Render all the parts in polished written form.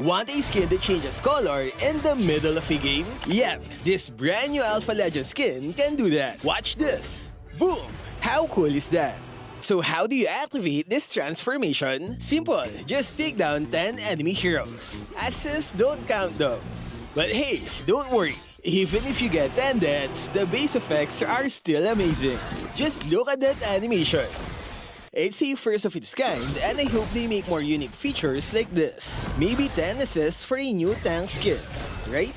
Want a skin that changes color in the middle of a game? Yep, this brand new Alpha Legend skin can do that. Watch this. Boom! How cool is that? So how do you activate this transformation? Simple, just take down 10 enemy heroes. Assists don't count though. But hey, don't worry. Even if you get 10 deaths, the base effects are still amazing. Just look at that animation. It's a first of its kind, and I hope they make more unique features like this. Maybe 10 assists for a new tank skin, right?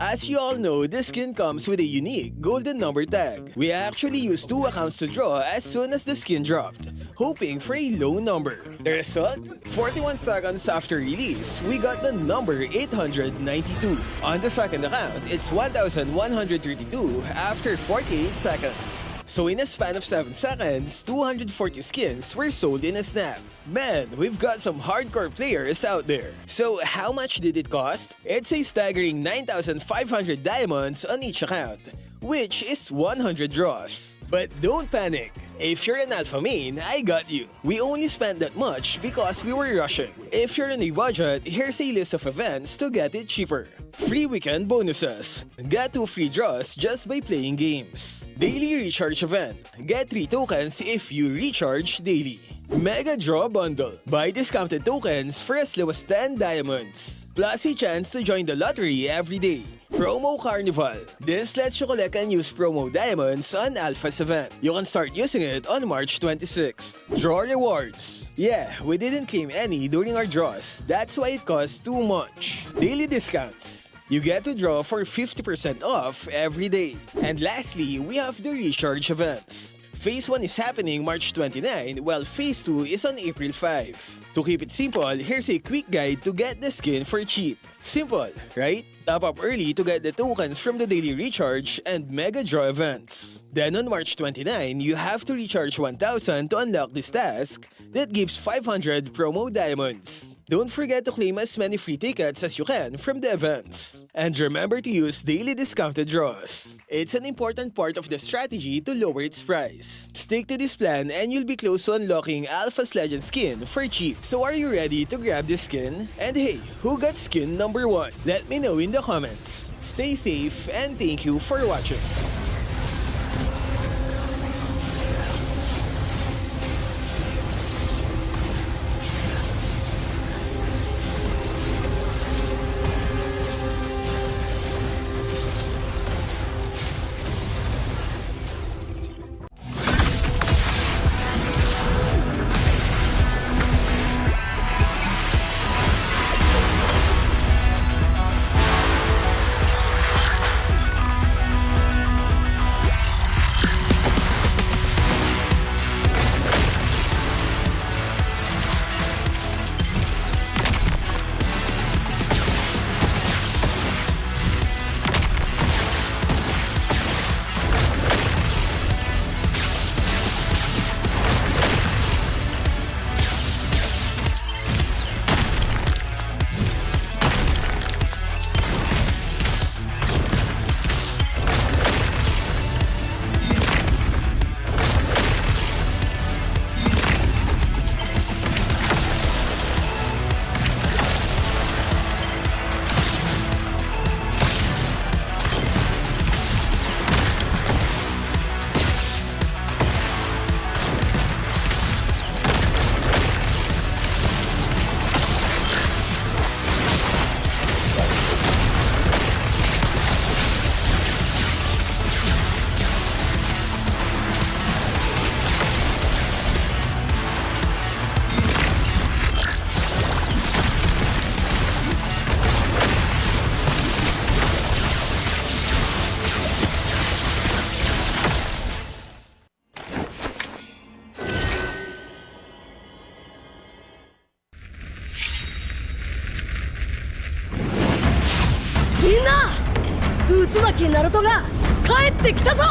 As you all know, this skin comes with a unique golden number tag. We actually used 2 accounts to draw as soon as the skin dropped, hoping for a low number. The result? 41 seconds after release, we got the number 892. On the second account, it's 1132 after 48 seconds. So in a span of 7 seconds, 240 skins were sold in a snap. Man, we've got some hardcore players out there. So how much did it cost? It's a staggering 9,500 diamonds on each account, which is 100 draws. But don't panic. If you're an alpha main, I got you. We only spent that much because we were rushing. If you're on a budget, here's a list of events to get it cheaper. Free weekend bonuses. Get 2 free draws just by playing games. Daily recharge event. Get 3 tokens if you recharge daily. Mega Draw Bundle. Buy discounted tokens for as low as 10 diamonds. Plus a chance to join the lottery every day. Promo Carnival. This lets you collect and use promo diamonds on Alpha's event. You can start using it on March 26th. Draw rewards. Yeah, we didn't claim any during our draws. That's why it costs too much. Daily discounts. You get to draw for 50% off every day. And lastly, we have the recharge events. Phase 1 is happening March 29, while Phase 2 is on April 5. To keep it simple, here's a quick guide to get the skin for cheap. Simple, right? Top up early to get the tokens from the daily recharge and mega draw events. Then on March 29, you have to recharge 1,000 to unlock this task that gives 500 promo diamonds. Don't forget to claim as many free tickets as you can from the events. And remember to use daily discounted draws. It's an important part of the strategy to lower its price. Stick to this plan and you'll be close to unlocking Alpha's Legend skin for cheap. So are you ready to grab this skin? And hey, who got skin number 1? Let me know in the comments. Stay safe and thank you for watching. Minna! 渦巻きナルトが帰ってきたぞ!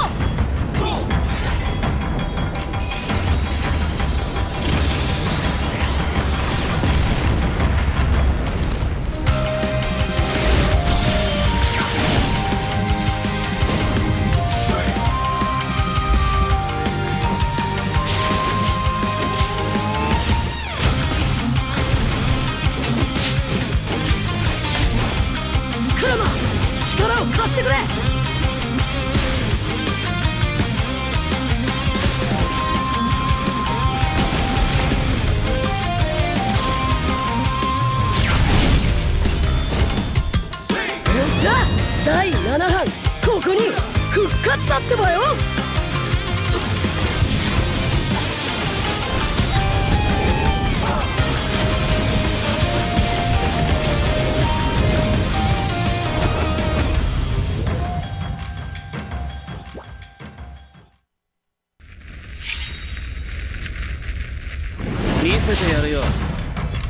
見せてやるよ。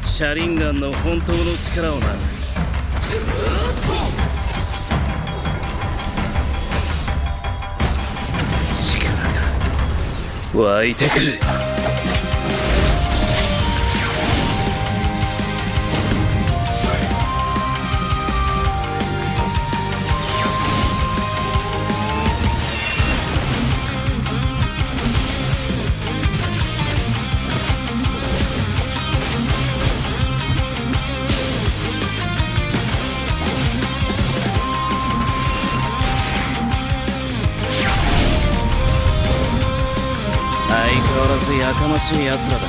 車輪ガンの本当の力をな。力が湧いてくる。相変わらずやかましい奴らだ。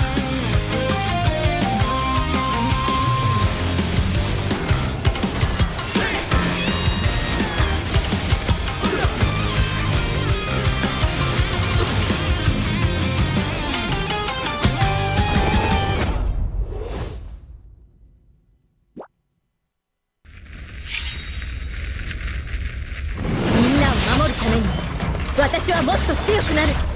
みんなを守るために私はもっと強くなる。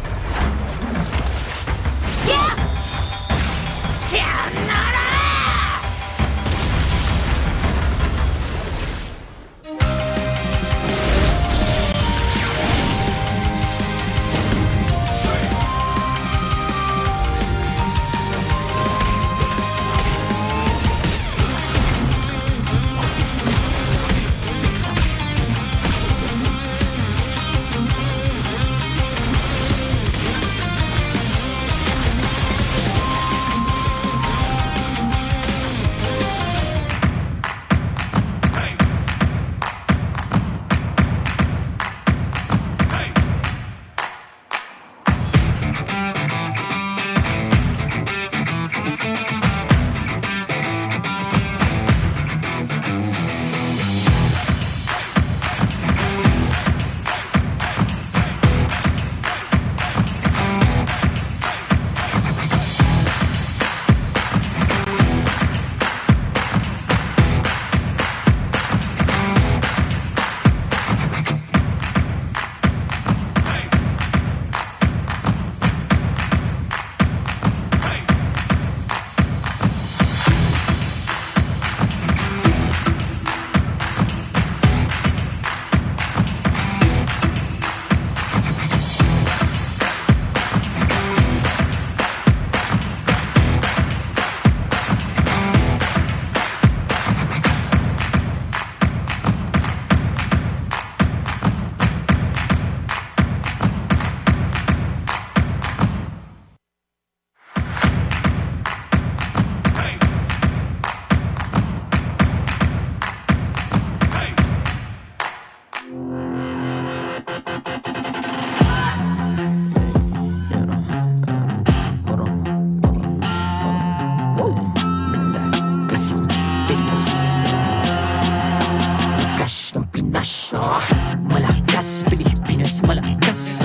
Malakas, Pilipinas, malakas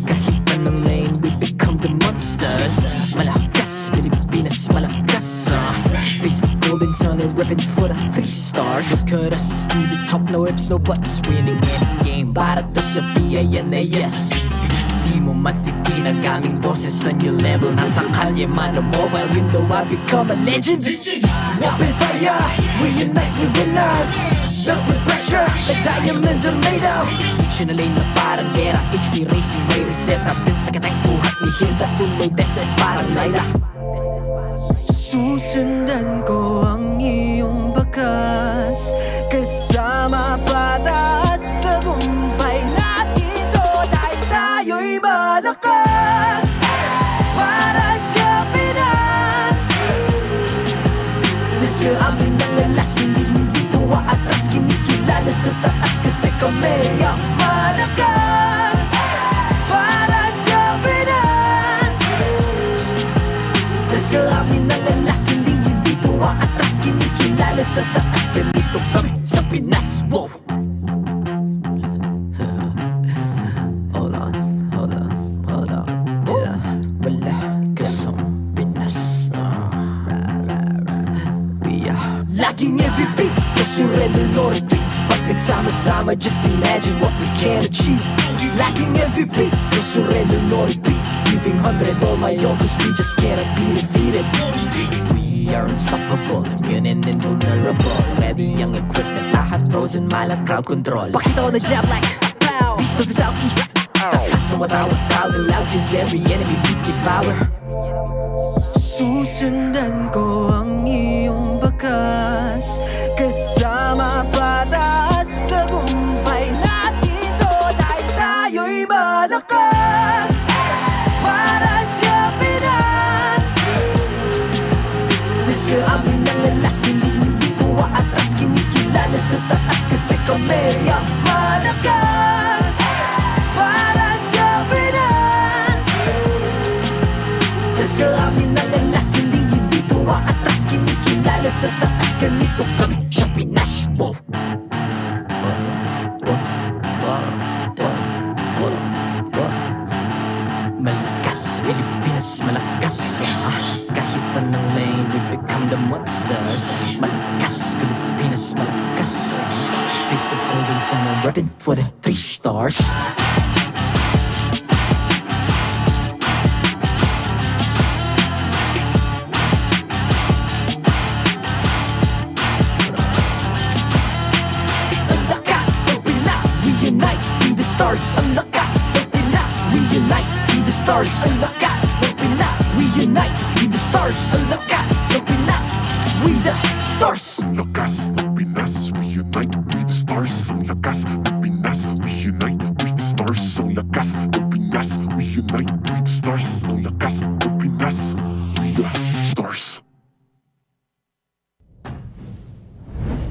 Kahit anong lane, we become the monsters Malakas, Pilipinas, malakas Face the golden sun and reppin' for the 3 stars Look at us to the top, no ifs, no buts Winning any game, para to sa PIN na yes Di mo matitin ang aming boses sa new level Nasa kalye man o mobile window, I become a legend Open fire, we unite, we winners Built with pressure, like diamonds are made of Switch na lane na parang gera HP racing way to set up Built like a tank, buhat ni Hilda Full load SS parang Laila Susundan ko ang iyong bakas Kasama pataas Tagumpay natin to Dahil tayo'y malakas Para sa Pinas Nasa amin ang alas Hindi tuwa atras Kinikilala sa taas Kasi kami ang malakas Para sa Pinas Nasa amin ang alas Hindi tuwa atras Kinikilala sa taas Ganito kami sa Pinas Wow! Hold on Yeah, malakas ang Pinas We are Laging every beat No surrender, no retreat Pag nagsama-sama Just imagine what we can achieve Laging every beat No surrender, no retreat Giving 100 all my all cause we just cannot be defeated. We are unstoppable, immune and invulnerable. Ready ang equipment, lahat frozen, malang crowd control. Pakita ko na jab like pow, east to the southeast. So what I would proud and loud cause every enemy we devour. Susundan ko ang iyong bakas, kasama pataas, tagumpay natin to dahil tayo'y malakas. Para sa Pinas, nasa amin ang lalas, hindi ko aatras, kinikilala sa taas kasi kami ang malakas. Para sa Pinas, nasa amin ang lalas, hindi ko aatras, kinikilala sa taas, ganito kami sa Pinas. Malakas, Pilipinas, malakas. Kahit anong lane, we become the monsters. Malakas, Pilipinas, malakas. Face the golden sun, I'm repping for the 3 stars. Ang lakas ng Pinas, we unite, be the stars. Ang lakas ng Pinas, we unite, be the stars. Ang lakas ng Pinas, we unite, be the stars. Ang lakas ng Pinas, we the stars. Ang lakas ng Pinas, we unite, we the stars. Ang lakas ng Pinas, we unite, we the stars. Ang lakas ng Pinas, we unite, we the stars. Ang lakas ng Pinas, we the stars.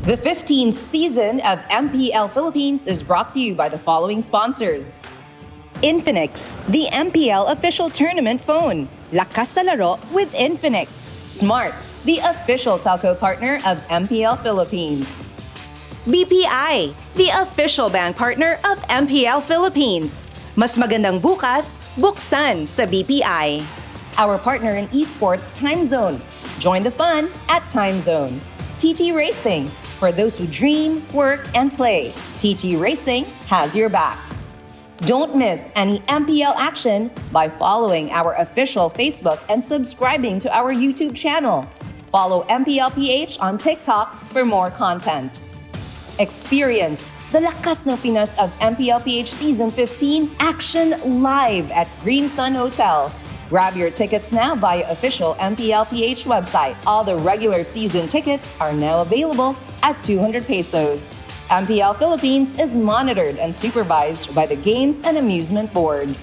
The 15th season of MPL Philippines is brought to you by the following sponsors. Infinix, the MPL official tournament phone. Lakas sa laro with Infinix. Smart, the official telco partner of MPL Philippines. BPI, the official bank partner of MPL Philippines. Mas magandang bukas, buksan sa BPI. Our partner in esports, Time Zone. Join the fun at Time Zone. TT Racing, for those who dream, work, and play. TT Racing has your back. Don't miss any MPL action by following our official Facebook and subscribing to our YouTube channel. Follow MPL PH on TikTok for more content. Experience the Lakas ng Pinas of MPL PH Season 15 action live at Green Sun Hotel. Grab your tickets now via official MPL PH website. All the regular season tickets are now available at 200 pesos. MPL Philippines is monitored and supervised by the Games and Amusement Board.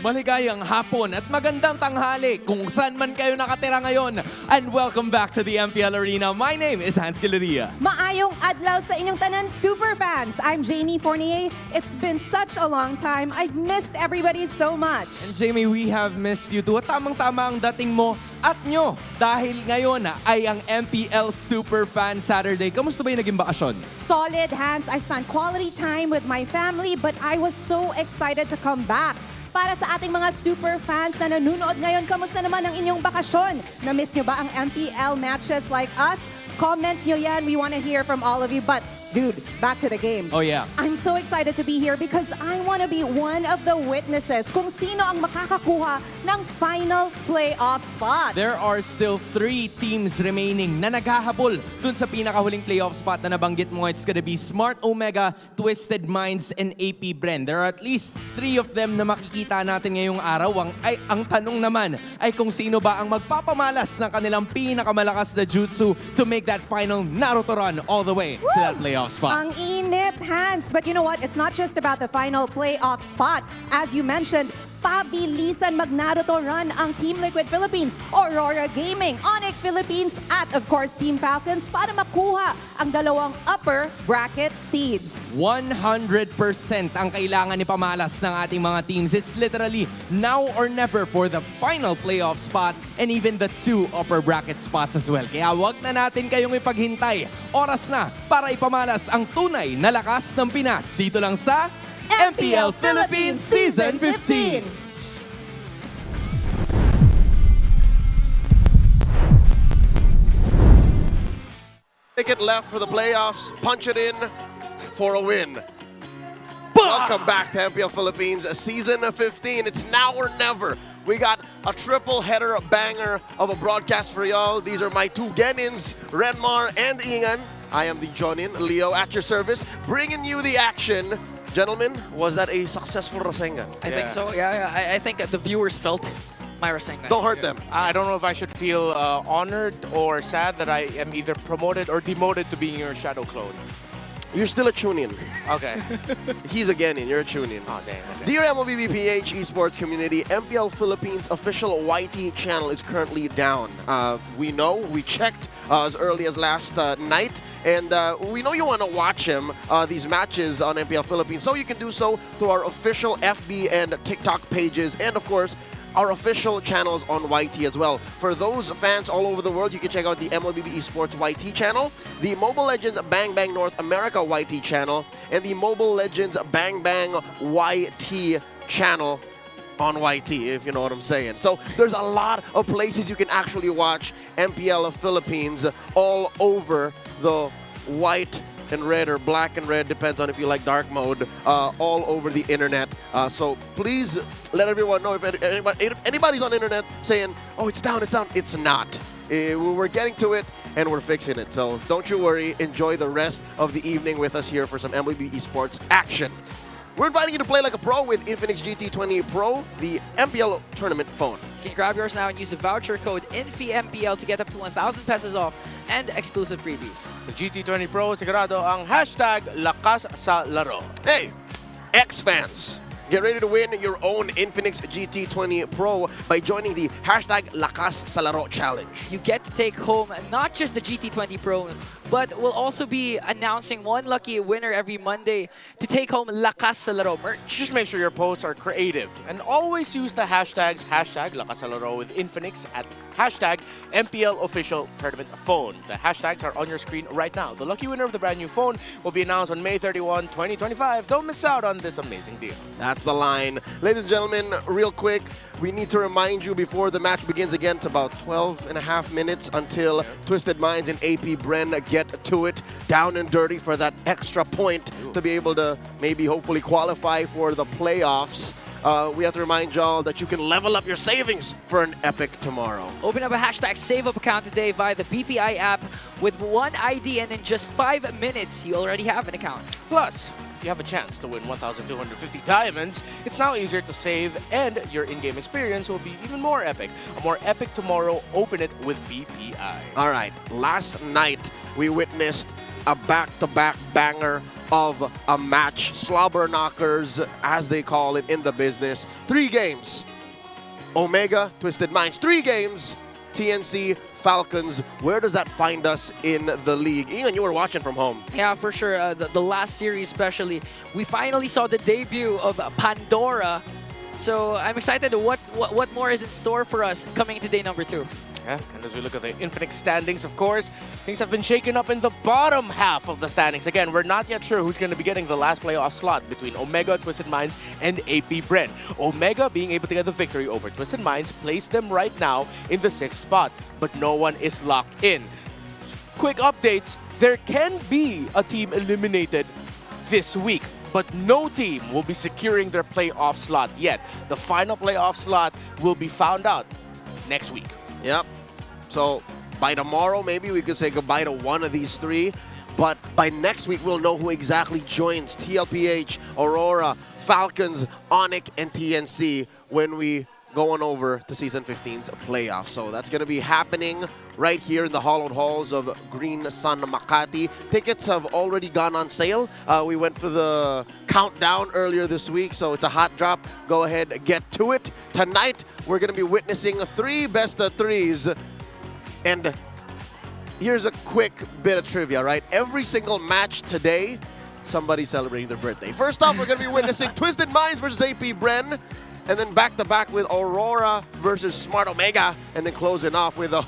Maligayang hapon at magandang tanghali kung saan man kayo nakatira ngayon. And welcome back to the MPL Arena. My name is Hans Galeria. Maayong adlaw sa inyong tanan super fans. I'm Jamie Fournier. It's been such a long time. I've missed everybody so much. And Jamie, we have missed you too. At tamang-tama ang dating mo at nyo dahil ngayon ay ang MPL Super Fan Saturday. Kamusta ba yung naging bakasyon? Solid, Hans. I spent quality time with my family but I was so excited to come back. Para sa ating mga super fans na nanonood ngayon, kamusta naman ang inyong bakasyon? Na-miss nyo ba ang MPL matches like us? Comment nyo yan. We want to hear from all of you. But Dude, back to the game. Oh, yeah. I'm so excited to be here because I want to be one of the witnesses kung sino ang makakakuha ng final playoff spot. There are still 3 teams remaining na naghahabol dun sa pinakahuling playoff spot na nabanggit mo. It's gonna be Smart Omega, Twisted Minds, and AP Bren. There are at least 3 of them na makikita natin ngayong araw. Ang tanong naman ay kung sino ba ang magpapamalas ng kanilang pinakamalakas na jutsu to make that final Naruto run all the way to that playoff spot. Ang init, Hans. But you know what? It's not just about the final playoff spot. As you mentioned, pabilisan mag-Naruto run ang Team Liquid Philippines, Aurora Gaming, Onic Philippines, at of course Team Falcons para makuha ang dalawang upper bracket seeds. 100% ang kailangan ni pamalas ng ating mga teams. It's literally now or never for the final playoff spot and even the 2 upper bracket spots as well. Kaya wag na natin kayong ipaghintay. Oras na para ipamalas ang tunay na lakas ng Pinas dito lang sa MPL Philippines Season 15. Ticket left for the playoffs. Punch it in for a win. Welcome back to MPL Philippines Season 15. It's now or never. We got a triple header banger of a broadcast for y'all. These are my 2 Genins, Renmar and Ingan. I am the Jonin, Leo, at your service, bringing you the action. Gentlemen, was that a successful Rasengan? I think so, yeah. I think the viewers felt my Rasengan. Don't hurt them. I don't know if I should feel honored or sad that I am either promoted or demoted to being your shadow clone. You're still a Chunin. Okay. He's a Genin, you're a Chunin. Oh, dang. Okay. Dear MLBB-PH esports community, MPL Philippines official YT channel is currently down. We know, we checked as early as last night, and we know you want to watch these matches on MPL Philippines, so you can do so through our official FB and TikTok pages, and of course, our official channels on YT as well. For those fans all over the world, you can check out the MLBB Esports YT channel, the Mobile Legends Bang Bang North America YT channel, and the Mobile Legends Bang Bang YT channel on YT, if you know what I'm saying. So there's a lot of places you can actually watch MPL Philippines all over the white and red or black and red, depends on if you like dark mode, all over the internet. So please let everyone know if anybody's on the internet saying, oh, it's down, it's not. We're getting to it and we're fixing it. So don't you worry, enjoy the rest of the evening with us here for some MLB Esports action. We're inviting you to play like a pro with Infinix GT20 Pro, the MPL tournament phone. You can grab yours now and use the voucher code INFIMPL to get up to 1,000 pesos off and exclusive freebies. Sa GT20 Pro, sigurado ang hashtag lakas sa laro. Hey, X-fans! Get ready to win your own Infinix GT20 Pro by joining the hashtag Lakas sa Laro Challenge. You get to take home not just the GT20 Pro, but we'll also be announcing one lucky winner every Monday to take home Lakas sa Laro merch. Just make sure your posts are creative and always use the hashtags hashtag lakas sa laro with Infinix at hashtag MPL official tournament phone. The hashtags are on your screen right now. The lucky winner of the brand new phone will be announced on May 31, 2025. Don't miss out on this amazing deal. That's the line. Ladies and gentlemen, real quick, we need to remind you before the match begins again, it's about 12 and a half minutes until Twisted Minds and AP Bren get to it down and dirty for that extra point to be able to maybe hopefully qualify for the playoffs. We have to remind y'all that you can level up your savings for an epic tomorrow. Open up a hashtag save up account today via the BPI app with one ID, and in just 5 minutes, you already have an account. Plus, you have a chance to win 1,250 diamonds. It's now easier to save, and your in-game experience will be even more epic. A more epic tomorrow. Open it with BPI. All right, last night we witnessed a back-to-back banger of a match. Slobber knockers, as they call it in the business. 3 games. Omega, Twisted Minds. 3 games. TNC, Falcons. Where does that find us in the league? Ian, you were watching from home. Yeah, for sure. The last series especially, we finally saw the debut of Pandora. So I'm excited. What more is in store for us coming into day number 2? Yeah, and as we look at the Infinix standings, of course, things have been shaken up in the bottom half of the standings. Again, we're not yet sure who's going to be getting the last playoff slot between Omega, Twisted Minds, and AP Bren. Omega being able to get the victory over Twisted Minds placed them right now in the 6th spot, but no one is locked in. Quick updates. there can be a team eliminated this week, but no team will be securing their playoff slot yet. The final playoff slot will be found out next week. Yep. So by tomorrow, maybe we could say goodbye to one of these three. But by next week, we'll know who exactly joins TLPH, Aurora, Falcons, Onic, and TNC when we go on over to Season 15's playoffs. So that's going to be happening right here in the hollowed halls of Green Sun Makati. Tickets have already gone on sale. We went for the countdown earlier this week, so it's a hot drop. Go ahead, get to it. Tonight, we're going to be witnessing 3 best-of-3s. And here's a quick bit of trivia, right? Every single match today, somebody's celebrating their birthday. First off, we're going to be witnessing Twisted Minds versus AP Bren. And then back-to-back with Aurora versus Smart Omega. And then closing off with a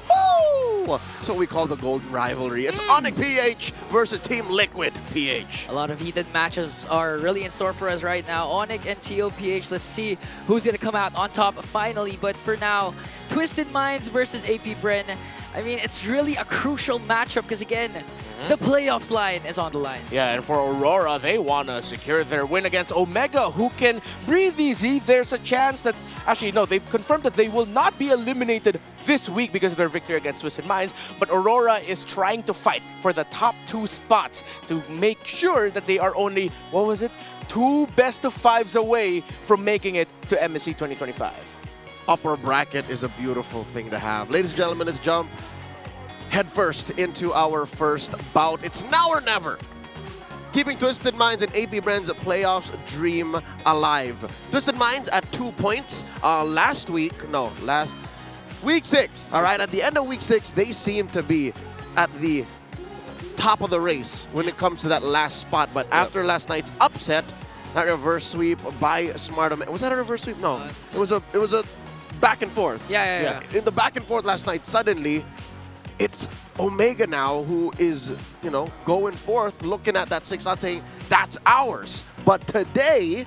so we call the golden rivalry. It's Onic PH versus Team Liquid PH. A lot of heated matches are really in store for us right now. Onic and TLPH, let's see who's going to come out on top finally. But for now, Twisted Minds versus AP Bren. I mean, it's really a crucial matchup because, again, the playoffs line is on the line. Yeah, and for Aurora, they want to secure their win against Omega, who can breathe easy. There's a chance that, actually, no, they've confirmed that they will not be eliminated this week because of their victory against Twisted Minds. But Aurora is trying to fight for the top 2 spots to make sure that they are only, 2 best-of-5s away from making it to MSC 2025. Upper bracket is a beautiful thing to have. Ladies and gentlemen, let's jump headfirst into our first bout. It's now or never. Keeping Twisted Minds and AP Bren's playoffs dream alive. Twisted Minds at 2 points. Last week 6. All right, at the end of week 6, they seem to be at the top of the race when it comes to that last spot. But after last night's upset, that reverse sweep by Smart Omega. Was that a reverse sweep? No, it was a back and forth. Yeah. In the back and forth last night, suddenly, it's Omega now who is, going forth, looking at that 6 out, saying, that's ours. But today,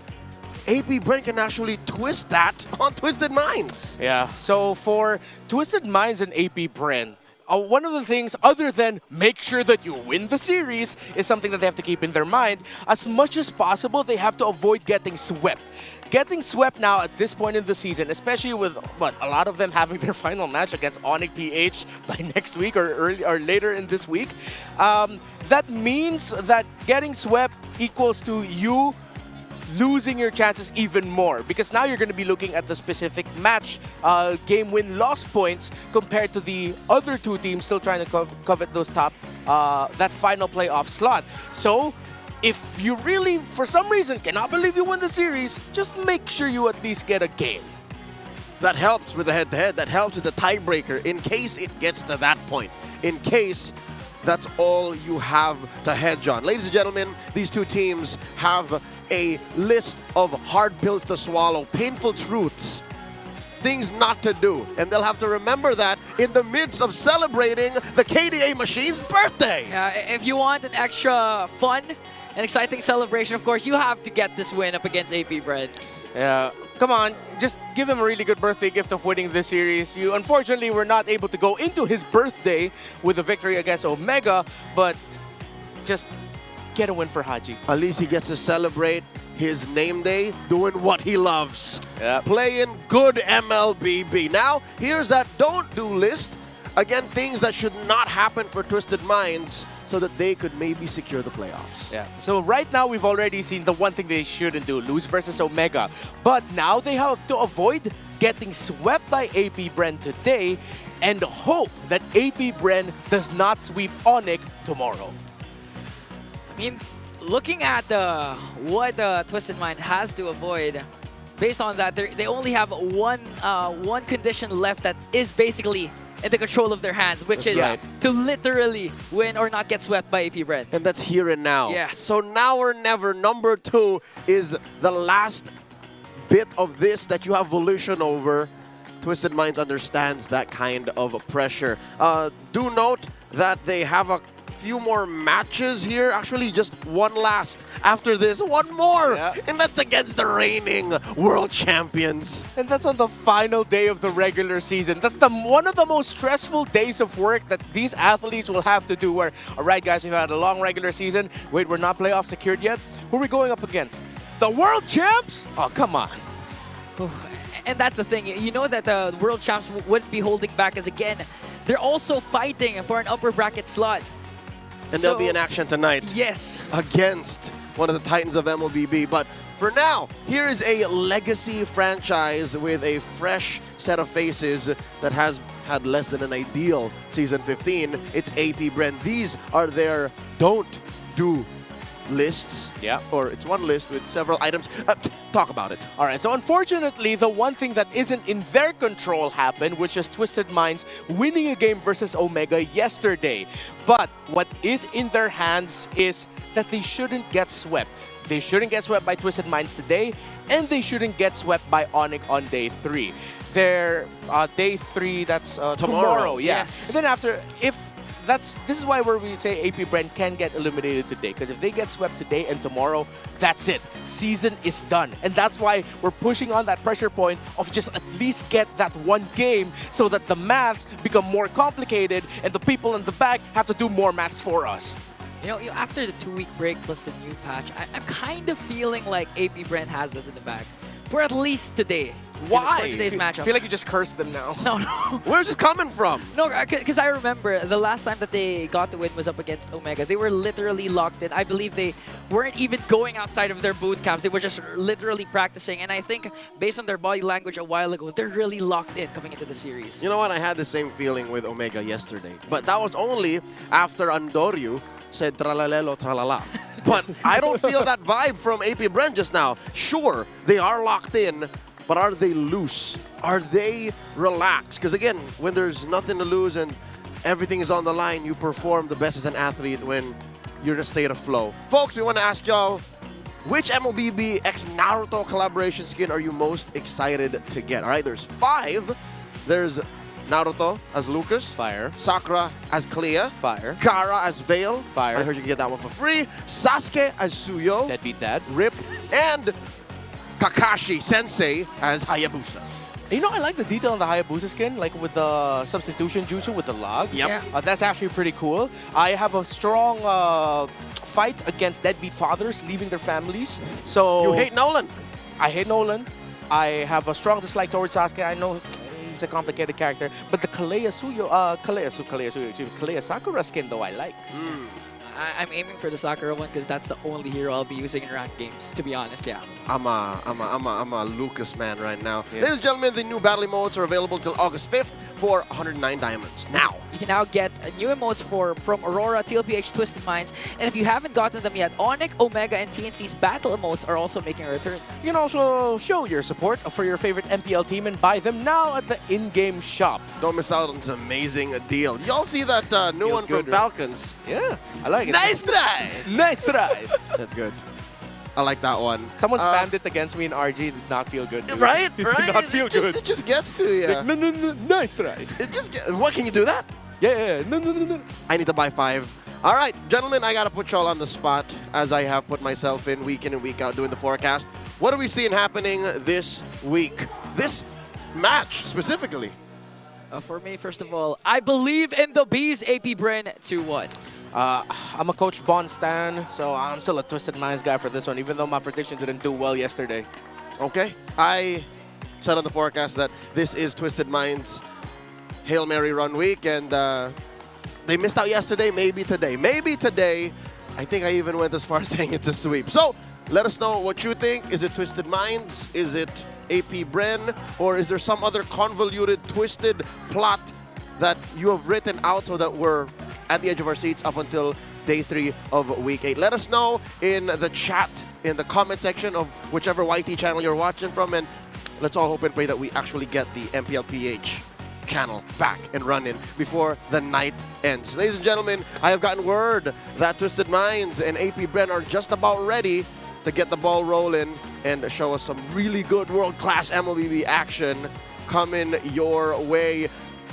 AP Bren can actually twist that on Twisted Minds. Yeah, so for Twisted Minds and AP Bren, one of the things, other than make sure that you win the series, is something that they have to keep in their mind. As much as possible, they have to avoid getting swept. Getting swept now at this point in the season, especially with a lot of them having their final match against Onic PH by next week or later in this week, that means that getting swept equals to you losing your chances even more, because now you're going to be looking at the specific match game win-loss points compared to the other 2 teams still trying to covet those top, that final playoff slot. So if you really, for some reason, cannot believe you win the series, just make sure you at least get a game. That helps with the head-to-head. That helps with the tiebreaker in case it gets to that point. In case that's all you have to hedge on. Ladies and gentlemen, these 2 teams have a list of hard pills to swallow, painful truths, things not to do. And they'll have to remember that in the midst of celebrating the KDA Machine's birthday. If you want an extra fun and exciting celebration, of course, you have to get this win up against AP Bren. Yeah, come on, just give him a really good birthday gift of winning this series. You unfortunately were not able to go into his birthday with a victory against Omega, but just get a win for Haji. At least he gets to celebrate his name day doing what he loves. Yep. Playing good MLBB. Now, here's that don't do list. Again, things that should not happen for Twisted Minds so that they could maybe secure the playoffs. Yeah. So right now, we've already seen the one thing they shouldn't do, lose versus Omega. But now they have to avoid getting swept by AP Bren today and hope that AP Bren does not sweep Onic tomorrow. I mean, looking at what Twisted Mind has to avoid, based on that, they only have one condition left that is basically in the control of their hands, which is to literally win or not get swept by AP Bren. And that's here and now. Yes. So now or never, number 2 is the last bit of this that you have volition over. Twisted Minds understands that kind of pressure. Do note that they have a few more matches here. Actually, just one last. After this, one more. Yeah. And that's against the reigning world champions. And that's on the final day of the regular season. That's one of the most stressful days of work that these athletes will have to do. Where, all right, guys, we've had a long regular season. Wait, we're not playoff secured yet. Who are we going up against? The world champs? Oh, come on. And that's the thing. You know that the world champs wouldn't be holding back, as again, they're also fighting for an upper bracket slot. And they'll be in action tonight. Yes. Against one of the titans of MLBB. But for now, here is a legacy franchise with a fresh set of faces that has had less than an ideal Season 15. It's AP Bren. These are their don't do lists. Yeah. Or it's one list with several items. Talk about it. All right, so unfortunately, the one thing that isn't in their control happened, which is Twisted Minds winning a game versus Omega yesterday. But what is in their hands is that they shouldn't get swept. They shouldn't get swept by Twisted Minds today, and they shouldn't get swept by Onic on day 3. Their day 3, that's tomorrow. Yeah. Yes. And then after, this is why we say AP Bren can get eliminated today, because if they get swept today and tomorrow, that's it. Season is done. And that's why we're pushing on that pressure point of just at least get that one game so that the maths become more complicated and the people in the back have to do more maths for us. You know, after the 2-week break plus the new patch, I'm kind of feeling like AP Bren has this in the bag. For at least today. Why? For today's matchup. I feel like you just cursed them now. No. Where's it coming from? No, because I remember the last time that they got the win was up against Omega. They were literally locked in. I believe they weren't even going outside of their boot camps. They were just literally practicing. And I think based on their body language a while ago, they're really locked in coming into the series. You know what? I had the same feeling with Omega yesterday. But that was only after Andoryu said tralalelo tralala. But I don't feel that vibe from AP Bren just now. Sure, they are locked in, but are they loose? Are they relaxed? Because again, when there's nothing to lose and everything is on the line, you perform the best as an athlete when you're in a state of flow. Folks, we want to ask y'all, which MLBB X Naruto collaboration skin are you most excited to get? All right, there's 5. There's Naruto as Lucas. Fire. Sakura as Clea. Fire. Kara as Vale. Fire. I heard you can get that one for free. Sasuke as Suyo. Deadbeat Dad. Rip. And Kakashi Sensei as Hayabusa. You know, I like the detail on the Hayabusa skin, like with the substitution jutsu with the log. Yep. Yeah. That's actually pretty cool. I have a strong fight against deadbeat fathers leaving their families. So You hate Nolan. I hate Nolan. I have a strong dislike towards Sasuke. I know he's a complicated character, but the Kalea Sakura skin though I like. I'm aiming for the Sakura one because that's the only hero I'll be using in ranked games, to be honest, yeah. I'm a Lucas man right now. Yeah. Ladies and gentlemen, the new battle emotes are available till August 5th for 109 diamonds. Now. You can now get new emotes from Aurora, TLPH, Twisted Minds, and if you haven't gotten them yet, Onic, Omega, and TNC's battle emotes are also making a return. You can also show your support for your favorite MPL team and buy them now at the in-game shop. Don't miss out on this amazing deal. Y'all see that new Feels one good, from right? Falcons? Yeah, I like it. Nice try! Nice try! That's good. I like that one. Someone spammed it against me in RG. It did not feel good. Dude. Right? It Right? did not feel good. It just gets to you. Like, no, nice try. It just what can you do that? Yeah, no. I need to buy 5. All right, gentlemen, I got to put y'all on the spot as I have put myself in and week out doing the forecast. What are we seeing happening this week? This match specifically. For me, first of all, I believe in the Bees, AP Bren 2-1. I'm a Coach Bond stan, so I'm still a Twisted Minds guy for this one, even though my prediction didn't do well yesterday. Okay. I said on the forecast that this is Twisted Minds' Hail Mary run week, and they missed out yesterday. Maybe today. Maybe today. I think I even went as far as saying it's a sweep. So let us know what you think. Is it Twisted Minds? Is it AP Bren? Or is there some other convoluted, twisted plot that you have written out so that we're at the edge of our seats up until day 3 of week 8? Let us know in the chat, in the comment section of whichever YT channel you're watching from, and let's all hope and pray that we actually get the MPL-PH channel back and running before the night ends. Ladies and gentlemen, I have gotten word that Twisted Minds and AP Bren are just about ready to get the ball rolling and show us some really good world-class MLBB action coming your way.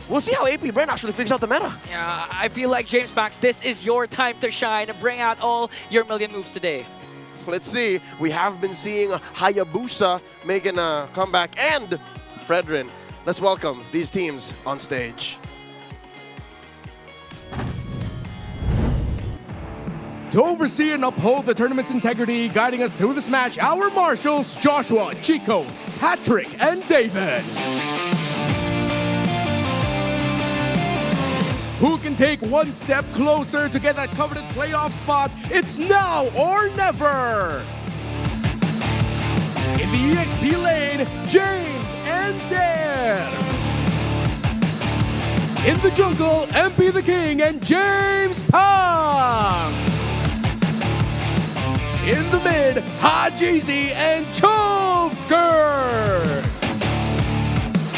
we'll see how AP Bren actually figures out the meta. Yeah, I feel like James Max, this is your time to shine and bring out all your million moves today. Let's see. We have been seeing Hayabusa making a comeback and Fredrin. Let's welcome these teams on stage. To oversee and uphold the tournament's integrity, guiding us through this match, our marshals, Joshua, Chico, Patrick, and David. Who can take one step closer to get that coveted playoff spot? It's now or never! In the EXP lane, James and Dare. In the jungle, MP the King and James Punks. In the mid, Hajizi and Chovsker.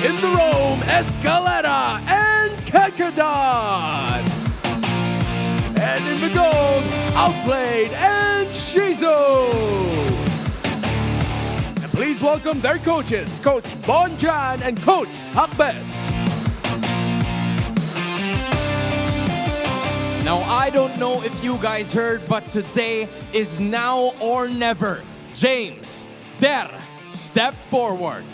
In the roam, Escaleta and Kekadon. And in the gold, Outplayed and Shizu. And please welcome their coaches, Coach Bonjan and Coach Hakbet. Now, I don't know if you guys heard, but today is now or never. James, Dare, step forward.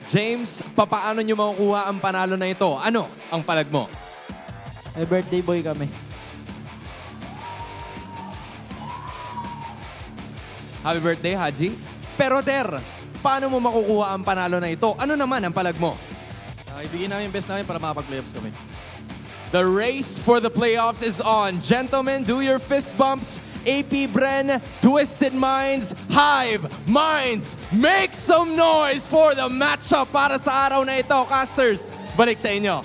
James, papaano nyo makukuha ang panalo na ito? Ano ang palag mo? May birthday boy kami. Happy birthday, Haji. Pero Der, paano mo makukuha ang panalo na ito? Ano naman ang palag mo? Ibigay namin yung best namin para makapag-playoffs kami. The race for the playoffs is on. Gentlemen, do your fist bumps. AP Bren, Twisted Minds, Hive, Minds, make some noise for the matchup para sa araw na ito, casters. Balik sa inyo.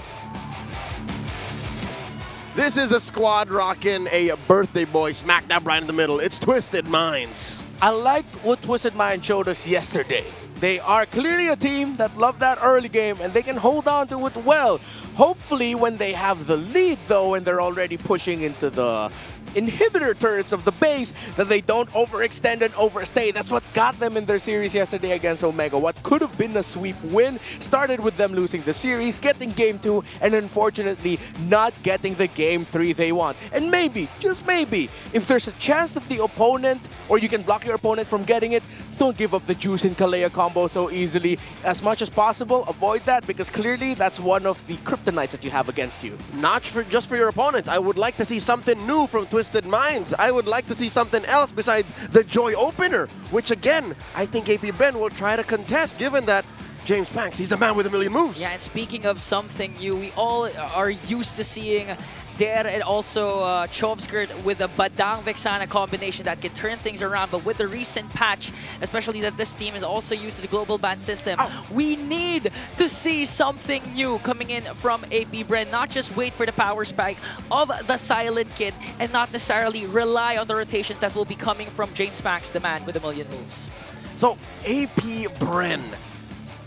This is the squad rocking a birthday boy smack dab right in the middle. It's Twisted Minds. I like what Twisted Mind showed us yesterday. They are clearly a team that love that early game and they can hold on to it well. Hopefully when they have the lead though and they're already pushing into the inhibitor turrets of the base, that they don't overextend and overstay. That's what got them in their series yesterday against Omega. What could have been a sweep win started with them losing the series, getting game 2, and unfortunately not getting the game 3 they want. And maybe, just maybe, if there's a chance that the opponent, or you can block your opponent from getting it, don't give up the juice in Kalea combo so easily. As much as possible, avoid that because clearly that's one of the kryptonites that you have against you. Not just for your opponents. I would like to see something new from Twisted Minds. I would like to see something else besides the Joy Opener, which again, I think AP Bren will try to contest given that James Banks, he's the man with a million moves. Yeah, and speaking of something new, we all are used to seeing Dare and also Chovskirt with a Badang Vexana combination that can turn things around. But with the recent patch, especially that this team is also used to the global ban system, we need to see something new coming in from AP Bren. Not just wait for the power spike of the Silent Kid and not necessarily rely on the rotations that will be coming from James Max, the man with a million moves. So, AP Bren,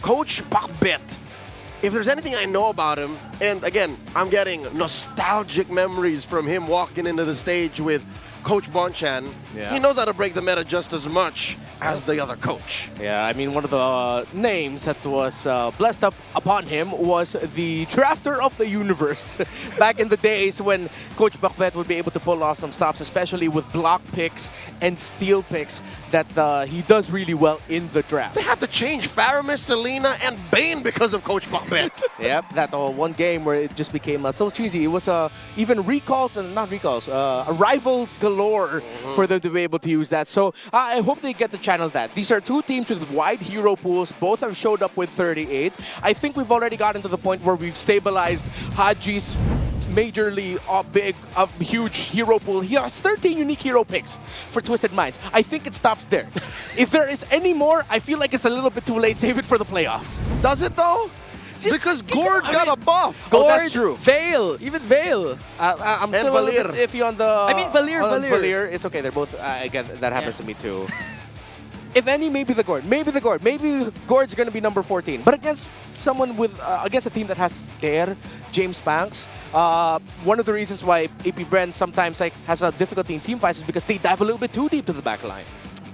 Coach Pakbet, if there's anything I know about him, and again, I'm getting nostalgic memories from him walking into the stage with Coach Bonchan. Yeah. He knows how to break the meta just as much as the other coach. Yeah, I mean, one of the names that was blessed up upon him was the drafter of the universe. Back in the days when Coach Bakbet would be able to pull off some stops, especially with block picks and steal picks that he does really well in the draft. They had to change Faramis, Selena, and Bane because of Coach Bakbet. Yep, that one game where it just became so cheesy. It was even recalls, and not recalls, arrivals galore for them to be able to use that. So I hope they get to channel that. These are two teams with wide hero pools. Both have showed up with 38. I think we've already gotten to the point where we've stabilized Haji's majorly big, huge hero pool. He has 13 unique hero picks for Twisted Minds. I think it stops there. If there is any more, I feel like it's a little bit too late. Save it for the playoffs. Does it though? Because Gord got a buff. Oh, that's true. Vale, even Vale. I'm still a little bit iffy on the... I mean, Valir. It's okay. They're both... again, that happens to me too. If any, maybe the Gord. Maybe the Gord. Maybe Gord's going to be number 14. But against someone with... against a team that has Dare, James Banks, one of the reasons why AP Bren sometimes has a difficulty in team fights is because they dive a little bit too deep to the back line.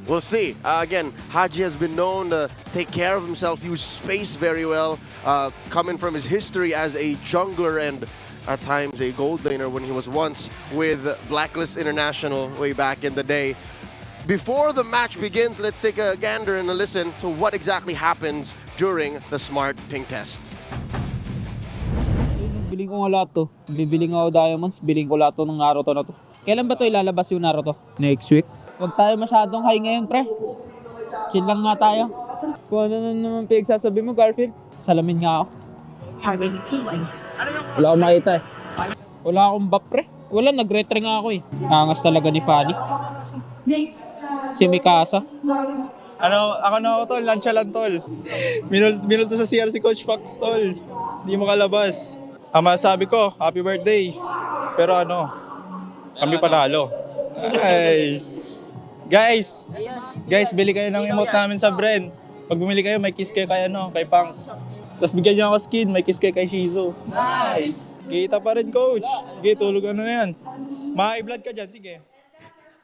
We'll see. Again, Haji has been known to take care of himself, use space very well, coming from his history as a jungler and at times a gold laner when he was once with Blacklist International way back in the day. Before the match begins, let's take a gander and a listen to what exactly happens during the Smart Ping test. Biling ko nga lahat to. Bibiling ako diamonds, biling ko lahat to ng Naruto na to. Kailan ba to ilalabas yung Naruto? Next week. Huwag tayo masyadong high ngayon, pre. Chill lang nga tayo. Kung ano na naman pinagsasabi mo, Garfield. Salamin nga ako. Wala akong makita eh. Wala akong buff, pre. Wala, nag-retre nga ako eh. Angas talaga ni Fanny. Si Mikasa. Ako na ako, tol. Lansya lang, tol. Minulto sa CR si Coach Fox, tol. Hindi mo kalabas. Ang masabi ko, happy birthday. Pero kami panalo. Guys, bili kayo ng emote namin sa Bren. Pag bumili kayo, may kiss kayo kay Punks. Tapos bigyan niyo ako skin, may kiss kayo kay Shizu. Nice! Kita pa rin, coach. Sige, tulog na yan. Ma-blood ka dyan, sige.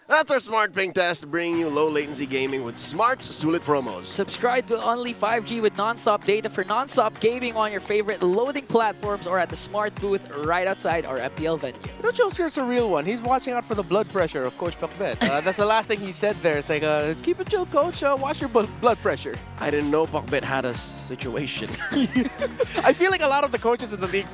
That's our Smart Ping test, bringing you low latency gaming with Smart's Sulit promos. Subscribe to Only 5G with non-stop data for non-stop gaming on your favorite loading platforms or at the Smart booth right outside our MPL venue. You know, Joker's a real one. He's watching out for the blood pressure of Coach Pakbet. That's the last thing he said there. It's like, keep it chill, Coach. Watch your blood pressure. I didn't know Pakbet had a situation. I feel like a lot of the coaches in the league,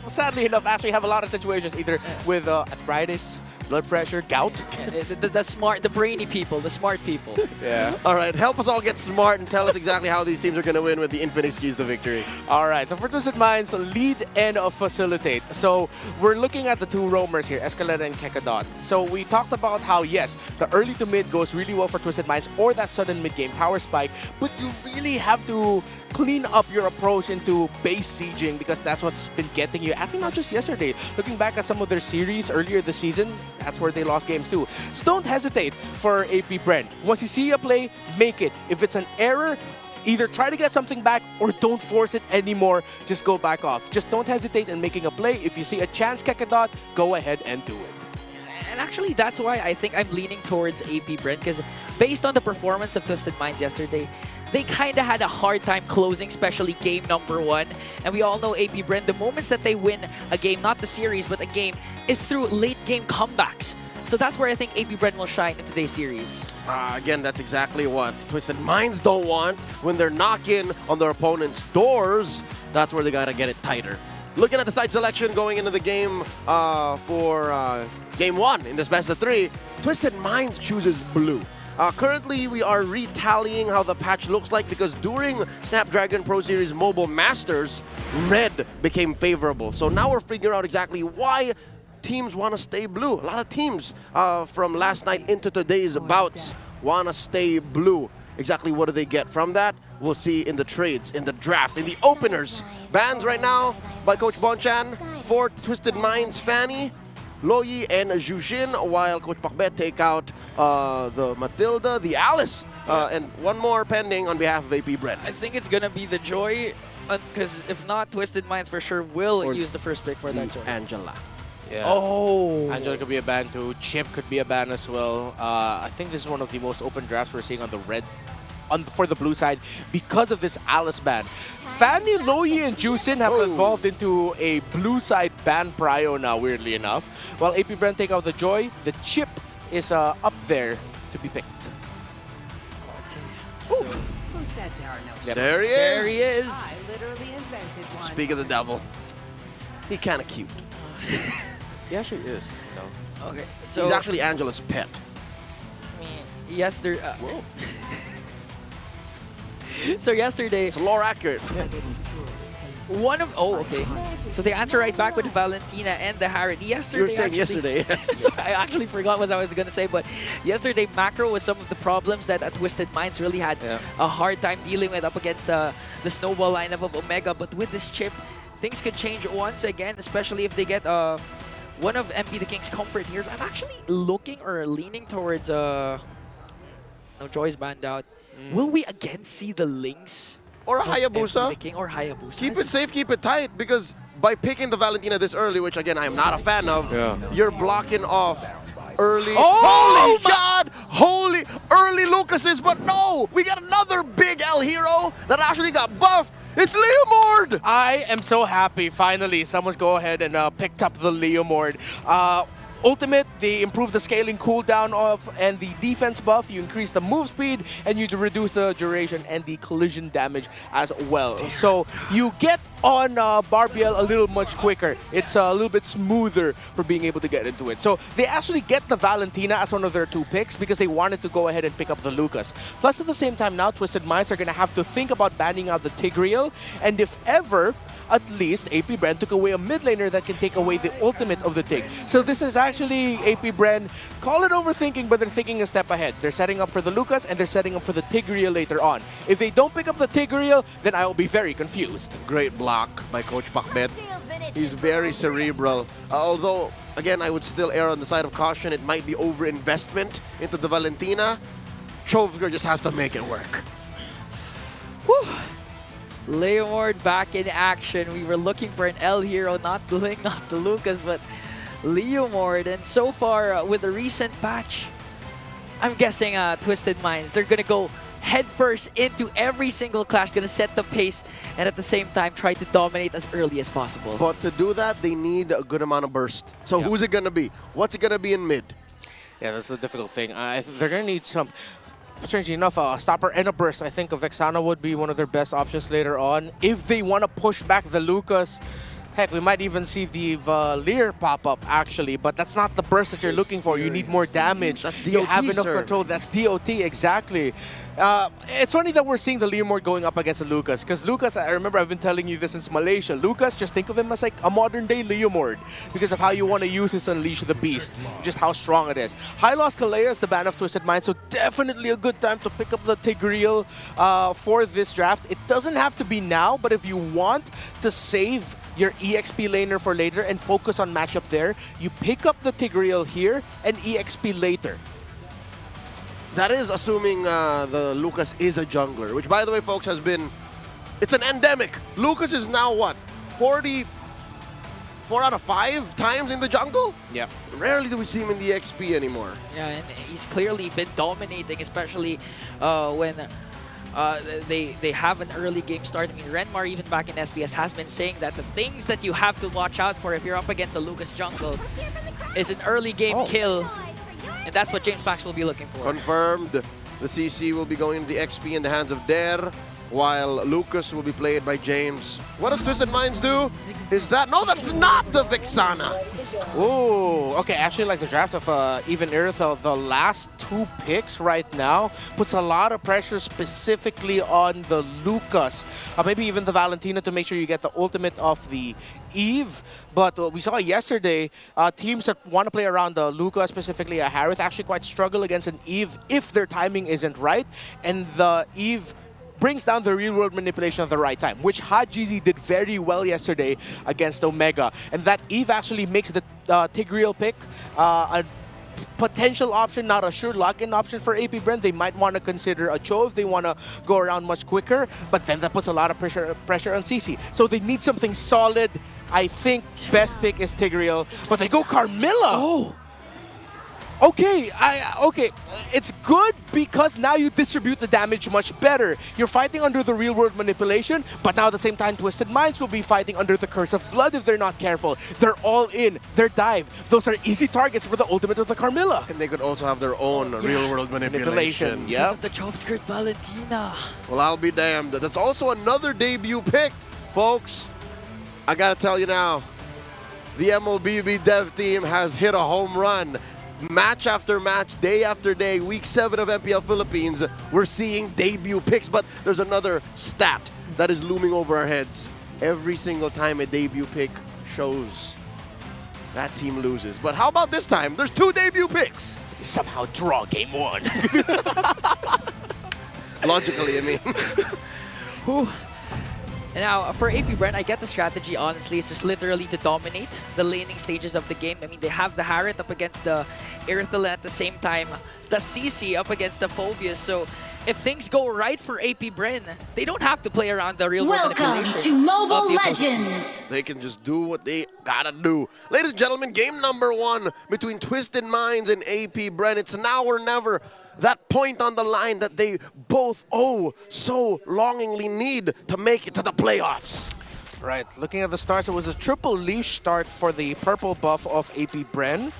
sadly enough, actually have a lot of situations, either with arthritis, blood pressure, gout. The brainy people, the smart people. Yeah. All right, help us all get smart and tell us exactly how these teams are going to win with the Infinix keys to victory. All right, so for Twisted Minds, lead and facilitate. So we're looking at the two roamers here, Escalade and Kekadot. So we talked about how, yes, the early to mid goes really well for Twisted Minds or that sudden mid-game power spike, but you really have to clean up your approach into base sieging because that's what's been getting you. Actually, not just yesterday. Looking back at some of their series earlier this season, that's where they lost games too. So don't hesitate for AP Bren. Once you see a play, make it. If it's an error, either try to get something back or don't force it anymore. Just go back off. Just don't hesitate in making a play. If you see a chance, Kekadot, go ahead and do it. And actually, that's why I think I'm leaning towards AP Bren, because based on the performance of Twisted Minds yesterday, they kind of had a hard time closing, especially game number 1. And we all know AP Bren, the moments that they win a game, not the series, but a game, is through late game comebacks. So that's where I think AP Bren will shine in today's series. Again, that's exactly what Twisted Minds don't want. When they're knocking on their opponent's doors, that's where they got to get it tighter. Looking at the side selection going into the game for Game 1 in this best of 3, Twisted Minds chooses blue. Currently, we are retallying how the patch looks like because during Snapdragon Pro Series Mobile Masters, red became favorable. So now we're figuring out exactly why teams want to stay blue. A lot of teams from last night into today's bouts want to stay blue. Exactly what do they get from that? We'll see in the trades, in the draft, in the openers. Bans right now by Coach Bonchan for Twisted Minds Fanny, Loyi, and Jujin, while Coach Pakbet take out the Matilda, the Alice, and one more pending on behalf of AP Bren. I think it's going to be the Joy, because if not, Twisted Minds for sure will use the first pick for that Joy. Angela. Yeah. Oh! Angela could be a ban too. Chip could be a ban as well. I think this is one of the most open drafts we're seeing on the red, for the blue side because of this Alice ban. Fanny, Loyi, and Jusin have evolved into a blue side ban prio now, weirdly enough. While AP Bren take out the Joy, the Chip is up there to be picked. So, Who said there are no Yep. There he is. there he is. I literally invented one. Speak of the devil. He kind of cute. He actually is. No. Okay, so he's actually Angela's pet. I mean, yesterday. So yesterday, it's lore accurate. Okay. So they answer right back with Valentina and the Harriet. Yesterday, You were saying yesterday. So I actually forgot what I was going to say, but yesterday macro was some of the problems that Twisted Minds really had a hard time dealing with up against the snowball lineup of Omega. But with this chip, things could change once again, especially if they get one of MP the King's comfort heroes. I'm actually looking or leaning towards no, Joy's banned out. Will we again see the Lynx? Or a Hayabusa. The King or Hayabusa. Keep it safe, keep it tight, because by picking the Valentina this early, which again I am not a fan of, you're blocking off early. Oh, holy God! Holy early Lucases, but no! We got another big L hero that actually got buffed. It's Leomord! I am so happy, finally, someone's go ahead and picked up the Leomord. Ultimate, they improve the scaling cooldown of and the defense buff. You increase the move speed and you reduce the duration and the collision damage as well. So you get on Barbiel a little much quicker. It's a little bit smoother for being able to get into it. So they actually get the Valentina as one of their 2 picks because they wanted to go ahead and pick up the Lucas. Plus at the same time now, Twisted Minds are going to have to think about banning out the Tigreal. And if ever, at least AP Bren took away a mid laner that can take away the ultimate of the Tig. So this is actually AP Bren, call it overthinking, but they're thinking a step ahead. They're setting up for the Lucas and they're setting up for the Tigreal later on. If they don't pick up the Tigreal, then I will be very confused. Great block by Coach Bakbet. He's very cerebral. Although, again, I would still err on the side of caution. It might be overinvestment into the Valentina. Chovger just has to make it work. Whew. Leomord back in action. We were looking for an L hero, not the Ling, not the Lucas, but Leomord. And so far, with the recent patch, I'm guessing Twisted Minds, they're going to go headfirst into every single clash, going to set the pace, and at the same time, try to dominate as early as possible. But to do that, they need a good amount of burst. So who's it going to be? What's it going to be in mid? Yeah, that's the difficult thing. They're going to need some... Strangely enough, a stopper and a burst. I think a Vexana would be one of their best options later on. If they want to push back the Lucas, heck, we might even see the Valier pop up actually, but that's not the burst that you're looking for. You need more damage. That's DOT, you have enough sir. control. That's DOT, exactly. It's funny that we're seeing the Leomord going up against the Lucas, because Lucas, I remember I've been telling you this since Malaysia. Lucas, just think of him as like a modern day Leomord because of how you want to use his Unleash the Beast, just how strong it is. High Loss Kalea is the ban of Twisted Minds, so definitely a good time to pick up the Tigreal for this draft. It doesn't have to be now, but if you want to save your EXP laner for later and focus on matchup there, you pick up the Tigreal here and EXP later. That is assuming the Lucas is a jungler, which, by the way, folks, has been... It's an endemic. Lucas is now, what, 44 out of 5 times in the jungle? Yeah. Rarely do we see him in the XP anymore. Yeah, and he's clearly been dominating, especially when they have an early game start. I mean, Renmar, even back in SBS, has been saying that the things that you have to watch out for if you're up against a Lucas jungle is an early game kill. And that's what James Pax will be looking for. Confirmed. The CC will be going to the XP in the hands of Dare, while Lucas will be played by James. What does Twisted Minds do? Is that... No, that's not the Vexana! Oh, okay. Actually, like the draft of Even Earth, the last 2 picks right now puts a lot of pressure specifically on the Lucas. Maybe even the Valentina to make sure you get the ultimate of the Eve. But we saw yesterday, teams that want to play around the Lucas, specifically a Harith, actually quite struggle against an Eve if their timing isn't right. And the Eve brings down the real-world manipulation at the right time, which Hajizi did very well yesterday against Omega. And that Eve actually makes the Tigreal pick a potential option, not a sure lock-in option for AP Bren. They might want to consider a Cho if they want to go around much quicker, but then that puts a lot of pressure on CC. So they need something solid. I think best pick is Tigreal, but they go Carmilla! Oh! Okay, okay, it's good because now you distribute the damage much better. You're fighting under the real-world manipulation, but now at the same time, Twisted Minds will be fighting under the Curse of Blood if they're not careful. They're all in, their dive. Those are easy targets for the ultimate of the Carmilla. And they could also have their own real-world manipulation. Because of the Chop Skirt Valentina. Well, I'll be damned. That's also another debut pick, folks. I gotta tell you now, the MLBB dev team has hit a home run. Match after match, day after day, week 7 of MPL Philippines, we're seeing debut picks, but there's another stat that is looming over our heads. Every single time a debut pick shows, that team loses. But how about this time? There's 2 debut picks. They somehow draw game 1. Logically, I mean. Whew. And now, for AP Bren, I get the strategy, honestly. It's just literally to dominate the laning stages of the game. I mean, they have the Harith up against the Irithel, and at the same time, the CC up against the Phobius. So if things go right for AP Bren, they don't have to play around the real world Welcome manipulation to Mobile of the Legends. They can just do what they gotta do. Ladies and gentlemen, game number 1 between Twisted Minds and AP Bren. It's now or never. That point on the line that they both so longingly need to make it to the playoffs. Right, looking at the stars, it was a triple leash start for the purple buff of AP Bren,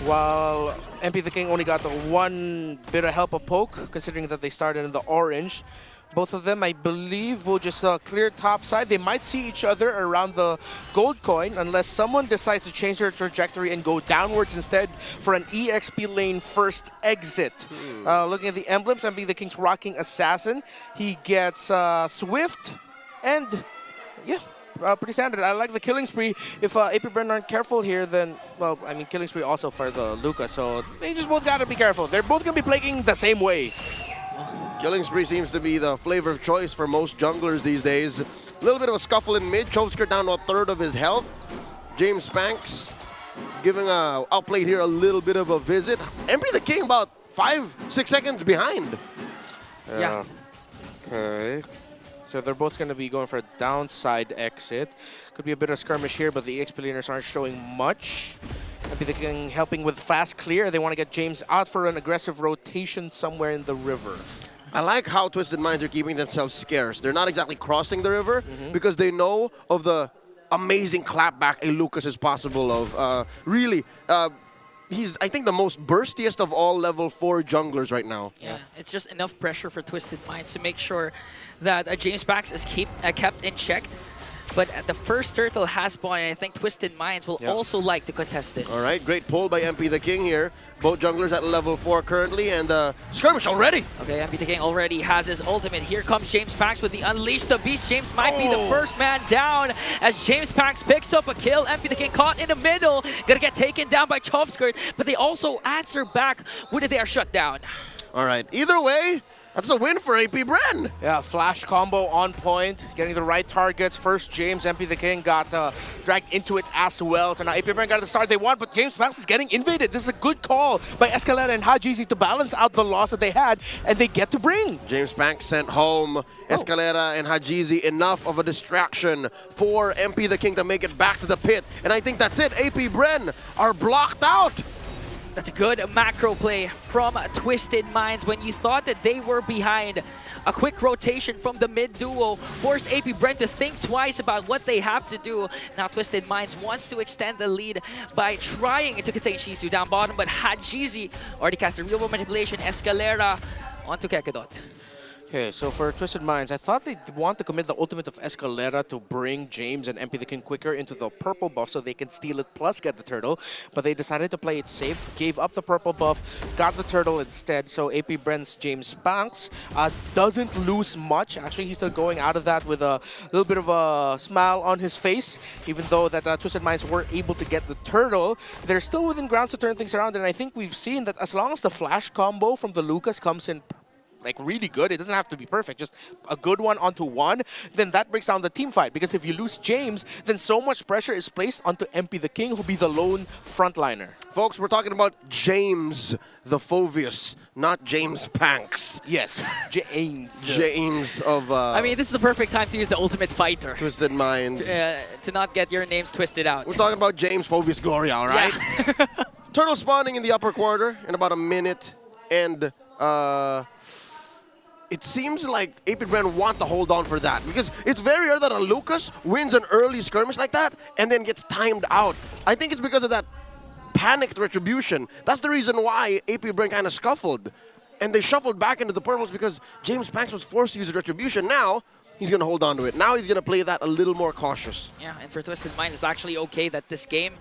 while MP the King only got the one bit of help of poke, considering that they started in the orange. Both of them, I believe, will just clear top side. They might see each other around the gold coin unless someone decides to change their trajectory and go downwards instead for an EXP lane first exit. Looking at the emblems, MP the King's rocking Assassin. He gets Swift and, yeah, pretty standard. I like the killing spree. If AP Bren aren't careful here, then, well, I mean, killing spree also for the Lucas, so they just both gotta be careful. They're both gonna be playing the same way. Killing spree seems to be the flavor of choice for most junglers these days. A little bit of a scuffle in mid. Chovsker down to a third of his health. James Spanks giving Outplayed here a little bit of a visit. MP the King about 5-6 seconds behind. Yeah. Okay. So they're both going to be going for a downside exit. Could be a bit of skirmish here, but the EXP laners aren't showing much. MP the King helping with fast clear. They want to get James out for an aggressive rotation somewhere in the river. I like how Twisted Minds are keeping themselves scarce. They're not exactly crossing the river because they know of the amazing clapback a Lucas is possible of. Really, he's, I think, the most burstiest of all level 4 junglers right now. Yeah, it's just enough pressure for Twisted Minds to make sure that James Pax is kept in check. But the first turtle has spawned, and I think Twisted Minds will also like to contest this. All right, great pull by MP the King here. Both junglers at level 4 currently, and skirmish already. Okay, MP the King already has his ultimate. Here comes James Pax with the Unleash the Beast. James might be the first man down as James Pax picks up a kill. MP the King caught in the middle. Gonna get taken down by Chovskirt, but they also answer back with their shutdown. All right, either way, that's a win for AP Bren. Yeah, flash combo on point, getting the right targets. First, James, MP the King got dragged into it as well. So now AP Bren got the start they want, but James Pax is getting invaded. This is a good call by Escalera and Hajizi to balance out the loss that they had, and they get to bring. James Pax sent home. Escalera and Hajizi, enough of a distraction for MP the King to make it back to the pit. And I think that's it. AP Bren are blocked out. That's a good macro play from Twisted Minds. When you thought that they were behind, a quick rotation from the mid duo forced AP Bren to think twice about what they have to do. Now Twisted Minds wants to extend the lead by trying to contain Shizu down bottom, but Hajizi already cast a real world manipulation. Escalera onto Kekedot. Okay, so for Twisted Minds, I thought they'd want to commit the ultimate of Escalera to bring James and MP the King quicker into the purple buff so they can steal it plus get the turtle, but they decided to play it safe, gave up the purple buff, got the turtle instead, so AP Bren's James Banks doesn't lose much. Actually, he's still going out of that with a little bit of a smile on his face, even though that Twisted Minds were able to get the turtle. They're still within grounds to turn things around, and I think we've seen that as long as the flash combo from the Lucas comes in like really good, it doesn't have to be perfect, just a good one onto one, then that breaks down the team fight. Because if you lose James, then so much pressure is placed onto MP the King, who'll be the lone frontliner. Folks, we're talking about James the Phovius, not James Panks. Yes, James. James of... I mean, this is the perfect time to use the Ultimate Fighter. Twisted Minds. To not get your names twisted out. We're talking about James Phovius Gloria, all right? Yeah. Turtle spawning in the upper quarter in about a minute, and... it seems like AP Bren want to hold on for that because it's very rare that a Lucas wins an early skirmish like that and then gets timed out. I think it's because of that panicked retribution. That's the reason why AP Bren kind of scuffled. And they shuffled back into the purples because James Panks was forced to use retribution. Now, he's going to hold on to it. Now he's going to play that a little more cautious. Yeah, and for Twisted Mind, it's actually okay that this game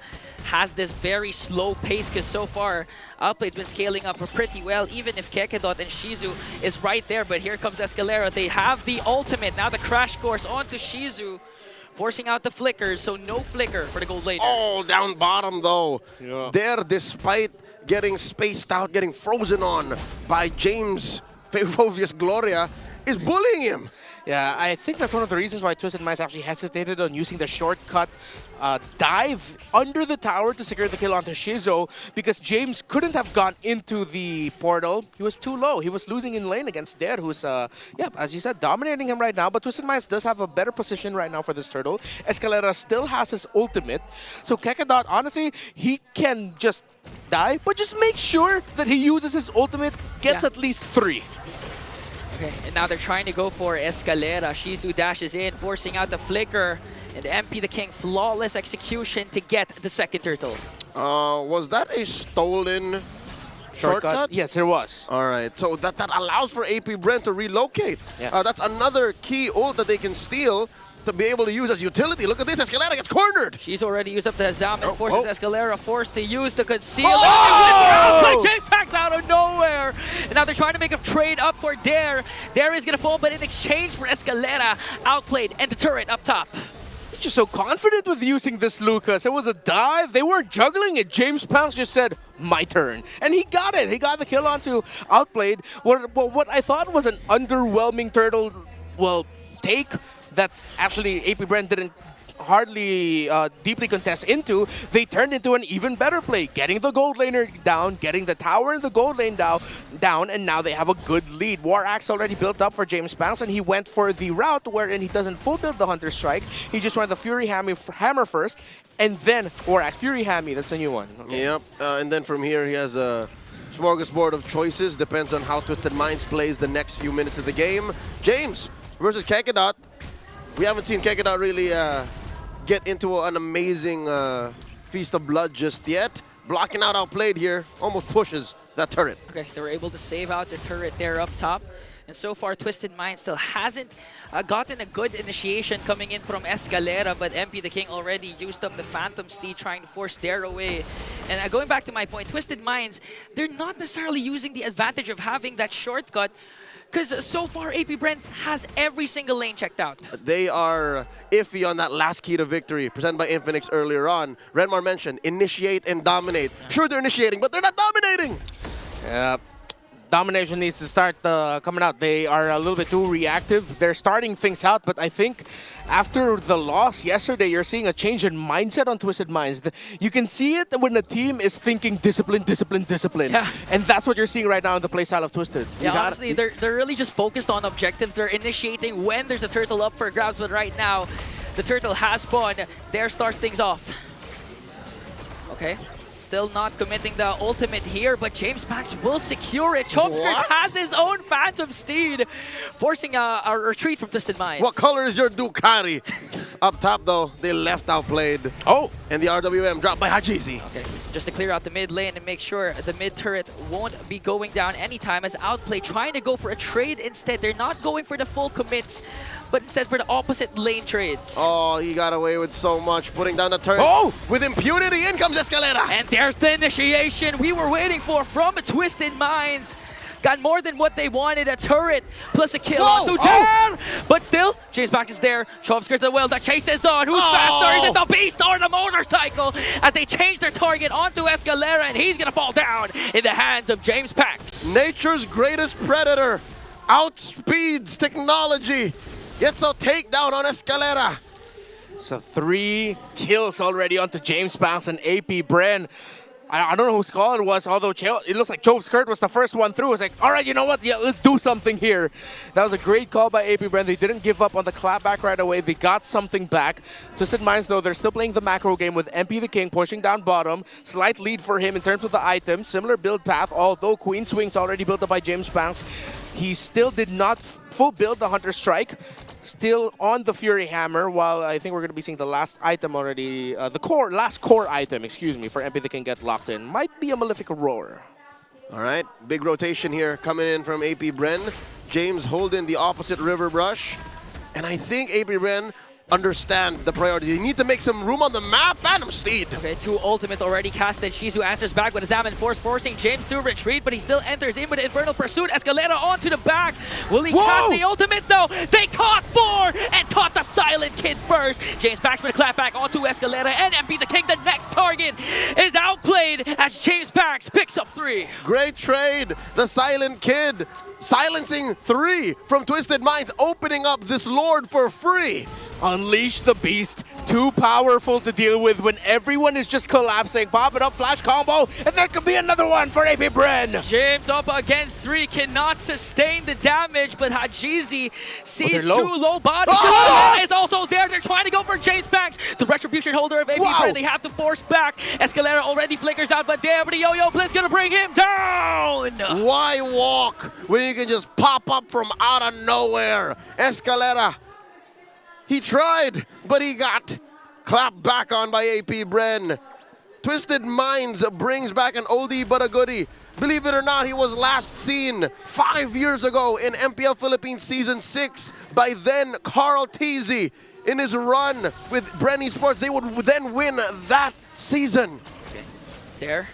has this very slow pace because so far, Outplayed's been scaling up pretty well, even if Kekedot and Shizu is right there. But here comes Escalera. They have the ultimate. Now the crash course onto Shizu, forcing out the flickers, so no flicker for the gold laner. Oh, down bottom though. Yeah. There, despite getting spaced out, getting frozen on by James Phovius Gloria, is bullying him. Yeah, I think that's one of the reasons why Twisted Minds actually hesitated on using the shortcut dive under the tower to secure the kill onto Shizo, because James couldn't have gone into the portal. He was too low. He was losing in lane against Dare, who's, as you said, dominating him right now. But Twisted Minds does have a better position right now for this turtle. Escalera still has his ultimate. So Kekadot, honestly, he can just die, but just make sure that he uses his ultimate, gets at least 3. Okay, and now they're trying to go for Escalera. Shizu dashes in, forcing out the flicker. And MP the King, flawless execution to get the second turtle. Was that a stolen shortcut? Yes, it was. All right, so that allows for AP Bren to relocate. Yeah. That's another key ult that they can steal to be able to use as utility. Look at this, Escalera gets cornered. She's already used up the Zam and forces Escalera forced to use the conceal. Oh! J-Packs out of nowhere. And now they're trying to make a trade up for Dare. Dare is going to fall, but in exchange for Escalera, outplayed and the turret up top. He's just so confident with using this, Lucas. It was a dive. They weren't juggling it. James Pounce just said, my turn. And he got it. He got the kill onto Outplayed. What I thought was an underwhelming turtle, take that actually AP Bren didn't hardly deeply contest into, they turned into an even better play, getting the gold laner down, getting the tower and the gold lane down, and now they have a good lead. War Axe already built up for James Pounce, and he went for the route wherein he doesn't full build the Hunter Strike. He just went the Fury Hammer first, and then War Axe. Fury Hammy, that's a new one. Okay. Yep, and then from here he has a smorgasbord of choices. Depends on how Twisted Minds plays the next few minutes of the game. James versus Kekadot. We haven't seen Kekadot really get into an amazing feast of blood just yet. Blocking out Outplayed here, almost pushes that turret. Okay, they were able to save out the turret there up top. And so far, Twisted Mind still hasn't gotten a good initiation coming in from Escalera, but MP the King already used up the Phantom Steed trying to force Dare away. And going back to my point, Twisted Minds, they're not necessarily using the advantage of having that shortcut, because so far, AP Bren has every single lane checked out. They are iffy on that last key to victory, presented by Infinix earlier on. Renmar mentioned, initiate and dominate. Sure, they're initiating, but they're not dominating! Yeah. Domination needs to start coming out. They are a little bit too reactive. They're starting things out, but I think after the loss yesterday, you're seeing a change in mindset on Twisted Minds. You can see it when the team is thinking discipline, discipline, discipline. Yeah. And that's what you're seeing right now in the playstyle of Twisted. Yeah, honestly, they're really just focused on objectives. They're initiating when there's a turtle up for grabs, but right now, the turtle has spawned. Dare starts things off. Okay. Still not committing the ultimate here, but James Pax will secure it. Chomskert has his own Phantom Steed, forcing a retreat from Twisted Minds. What color is your Ducati? Up top, though, they left Outplayed. Oh! And the RWM dropped by Hajizi. Okay, just to clear out the mid lane and make sure the mid turret won't be going down anytime, as Outplayed trying to go for a trade instead. They're not going for the full commits, but instead for the opposite lane trades. Oh, he got away with so much, putting down the turret. Oh! With impunity, in comes Escalera. And there's the initiation we were waiting for from Twisted Minds. Got more than what they wanted, a turret plus a kill onto Dare. But still, James Pax is there. Chovskirt's the will. The chase is on. Who's faster? Is it the Beast or the Motorcycle? As they change their target onto Escalera, and he's going to fall down in the hands of James Pax. Nature's greatest predator outspeeds technology. Gets a takedown on Escalera. So 3 kills already onto James Pounce and AP Bren. I don't know whose call it was, although it looks like Chovskert was the first one through. It's like, all right, you know what? Yeah, let's do something here. That was a great call by AP Bren. They didn't give up on the clapback right away. They got something back. Twisted Minds, though, they're still playing the macro game with MP the King pushing down bottom. Slight lead for him in terms of the items. Similar build path, although Queen Swing's already built up by James Pounce. He still did not full build the Hunter Strike. Still on the Fury Hammer, while I think we're going to be seeing the last item already, last core item, excuse me, for MP the King get locked in. Might be a Malefic Aurora. All right, big rotation here coming in from AP Bren. James holding the opposite River Brush. And I think AP Bren understand the priority. They need to make some room on the map. Phantom Steed. Okay, 2 ultimates already casted. Shizu answers back with a Salmon Force, forcing James to retreat, but he still enters in with Infernal Pursuit. Escalera onto the back. Will he cast the ultimate though? They caught 4 and caught the Silent Kid first. James Pax with a clapback onto Escalera, and MP the King, the next target, is outplayed as James Pax picks up 3. Great trade. The Silent Kid silencing 3 from Twisted Minds, opening up this Lord for free. Unleash the beast. Too powerful to deal with when everyone is just collapsing. Pop it up, flash combo, and there could be another one for AP Bren. James up against 3, cannot sustain the damage, but Hajizi sees 2 low bodies. Is also there. They're trying to go for James Pax, the retribution holder of AP Bren. They have to force back. Escalera already flickers out, but there, the Yo-Yo Blitz gonna bring him down. Why walk when you can just pop up from out of nowhere? Escalera, he tried, but he got clapped back on by AP Bren. Twisted Minds brings back an oldie but a goodie. Believe it or not, he was last seen 5 years ago in MPL Philippines Season 6 by then Carl Teasy. In his run with Bren Esports, they would then win that season. Okay. There.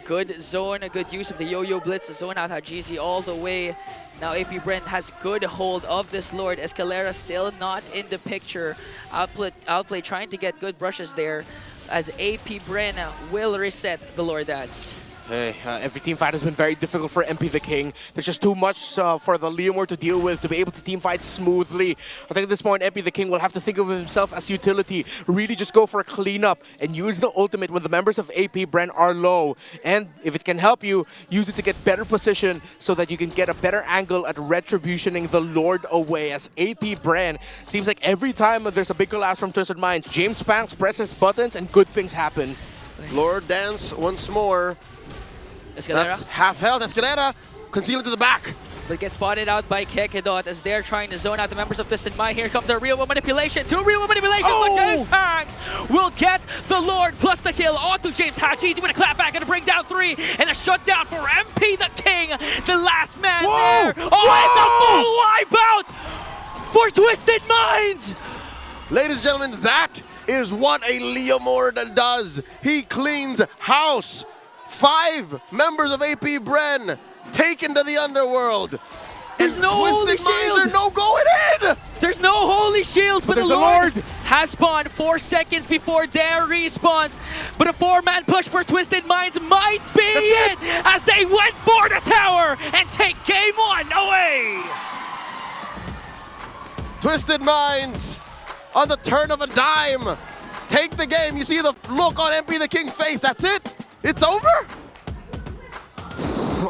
Good zone, a good use of the Yo-Yo Blitz, zone out Hajizi all the way. Now AP Bren has good hold of this Lord. Escalera still not in the picture. Outplay trying to get good brushes there as AP Bren will reset the Lord dance. Hey, every team fight has been very difficult for MP the King. There's just too much for the Leomord to deal with to be able to team fight smoothly. I think at this point, MP the King will have to think of himself as utility. Really just go for a cleanup and use the ultimate when the members of AP Bren are low. And if it can help you, use it to get better position so that you can get a better angle at retributioning the Lord away. As AP Bren, seems like every time there's a big collapse from Twisted Minds, James Panks presses buttons and good things happen. Lord dance once more. Escalera. That's half health. Escalera concealed to the back. But gets spotted out by Kekedot as they're trying to zone out the members of Twisted Mind. Here comes the real manipulation. 2 real manipulations, but James Panks will get the Lord plus the kill onto James Hajizi with a clapback and bring down 3 and a shutdown for MP the King, the last man there. Oh, it's a full wipeout for Twisted Minds. Ladies and gentlemen, that is what a Leomord does. He cleans house. 5 members of AP Bren taken to the underworld. There's no holy Twisted Minds shield. are no going in. There's no holy shields, but there's the a Lord Lord has spawned 4 seconds before their respawns. But a 4-man push for Twisted Minds might be it as they went for the tower and take game 1 away. Twisted Minds on the turn of a dime take the game. You see the look on MP the King's face. That's it. It's over?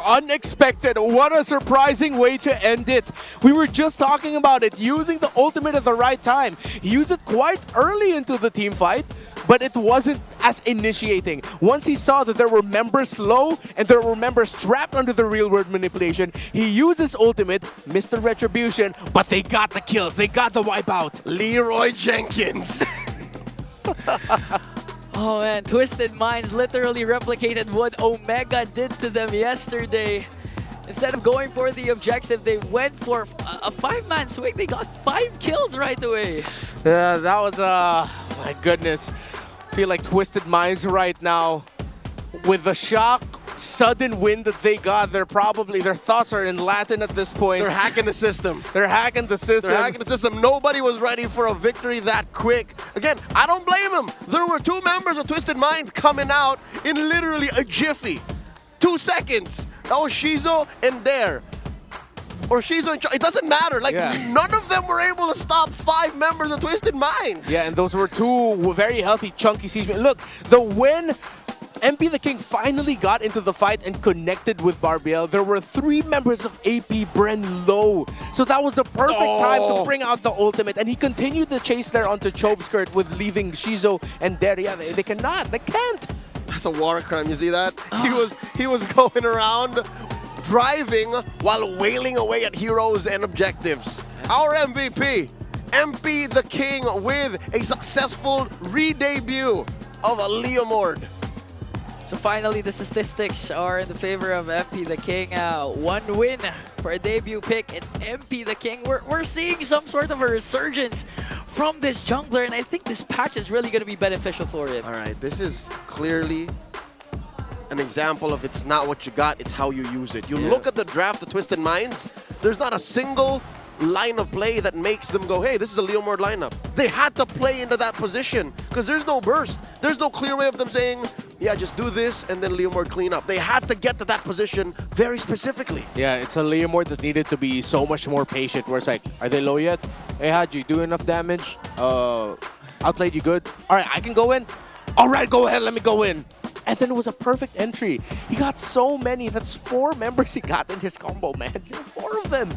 Unexpected. What a surprising way to end it. We were just talking about it, using the ultimate at the right time. He used it quite early into the team fight, but it wasn't as initiating. Once he saw that there were members low and there were members trapped under the real world manipulation, he used his ultimate, missed the retribution, but they got the kills. They got the wipeout. Leroy Jenkins. Oh man, Twisted Minds literally replicated what Omega did to them yesterday. Instead of going for the objective, they went for a 5-man swing. They got 5 kills right away. Yeah, that was, my goodness. I feel like Twisted Minds right now, with the shock, sudden win that they got, their thoughts are in Latin at this point. They're hacking the system. They're hacking the system. They're hacking the system. Nobody was ready for a victory that quick. Again, I don't blame them. There were 2 members of Twisted Minds coming out in literally a jiffy. 2 seconds. That was Shizo and Dare. Or Shizo and it doesn't matter. Like, none of them were able to stop 5 members of Twisted Minds. Yeah, and those were 2 very healthy, chunky siegemen. Look, when MP the King finally got into the fight and connected with Barbiel, there were 3 members of AP Bren low. So that was the perfect time to bring out the ultimate. And he continued the chase there onto Choveskirt with leaving Shizo and Dare. Yeah, they cannot. They can't. That's a war crime. You see that? He was going around driving while wailing away at heroes and objectives. Our MVP, MP the King, with a successful re-debut of a Leomord. So finally, the statistics are in the favor of MP the King. One win for a debut pick, and MP the King. We're seeing some sort of a resurgence from this jungler, and I think this patch is really going to be beneficial for him. All right, this is clearly an example of it's not what you got, it's how you use it. You look at the draft, the Twisted Minds, there's not a single line of play that makes them go, hey, this is a Leomord lineup. They had to play into that position because there's no burst. There's no clear way of them saying, yeah, just do this and then Leomord clean up. They had to get to that position very specifically. Yeah, it's a Leomord that needed to be so much more patient, where it's like, are they low yet? Hey, Haji, do enough damage? Outplayed you good? All right, I can go in? All right, go ahead, let me go in. And then it was a perfect entry. He got so many. That's 4 members he got in his combo, man. 4 of them.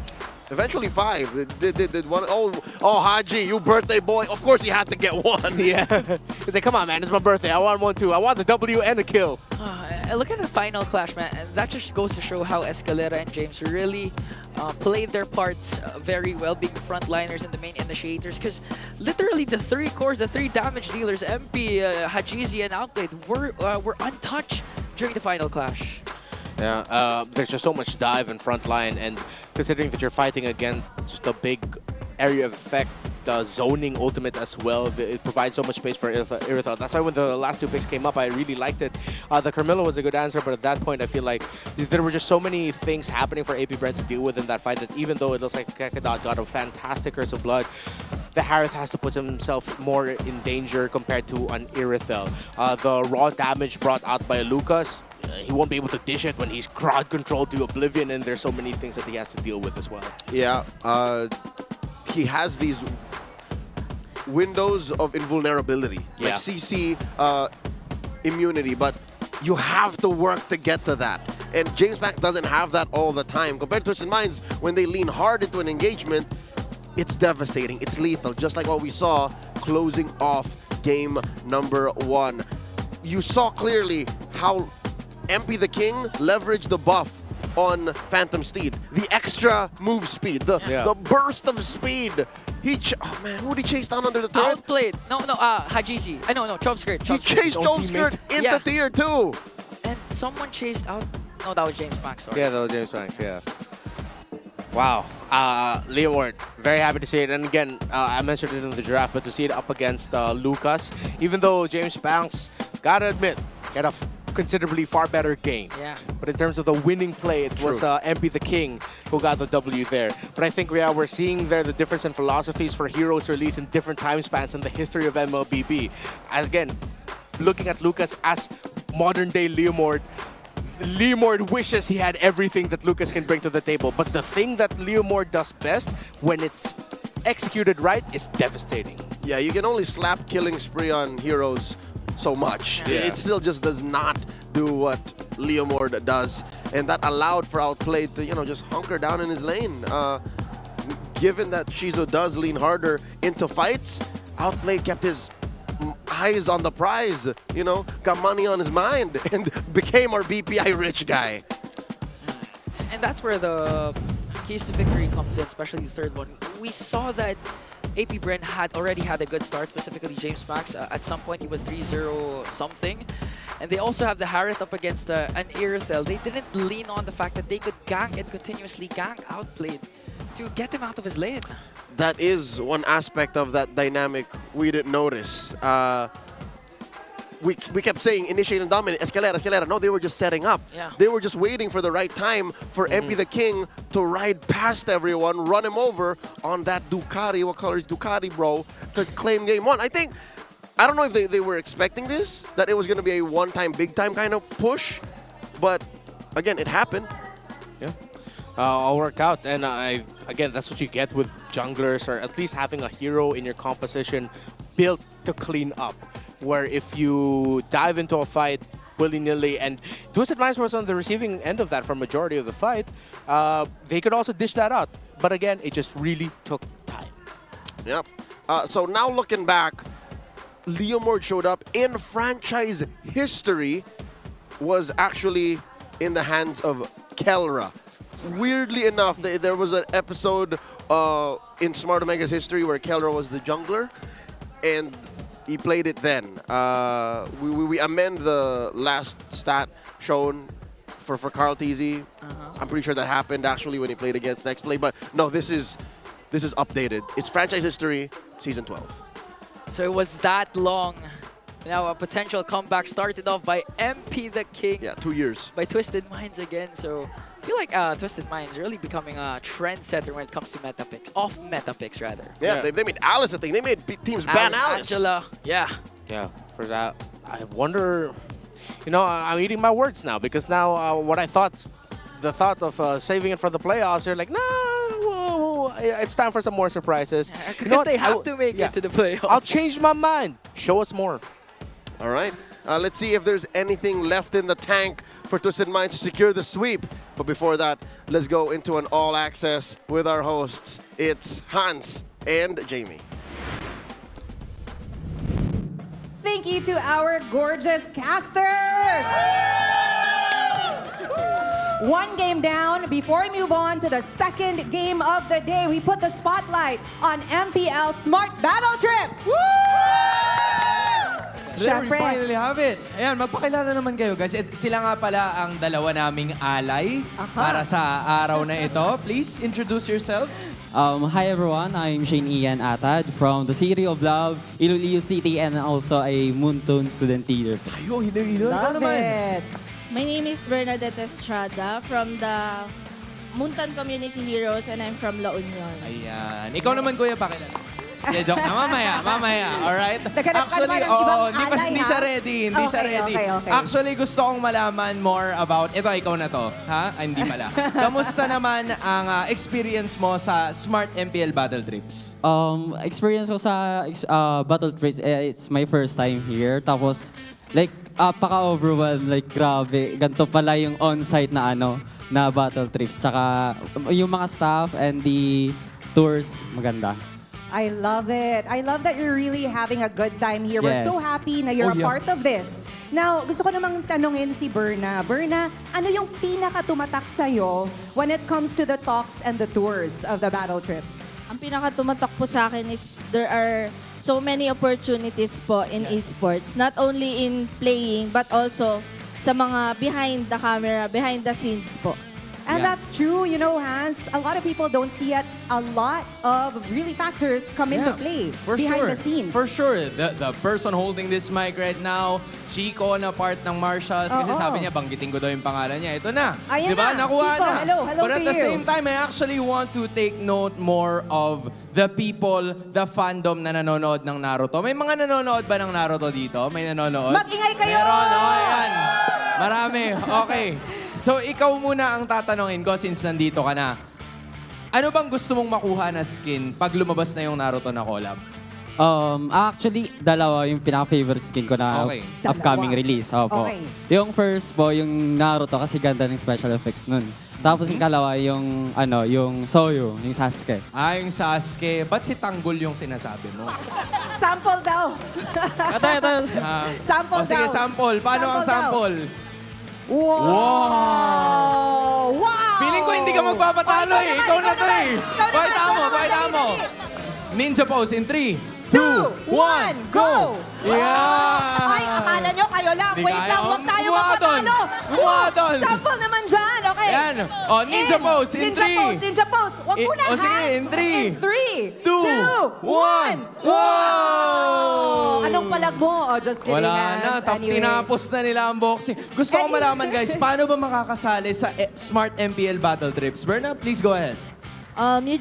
Eventually 5. Did one. Oh, Haji, you birthday boy. Of course he had to get one. Yeah. He's like, come on, man. It's my birthday. I want one too. I want the W and a kill. Look at the final clash, man. And that just goes to show how Escalera and James really played their parts very well, being frontliners and the main initiators. Because literally the 3 cores, the 3 damage dealers, MP, Hajizi, and Outplayed were untouched during the final clash. Yeah, there's just so much dive in front line, and considering that you're fighting against a big area of effect, zoning ultimate as well, it provides so much space for Irithel. That's why when the last 2 picks came up, I really liked it. The Carmilla was a good answer, but at that point, I feel like there were just so many things happening for AP Bren to deal with in that fight that even though it looks like Kekadot got a fantastic Curse of Blood, the Harith has to put himself more in danger compared to an Irithel. The raw damage brought out by Lucas, he won't be able to dish it when he's crowd controlled to oblivion, and there's so many things that he has to deal with as well. Yeah, he has these windows of invulnerability, like CC immunity, but you have to work to get to that. And James Pack doesn't have that all the time. Compared to Twisted Minds, when they lean hard into an engagement, it's devastating, it's lethal, just like what we saw closing off game number 1. You saw clearly how MP the King leveraged the buff on Phantom Steed. The extra move speed, the burst of speed. Oh man, who did he chase down under the turret? Outplayed. No, Hajizi. No, Chobskirt. He chased Chobskirt into tier 2. And someone chased out. No, that was James Max. Sorry. Yeah, that was James Max, yeah. Wow. Leomord, very happy to see it. And again, I mentioned it in the draft, but to see it up against Lucas, even though James Banks, gotta admit, got a considerably far better game. Yeah. But in terms of the winning play, it was MP the King who got the W there. But I think we're seeing there the difference in philosophies for heroes released in different time spans in the history of MLBB. As again, looking at Lucas as modern day Leomord, Leomord wishes he had everything that Lucas can bring to the table. But the thing that Leomord does best, when it's executed right, is devastating. Yeah, you can only slap killing spree on heroes so much. Yeah. It still just does not do what Leomord does. And that allowed for Outplayed to, just hunker down in his lane. Given that Shizo does lean harder into fights, Outplayed kept his eyes on the prize, got money on his mind, and became our BPI rich guy. And that's where the keys to victory comes in, especially the third one. We saw that AP Bren had already had a good start, specifically James Max. At some point, he was 3-0 something. And they also have the Harith up against an Irithel. They didn't lean on the fact that they could gank and continuously gank Outplayed to get him out of his lane. That is one aspect of that dynamic we didn't notice. We kept saying initiate and dominate, Escalera. No, they were just setting up. Yeah. They were just waiting for the right time for MP the King to ride past everyone, run him over on that Ducati. What color is Ducati, bro? To claim game 1. I don't know if they were expecting this, that it was going to be a one-time, big-time kind of push. But again, it happened. Yeah. All worked out. And again, that's what you get with junglers, or at least having a hero in your composition built to clean up. Where if you dive into a fight willy-nilly, and Twisted Minds was on the receiving end of that for majority of the fight, they could also dish that out. But again, it just really took time. Yep. So now looking back, Leomord showed up in franchise history, was actually in the hands of Kelra. Weirdly enough, there was an episode in Smart Omega's history where Kelra was the jungler, and he played it then. We amend the last stat shown for Carl TZ. I'm pretty sure that happened actually when he played against Next Play, but no, this is updated. It's franchise history, season 12. So it was that long. Now a potential comeback started off by MP the King. Yeah, 2 years. By Twisted Minds again. So I feel like Twisted Minds really becoming a trendsetter when it comes to meta picks. Off meta picks, rather. Yeah, they made Alice a thing. They made teams ban Alice. Angela, yeah. Yeah, for that, I wonder. You know, I'm eating my words now because now what I thought, the thought of saving it for the playoffs, they're like, no, whoa, it's time for some more surprises. Because they have to make it to the playoffs. I'll change my mind. Show us more. All right. Let's see if there's anything left in the tank for Twisted Minds to secure the sweep. But before that, let's go into an all-access with our hosts. It's Hans and Jamie. Thank you to our gorgeous casters. One game down. Before we move on to the second game of the day, we put the spotlight on MPL Smart Battle Trips. There we finally have it. Ayan, magpakilala naman kayo guys. Sila nga pala ang dalawa naming alay para sa araw na ito. Please introduce yourselves. Hi everyone, I'm Shane Ian Atad from the City of Love, Iloilo City, and also a Moonton student leader. Ayo, Iloilo. Ikaw naman. My name is Bernadette Estrada from the Muntan Community Heroes and I'm from La Union. Ayan. Ikaw naman kuya, pakilala. Yeah, joke na. Mamaya. Alright? Actually, hindi siya ready. Hindi siya ready. Okay. Actually, gusto kong malaman more about... Ito, ikaw na to. Ha? Ay, hindi pala. Kamusta naman ang experience mo sa Smart MPL Battle Trips? Experience ko sa Battle Trips, it's my first time here. Tapos, like, paka-overwhelmed. Like, grabe. Ganito pala yung on-site na na Battle Trips. Tsaka, yung mga staff and the tours, maganda. I love it. I love that you're really having a good time here. We're so happy na you're a part of this. Now, gusto ko namang tanungin si Berna. Berna, ano yung pinaka-tumatak sa'yo when it comes to the talks and the tours of the battle trips? Ang pinaka-tumatak po sa akin is there are so many opportunities po in esports. Not only in playing, but also sa mga behind the camera, behind the scenes po. And that's true, you know, Hans. A lot of people don't see it. A lot of really factors come into play behind the scenes. For sure. The person holding this mic right now, Chico na part ng Marshals. Kasi sabi niya, banggitin ko daw yung pangalan niya. Ito na. Ayan diba? na. Nakuha Chico, na. hello But at the same time, I actually want to take note more of the people, the fandom na nanonood ng Naruto. May mga nanonood ba ng Naruto dito? May nanonood? Mag-ingay kayo! Meron. Ayan. Marami. Okay. So, ikaw muna ang tatanungin ko since nandito ka na. Ano bang gusto mong makuha na skin pag lumabas na yung Naruto na collab? Actually, dalawa yung pinaka-favorite skin ko na upcoming release. Opo. Okay. Yung first po, yung Naruto kasi ganda ng special effects nun. Tapos yung kalawa, yung yung Soyo, yung Sasuke. Yung Sasuke. Ba't si Tanggol yung sinasabi mo? Sample daw. Sample daw. Sige, sample. Paano ang sample? Wow! Feeling ko hindi ka magpapatalo eh. Ikaw na to eh. Pakita mo. Ninja pose in 3, 2, 1, go! Yeah! Ay, akala nyo kayo lang. Di Wait kaya. lang, huwag tayo Gumawa magpatalo. Gumawa doon. Sample naman dyan, okay? Yan. Ninja pose in 3. Ninja pose. Huwag muna, Hans. Sige, in 3. In 3, 2, 1. Wow! Anong palag mo? Oh, just kidding, Wala Hans. na. Tinapos na nila ang boxing. Gusto ko malaman, guys, paano ba makakasali sa Smart MPL Battle Trips? Berna, please go ahead. You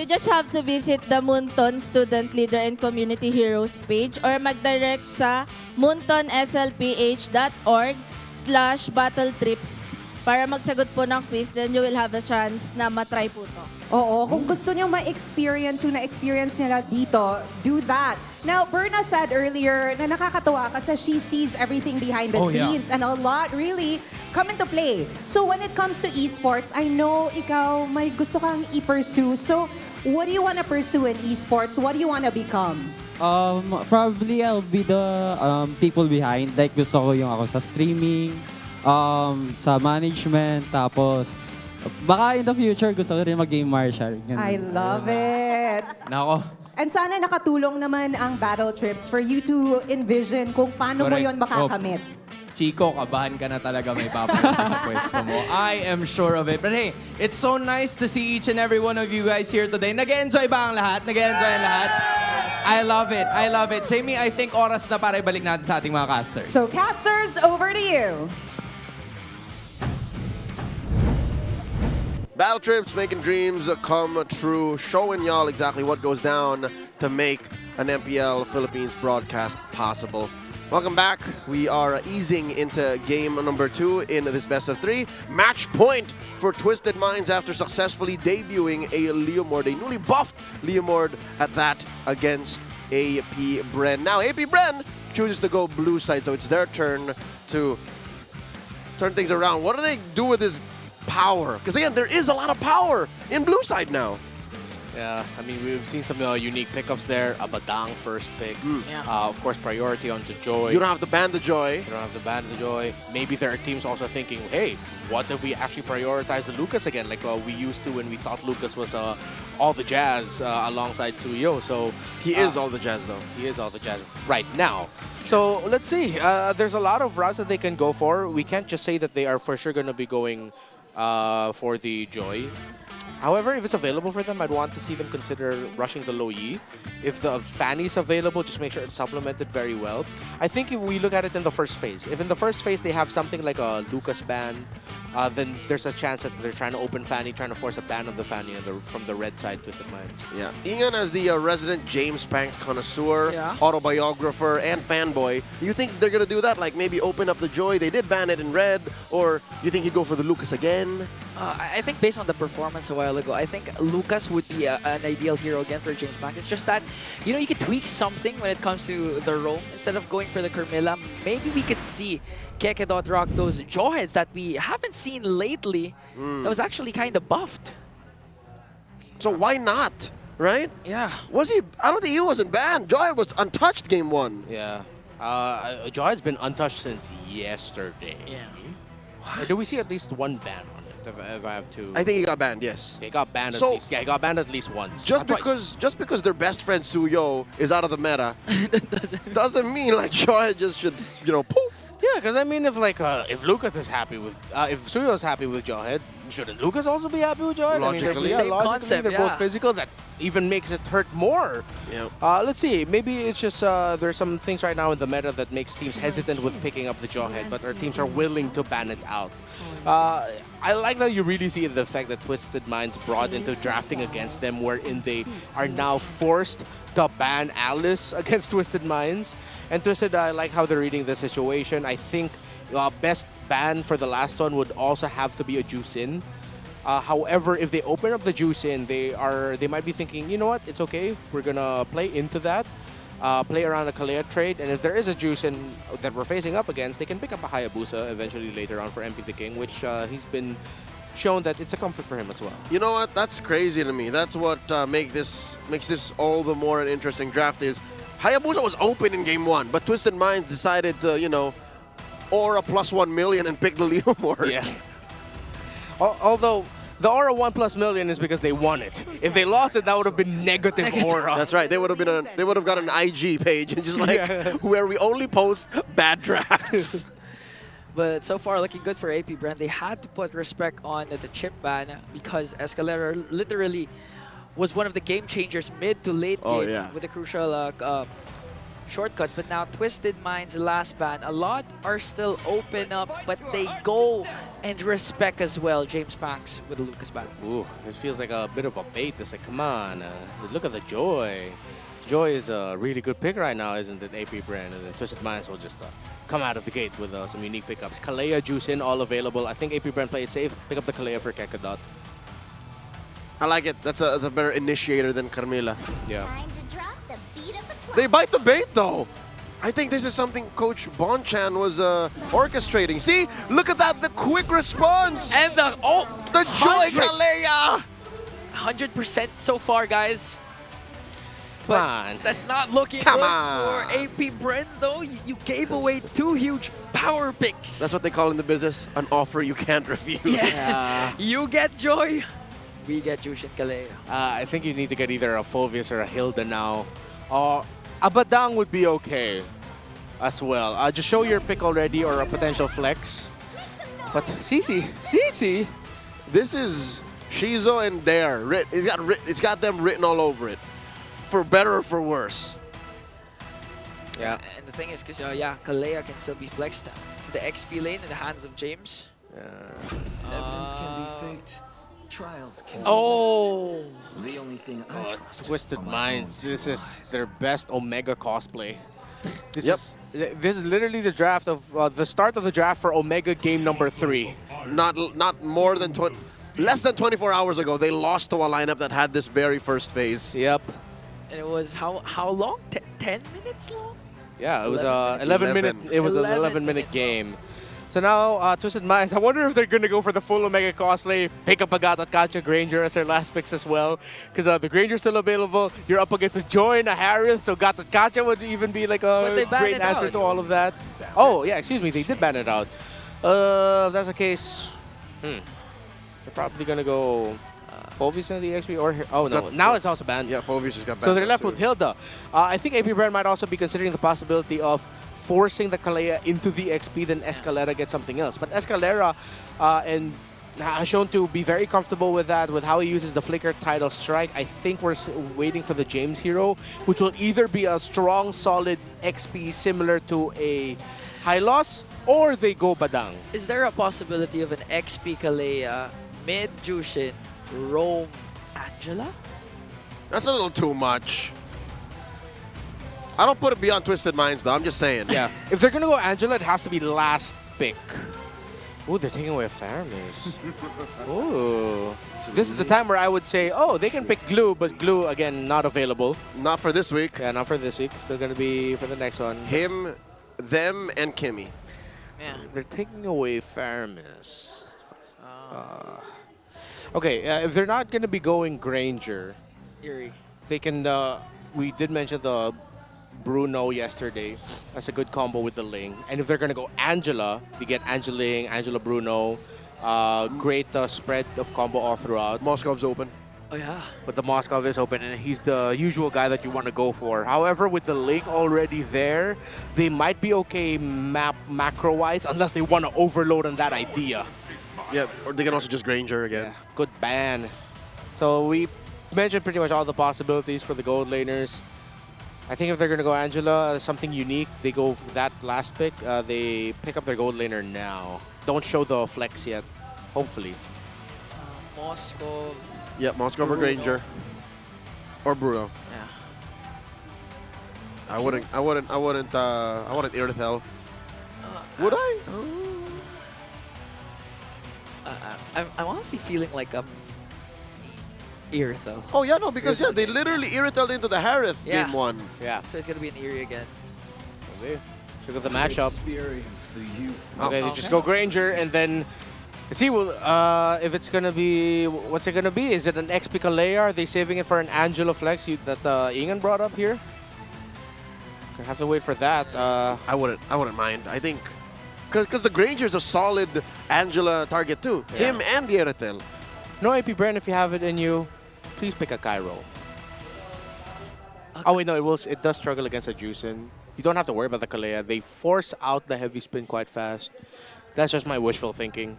just have to visit the Munton Student Leader and Community Heroes page or mag-direct sa muntonslph.org/battletrips para magsagot po ng quiz, then you will have a chance na matry po to. Oo, kung gusto nyo ma-experience yung na-experience nila dito, do that. Now, Berna said earlier na nakakatawa kasi she sees everything behind the scenes and a lot really come into play. So when it comes to esports, I know ikaw may gusto kang i-pursue. So what do you want to pursue in esports? What do you want to become? Probably I'll be the people behind. Like gusto ko yung ako sa streaming, sa management, tapos baka in the future gusto ko rin mag-game marshal. Ganun. I love it. Nako, And sana nakatulong naman ang battle trips for you to envision kung paano mo Correct. yon makakamit. Chico, kabahan ka na talaga may papalit sa pwesto mo. I am sure of it. But hey, it's so nice to see each and every one of you guys here today. Nag-enjoy ba ang lahat? Nag-enjoy ang lahat? I love it. I love it. Jamie, I think oras na para ibalik natin sa ating mga casters. So casters, over to you. Battle trips making dreams come true, showing y'all exactly what goes down to make an MPL Philippines broadcast possible. Welcome back. We are easing into game number 2 in this best of 3. Match point for Twisted Minds after successfully debuting a Leomord, a newly buffed Leomord at that against AP Bren. Now AP Bren chooses to go blue side, so it's their turn to turn things around. What do they do with this power? Because again, there is a lot of power in blue side now. Yeah, I mean, we've seen some unique pickups there. A Badang first pick. Of course, priority onto Joy. You don't have to ban the Joy. You don't have to ban the Joy. Maybe there are teams also thinking, hey, what if we actually prioritize the Lucas again, like we used to when we thought Lucas was all the jazz alongside Suyo. So he is all the jazz, though. He is all the jazz right now. So let's see. There's a lot of routes that they can go for. We can't just say that they are for sure going to be going for the Joy. However, if it's available for them, I'd want to see them consider rushing the low Yi. If the Fanny is available, just make sure it's supplemented very well. I think if we look at it in the first phase, if in the first phase they have something like a Lucas ban, then there's a chance that they're trying to open Fanny, trying to force a ban on the Fanny from the red side, Twisted Minds. Yeah. Ingan, as the resident James Panks connoisseur, autobiographer, and fanboy, you think they're going to do that? Like maybe open up the Joy? They did ban it in red. Or you think he'd go for the Lucas again? I think based on the performance a while ago, I think Lucas would be an ideal hero again for James Panks. It's just that, you know, you could tweak something when it comes to the roam. Instead of going for the Carmilla, maybe we could see Kekedot rock those Jawheads that we haven't seen lately. That was actually kind of buffed. So why not? Right? Yeah. Was he? I don't think he wasn't banned. Jawhead was untouched game 1. Yeah. Jawhead's been untouched since yesterday. Yeah. Or do we see at least one ban on it? If I have to, I think he got banned. Yes. He got banned at least. Yeah, he got banned at least once. Just because their best friend Suyo is out of the meta, doesn't mean like Jawhead just should, you know, poof. Yeah, because I mean, if Lucas is happy with, if Suyo is happy with Jawhead, shouldn't Lucas also be happy with Jawhead? Logically, I mean, logically, they're both physical. That even makes it hurt more. Yeah. Let's see. Maybe it's just there's some things right now in the meta that makes teams hesitant with picking up the Jawhead, but our teams are willing to ban it out. I like that you really see the fact that Twisted Minds brought into drafting against them, wherein they are now forced to ban Alice against Twisted Minds. And Twisted, I like how they're reading the situation. I think best ban for the last one would also have to be a Juice In. However, if they open up the Juice In, they might be thinking, you know what, it's okay. We're gonna play into that. Play around a Kalea trade, and if there is a Juice In that we're facing up against, they can pick up a Hayabusa eventually later on for MP the King, which he's been shown that it's a comfort for him as well. You know what? That's crazy to me. That's what makes this all the more an interesting draft is Hayabusa was open in game 1, but Twisted Minds decided to, you know, Aura plus 1 million and pick the Leomord. Yeah. Although the Aura 1+ million is because they won it. If they lost it, that would have been negative Aura. That's right. They would have got an IG page and just like where we only post bad drafts. But so far, looking good for AP Bren. They had to put respect on the chip ban because Escalera literally was one of the game changers mid to late game with a crucial shortcut. But now Twisted Minds last ban. A lot are still open up, but they go and respect as well. James Panks with a Lucas ban. Ooh, it feels like a bit of a bait. It's like, come on, look at the Joy. Joy is a really good pick right now, isn't it, AP Bren? And then Twisted Minds will just come out of the gate with some unique pickups. Kalea, Juice In, all available. I think AP Bren play it safe. Pick up the Kalea for Kekedot. I like it. That's a better initiator than Carmilla. Yeah. They bite the bait, though. I think this is something Coach Bonchan was orchestrating. See? Look at that. The quick response. And the Joy Kalea. 100% so far, guys. But Come on. that's not looking Come good on. for AP Bren, though. You gave away 2 huge power picks. That's what they call in the business an offer you can't refuse. Yes. You get Joy. we get Jushin Kalea? I think you need to get either a Fulvius or a Hilda now. A Badang would be okay as well. Just show your pick already or a potential flex. But CC. This is Shizo and Dare. It's got them written all over it. For better or for worse. Yeah. And the thing is, because yeah, Kalea can still be flexed to the XP lane in the hands of James. Evidence can be faked. Trials can Oh! The only thing I trust. Twisted Minds. This is their best Omega cosplay. This is literally the draft of the start of the draft for Omega game number 3. Not more than less than 24 hours ago, they lost to a lineup that had this very first phase. Yep. And it was how long? 10 minutes long? Yeah, it was 11 minute. It was an 11-minute game. So now, Twisted Minds, I wonder if they're going to go for the full Omega cosplay, pick up a Gatatkacha Granger as their last picks as well. Because the Granger's still available. You're up against a Joy and a Harris, so Gatatkacha would even be like a great answer to all of that. Oh, yeah, excuse me, they did ban it out. If that's the case, they're probably going to go Fulvius in the XP or... Oh, no, now it's also banned. Yeah, Fulvius just got banned. So they're left with Hilda. I think AP Bren might also be considering the possibility of forcing the Kalea into the XP, then Escalera gets something else. But Escalera has shown to be very comfortable with that, with how he uses the Flicker Tidal Strike. I think we're waiting for the James hero, which will either be a strong, solid XP similar to a Hylos, or they go Badang. Is there a possibility of an XP Kalea, mid Jushin, roam Angela? That's a little too much. I don't put it beyond Twisted Minds, though. I'm just saying. Yeah. If they're going to go Angela, it has to be last pick. Ooh, they're taking away Faramis. Ooh. This is the time where I would say, oh, they can pick Glue, but Glue, again, not available. Not for this week. Yeah, not for this week. Still going to be for the next one. Him, them, and Kimmy. Yeah. They're taking away Faramis. Okay, if they're not going to be going Granger, Eerie. they can, we did mention the Bruno yesterday. That's a good combo with the Ling. And if they're going to go Angela, they get Angeling, Angela Bruno. Great spread of combo all throughout. Moscow's open. Oh, yeah. But the Moscow is open, and he's the usual guy that you want to go for. However, with the Ling already there, they might be okay macro-wise, unless they want to overload on that idea. Yeah, or they can also just Granger again. Yeah, good ban. So we mentioned pretty much all the possibilities for the gold laners. I think if they're going to go Angela, something unique, they go for that last pick. They pick up their gold laner now. Don't show the flex yet, hopefully. Moscow. Yeah, Moscow or Granger. Or Bruno. Yeah. I wouldn't Irithel. Would I? I'm honestly feeling like I'm Irithel. Oh, yeah, no, because they literally Irithel into the Harith game 1. Yeah. So it's going to be an Eerie again. Okay. Look at the matchup. Okay, they just Okay. go Granger, and then see, if it's gonna be, what's it gonna be? Is it an XP Kalea? Are they saving it for an Angela flex that Ingan brought up here? Gonna have to wait for that. I wouldn't mind. I think because the Granger's a solid Angela target too. Yeah. Him and the Irithel. No AP Bren, if you have it in you, please pick a Cairo. Oh wait, no, it does struggle against a Juicin. You don't have to worry about the Kalea. They force out the heavy spin quite fast. That's just my wishful thinking.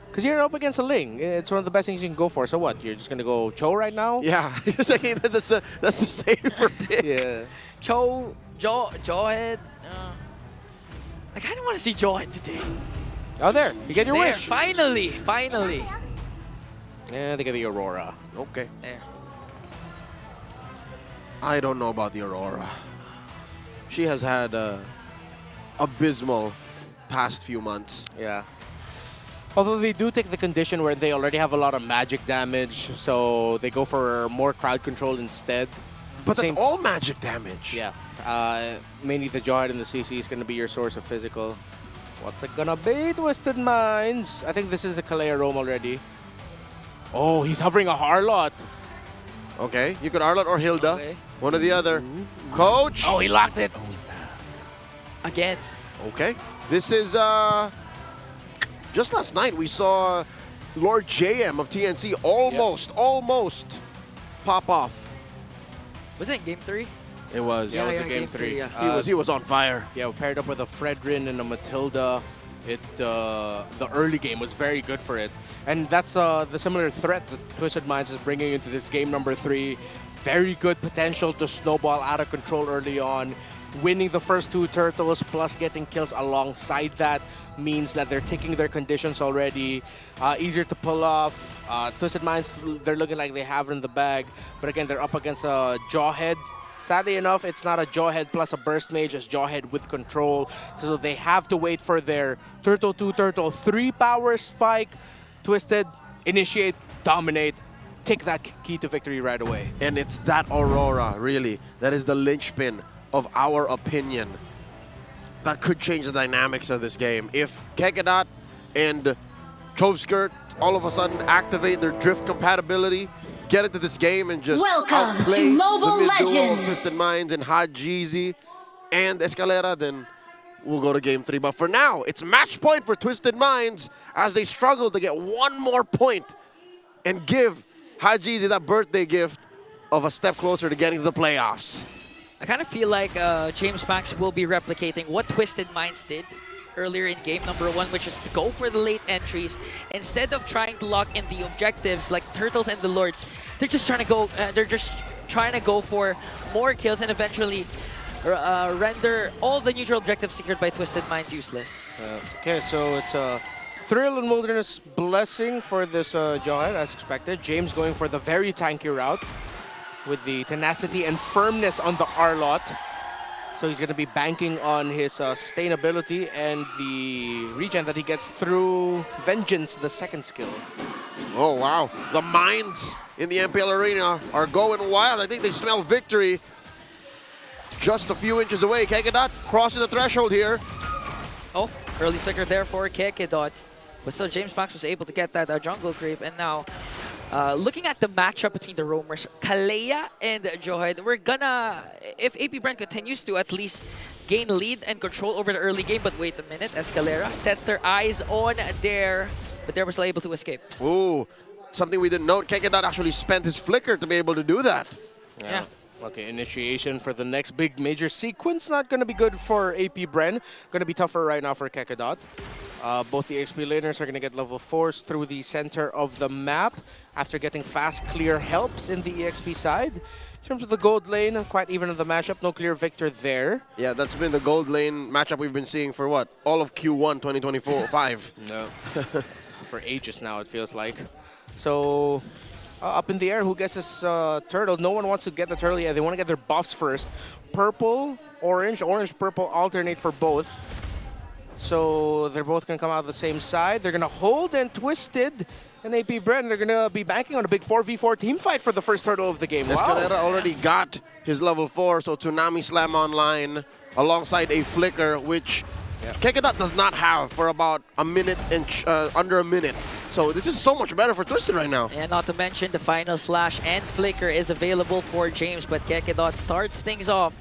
Because you're up against a Ling. It's one of the best things you can go for. So what? You're just going to go Cho right now? Yeah. that's the safer pick. Yeah. Cho, Jawhead. I kind of want to see Jawhead today. Oh, there. You get your There, wish. Finally. Yeah, they get the Aurora. Okay. There. I don't know about the Aurora. She has had abysmal past few months. Yeah. Although they do take the condition where they already have a lot of magic damage, so they go for more crowd control instead. But that's all magic damage. Yeah. Mainly the Jawhead and the CC is going to be your source of physical. What's it going to be, Twisted Minds? I think this is a Kalea roam already. Oh, he's hovering a Harlot. Okay, you could Arlot or Hilda. Okay. One or the other. Coach! Oh, he locked it. Again. Okay. This is, just last night we saw Lord JM of TNC almost pop off. Was it in game 3? It was. Yeah, it was in game 3. Yeah. He was on fire. Yeah, paired up with a Fredrin and a Matilda. The early game was very good for it. And that's the similar threat that Twisted Minds is bringing into this game number 3. Very good potential to snowball out of control early on. Winning the first 2 turtles plus getting kills alongside that means that they're taking their conditions already. Easier to pull off. Twisted Minds, they're looking like they have it in the bag. But again, they're up against a Jawhead. Sadly enough, it's not a Jawhead plus a Burst Mage, it's Jawhead with control. So they have to wait for their Turtle 2 Turtle 3 power spike. Twisted, initiate, dominate, take that key to victory right away. And it's that Aurora, really, that is the linchpin of our opinion that could change the dynamics of this game. If Kekedot and Chovskirt all of a sudden activate their drift compatibility, get into this game and just Welcome outplay to Mobile the mid-duo of Legends. Twisted Minds and Hajizi and Escalera, then we'll go to game 3. But for now, it's match point for Twisted Minds as they struggle to get one more point and give Hajizi that birthday gift of a step closer to getting to the playoffs. I kind of feel like James Max will be replicating what Twisted Minds did earlier in game number 1, which is to go for the late entries instead of trying to lock in the objectives like Turtles and the Lords. They're just trying to go. For more kills and eventually render all the neutral objectives secured by Twisted Minds useless. Okay, so it's a Thrill and Wilderness Blessing for this Jawhead, as expected. James going for the very tanky route with the tenacity and firmness on the R-Lot. So he's going to be banking on his sustainability and the regen that he gets through Vengeance, the second skill. Oh, wow. The minds in the MPL arena are going wild. I think they smell victory just a few inches away. Kekedot crossing the threshold here. Oh, early flicker there for Kekedot. But still, James Max was able to get that jungle creep. And now, looking at the matchup between the roamers, Kalea and Jawhead, we're gonna, if AP Bren continues to at least gain lead and control over the early game, but wait a minute, Escalera sets their eyes on there, but they were still able to escape. Ooh, something we didn't note, Kekedot actually spent his flicker to be able to do that. Yeah. Okay, initiation for the next big major sequence. Not going to be good for AP Bren. Going to be tougher right now for Kekedot. Both the XP laners are going to get level 4s through the center of the map after getting fast clear helps in the EXP side. In terms of the gold lane, quite even in the matchup. No clear victor there. Yeah, that's been the gold lane matchup we've been seeing for what? All of Q1 2024-5. No. For ages now, it feels like. So, up in the air, who gets this turtle? No one wants to get the turtle yet. They want to get their buffs first. Purple, orange, purple alternate for both. So they're both going to come out the same side. They're going to hold, and Twisted and AP Bren, they're going to be banking on a big 4v4 team fight for the first turtle of the game. Escalera already got his level 4, so Tsunami Slam online alongside a flicker, which Kekedot does not have for about a minute and under a minute. So this is so much better for Twisted right now. And not to mention the final slash and flicker is available for James, but Kekedot starts things off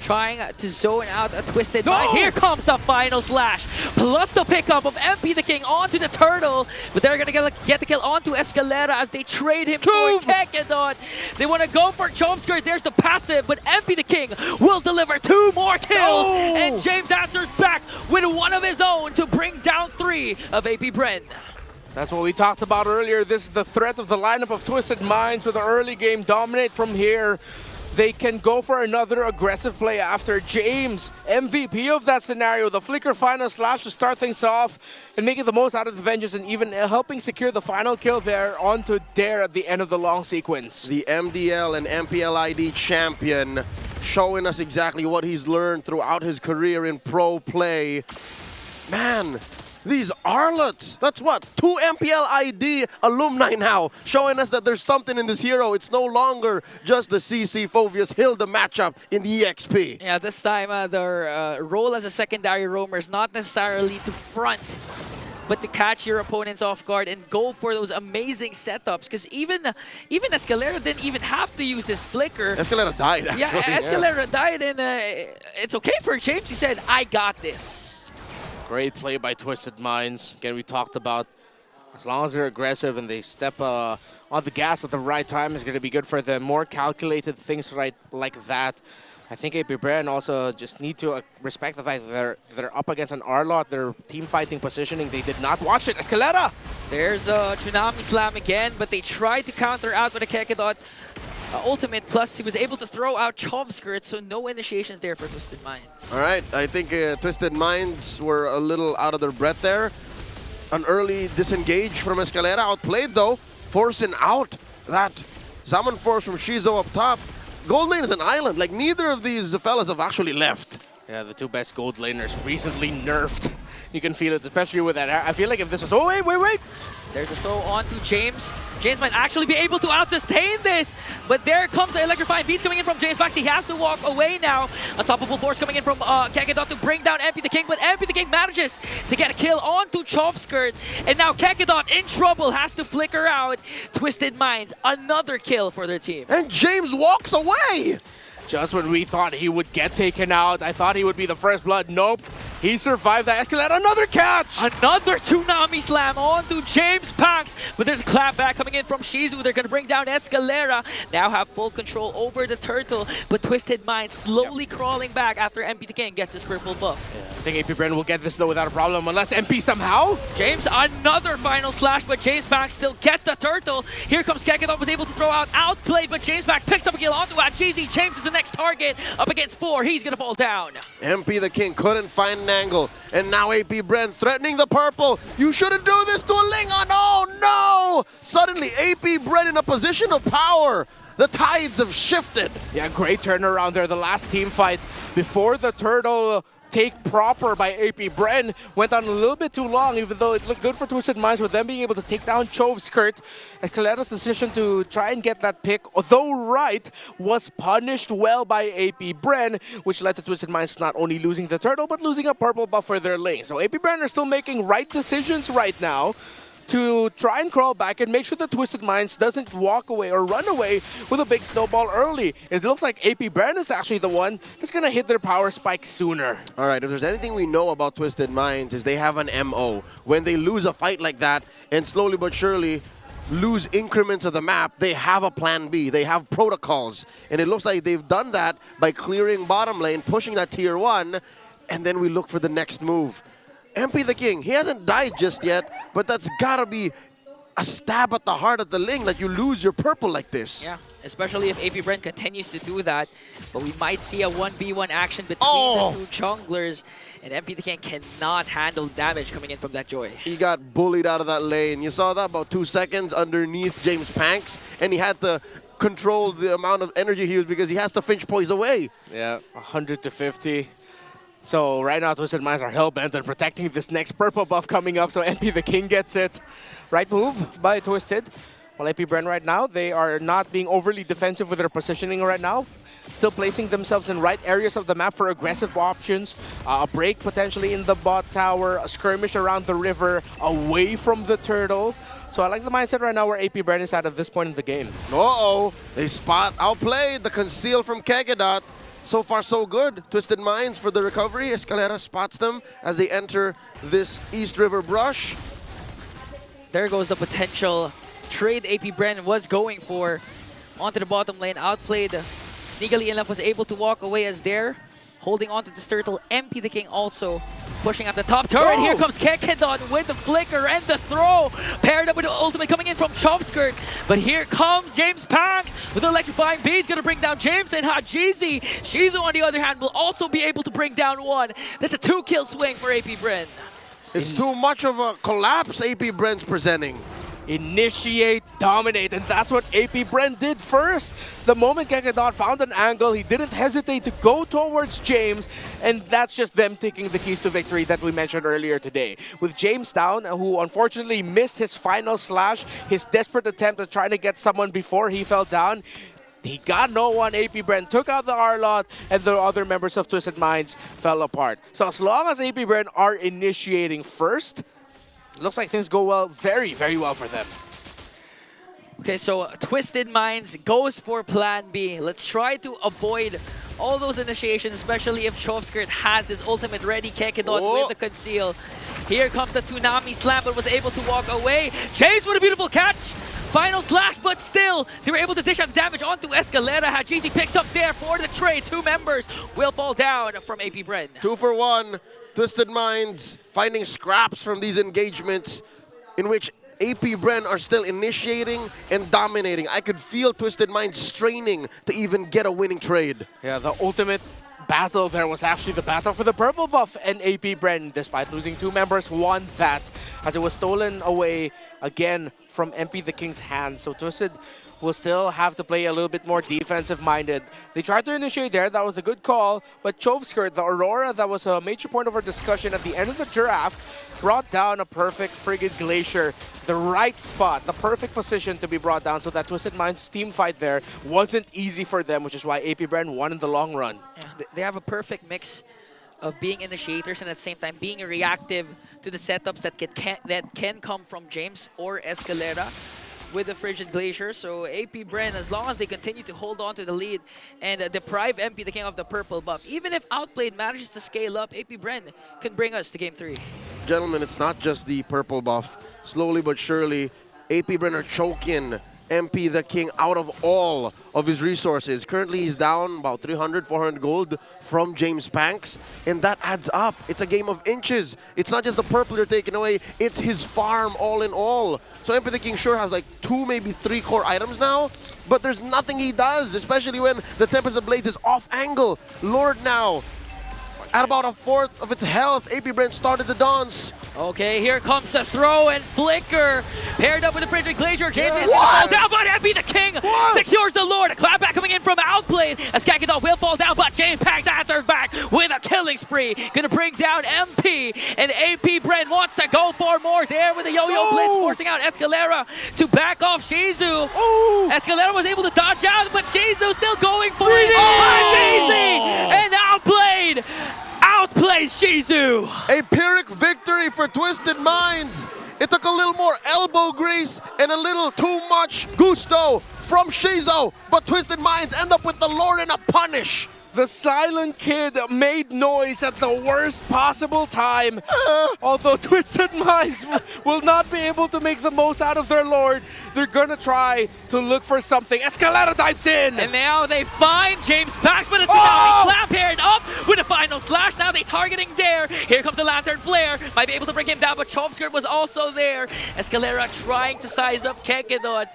trying to zone out a Twisted Mind. Here comes the final slash, plus the pickup of MP the King onto the turtle, but they're gonna get the kill onto Escalera as they trade him for Kekedot. They want to go for Chovskirt. There's the passive, but MP the King will deliver 2 more kills, and James answers back with one of his own to bring down 3 of AP Bren. That's what we talked about earlier. This is the threat of the lineup of Twisted Minds with the early game dominate from here. They can go for another aggressive play after James, MVP of that scenario. The flicker final slash to start things off and making the most out of the Vengeance and even helping secure the final kill there onto Dare at the end of the long sequence. The MDL and MPL ID champion showing us exactly what he's learned throughout his career in pro play. Man, these Arlots, that's what, 2 MPL ID alumni now, showing us that there's something in this hero. It's no longer just the CC Phoveus Hilda matchup in the EXP. Yeah, this time their role as a secondary roamer is not necessarily to front, but to catch your opponents off guard and go for those amazing setups. Because even Escalera didn't even have to use his flicker. Escalera died, actually. Yeah, Escalera died, and it's okay for James. He said, I got this. Great play by Twisted Minds. Again, we talked about As long as they're aggressive and they step on the gas at the right time, it's going to be good for them. More calculated things like that. I think AP Bren also just need to respect the fact that they're up against an R-Lot. Their team fighting positioning, they did not watch it. Escalera! There's a Tsunami Slam again, but they tried to counter out with a Kekedot ultimate. Plus, he was able to throw out Chov Skirt, so no initiations there for Twisted Minds. All right, I think Twisted Minds were a little out of their breath there. An early disengage from Escalera, outplayed though, forcing out that Salmon Force from Shizo up top. Gold lane is an island, like neither of these fellas have actually left. Yeah, the two best gold laners recently nerfed. You can feel it, especially with that. I feel like if this was... Oh, wait! There's a throw on to James. James might actually be able to out-sustain this, but there comes the electrifying beats coming in from James Pax. He has to walk away now. Unstoppable force coming in from Kekedot to bring down MP the King, but MP the King manages to get a kill onto Chov Skirt, and now Kekedot in trouble, has to flicker out. Twisted Minds, another kill for their team. And James walks away! Just when we thought he would get taken out, I thought he would be the first blood. Nope. He survived that Escalade. Another catch! Another Tsunami Slam onto James Pax. But there's a clap back coming in from Shizu. They're going to bring down Escalera. Now have full control over the turtle. But Twisted Mind slowly crawling back after MP the King gets his cripple buff. Yeah, I think AP Bren will get this though without a problem unless MP somehow. James, another final slash, but James Pax still gets the turtle. Here comes Kekedot, was able to throw out outplayed, but James Pax picks up a kill onto Achizi. James is the next target. Up against 4. He's going to fall down. MP the King couldn't find an angle. And now AP Bren threatening the purple. You shouldn't do this to a Lingon. Oh no! Suddenly AP Bren in a position of power. The tides have shifted. Yeah, great turnaround there. The last team fight before the turtle take proper by AP Bren went on a little bit too long, even though it looked good for Twisted Minds with them being able to take down Chove's Skirt. Escalera's decision to try and get that pick, although right, was punished well by AP Bren, which led to Twisted Minds not only losing the turtle, but losing a purple buff for their lane. So AP Bren are still making right decisions right now to try and crawl back and make sure that Twisted Minds doesn't walk away or run away with a big snowball early. It looks like AP Bren is actually the one that's going to hit their power spike sooner. All right, if there's anything we know about Twisted Minds is they have an MO. When they lose a fight like that and slowly but surely lose increments of the map, they have a plan B. They have protocols. And it looks like they've done that by clearing bottom lane, pushing that tier 1, and then we look for the next move. MP the King, he hasn't died just yet, but that's gotta be a stab at the heart of the Ling that you lose your purple like this. Yeah, especially if AP Bren continues to do that. But we might see a 1v1 action between the two junglers, and MP the King cannot handle damage coming in from that Joy. He got bullied out of that lane. You saw that about 2 seconds underneath James Panks, and he had to control the amount of energy he was because he has to Finch poise away. Yeah, 100 to 50. So right now, Twisted Minds are hell-bent on protecting this next purple buff coming up, so MP the King gets it. Right move by Twisted. While AP Bren right now, they are not being overly defensive with their positioning right now. Still placing themselves in right areas of the map for aggressive options. A break potentially in the bot tower, a skirmish around the river, away from the turtle. So I like the mindset right now where AP Bren is at this point in the game. Uh-oh, they spot outplayed the conceal from Kekedot. So far, so good. Twisted Minds for the recovery. Escalera spots them as they enter this East River brush. There goes the potential trade AP Bren was going for. Onto the bottom lane, outplayed. Sneakily enough was able to walk away as they're holding onto this turtle. MP the King also pushing at the top turret. Here comes Kekedot with the flicker and the throw. Paired up with the ultimate coming in from Chov Skirt. But here comes James Pax with the electrifying beats. Going to bring down James and Hajizi. Shizu, on the other hand, will also be able to bring down one. That's a 2-kill swing for AP Bren. It's too much of a collapse AP Bren's presenting. Initiate, dominate, and that's what AP Bren did first. The moment Kekedot found an angle, he didn't hesitate to go towards James, and that's just them taking the keys to victory that we mentioned earlier today. With James down, who unfortunately missed his final slash, his desperate attempt at trying to get someone before he fell down, he got no one. AP Bren took out the R-Lot, and the other members of Twisted Minds fell apart. So as long as AP Bren are initiating first, looks like things go well, very, very well for them. Okay, so Twisted Minds goes for plan B. Let's try to avoid all those initiations, especially if Chov Skirt has his ultimate ready. Kekedot with the conceal. Here comes the Tsunami Slam, but was able to walk away. James with a beautiful catch. Final slash, but still, they were able to dish out damage onto Escalera. Hajizi picks up there for the trade. 2 members will fall down from AP Bren. 2 for 1. Twisted Minds finding scraps from these engagements in which AP Bren are still initiating and dominating. I could feel Twisted Minds straining to even get a winning trade. Yeah, the ultimate battle there was actually the battle for the purple buff, and AP Bren, despite losing 2 members, won that as it was stolen away again from MP the King's hands. So Twisted will still have to play a little bit more defensive-minded. They tried to initiate there, that was a good call, but Chovskirt, the Aurora, that was a major point of our discussion at the end of the draft, brought down a perfect Frigid Glacier. The right spot, the perfect position to be brought down, so that Twisted Minds team fight there wasn't easy for them, which is why AP Bren won in the long run. Yeah, they have a perfect mix of being initiators and at the same time being reactive to the setups that can come from James or Escalera with the Frigid Glacier. So AP Bren, as long as they continue to hold on to the lead and deprive MP the King of the purple buff, even if Outplayed manages to scale up, AP Bren can bring us to Game 3. Gentlemen, it's not just the purple buff. Slowly but surely, AP Bren are choking MP the King out of all of his resources. Currently, he's down about 300, 400 gold from James Panks, and that adds up. It's a game of inches. It's not just the purple you're taking away, it's his farm all in all. So MP the King sure has like 2, maybe 3 core items now, but there's nothing he does, especially when the Tempest of Blades is off angle. Lord now, at about 1/4 of its health, AP Bren started the dance. Okay, here comes the throw and flicker. Paired up with the Frigid Glacier. James is going to fall down, but MP the King secures the Lord. A clapback coming in from Outplayed as Kakadol will fall down, but James Panks answers back with a killing spree. Going to bring down MP, and AP Bren wants to go for more there with the Yo-Yo Blitz, forcing out Escalera to back off Shizu. Escalera was able to dodge out, but Shizu still going for it. Easy! And outplays Shizu. A Pyrrhic victory for Twisted Minds. It took a little more elbow grease and a little too much gusto from Shizu, but Twisted Minds end up with the Lord and a punish. The Silent Kid made noise at the worst possible time. Although Twisted Minds will not be able to make the most out of their Lord, they're gonna try to look for something. Escalera dives in! And now they find James Panks, but it's now slap paired up with a final slash. Now they targeting there. Here comes the Lantern Flare. Might be able to bring him down, but Chovskirt was also there. Escalera trying to size up Kekedon.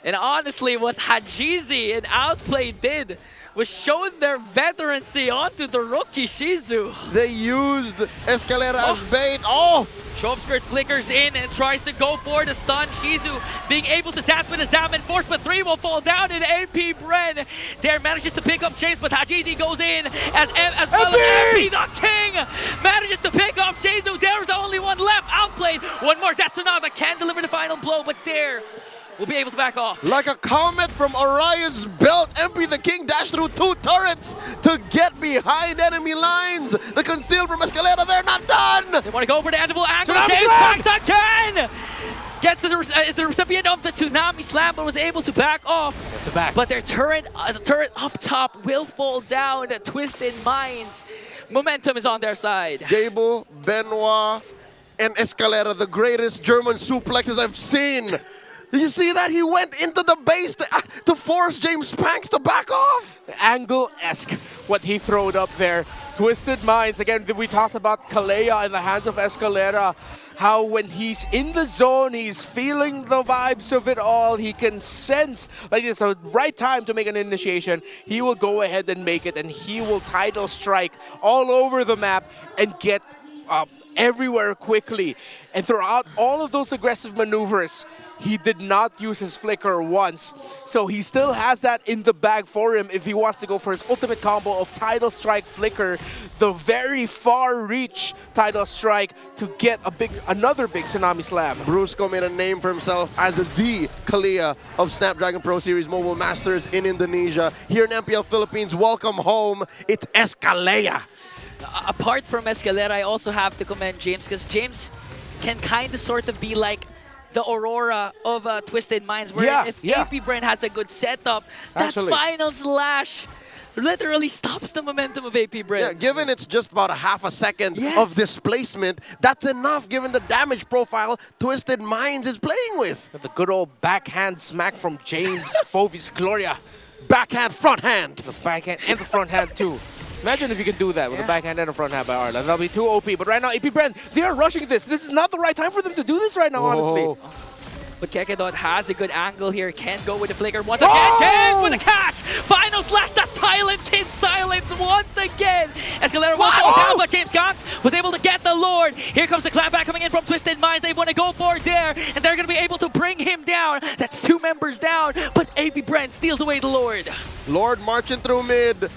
And honestly, what Hajizi and Outplay did was showing their veterancy onto the rookie Shizu. They used Escalera as bait. Chovskirt flickers in and tries to go for the stun. Shizu being able to dance with a Zam and force, but 3 will fall down, and AP Bren there manages to pick up James, but Hajizi goes in as well as MP the King manages to pick up Shizu. There's only one left. Outplayed. One more Datsunada can deliver the final blow, but there will be able to back off. Like a comet from Orion's belt, MP the King dashed through 2 turrets to get behind enemy lines. The conceal from Escalera, they're not done! They want to go for the edible angle. James Panks again! Is the recipient of the Tsunami Slam, but was able to back off. But their turret, the turret up top will fall down. Twisted Minds. Momentum is on their side. Gable, Benoit, and Escalera, the greatest German suplexes I've seen. Did you see that? He went into the base to force James Panks to back off. Angle-esque, what he throwed up there. Twisted Minds, again, we talked about Kalea in the hands of Escalera. How when he's in the zone, he's feeling the vibes of it all. He can sense like it's the right time to make an initiation. He will go ahead and make it, and he will tidal strike all over the map and get everywhere quickly. And throughout all of those aggressive maneuvers, he did not use his flicker once. So he still has that in the bag for him if he wants to go for his ultimate combo of Tidal Strike Flicker, the very far reach Tidal Strike to get another big Tsunami Slam. Brusco made a name for himself as the Kalea of Snapdragon Pro Series Mobile Masters in Indonesia. Here in MPL Philippines, welcome home, it's Escalera. Apart from Escalera, I also have to commend James, because James can kind of sort of be like the Aurora of Twisted Minds, where if AP Bren has a good setup, that final slash literally stops the momentum of AP Bren. Yeah, given it's just about a half a second of displacement, that's enough given the damage profile Twisted Minds is playing with. The good old backhand smack from James Fovis Gloria. Backhand, front hand. The backhand and the front hand too. Imagine if you can do that with a backhand and a front hand by Arla. That'll be too OP. But right now, AP Bren, they are rushing this. This is not the right time for them to do this right now, honestly. But Kekedot has a good angle here. Can't go with the flicker once again. James with a catch. Final slash. The Silent Kid silence once again. Escalera won't go down, but James Gonks was able to get the Lord. Here comes the clapback coming in from Twisted Minds. They want to go for it there, and they're going to be able to bring him down. That's 2 members down, but AP Bren steals away the Lord. Lord marching through mid.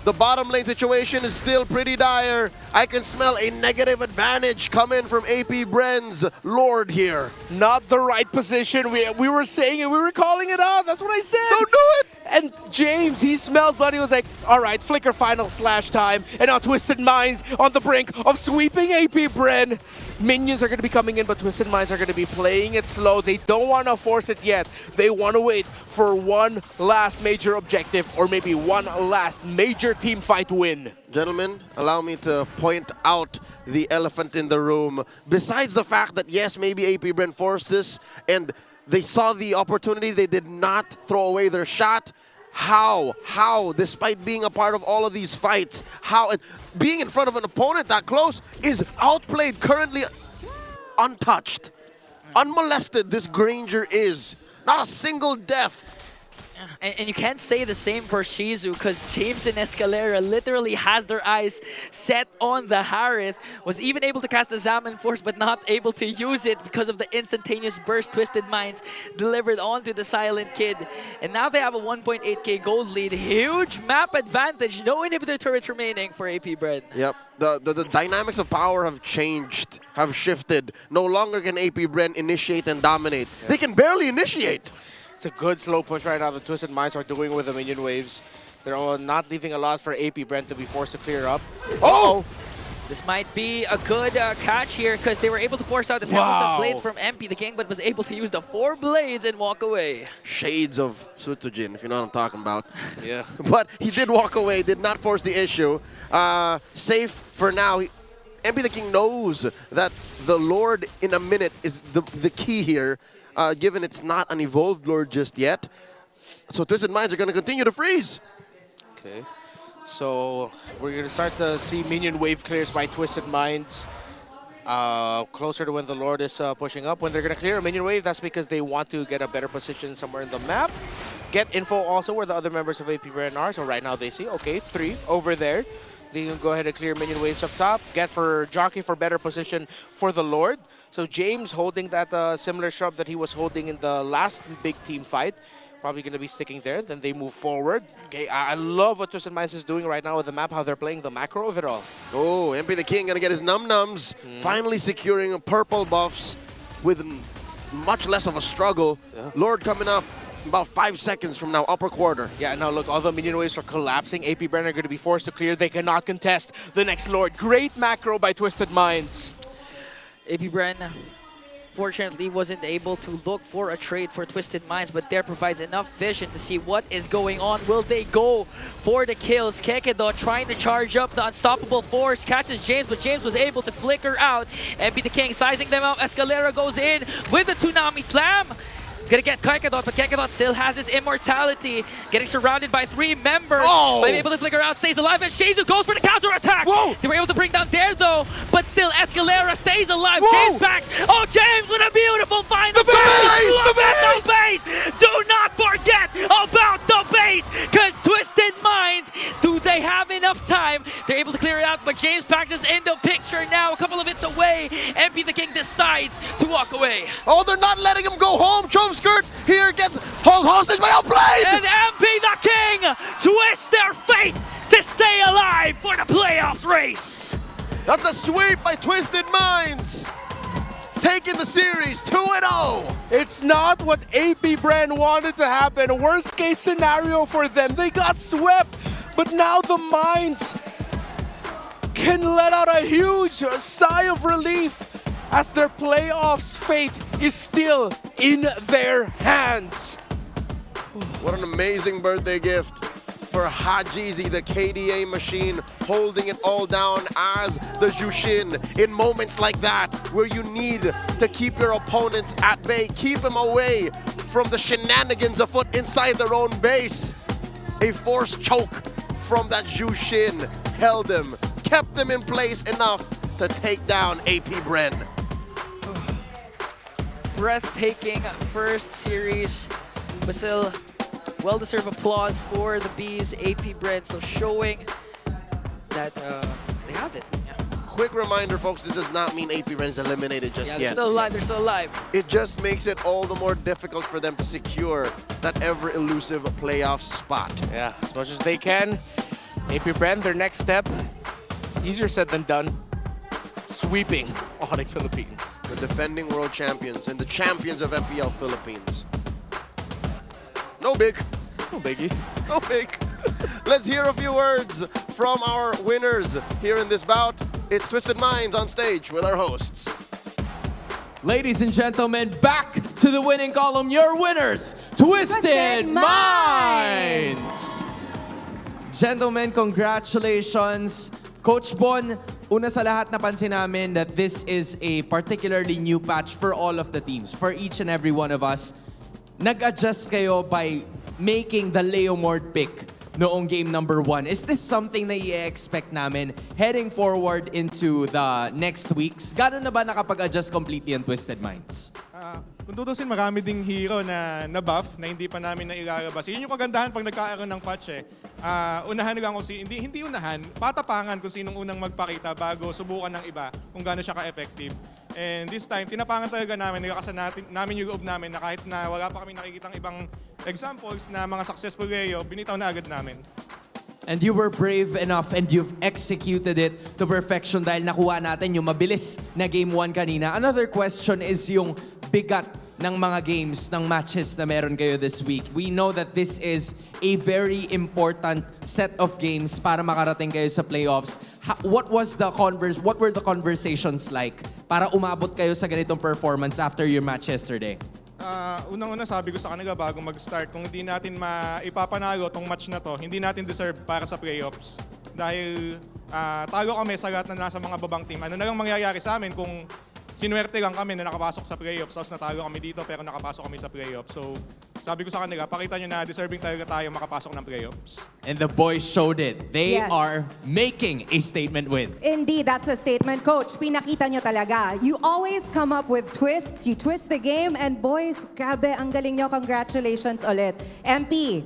The bottom lane situation is still pretty dire. I can smell a negative advantage coming from AP Bren's Lord here. Not the right position. We were saying it. We were calling it out. That's what I said. Don't do it. And James, he smelled blood. He was like, all right, flicker final slash time. And now Twisted Minds on the brink of sweeping AP Bren. Minions are going to be coming in, but Twisted Minds are going to be playing it slow. They don't want to force it yet. They want to wait for one last major objective or maybe one last major team fight win. Gentlemen, allow me to point out the elephant in the room. Besides the fact that, yes, maybe AP Bren forced this and they saw the opportunity, they did not throw away their shot. How, despite being a part of all of these fights, how, and being in front of an opponent that close is outplayed, currently untouched, unmolested, this Granger is. Not a single death. And you can't say the same for Shizu because James and Escalera literally has their eyes set on the Harith. Was even able to cast the Zaman Force but not able to use it because of the instantaneous burst Twisted Minds delivered onto the Silent Kid. And now they have a 1.8k gold lead. Huge map advantage. No inhibitor turrets remaining for AP Bren. Yep. The dynamics of power have changed, have shifted. No longer can AP Bren initiate and dominate. Yeah. They can barely initiate. It's a good slow push right now the Twisted Minds are doing with the minion waves. They're not leaving a lot for AP Bren to be forced to clear up. Oh! This might be a good catch here because they were able to force out the Tempest of Blades from MP the King, but was able to use the 4 blades and walk away. Shades of Sutsujin, if you know what I'm talking about. Yeah. But he did walk away, did not force the issue. Safe for now. MP the King knows that the Lord in a minute is the key here. Given it's not an evolved Lord just yet. So Twisted Minds are going to continue to freeze. Okay. So we're going to start to see minion wave clears by Twisted Minds. Closer to when the Lord is pushing up. When they're going to clear a minion wave, that's because they want to get a better position somewhere in the map. Get info also where the other members of AP Bren are. So right now they see, okay, 3 over there. They can go ahead and clear minion waves up top. Get for Jockey for better position for the Lord. So James holding that similar shrub that he was holding in the last big team fight. Probably going to be sticking there. Then they move forward. Okay, I love what Twisted Minds is doing right now with the map, how they're playing the macro of it all. Oh, MP the King going to get his num-nums. Finally securing purple buffs with much less of a struggle. Yeah. Lord coming up about 5 seconds from now, upper quarter. Yeah, now look, all the minion waves are collapsing. AP Bren are going to be forced to clear. They cannot contest the next Lord. Great macro by Twisted Minds. AP Bren, fortunately, wasn't able to look for a trade for Twisted Minds, but there provides enough vision to see what is going on. Will they go for the kills? Kekedo trying to charge up the unstoppable force, catches James, but James was able to flicker out. MP the King sizing them out. Escalera goes in with the Tsunami Slam. Gonna get Kekedot, but Kekedot still has his immortality. Getting surrounded by 3 members. Oh! But able to flicker out, stays alive, and Shizu goes for the counter attack. Whoa! They were able to bring down Dare though, but still Escalera stays alive. Whoa! James back. Oh, James with a beautiful final. The base! The base! Do not forget about the base, because Twisted Minds, do they have enough time? They're able to clear it out, but James Pax is in the picture now. A couple of hits away. MP the King decides to walk away. Oh, they're not letting him go home. Skirt here gets held hostage by Outplayed! And MP the King twist their fate to stay alive for the playoffs race. That's a sweep by Twisted Minds. Taking the series 2-0. It's not what AP Bren wanted to happen. Worst case scenario for them. They got swept, but now the Minds can let out a huge sigh of relief as their playoffs fate is still in their hands. What an amazing birthday gift. for Hajizi, the KDA machine, holding it all down as the Jushin. In moments like that, where you need to keep your opponents at bay, keep them away from the shenanigans afoot inside their own base. A forced choke from that Jushin held them, kept them in place enough to take down AP Bren. Breathtaking first series, but still well-deserved applause for the Bees. AP Bren still showing that they have it. Yeah. Quick reminder, folks, this does not mean AP Bren is eliminated just They're yet. still alive, they're still alive. It just makes it all the more difficult for them to secure that ever-elusive playoff spot. Yeah, as much as they can. AP Bren, their next step, easier said than done, sweeping Onic Philippines. The defending world champions and the champions of MPL Philippines. No big. No biggie. No big. Let's hear a few words from our winners here in this bout. It's Twisted Minds on stage with our hosts. Ladies and gentlemen, back to the winning column, your winners, Twisted Minds! Gentlemen, congratulations. Coach Bon, una sa lahat napansin namin that this is a particularly new patch for all of the teams, for each and every one of us. Nag-adjust kayo by making the Leomord pick noong game number 1. Is this something na i-expect namin heading forward into the next weeks? Gano'n na ba nakapag-adjust completely ang Twisted Minds? Kung tutusin, marami ding hero na buff na hindi pa namin nailalabas. Yun yung kagandahan pag nagkakaroon ng patch eh. Unahan lang kung hindi unahan, patapangan kung sinong unang magpakita bago subukan ng iba kung gaano siya ka-effective. And this time, tinapangan talaga namin, nagkakasan namin yung loob namin na kahit na wala pa kami nakikitang ibang examples na mga successful layo, binitaw na agad namin. And you were brave enough and you've executed it to perfection dahil nakuha natin yung mabilis na Game 1 kanina. Another question is yung bigat ng mga games, ng matches na meron kayo this week. We know that this is a very important set of games para makarating kayo sa playoffs. What were the conversations like para umabot kayo sa ganitong performance after your match yesterday? Unang-una sabi ko sa kanila bago mag-start, kung hindi natin ipapanalo tong match na to, hindi natin deserve para sa playoffs. Dahil talo kami sa lahat na nasa mga babang team. Ano na lang mangyayari sa amin kung sinuwerte lang kami na nakapasok sa playoffs, tapos natalo kami dito pero nakapasok kami sa playoffs. So sabi ko sa kanila, pakita nyo na deserving talaga tayo makapasok ng playoffs. And the boys showed it. They Yes. are making a statement win. Indeed, that's a statement, Coach. Pinakita nyo talaga. You always come up with twists. You twist the game. And boys, grabe, ang galing nyo. Congratulations ulit. MP,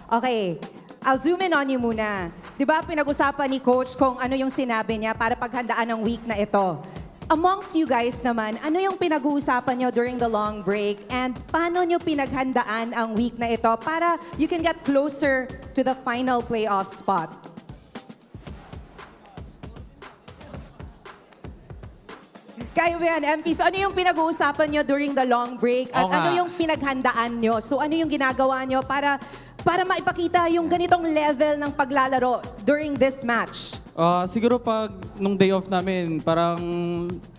okay, I'll zoom in on you muna. Di ba pinag-usapan ni Coach kung ano yung sinabi niya para paghandaan ng week na ito? Amongst you guys naman, ano yung pinag-uusapan nyo during the long break and paano nyo pinaghandaan ang week na ito para you can get closer to the final playoff spot? Kayo ba yan, MP? So ano yung pinag-uusapan nyo during the long break at ano yung pinaghandaan nyo? So ano yung ginagawa nyo para maipakita yung ganitong level ng paglalaro during this match? Siguro pag nung day off namin, parang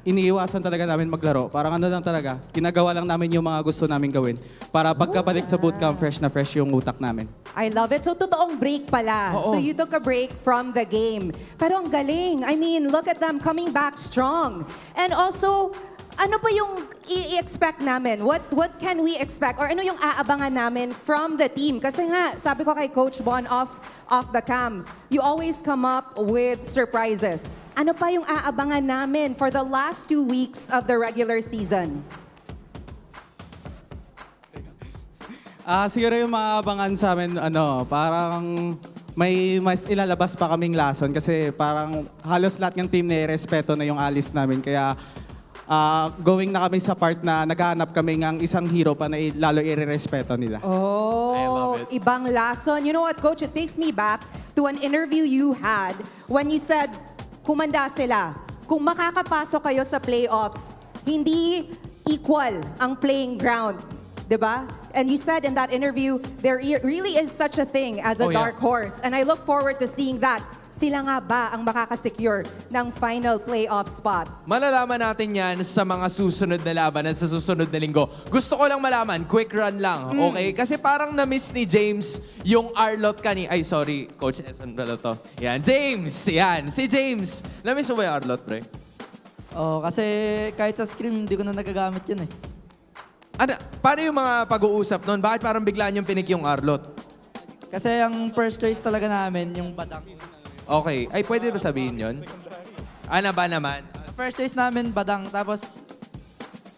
iniiwasan talaga namin maglaro. Parang ano lang talaga, ginagawa lang namin yung mga gusto namin gawin. Para pagkabalik sa bootcamp, fresh na fresh yung utak namin. I love it. So, totoong break pala. Oo. So, you took a break from the game. Pero ang galing. I mean, look at them coming back strong. And also, ano pa yung i-expect namin? What can we expect? Or ano yung aabangan namin from the team? Kasi nga, sabi ko kay Coach Bon off the cam, you always come up with surprises. Ano pa yung aabangan namin for the last 2 weeks of the regular season? Siguro yung maabangan sa amin, parang may mas ilalabas pa kaming lason kasi parang halos lahat ng team na respeto na yung alis namin. Kaya going na kami sa part na naghahanap kami ng isang hero pa na lalo i-respeto nila. Oh, ibang lason. You know what, Coach? It takes me back to an interview you had when you said, humanda sila. Kung makakapasok kayo sa playoffs, hindi equal ang playing ground. Diba? And you said in that interview, there really is such a thing as a dark horse. And I look forward to seeing that sila nga ba ang makakasecure ng final playoff spot? Malalaman natin yan sa mga susunod na laban at sa susunod na linggo. Gusto ko lang malaman, quick run lang, okay? Kasi parang na-miss ni James yung Arlot Ay, sorry, Coach Eson pala to. Yan, James! Yan, si James. Na-miss mo ba yung Arlot, pre? Oo, kasi kahit sa scrim, hindi ko na nagagamit yun eh. Ano, paano yung mga pag-uusap nun? Bakit parang biglaan yung pinik yung Arlot? Kasi ang first choice talaga namin, yung badang. Okay. Ay, pwede ba sabihin yun? Ano ba naman? First choice namin, badang. Tapos,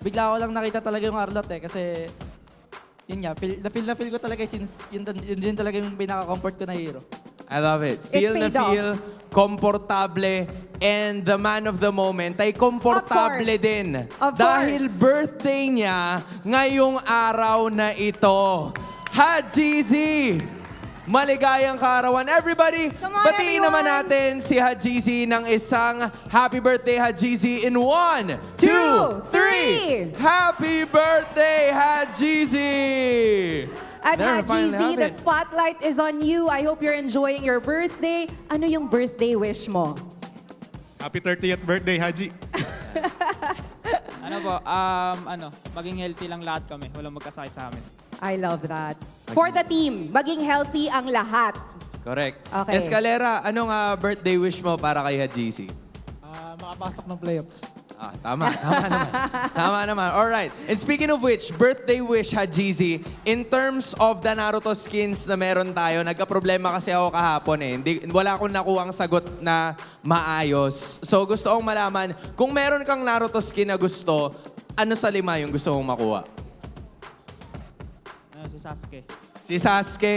bigla ko lang nakita talaga yung Arlot eh. Kasi, yun nga, feel ko talaga since yun din talaga yung pinaka-comfort ko na hero. I love it. Feel na feel, komportable, and the man of the moment ay komportable din. Dahil birthday niya ngayong araw na ito. Hajizi! Maligayang kaarawan. Everybody, batiin naman natin si Hajizi ng isang happy birthday, Hajizi, in 1, 2, 3! Happy birthday, Hajizi! At Hajizi, the spotlight is on you. I hope you're enjoying your birthday. Ano yung birthday wish mo? Happy 30th birthday, Haji. Maging healthy lang lahat kami. Walang magkasakit sa amin. I love that. For the team, maging healthy ang lahat. Correct. Okay. Escalera, anong birthday wish mo para kay Hajizi? Makapasok ng playoffs. Tama naman. Tama naman. Alright. And speaking of which, birthday wish, Hajizi, in terms of the Naruto skins na meron tayo, nagka-problema kasi ako kahapon eh. Wala akong nakuhang sagot na maayos. So gusto kong malaman, kung meron kang Naruto skin na gusto, ano sa 5 yung gusto mong makuha? Si Sasuke. Si Sasuke.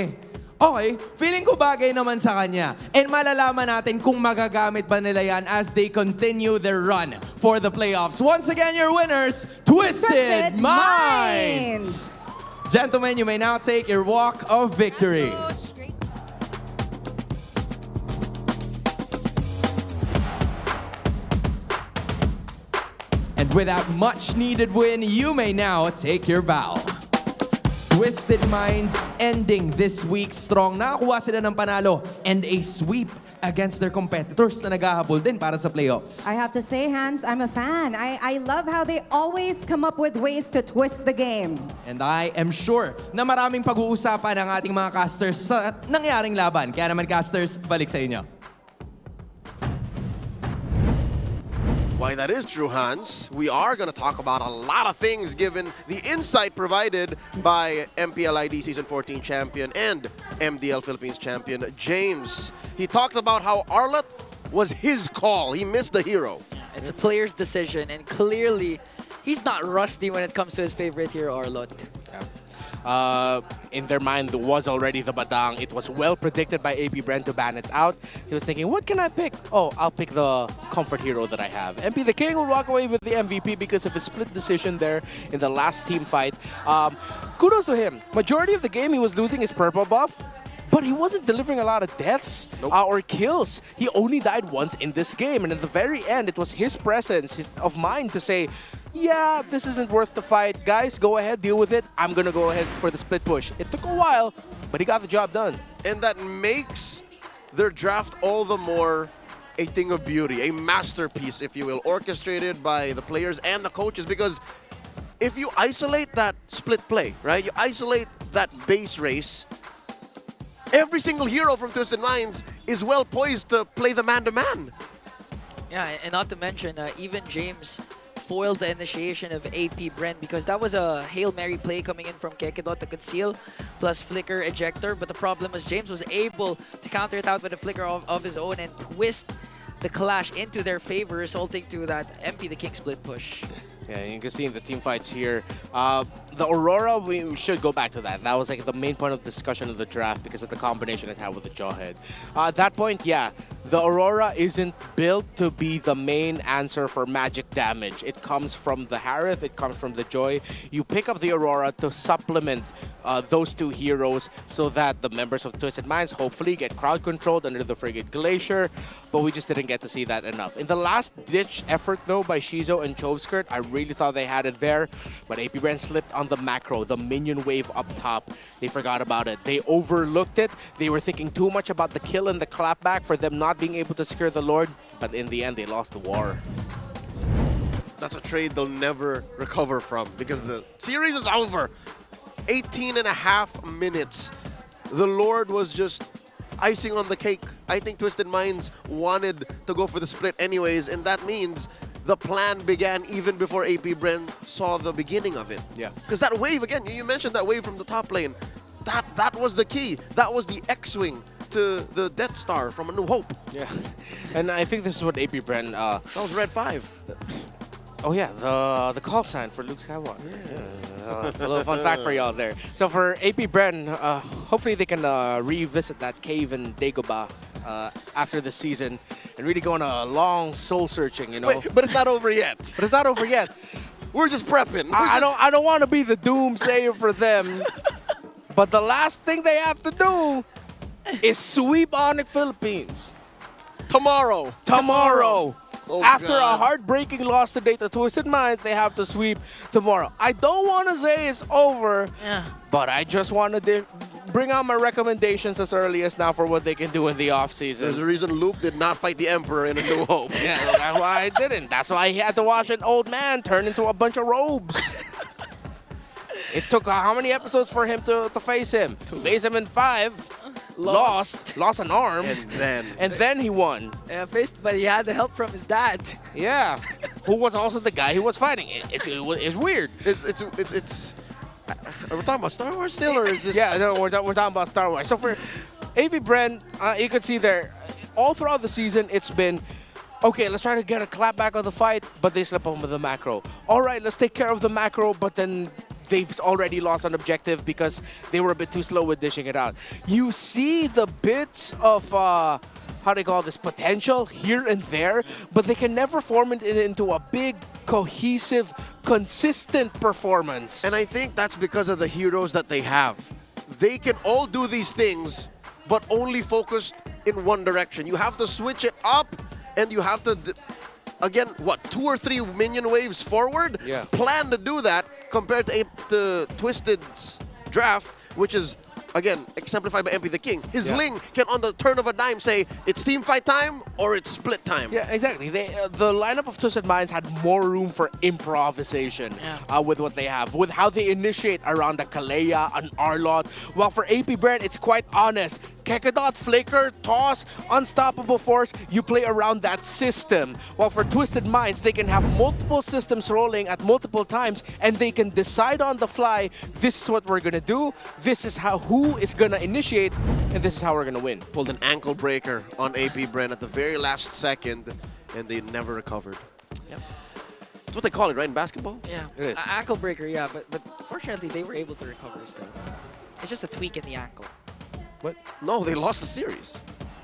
Okay, feeling ko bagay naman sa kanya. And malalaman natin kung magagamit ba nila yan as they continue their run for the playoffs. Once again, your winners, Twisted Minds! Gentlemen, you may now take your walk of victory. And with that much-needed win, you may now take your bow. Twisted Minds ending this week strong. Nakakuha sila ng panalo and a sweep against their competitors na naghahabol din para sa playoffs. I have to say, Hans, I'm a fan. I love how they always come up with ways to twist the game. And I am sure na maraming pag-uusapan ng ating mga casters sa nangyaring laban. Kaya naman, casters, balik sa inyo. Why that is true, Hans, we are going to talk about a lot of things given the insight provided by MPL ID Season 14 champion and MDL Philippines champion James. He talked about how Arlot was his call. He missed the hero. It's a player's decision, and clearly, he's not rusty when it comes to his favorite hero, Arlot. In their mind was already the Badang. It was well predicted by AP Bren to ban it out. He was thinking, what can I pick? Oh, I'll pick the comfort hero that I have. MP the King will walk away with the MVP because of his split decision there in the last team fight. Kudos to him. Majority of the game he was losing his purple buff, but he wasn't delivering a lot of deaths or kills. He only died once in this game, and at the very end, it was his presence of mind to say, yeah, this isn't worth the fight. Guys, go ahead, deal with it. I'm going to go ahead for the split push. It took a while, but he got the job done. And that makes their draft all the more a thing of beauty, a masterpiece, if you will, orchestrated by the players and the coaches. Because if you isolate that split play, right, you isolate that base race, every single hero from Twisted Minds is well poised to play the man-to-man. Yeah, and not to mention, even James foiled the initiation of AP Bren because that was a Hail Mary play coming in from Kekedo to conceal plus flicker ejector. But the problem was James was able to counter it out with a flicker of his own and twist the clash into their favor, resulting to that MP the King split push. Yeah, you can see in the team fights here, the Aurora, we should go back to that. That was like the main point of discussion of the draft because of the combination it had with the Jawhead. At that point, yeah, the Aurora isn't built to be the main answer for magic damage. It comes from the Harith, it comes from the Joy. You pick up the Aurora to supplement those two heroes so that the members of Twisted Minds hopefully get crowd controlled under the Frigate Glacier, but we just didn't get to see that enough. In the last-ditch effort, though, by Shizo and Chovskirt, I really thought they had it there, but AP Bren slipped on the macro, the minion wave up top. They forgot about it. They overlooked it. They were thinking too much about the kill and the clapback for them not being able to secure the Lord, but in the end, they lost the war. That's a trade they'll never recover from because the series is over. 18.5 minutes. The Lord was just icing on the cake. I think Twisted Minds wanted to go for the split anyways, and that means the plan began even before AP Bren saw the beginning of it. Yeah. Because that wave, again, you mentioned that wave from the top lane. That was the key. That was the X-Wing to the Death Star from A New Hope. Yeah. And I think this is what AP Bren... that was Red 5. Oh yeah, the call sign for Luke Skywalker. Yeah. A little fun fact for y'all there. So for AP Bren, hopefully they can revisit that cave in Dagobah after the season and really go on a long soul searching, you know. Wait, but it's not over yet. But it's not over yet. We're just prepping. I don't want to be the doomsayer for them, but the last thing they have to do is sweep Onic Philippines tomorrow. Oh, After God. a heartbreaking loss today to Twisted Minds, they have to sweep tomorrow. I don't want to say it's over, but I just want to bring out my recommendations as early as now for what they can do in the offseason. There's a reason Luke did not fight the Emperor in A New Hope. Yeah, that's why I didn't. That's why he had to watch an old man turn into a bunch of robes. It took how many episodes for him to face him? To face him in 5. Lost an arm, and then he won. Yeah, but he had the help from his dad. Yeah, who was also the guy who was fighting. It's weird. It's. Are we talking about Star Wars still, or is this? Yeah, no, we're talking about Star Wars. So for AP Bren, you can see there, all throughout the season, it's been, okay, let's try to get a clap back on the fight, but they slip on with the macro. All right, let's take care of the macro, but then they've already lost an objective because they were a bit too slow with dishing it out. You see the bits of, how do you call this, potential here and there, but they can never form it into a big, cohesive, consistent performance. And I think that's because of the heroes that they have. They can all do these things, but only focused in one direction. You have to switch it up, and you have to... Again, what, 2 or 3 minion waves forward? Yeah. Plan to do that compared to Twisted's draft, which is, again, exemplified by MP the King. His Ling can, on the turn of a dime, say it's team fight time or it's split time. Yeah, exactly. The lineup of Twisted Minds had more room for improvisation with what they have, with how they initiate around a Kalea, an Arlot. While for AP Bren, it's quite honest. Kekadot, Flicker, Toss, Unstoppable Force, you play around that system. While for Twisted Minds, they can have multiple systems rolling at multiple times and they can decide on the fly, this is what we're going to do, this is who is going to initiate, and this is how we're going to win. Pulled an ankle breaker on AP Bren at the very last second, and they never recovered. Yep. That's what they call it, right, in basketball? Yeah. It is. Ankle breaker, yeah, but fortunately they were able to recover still. It's just a tweak in the ankle. What? No, they lost the series.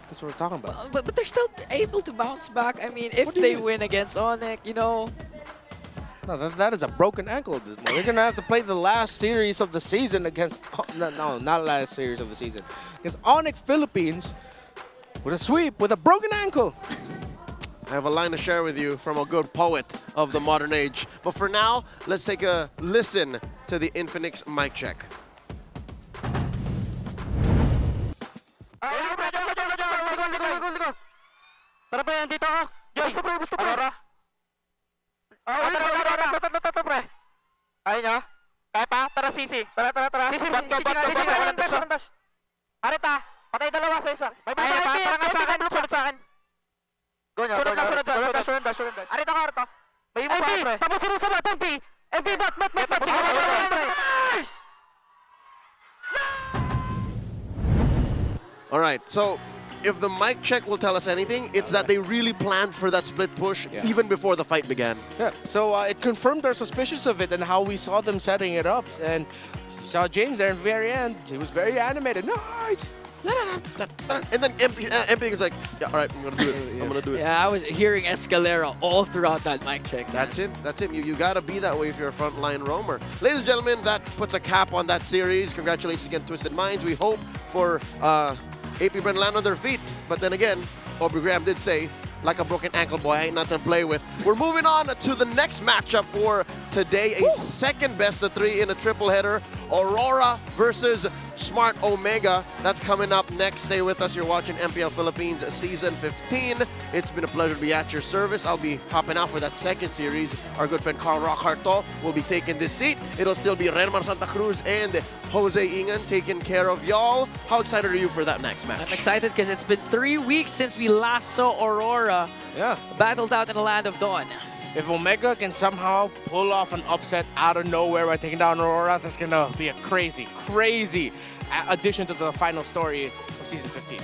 That's what we're talking about. But they're still able to bounce back. I mean, if they win against Onic, you know. No, that is a broken ankle. They're going to have to play the last series of the season against... No, not last series of the season. Against Onic Philippines with a sweep with a broken ankle. I have a line to share with you from a good poet of the modern age. But for now, let's take a listen to the Infinix mic check. Tara pre, andito ako. Gusto pre, Aurora. Tara pre. Ayaw nyo? Kaya pa? Tara sisi. Tara. Sisi, walang dash. Arita, patay dalawa sa isa. May patay pa, tara nga sa akin, sunod sa akin. Go nyo. Sunod dash. Arita ka. May mo pa pre. Tapos sunod sa batang P. MP, bat. All right, so if the mic check will tell us anything, it's that they really planned for that split push even before the fight began. Yeah, so it confirmed our suspicions of it and how we saw them setting it up. And you saw James there at the very end. He was very animated. Nice! And then MP is like, yeah, all right, I'm gonna do it. I'm gonna do it. Yeah, I was hearing Escalera all throughout that mic check. That's him. That's him. You gotta be that way if you're a frontline roamer. Ladies and gentlemen, that puts a cap on that series. Congratulations again, Twisted Minds. We hope for AP Bren land on their feet. But then again, Aubrey Graham did say, like a broken ankle, boy, I ain't nothing to play with. We're moving on to the next matchup for today. A second best of 3 in a triple header. Aurora versus Smart Omega. That's coming up next. Stay with us. You're watching MPL Philippines Season 15. It's been a pleasure to be at your service. I'll be hopping out for that second series. Our good friend Carl Rockharto will be taking this seat. It'll still be Renmar Santa Cruz and Jose Ingan taking care of y'all. How excited are you for that next match? I'm excited because it's been 3 weeks since we last saw Aurora battled out in the Land of Dawn. If Omega can somehow pull off an upset out of nowhere by taking down Aurora, that's going to be a crazy, crazy addition to the final story of Season 15.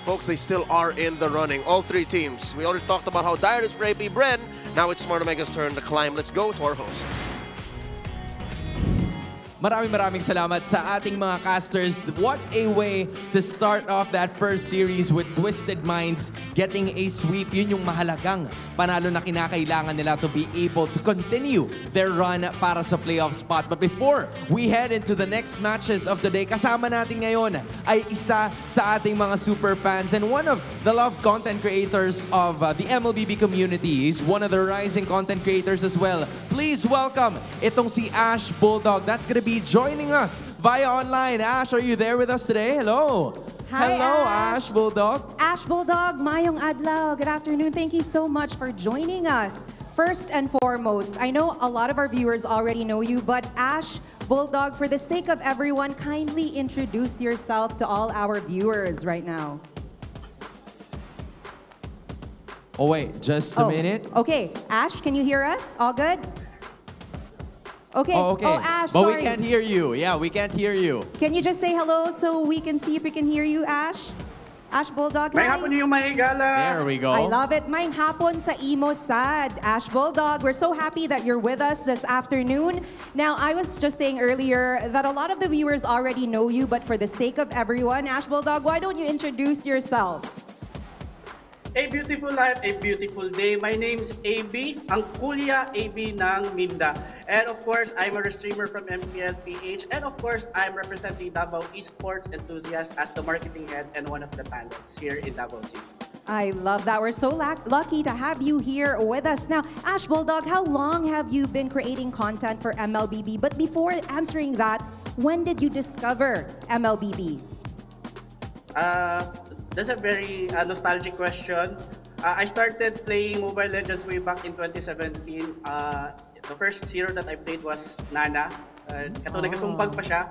Folks, they still are in the running. All 3 teams. We already talked about how dire it is for AP Bren. Now it's Smart Omega's turn to climb. Let's go to our hosts. Maraming salamat sa ating mga casters. What a way to start off that first series with Twisted Minds getting a sweep. Yun yung mahalagang panalo na kinakailangan nila to be able to continue their run para sa playoff spot. But before we head into the next matches of the day, kasama natin ngayon ay isa sa ating mga super fans and one of the loved content creators of the MLBB community. He's one of the rising content creators as well. Please welcome itong si Ash Bulldog. That's gonna be joining us via online. Ash, are you there with us today? Hello. Hi, Hello, Ash Bulldog. Ash Bulldog, mayong adlaw. Good afternoon. Thank you so much for joining us. First and foremost, I know a lot of our viewers already know you, but Ash Bulldog, for the sake of everyone, kindly introduce yourself to all our viewers right now. Oh, wait, just a minute. Okay, Ash, can you hear us? All good? Okay. Oh, okay. Oh, Ash, but sorry. we can't hear you. Yeah, we can't hear you. Can you just say hello so we can see if we can hear you, Ash? Ash Bulldog, May hi. hapon yung mahigala. There we go. I love it. May hapon sa imo sad. Ash Bulldog, we're so happy that you're with us this afternoon. Now, I was just saying earlier that a lot of the viewers already know you, but for the sake of everyone, Ash Bulldog, why don't you introduce yourself? A beautiful life, a beautiful day. My name is AB, ang Kuya AB ng Minda. And of course, I'm a streamer from MPL PH. And of course, I'm representing Davao Esports Enthusiasts as the marketing head and one of the talents here in Davao City. I love that. We're so lucky to have you here with us. Now, Ash Bulldog, how long have you been creating content for MLBB? But before answering that, when did you discover MLBB? That's a very nostalgic question. I started playing Mobile Legends way back in 2017. The first hero that I played was Nana. Nagkasumbag pa siya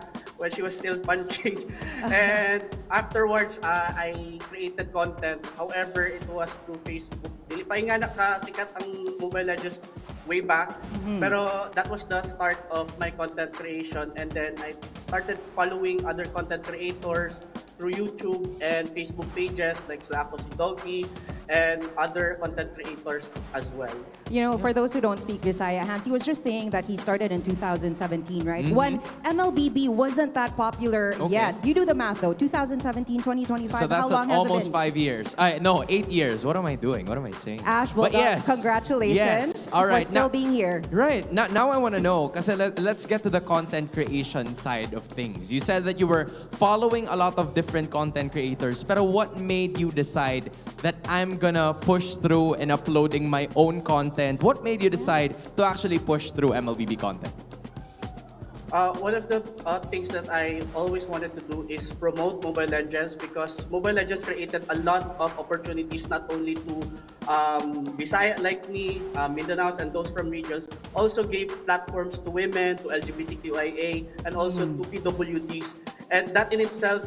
when she was still punching. And afterwards, I created content. However, it was through Facebook. Dili pa nga nakasikat ang Mobile Legends way back. Pero that was the start of my content creation. And then I started following other content creators through YouTube and Facebook pages like Slako si Doggy and other content creators as well. You know, for those who don't speak Visaya, Hansi was just saying that he started in 2017, right? When MLBB wasn't that popular yet. You do the math though, 2017, 2025, So that's how long has almost it been? 5 years. No, 8 years. What am I doing? What am I saying? Ash Bulldog, But yes. congratulations Yes. All right. for still being here. Right. Now I want to know, kasi let's get to the content creation side of things. You said that you were following a lot of different content creators, pero what made you decide that I'm gonna push through and uploading my own content? What made you decide to actually push through MLBB content? One of the things that I always wanted to do is promote Mobile Legends because Mobile Legends created a lot of opportunities not only to Bisaya like me, Mindanaos and those from regions, also gave platforms to women, to LGBTQIA, and also to PWDs. And that in itself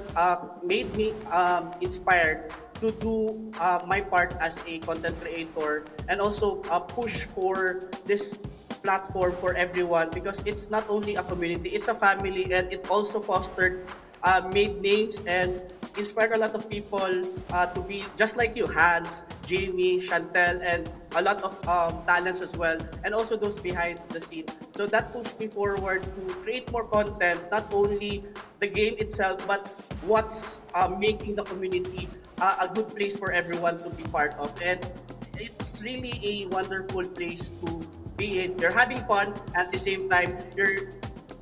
made me inspired to do my part as a content creator and also push for this platform for everyone because it's not only a community, it's a family, and it also fostered, made names and inspired a lot of people to be just like you, Hans, Jamie, Chantel, and a lot of talents as well, and also those behind the scene. So that pushed me forward to create more content, not only the game itself, but what's making the community a good place for everyone to be part of. And it's really a wonderful place to be in. You're having fun, at the same time, you're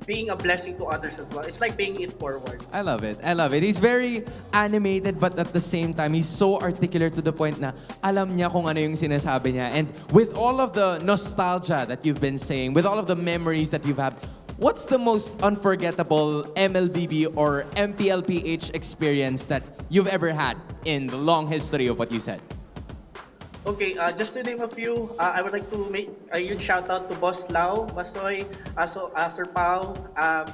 being a blessing to others as well. It's like paying it forward. I love it. I love it. He's very animated, but at the same time, he's so articulate to the point na alam niya kung ano yung sinasabi niya. And with all of the nostalgia that you've been saying, with all of the memories that you've had, what's the most unforgettable MLBB or MPLPH experience that you've ever had in the long history of what you said? Okay, just to name a few, I would like to make a huge shout out to Boss Lau, Basoy, Sir Pao,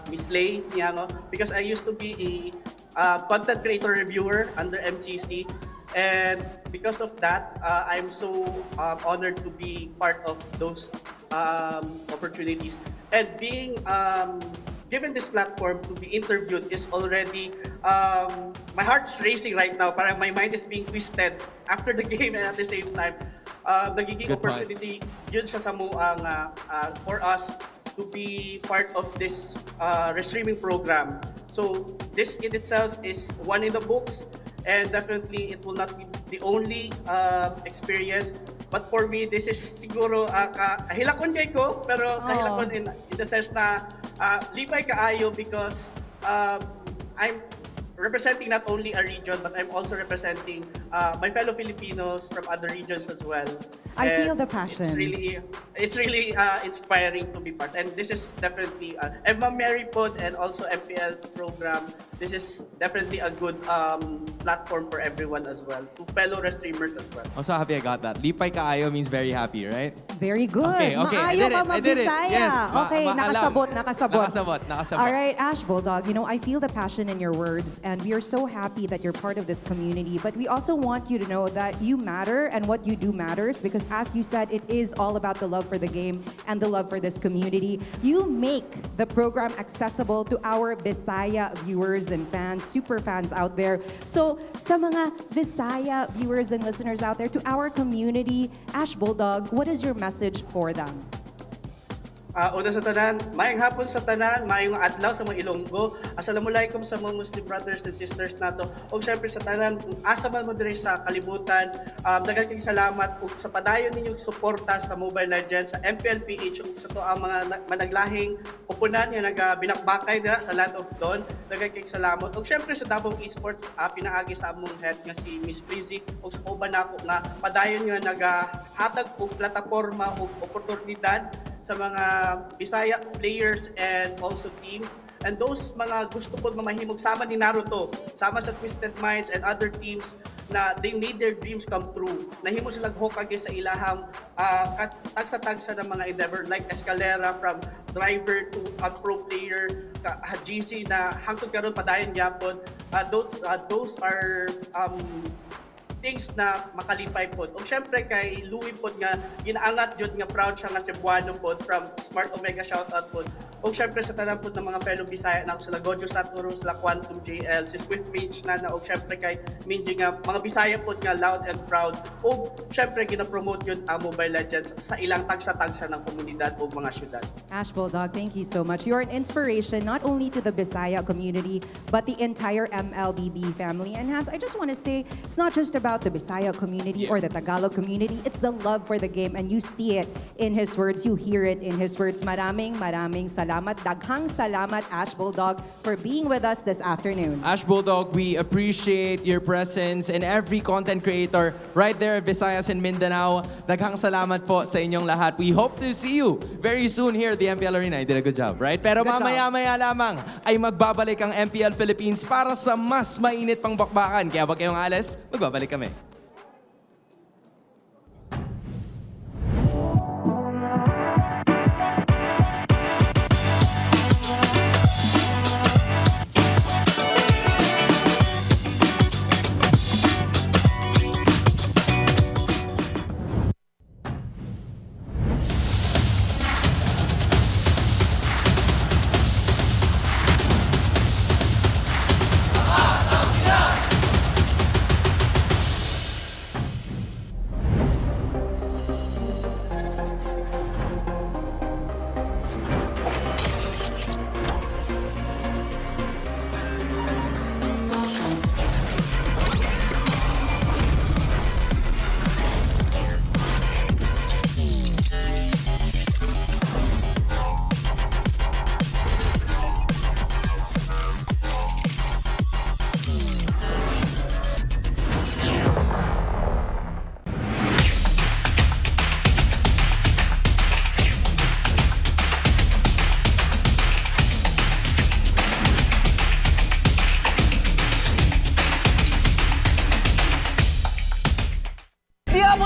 Miss Lay, Niango, because I used to be a content creator reviewer under MCC, and because of that, I'm so honored to be part of those opportunities. And being given this platform to be interviewed is already, my heart's racing right now. Parang my mind is being twisted after the game, and at the same time, nagiging opportunity yun siya sa muang for us to be part of this restreaming program. So this in itself is one in the books, and definitely it will not be the only experience. But for me, this is siguro kahilakon kay ko, pero kahilakon in the sense na lipay kaayo because I'm representing not only a region, but I'm also representing my fellow Filipinos from other regions as well. I feel the passion. It's really inspiring to be part. And this is definitely Ma'am Mary Pod and also MPL program. This is definitely a good platform for everyone as well, to fellow streamers as well. I'm so happy I got that. Lipay kaayo means very happy, right? Very good. Okay, Maayo ka mag-Bisaya. Yes, Okay, nakasabot. Nakasabot. All right, Ash Bulldog, you know, I feel the passion in your words, and we are so happy that you're part of this community. But we also want you to know that you matter, and what you do matters, because as you said, it is all about the love for the game and the love for this community. You make the program accessible to our Bisaya viewers and fans, super fans out there. So, sa mga Bisaya viewers and listeners out there, to our community, Ash Bulldog, what is your message for them? Una sa tanan, maayong hapon sa tanan, maayong adlaw sa mga Ilonggo. Assalamualaikum sa mga Muslim brothers and sisters nato. Og syempre sa tanan, asa man mo diri sa kalibutan. Daghang kayong salamat ug sa padayon ninyong suporta sa Mobile Legends, sa MPL PH ug sa to ang mga managlahing koponan nga binakbakay dira sa Land of Dawn. Daghang kayong salamat. Og syempre sa Davao Esports, pinaagi sa among head nga si Miss Breezy ug sa uban nako nga padayon nga nagahatag og plataporma ug oportunidad sa mga Bisaya players and also teams. And those mga gusto po mamahimog sama ni Naruto, sama sa Twisted Minds and other teams na they made their dreams come true. Nahimo silang hokage sa ilahang tagsa-tagsa ng mga endeavor like Escalera from driver to a pro player, GC na hangtod karon padayon gyapon. Those are things na makalipay po. O syempre kay Louie po nga, ginaangat jud nga proud siya nga Cebuano po from Smart Omega shoutout po. O syempre sa tanan po ng mga fellow Bisaya na sila Gojo Saturo, sila Quantum JL, si Swift Page na o syempre kay Minji nga, mga Bisaya po nga loud and proud. O syempre gina-promote yun ang Mobile Legends sa ilang tagsa-tagsa ng komunidad o mga syudad. Ash Bulldog, thank you so much. You're an inspiration not only to the Bisaya community, but the entire MLBB family. And Hans, I just want to say, it's not just about the Bisaya community or the Tagalog community. It's the love for the game, and you see it in his words. You hear it in his words. Maraming salamat. Daghang salamat, Ash Bulldog, for being with us this afternoon. Ash Bulldog, we appreciate your presence and every content creator right there at Visayas and Mindanao. Daghang salamat po sa inyong lahat. We hope to see you very soon here at the MPL Arena. You did a good job, right? Pero mamaya-maya lamang ay magbabalik ang MPL Philippines para sa mas mainit pang bakbakan. Kaya wag kayong alis, magbabalik kami.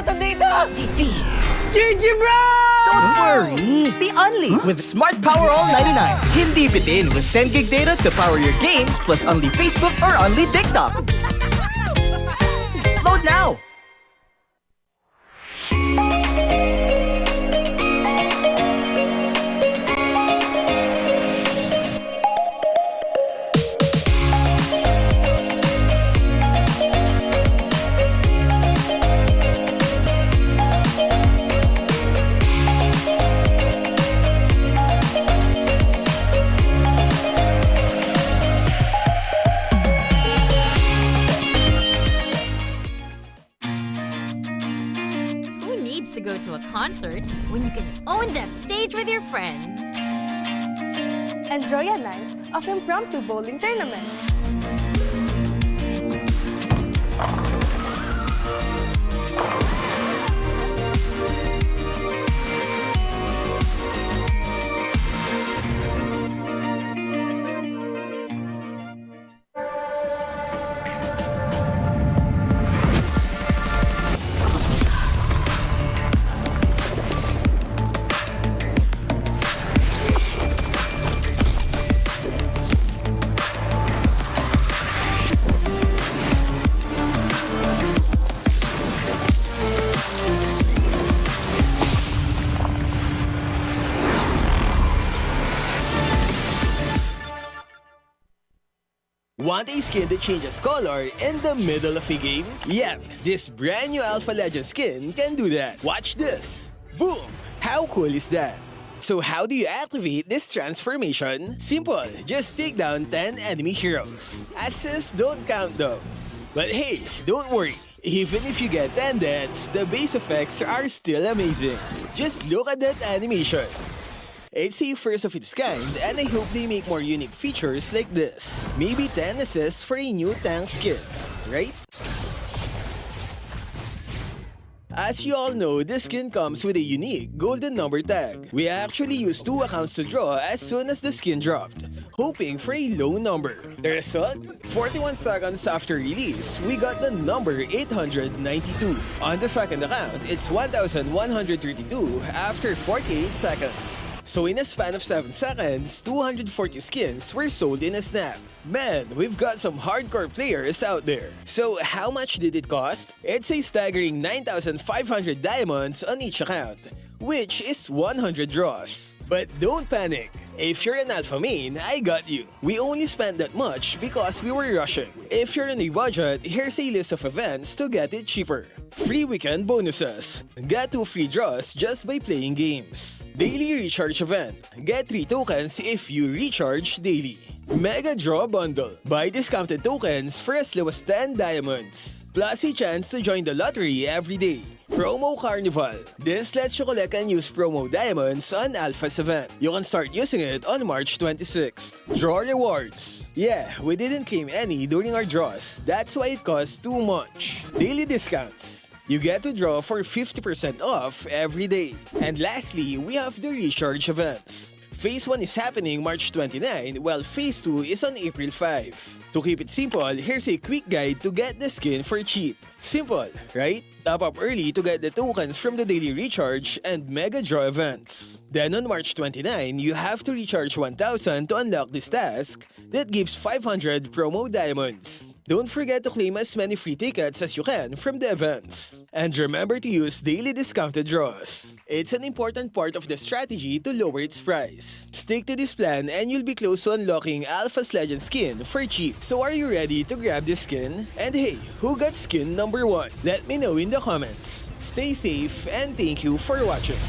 to data! Defeat! GG bro! Don't worry! The Only with Smart Power All 99. Hindi bitin with 10 gig data to power your games plus Only Facebook or Only TikTok. Load now! To go to a concert when you can own that stage with your friends. Enjoy a night of impromptu bowling tournament. Want a skin that changes color in the middle of a game? Yep, this brand new Alpha Legend skin can do that. Watch this. Boom! How cool is that? So how do you activate this transformation? Simple, just take down 10 enemy heroes. Assists don't count though. But hey, don't worry. Even if you get 10 deaths, the base effects are still amazing. Just look at that animation. It's a first of its kind, and I hope they make more unique features like this. Maybe 10 assists for a new tank skin, right? As you all know, this skin comes with a unique golden number tag. We actually used 2 accounts to draw as soon as the skin dropped, hoping for a low number. The result? 41 seconds after release, we got the number 892. On the second account, it's 1,132 after 48 seconds. So in a span of 7 seconds, 240 skins were sold in a snap. Man, we've got some hardcore players out there. So how much did it cost? It's a staggering 9,500 diamonds on each account, which is 100 draws. But don't panic. If you're an alpha main, I got you. We only spent that much because we were rushing. If you're on a budget, here's a list of events to get it cheaper. Free weekend bonuses. Get 2 free draws just by playing games. Daily recharge event. Get 3 tokens if you recharge daily. Mega Draw Bundle. Buy discounted tokens for as low as 10 diamonds. Plus a chance to join the lottery every day. Promo Carnival. This lets you collect and use promo diamonds on Alpha's event. You can start using it on March 26th. Draw rewards. Yeah, we didn't claim any during our draws. That's why it costs too much. Daily discounts. You get to draw for 50% off every day. And lastly, we have the recharge events. Phase 1 is happening March 29, while Phase 2 is on April 5. To keep it simple, here's a quick guide to get the skin for cheap. Simple, right? Top up early to get the tokens from the daily recharge and mega draw events. Then on March 29, you have to recharge 1,000 to unlock this task that gives 500 promo diamonds. Don't forget to claim as many free tickets as you can from the events. And remember to use daily discounted draws. It's an important part of the strategy to lower its price. Stick to this plan and you'll be close to unlocking Alpha's Legend skin for cheap. So are you ready to grab this skin? And hey, who got skin number 1? Let me know in the comments. Stay safe and thank you for watching.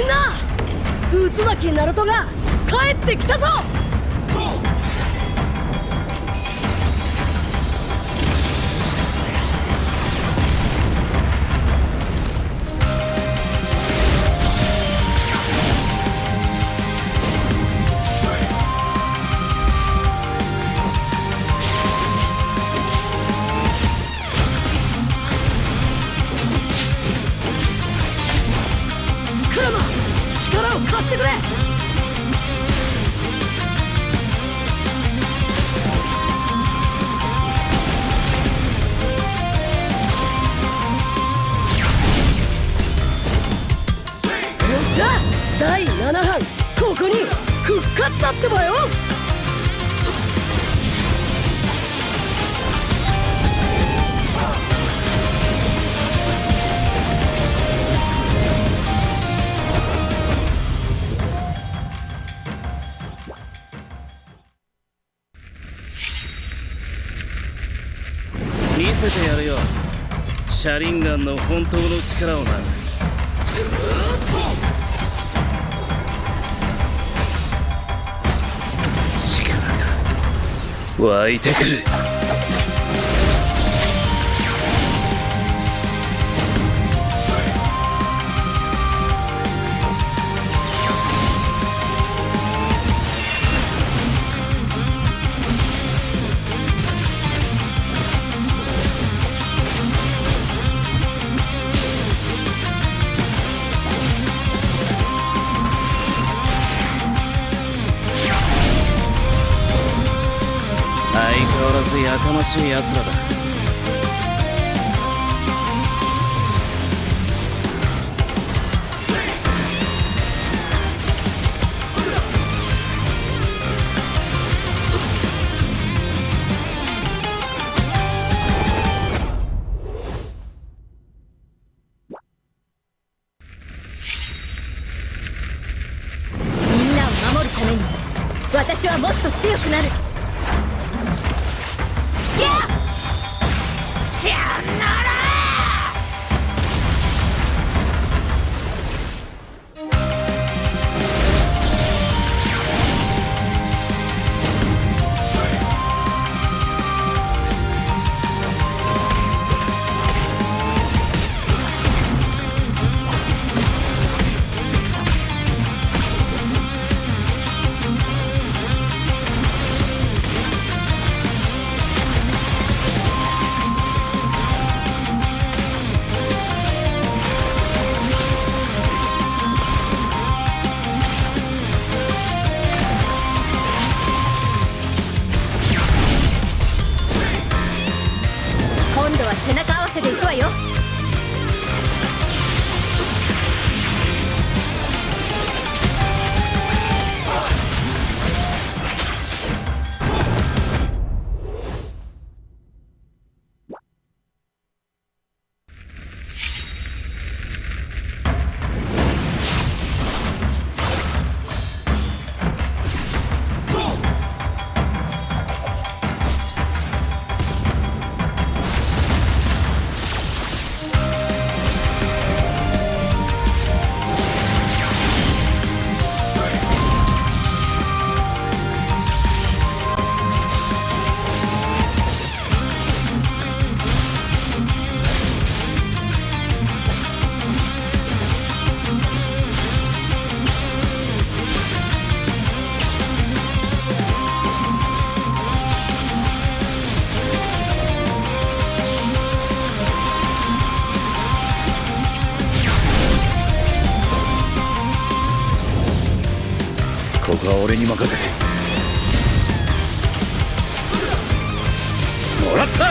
な、渦巻きナルトが帰ってきたぞ。クラマ、力を貸してくれ。よっしゃ、第7班ここに復活だってばよ。見せてやるよ、シャリンガンの本当の力をな。力が湧いてくる。相変わらずやかましい奴らだ。みんなを守るために私はもっと強くなる。シャンナラ今度は背中合わせでいくわよ。ここは俺に任せて。もらった。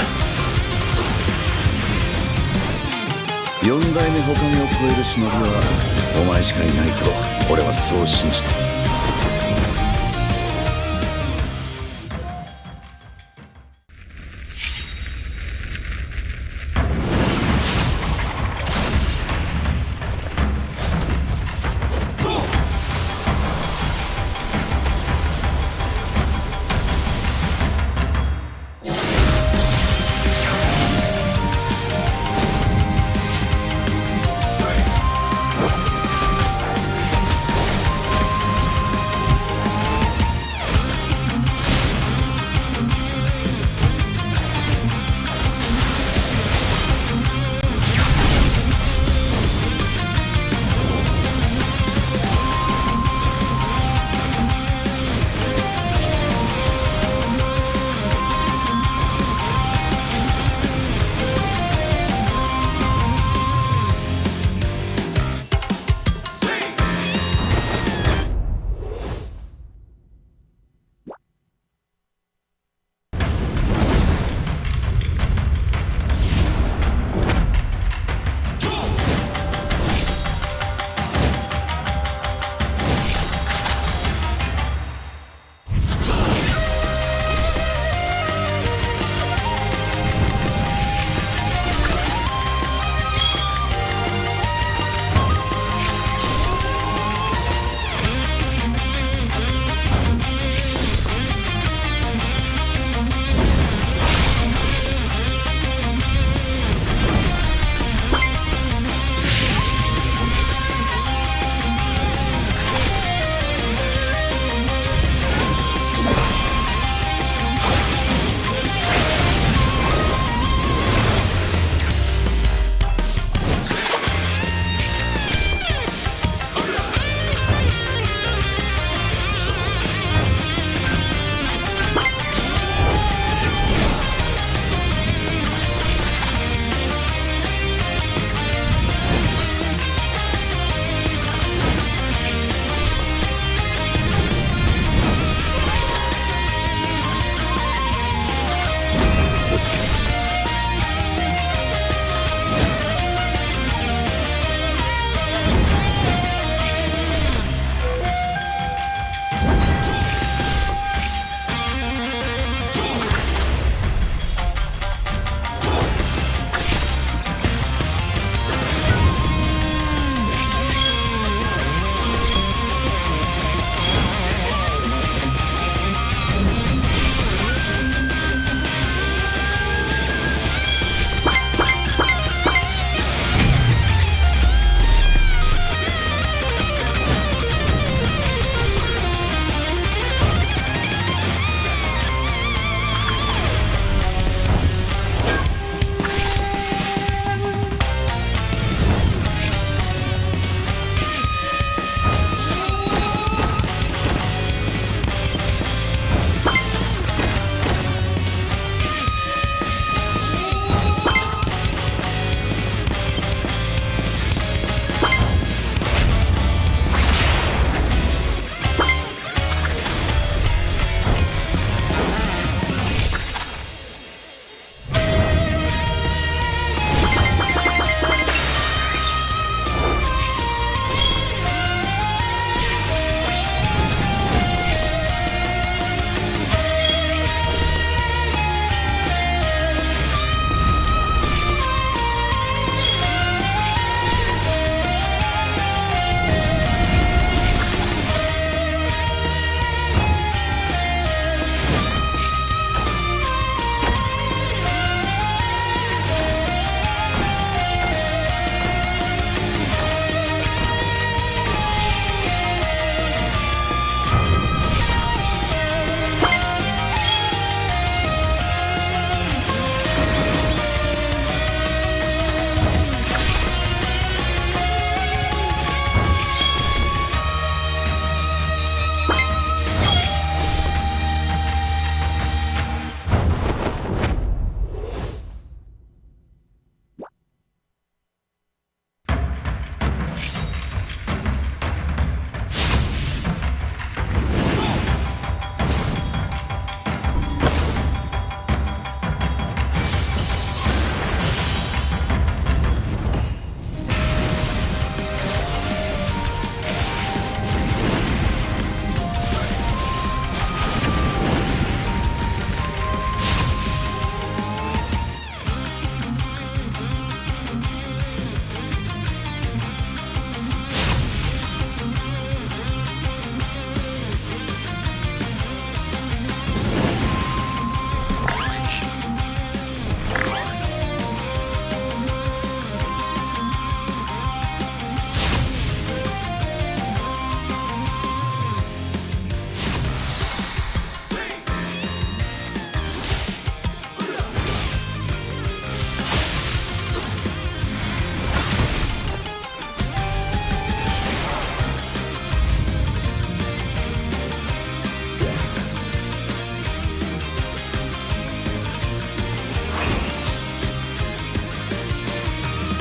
4代目他目を超える忍びはお前しかいないと俺はそう信じた。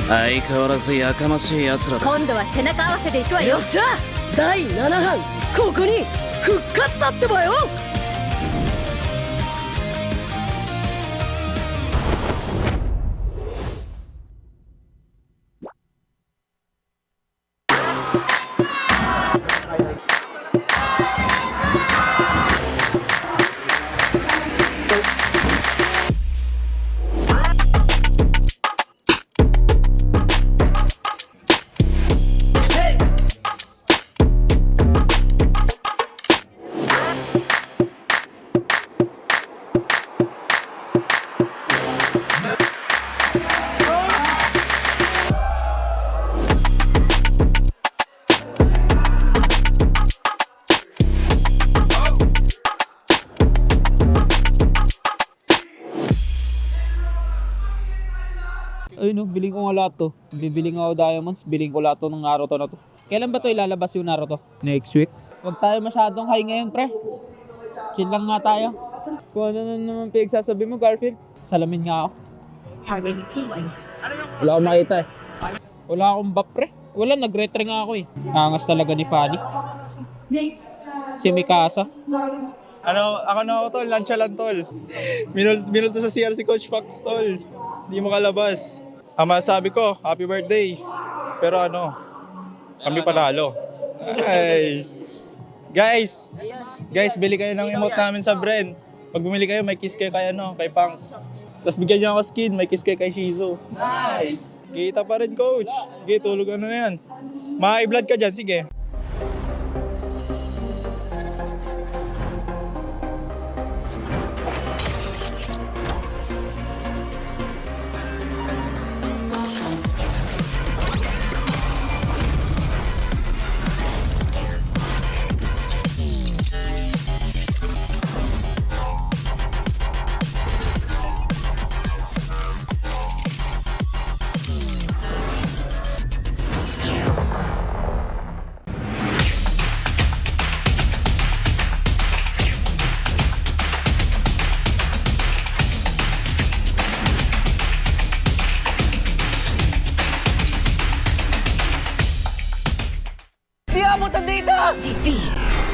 相変わらずやかましい奴らだ。今度は背中合わせでいくわよ。よっしゃ、第7班ここに復活だってばよ。Ayun no, biling ko nga lahat to. Bibili nga ako diamonds, biling ko lahat to ng Naruto na to. Kailan ba to ilalabas yung Naruto? Next week? Huwag tayo masyadong high ngayon, pre. Chill lang nga tayo. Kung ano na naman pinagsasabi mo, Garfield. Salamin nga ako. Wala akong makita eh. Wala akong buff, pre. Wala, nag-retre nga ako eh. Angas talaga ni Fanny. Si Mikasa. Ako na ako tol, lansya lang tol. Minul to sa CR si Coach Fox tol. Hindi mo kalabas. Ang masasabi ko, happy birthday. Pero kami panalo. Nice. Guys, bili kayo ng emote namin sa Bren. Pag bumili kayo, may kiss kayo kay Punks. Tapos bigyan niyo ako skin, may kiss kayo kay Shizu. Nice. Kita pa rin coach. Sige, tulog na yan. Ma-i-vlog ka dyan, sige.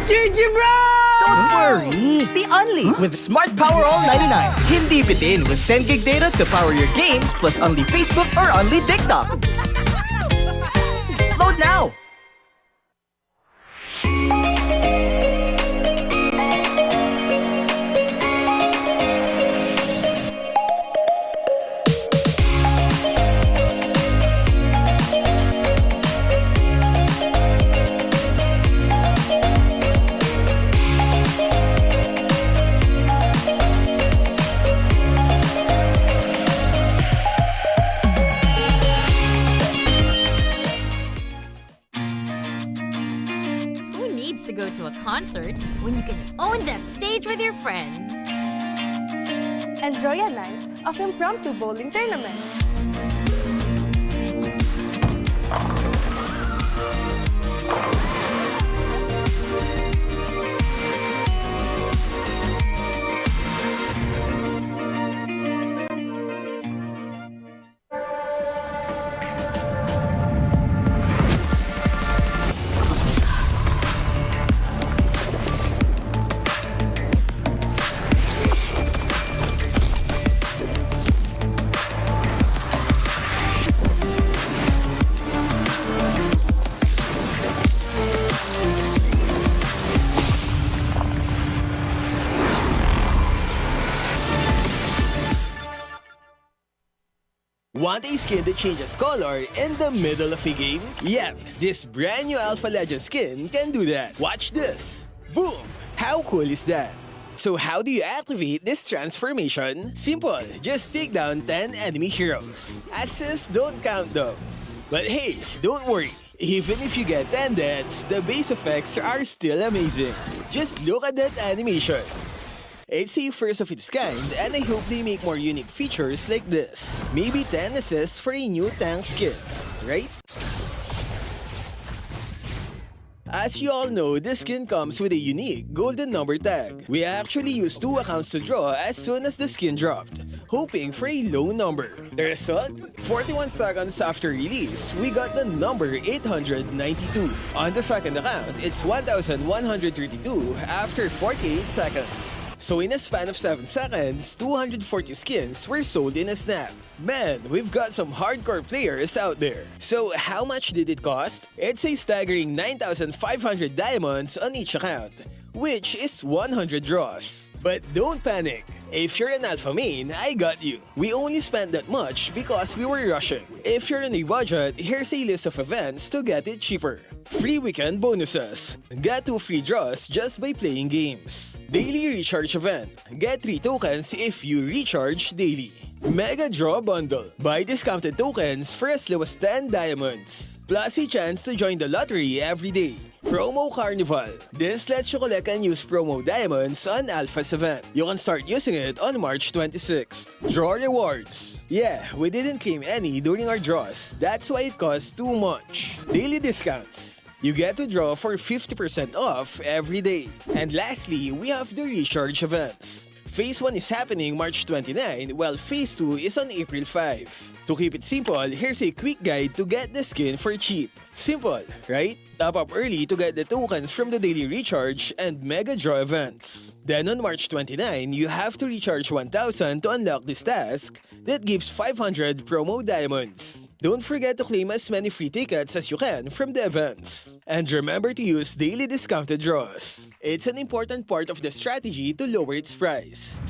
GG bro! Don't worry! Be only with Smart Power All 99. Hindi bitin with 10 gig data to power your games plus only Facebook or only TikTok. Load now! To go to a concert when you can own that stage with your friends. Enjoy a night of impromptu bowling tournament. Want a skin that changes color in the middle of a game? Yep, this brand new Alpha Legend skin can do that. Watch this. Boom! How cool is that? So how do you activate this transformation? Simple, just take down 10 enemy heroes. Assists don't count though. But hey, don't worry. Even if you get 10 deaths, the base effects are still amazing. Just look at that animation. It's a first of its kind, and I hope they make more unique features like this. Maybe 10 assists for a new tank skin, right? As you all know, this skin comes with a unique golden number tag. We actually used 2 accounts to draw as soon as the skin dropped, hoping for a low number. The result? 41 seconds after release, we got the number 892. On the second account, it's 1,132 after 48 seconds. So in a span of 7 seconds, 240 skins were sold in a snap. Man, we've got some hardcore players out there. So how much did it cost? It's a staggering 9,500 diamonds on each account, which is 100 draws. But don't panic. If you're an alpha main, I got you. We only spent that much because we were rushing. If you're on a budget, here's a list of events to get it cheaper. Free weekend bonuses. Get 2 free draws just by playing games. Daily recharge event. Get 3 tokens if you recharge daily. Mega Draw Bundle. Buy discounted tokens for as low as 10 diamonds. Plus a chance to join the lottery every day. Promo Carnival. This lets you collect and use promo diamonds on Alpha's event. You can start using it on March 26th. Draw rewards. Yeah, we didn't claim any during our draws. That's why it costs too much. Daily discounts. You get to draw for 50% off every day. And lastly, we have the recharge events. Phase 1 is happening March 29, while Phase 2 is on April 5. To keep it simple, here's a quick guide to get the skin for cheap. Simple, right? Top up early to get the tokens from the daily recharge and mega draw events. Then on March 29, you have to recharge 1,000 to unlock this task that gives 500 promo diamonds. Don't forget to claim as many free tickets as you can from the events. And remember to use daily discounted draws. It's an important part of the strategy to lower its price.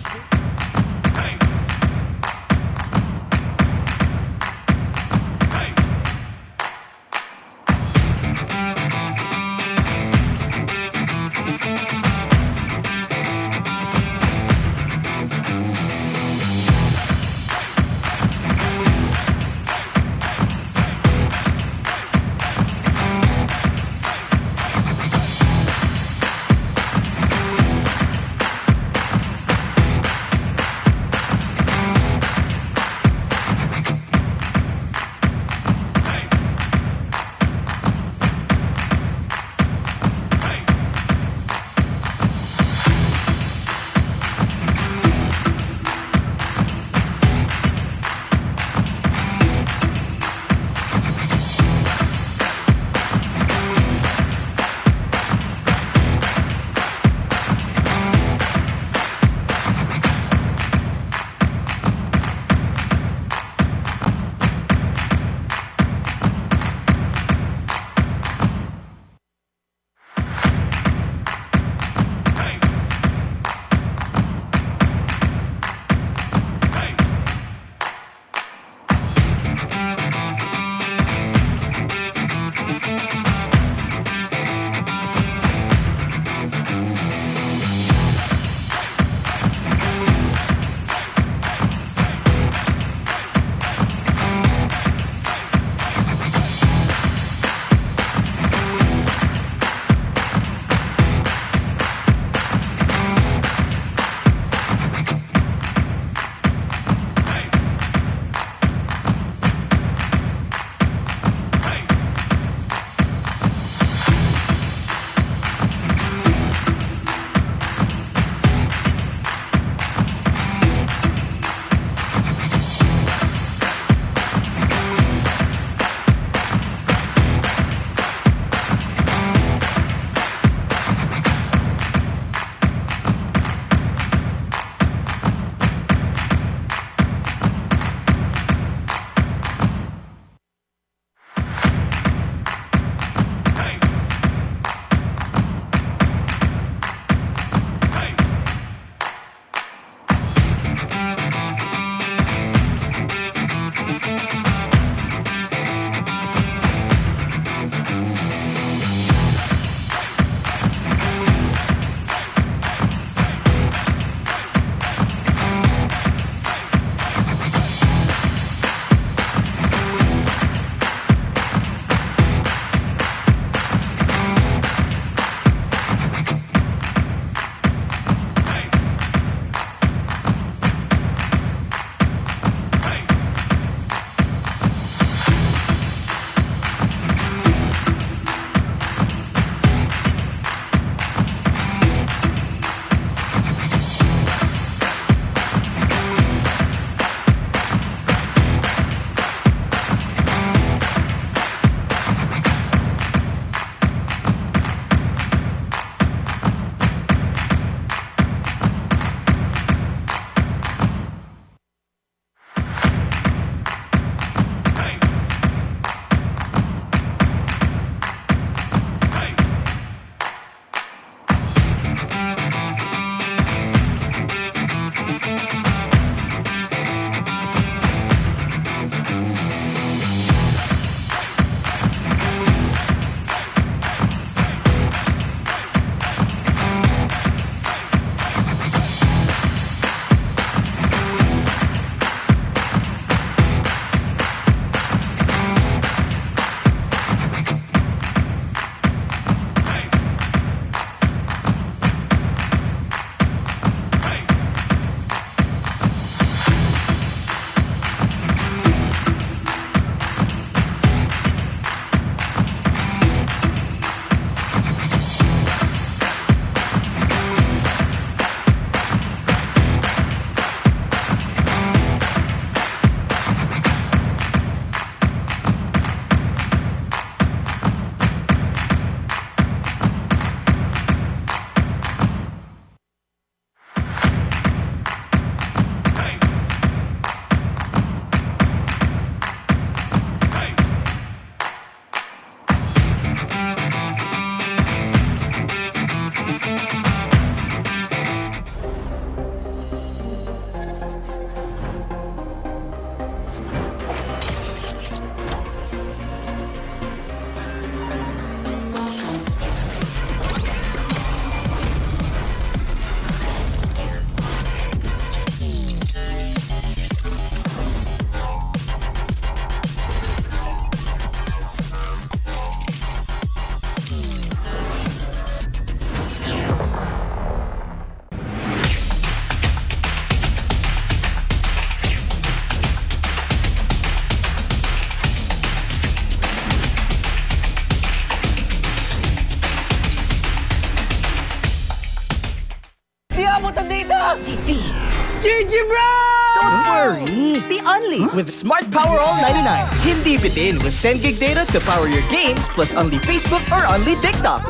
Defeat GG Bro! Don't worry, the Only with Smart Power All 99. Hindi bitin with 10 gig data to power your games plus only Facebook or only TikTok.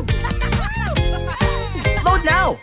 Load now!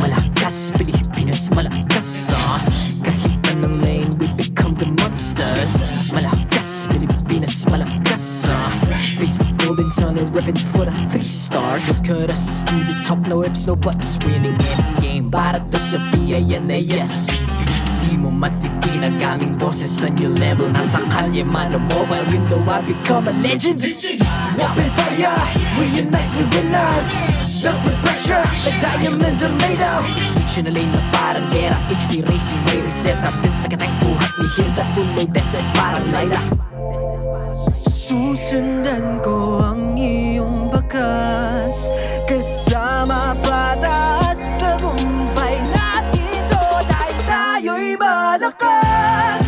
Malakas, Pilipinas, malakas kahit anong lane, we become the monsters. Malakas, Pilipinas, malakas face the golden sun and reppin' for the 3 stars. Look at us to the top, no ifs, no buts, winning any game. Para to sa yan na yes. Di mo matitin ang aming boses sa new level. Nasa kalye man o mobile window, I become a legend. Open fire, we unite, we winners. Built with pressure, the diamonds are made of. Switch in a lane na parang gera, HP racing, way reset up. Nagkatang buhat ni Hilda, full load SS parang Lyra. Susundan ko ang iyong bakas, kasama pataas, tagumpay natin to. Dahil tayo'y malakas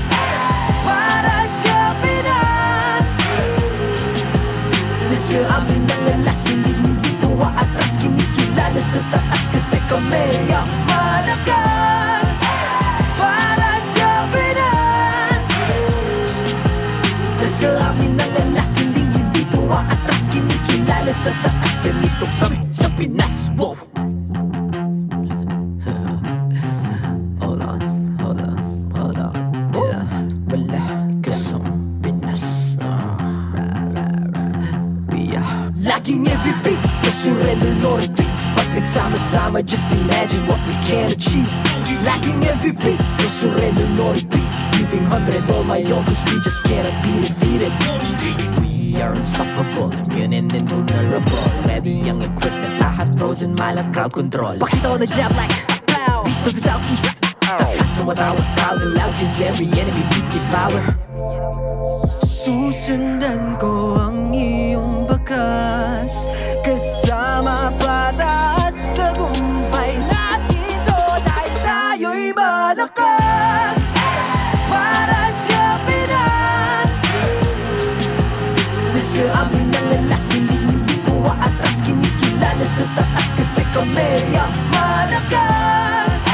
para sa Pinas. Nasa amin ang alas, hindi tuwa atras, kinikilala sa taas kasi kami ang malakas para sa Pinas. Nasa amin ang alas, hindi tuwa atras, kinikilala sa taas, ganito kami sa Pinas. Wow! Laging every beat, no surrender, no retreat. Pag nagsama-sama, just imagine what we can achieve. Laging every beat, no surrender, no retreat. Giving 100 all my all, cause we just cannot be defeated. We are unstoppable, immune and invulnerable. Ready ang equipment, lahat frozen, malang crowd control. Pakita ko na jab like beast of the southeast. So matawag proud and loud, cause every enemy we devour. Susundan ko ang iyong bakas, kasama pataas, tagumpay natin to. Dahil tayo'y malakas para sa Pinas. Nasa amin ang alas, hindi tuwa atras, kinikilala sa taas kasi kami ang malakas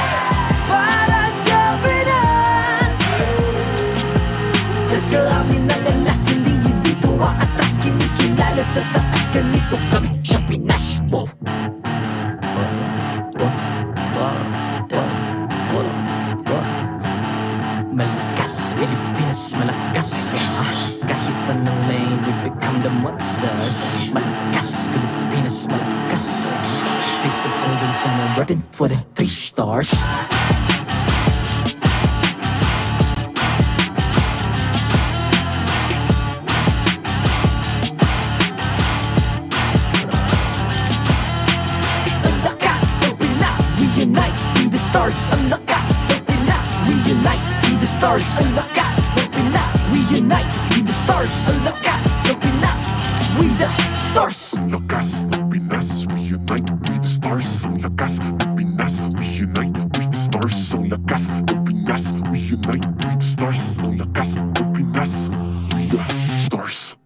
para sa Pinas. Nasa amin ang alas, hindi tuwa atras, kinikilala sa taas, ganito kami sa Pinas. Wow! Malakas, Pilipinas, malakas kahit anong lane, we become the monsters. Malakas, Pilipinas, malakas face the golden sun and reppin' for the 3 stars. Ang lakas ng Pinas, reunite, be the stars. Ang lakas ng Pinas, reunite, be the stars. Ang lakas ng Pinas, we the stars. ang lakas ng Pinas. Reunite with the stars, ang lakas ng Pinas. Reunite with the stars, ang lakas ng Pinas. Reunite with the stars, ang lakas ng Pinas. With the stars.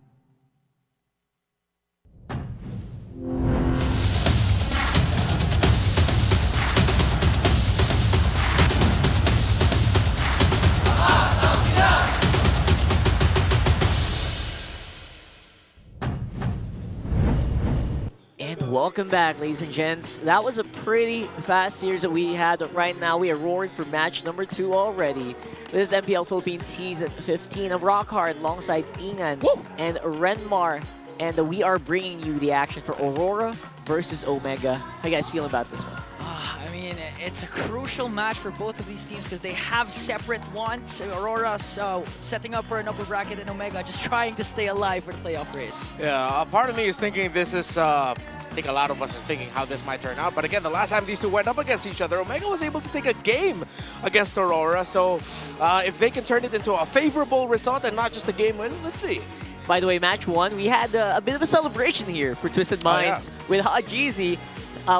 And welcome back, ladies and gents. That was a pretty fast series that we had. Right now, we are roaring for match number 2 already. This is MPL Philippines Season 15. I'm Rockhard alongside Ingan and Renmar. And we are bringing you the action for Aurora versus Omega. How you guys feeling about this one? I mean, it's a crucial match for both of these teams because they have separate wants. Aurora's setting up for an upper bracket, and Omega just trying to stay alive for the playoff race. Yeah, a part of me is thinking this is, I think a lot of us are thinking how this might turn out. But again, the last time these two went up against each other, Omega was able to take a game against Aurora. So if they can turn it into a favorable result and not just a game win, let's see. By the way, match 1, we had a bit of a celebration here for Twisted Minds with Hajizi.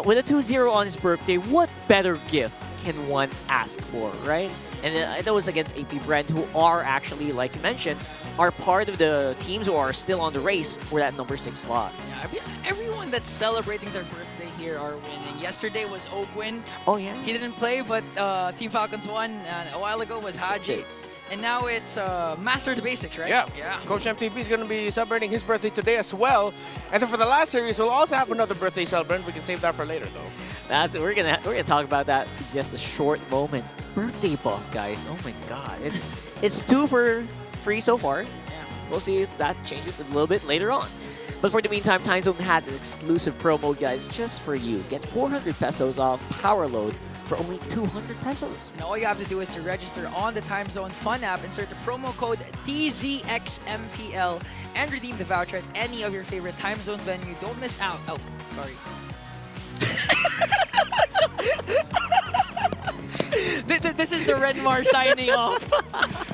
With a 2-0 on his birthday, what better gift can one ask for, right? And that was against AP Bren, who are actually, like you mentioned, are part of the teams who are still on the race for that number 6 slot. Yeah, I mean, everyone that's celebrating their birthday here are winning. Yesterday was Ogwin. Oh, yeah? He didn't play, but Team Falcons won. And a while ago was Haji. And now it's Master the Basics, right? Yeah. Coach MTP is going to be celebrating his birthday today as well. And then for the last series, we'll also have another birthday celebration. We can save that for later, though. We're gonna talk about that in just a short moment. Birthday buff, guys. Oh my God, it's 2 for free so far. Yeah. We'll see if that changes a little bit later on. But for the meantime, TimeZone has an exclusive promo, guys, just for you. Get 400 pesos off Power Load for only 200 pesos. And all you have to do is to register on the TimeZone Fun app, insert the promo code TZXMPL, and redeem the voucher at any of your favorite TimeZone venue. Don't miss out. Oh, sorry. This is the Renmar signing off.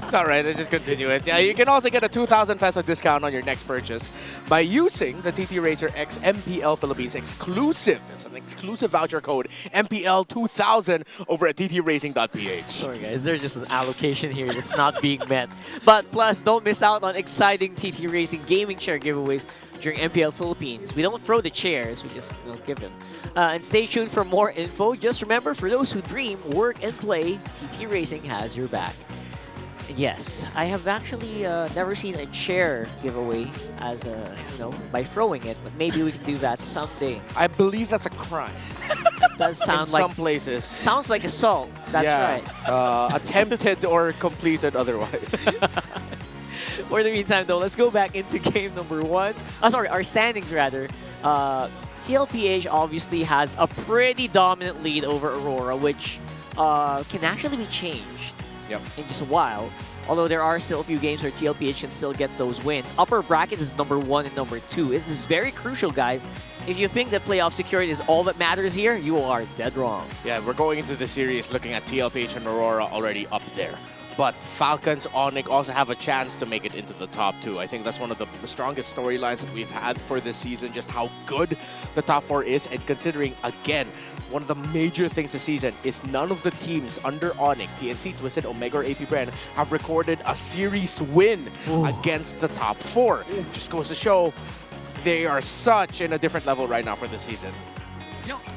It's all right. Let's just continue it. Yeah, you can also get a 2,000 peso discount on your next purchase by using the TT Racer X MPL Philippines exclusive. It's an exclusive voucher code MPL2000 over at ttracing.ph. Sorry, guys. There's just an allocation here that's not being met. But plus, don't miss out on exciting TT Racing gaming chair giveaways during MPL Philippines. We don't throw the chairs, we just give them. And stay tuned for more info. Just remember, for those who dream, work, and play, TT Racing has your back. And yes, I have actually never seen a chair giveaway as a, by throwing it, but maybe we can do that someday. I believe that's a crime. It does sound in like some places. Sounds like assault. That's right. Attempted or completed otherwise. For the meantime, though, let's go back into game number 1. Our standings, rather. TLPH obviously has a pretty dominant lead over Aurora, which can actually be changed in just a while. Although there are still a few games where TLPH can still get those wins. Upper bracket is number 1 and number 2. It is very crucial, guys. If you think that playoff security is all that matters here, you are dead wrong. Yeah, we're going into the series looking at TLPH and Aurora already up there. But Falcons, Onic also have a chance to make it into the top 2. I think that's one of the strongest storylines that we've had for this season, just how good the top 4 is. And considering, again, one of the major things this season is none of the teams under Onic, TNC, Twisted, Omega, or AP Bren, have recorded a series win against the top 4. Just goes to show they are such in a different level right now for the season.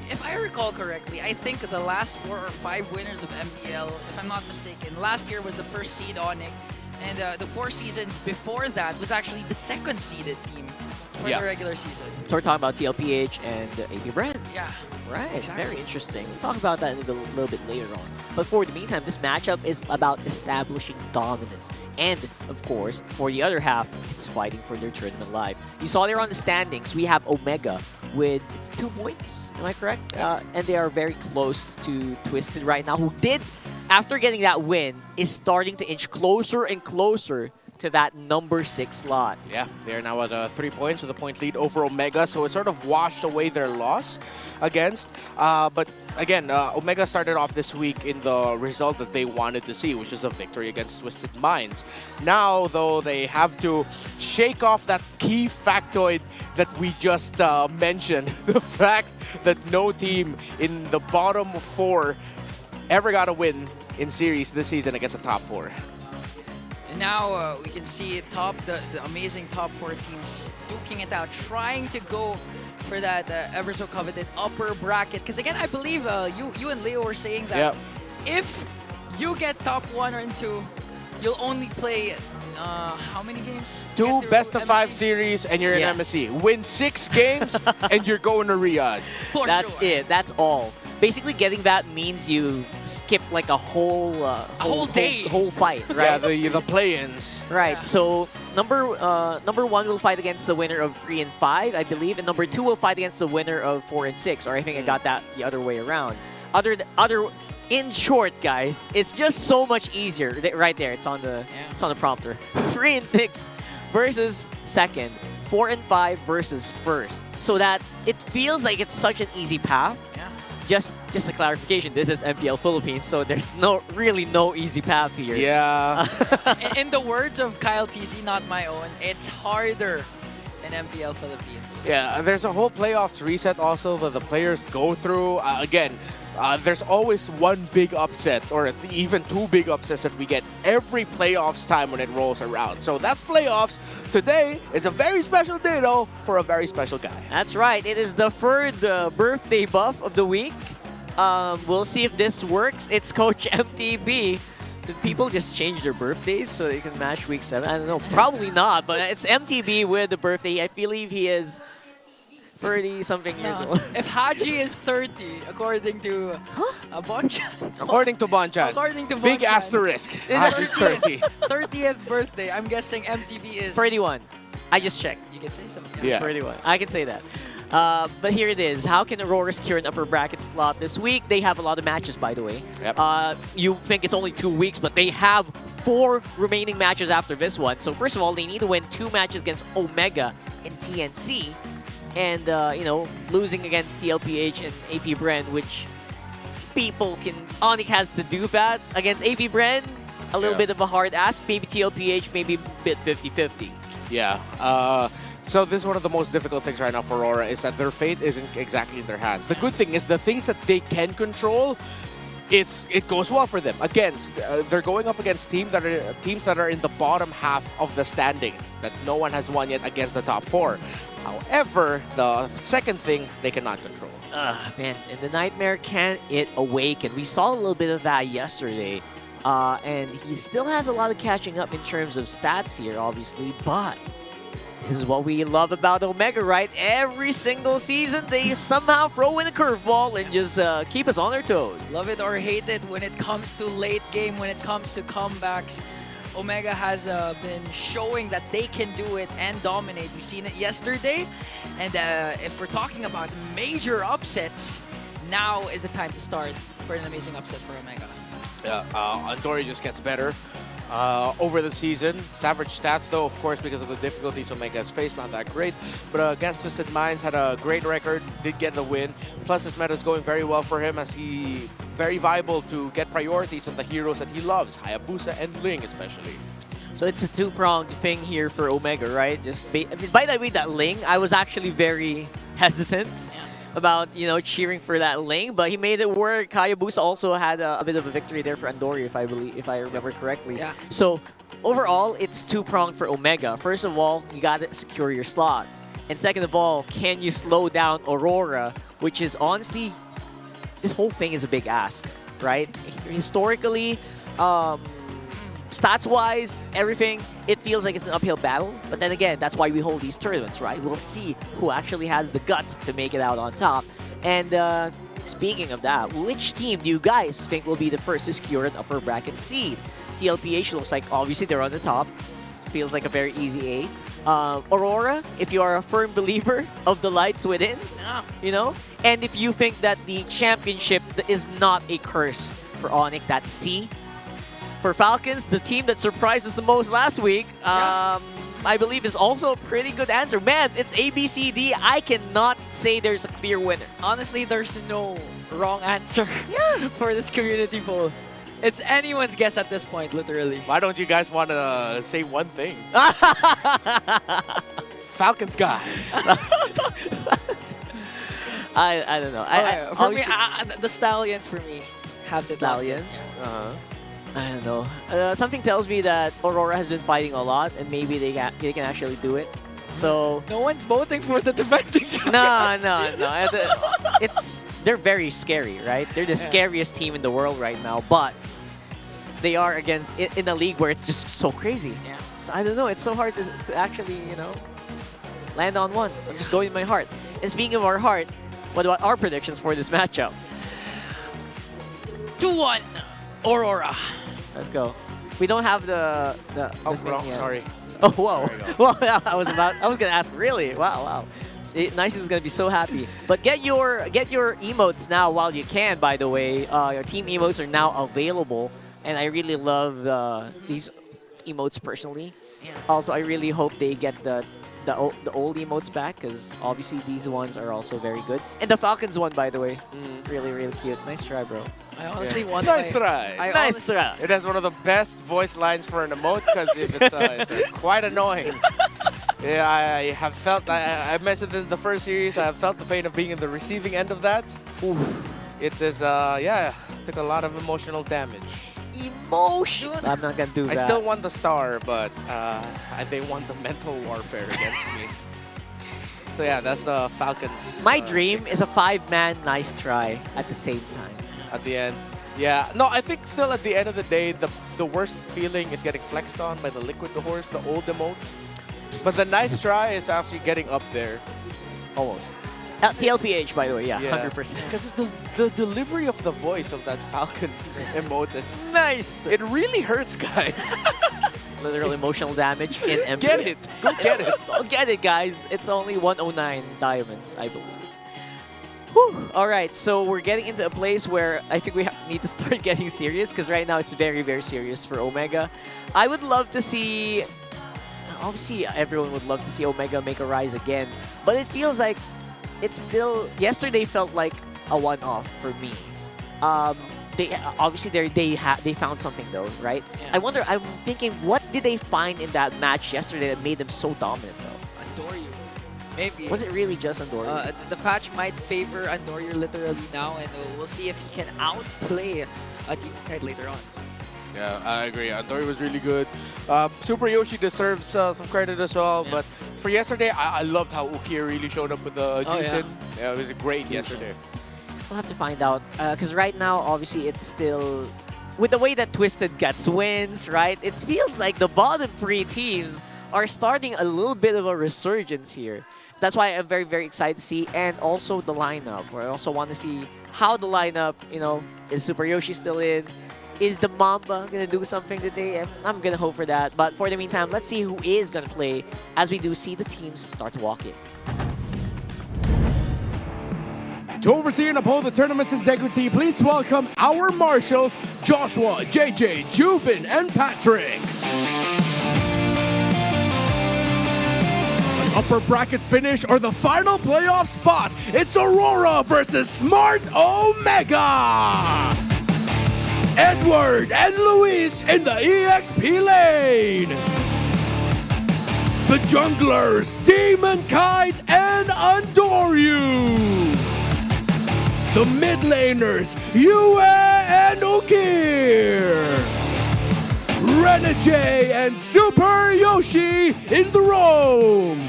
If I recall correctly, I think the last 4 or 5 winners of MPL, if I'm not mistaken, last year was the first seed Onic, and the 4 seasons before that was actually the second seeded team for the regular season. So we're talking about TLPH and AP Bren. Yeah. Right, exactly. Very interesting. We'll talk about that a little bit later on. But for the meantime, this matchup is about establishing dominance. And, of course, for the other half, it's fighting for their tournament life. You saw there on the standings, we have Omega with 2 points. Am I correct? And they are very close to Twisted right now, who did, after getting that win, is starting to inch closer and closer to that number 6 slot. Yeah, they're now at 3 points with a point lead over Omega, so it sort of washed away their loss against. But again, Omega started off this week in the result that they wanted to see, which is a victory against Twisted Minds. Now, though, they have to shake off that key factoid that we just mentioned, the fact that no team in the bottom 4 ever got a win in series this season against the top 4. And now we can see the amazing top 4 teams duking it out, trying to go for that ever so coveted upper bracket. Because again, I believe you and Leo were saying that if you get top 1 or 2, you'll only play how many games? 2 best-of-5 series and you're in MSC. Win 6 games and you're going to Riyadh. That's it. That's all. Basically, getting that means you skip like a whole day, whole fight, right? Yeah, the play-ins. Right. Yeah. So number 1 will fight against the winner of 3 and 5, I believe, and number 2 will fight against the winner of 4 and 6. Or I think I got that the other way around. In short, guys, it's just so much easier. Right there, it's on the prompter. 3 and 6 versus 2nd, 4 and 5 versus 1st. So that it feels like it's such an easy path. Yeah. Just a clarification, this is MPL Philippines, so there's really no easy path here. Yeah. In the words of Kyle TC, not my own, it's harder than MPL Philippines. Yeah, there's a whole playoffs reset also that the players go through. Again, there's always one big upset or even 2 big upsets that we get every playoffs time when it rolls around. So that's playoffs. Today is a very special day, though, for a very special guy. That's right. It is the 3rd birthday buff of the week. We'll see if this works. It's Coach MTB. Did people just change their birthdays so they can match week 7? I don't know. Probably not, but it's MTB with the birthday. I believe he is 30-something years old. If Haji is 30, according to Bonchan. According to Bonchan. According to Bonchan. Big asterisk. Haji's 30. 30th birthday. I'm guessing MTV is 31. I just checked. You can say so. Yeah. 31. I can say that. But here it is. How can Aurora secure an upper bracket slot this week? They have a lot of matches, by the way. Yep. You think it's only 2 weeks, but they have 4 remaining matches after this one. So first of all, they need to win 2 matches against Omega and TNC. And, losing against TLPH and AP Bren, which people can... Onic has to do that. Against AP Bren, a little bit of a hard ask. Maybe TLPH, maybe a bit 50-50. Yeah. So this is one of the most difficult things right now for Aurora is that their fate isn't exactly in their hands. The good thing is the things that they can control, it goes well for them. They're going up against teams that are in the bottom half of the standings that no one has won yet against the top 4. However, the second thing they cannot control. Man, and the nightmare, can it awaken? We saw a little bit of that yesterday. And he still has a lot of catching up in terms of stats here, obviously, but this is what we love about Omega, right? Every single season, they somehow throw in a curveball and just keep us on our toes. Love it or hate it, when it comes to late game, when it comes to comebacks, Omega has been showing that they can do it and dominate. We've seen it yesterday. And if we're talking about major upsets, now is the time to start for an amazing upset for Omega. Yeah, Andori just gets better over the season. His average stats, though, of course, because of the difficulties Omega has faced, not that great. But against Twisted Minds, had a great record, did get the win. Plus, his meta is going very well for him as he very viable to get priorities on the heroes that he loves, Hayabusa and Ling especially. So it's a 2-pronged thing here for Omega, right? By the way, that Ling, I was actually very hesitant about, cheering for that Ling, but he made it work. Hayabusa also had a bit of a victory there for Andori, if I remember correctly. Yeah. So overall, it's 2-pronged for Omega. First of all, you got to secure your slot. And second of all, can you slow down Aurora, which is honestly, this whole thing is a big ask, right? Historically, stats-wise, everything, it feels like it's an uphill battle. But then again, that's why we hold these tournaments, right? We'll see who actually has the guts to make it out on top. And speaking of that, which team do you guys think will be the first to secure an upper bracket seed? TLPH looks like, obviously, they're on the top. Feels like a very easy 8. Aurora, if you are a firm believer of the lights within, and if you think that the championship is not a curse for Onic, that's C. for Falcons, the team that surprised us the most last week, I believe is also a pretty good answer. Man, it's ABCD. I cannot say there's a clear winner. Honestly, there's no wrong answer for this community poll. It's anyone's guess at this point, literally. Why don't you guys want to say one thing? Falcons guy. I don't know. For me, the Stallions for me have the Stallions. I don't know. Something tells me that Aurora has been fighting a lot, and maybe they can actually do it. So no one's voting for the defending champion. No. They're very scary, right? They're the scariest team in the world right now, but they are in a league where it's just so crazy. Yeah. So I don't know. It's so hard to actually, land on one. I'm just going with my heart. And speaking of our heart, what about our predictions for this matchup? 2-1, Aurora. Let's go. We don't have the wrong. yet. Sorry. Oh, whoa. Well, I was gonna ask. Really? Wow. Nice is gonna be so happy. But get your emotes now while you can. By the way, your team emotes are now available, and I really love these emotes personally. Yeah. Also, I really hope they get the old emotes back, because obviously these ones are also very good. And the Falcons one, by the way, really cute. Nice try, bro. I honestly want Nice try. Nice try. It has one of the best voice lines for an emote, because it's quite annoying. Yeah, I have felt, I mentioned this in the first series, I have felt the pain of being in the receiving end of that. Oof. It is, took a lot of emotional damage. Emotion. I'm not gonna do that. I still won the star, but they won the mental warfare against me. So yeah, that's the Falcons. My dream is a 5-man nice try at the same time. At the end. Yeah, no, I think still at the end of the day, the worst feeling is getting flexed on by the Liquid the Horse, the old emote. But the nice try is actually getting up there. Almost. TLPH, by the way, 100%. Because the delivery of the voice of that Falcon emote is nice. It really hurts, guys. It's literal emotional damage in MPL. Get it. Go get it. Go get it, guys. It's only 109 diamonds, I believe. Whew. All right, so we're getting into a place where I think we need to start getting serious, because right now it's very, very serious for Omega. I would love to see... Obviously, everyone would love to see Omega make a rise again, but it feels like it's still... Yesterday felt like a one-off for me. They found something though, right? Yeah. I'm thinking, what did they find in that match yesterday that made them so dominant though? Andoryu. Maybe. Was it really just Andoryu? The patch might favor Andoryu literally now, and we'll see if he can outplay Team Tide later on. Yeah, I agree. Andoryu was really good. Super Yoshi deserves some credit as well, but for yesterday, I loved how Ukier really showed up with the Juicin. Yeah, it was great yesterday. We'll have to find out, because right now, obviously, it's still... With the way that Twisted gets wins, right? It feels like the bottom 3 teams are starting a little bit of a resurgence here. That's why I'm very, very excited to see, and also the lineup. Where I also want to see how the lineup, is Super Yoshi still in? Is the Mamba going to do something today? I'm going to hope for that. But for the meantime, let's see who is going to play as we do see the teams start to walk in. To oversee and uphold the tournament's integrity, please welcome our marshals, Joshua, JJ, Juvin, and Patrick. An upper bracket finish or the final playoff spot, it's Aurora versus Smart Omega. Edward and Luis in the EXP lane. The junglers, Demon Kite and Andoryu. The mid laners, Yue and Ukir. Renegade and Super Yoshi in the roam.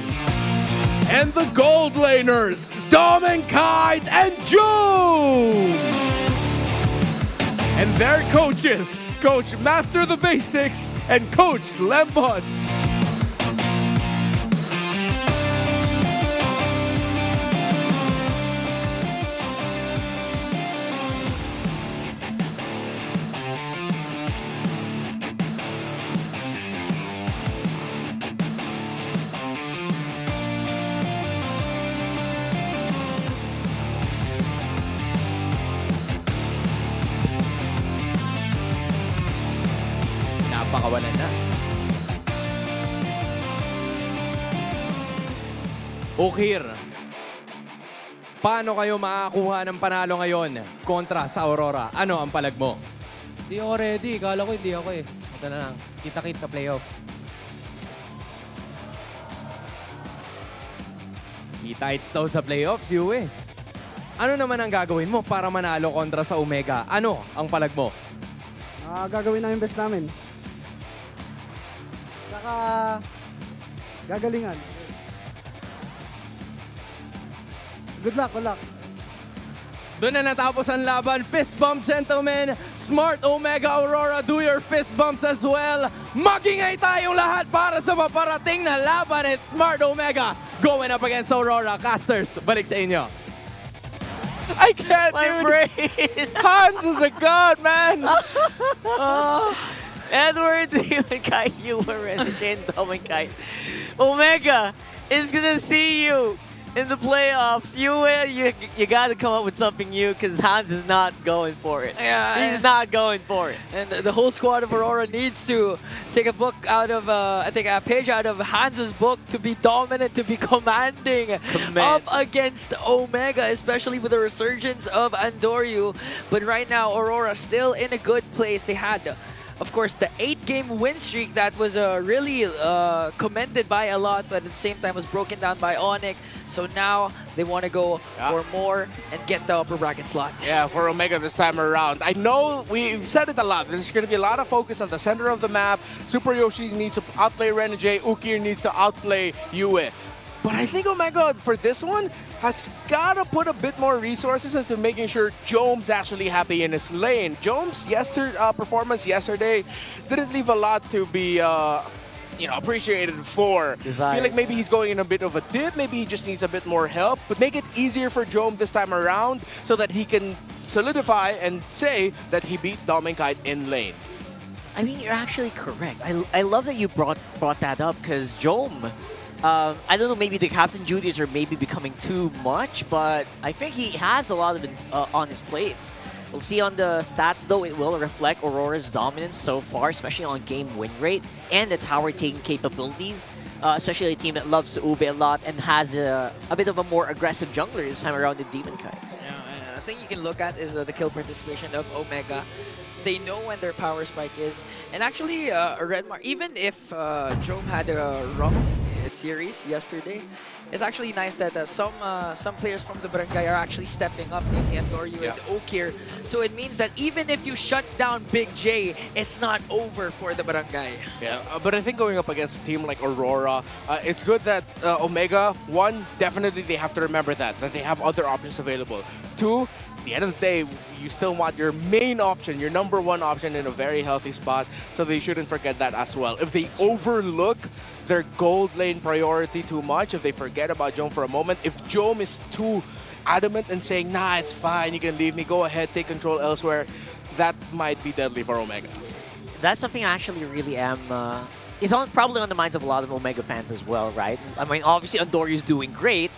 And the gold laners, Dom and Kite and Joe. And their coaches, Coach Master the Basics and Coach Lembon. magkakawalan na. Ukir, paano kayo makakuha ng panalo ngayon kontra sa Aurora? Ano ang palag mo? Hindi ako ready. Kala ko hindi ako eh. Ito na lang. Kita-kit sa playoffs. Kita-kits daw sa playoffs, Yue. Ano naman ang gagawin mo para manalo kontra sa Omega? Ano ang palag mo? Gagawin namin best namin. Tsaka gagalingan. Good luck, good luck. Doon na natapos ang laban. Fist bump, gentlemen. Smart Omega Aurora, do your fist bumps as well. Magingay tayong lahat para sa paparating na laban. It's Smart Omega going up against Aurora. Casters, balik sa inyo. I can't, dude. Hans is a god, man. Edward, Kai, you were ready. Shane, Kai. Omega is gonna see you in the playoffs. You gotta come up with something new because Hans is not going for it. Yeah, he's not going for it. And the whole squad of Aurora needs to take a book out of, I think a page out of Hans's book to be dominant, to be commanding up against Omega, especially with the resurgence of Andoryu. But right now, Aurora still in a good place. They had, of course, the 8-game win streak that was really commended by a lot, but at the same time was broken down by Onic. So now they want to go for more and get the upper bracket slot. Yeah, for Omega this time around. I know we've said it a lot. There's going to be a lot of focus on the center of the map. Super Yoshi needs to outplay Renegade. Ukir needs to outplay Yue. But I think Omega, for this one, has got to put a bit more resources into making sure Jome's actually happy in his lane. Jome's performance yesterday didn't leave a lot to be appreciated for. I feel like maybe he's going in a bit of a dip. Maybe he just needs a bit more help. But make it easier for Jome this time around so that he can solidify and say that he beat Dominkite in lane. I mean, you're actually correct. I love that you brought that up because Jome, I don't know, maybe the captain duties are maybe becoming too much, but I think he has a lot of it on his plates. We'll see on the stats, though, it will reflect Aurora's dominance so far, especially on game win rate and the tower-taking capabilities, especially a team that loves Ube a lot and has a bit of a more aggressive jungler this time around in Demonkite. Yeah, I think you can look at is the kill participation of Omega. They know when their power spike is. And actually, Redmar, even if Jome had a rough series yesterday, it's actually nice that some players from the Barangay are actually stepping up, namely Andoryu and Okir. So it means that even if you shut down Big J, it's not over for the Barangay. Yeah, but I think going up against a team like Aurora, it's good that Omega, one, definitely they have to remember that they have other options available. Two, at the end of the day, you still want your main option, your #1 option in a very healthy spot, so they shouldn't forget that as well. If they overlook their gold lane priority too much, if they forget about Jome for a moment, if Jome is too adamant and saying, nah, it's fine, you can leave me, go ahead, take control elsewhere, that might be deadly for Omega. That's something I actually really am... it's probably on the minds of a lot of Omega fans as well, right? I mean, obviously Andoryu is doing great,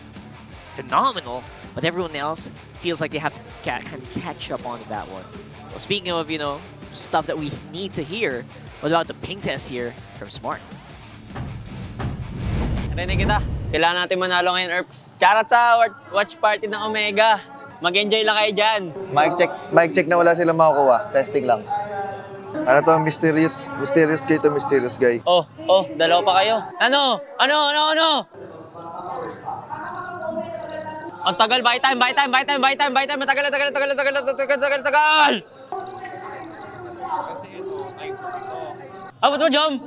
phenomenal, but everyone else feels like they have to catch up on that one. Well, speaking of, stuff that we need to hear, what about the ping test here from Smart? Narinig kita. Kailangan natin manalo ngayon, Erps. Shoutout sa watch party ng Omega. Mag-enjoy lang kayo dyan. Mic check na wala silang makukuha. Testing lang. Ano to? Mysterious guy to mysterious guy. Oh, dalawa pa kayo. Ano? Ang tagal, buy time. Matagal. Abot mo, Jom.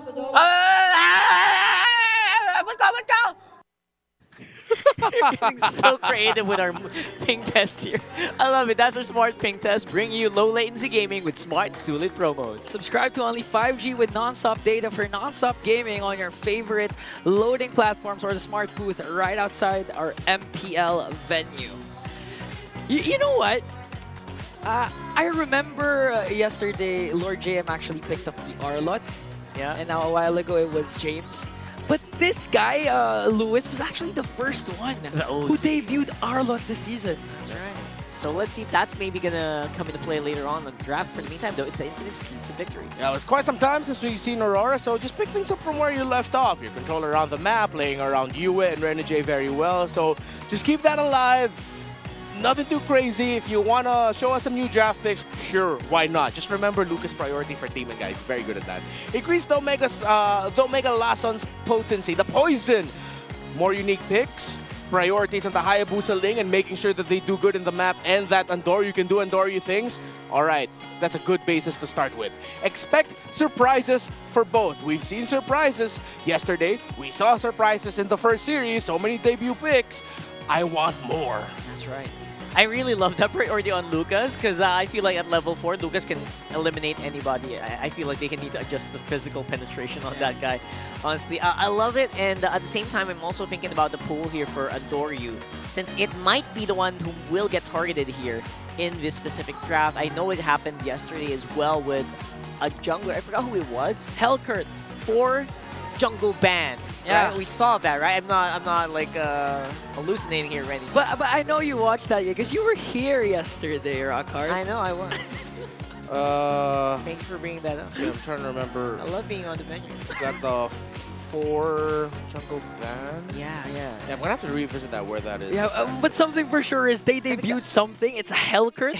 Abot ka. Getting so creative with our ping test here. I love it. That's our Smart ping test, bringing you low latency gaming with Smart Sulit promos. Subscribe to only 5G with non-stop data for non-stop gaming on your favorite loading platforms or the Smart booth right outside our MPL venue. You know what? I remember yesterday Lord JM actually picked up the Arlot. Yeah. And now a while ago it was James. But this guy, Lewis, was actually the first one who debuted Arlot this season. That's right. So let's see if that's maybe gonna come into play later on the draft. For the meantime, though, it's an Infinix keys to victory. Yeah, it was quite some time since we've seen Aurora, so just pick things up from where you left off. You control around the map, laying around Yue and Renegade very well, so just keep that alive. Nothing too crazy. If you want to show us some new draft picks, sure, why not? Just remember Lucas' priority for Demon Guy. Very good at that. Increase the Omega Lason's potency, the poison. More unique picks. Priorities on the Hayabusa Ling and making sure that they do good in the map and that Andoryu can do Andoryu things. All right, that's a good basis to start with. Expect surprises for both. We've seen surprises yesterday. We saw surprises in the first series. So many debut picks. I want more. That's right. I really love that priority on Lucas because I feel like at level 4, Lucas can eliminate anybody. I feel like they can need to adjust the physical penetration on that guy. Honestly, I love it. And at the same time, I'm also thinking about the pool here for Adoryu, since it might be the one who will get targeted here in this specific draft. I know it happened yesterday as well with a jungler. I forgot who it was. Hellkurt for jungle ban. Yeah, right? We saw that, right? I'm not like hallucinating here, Rennie. But I know you watched that because you were here yesterday, Rockhard. I know I was. Thank you for bringing that up. Yeah, I'm trying to remember. I love being on the venue. Got the 4 jungle ban. Yeah. Yeah, I'm gonna have to revisit that where that is. Yeah, but something for sure is they debuted something. It's a Hellkurt.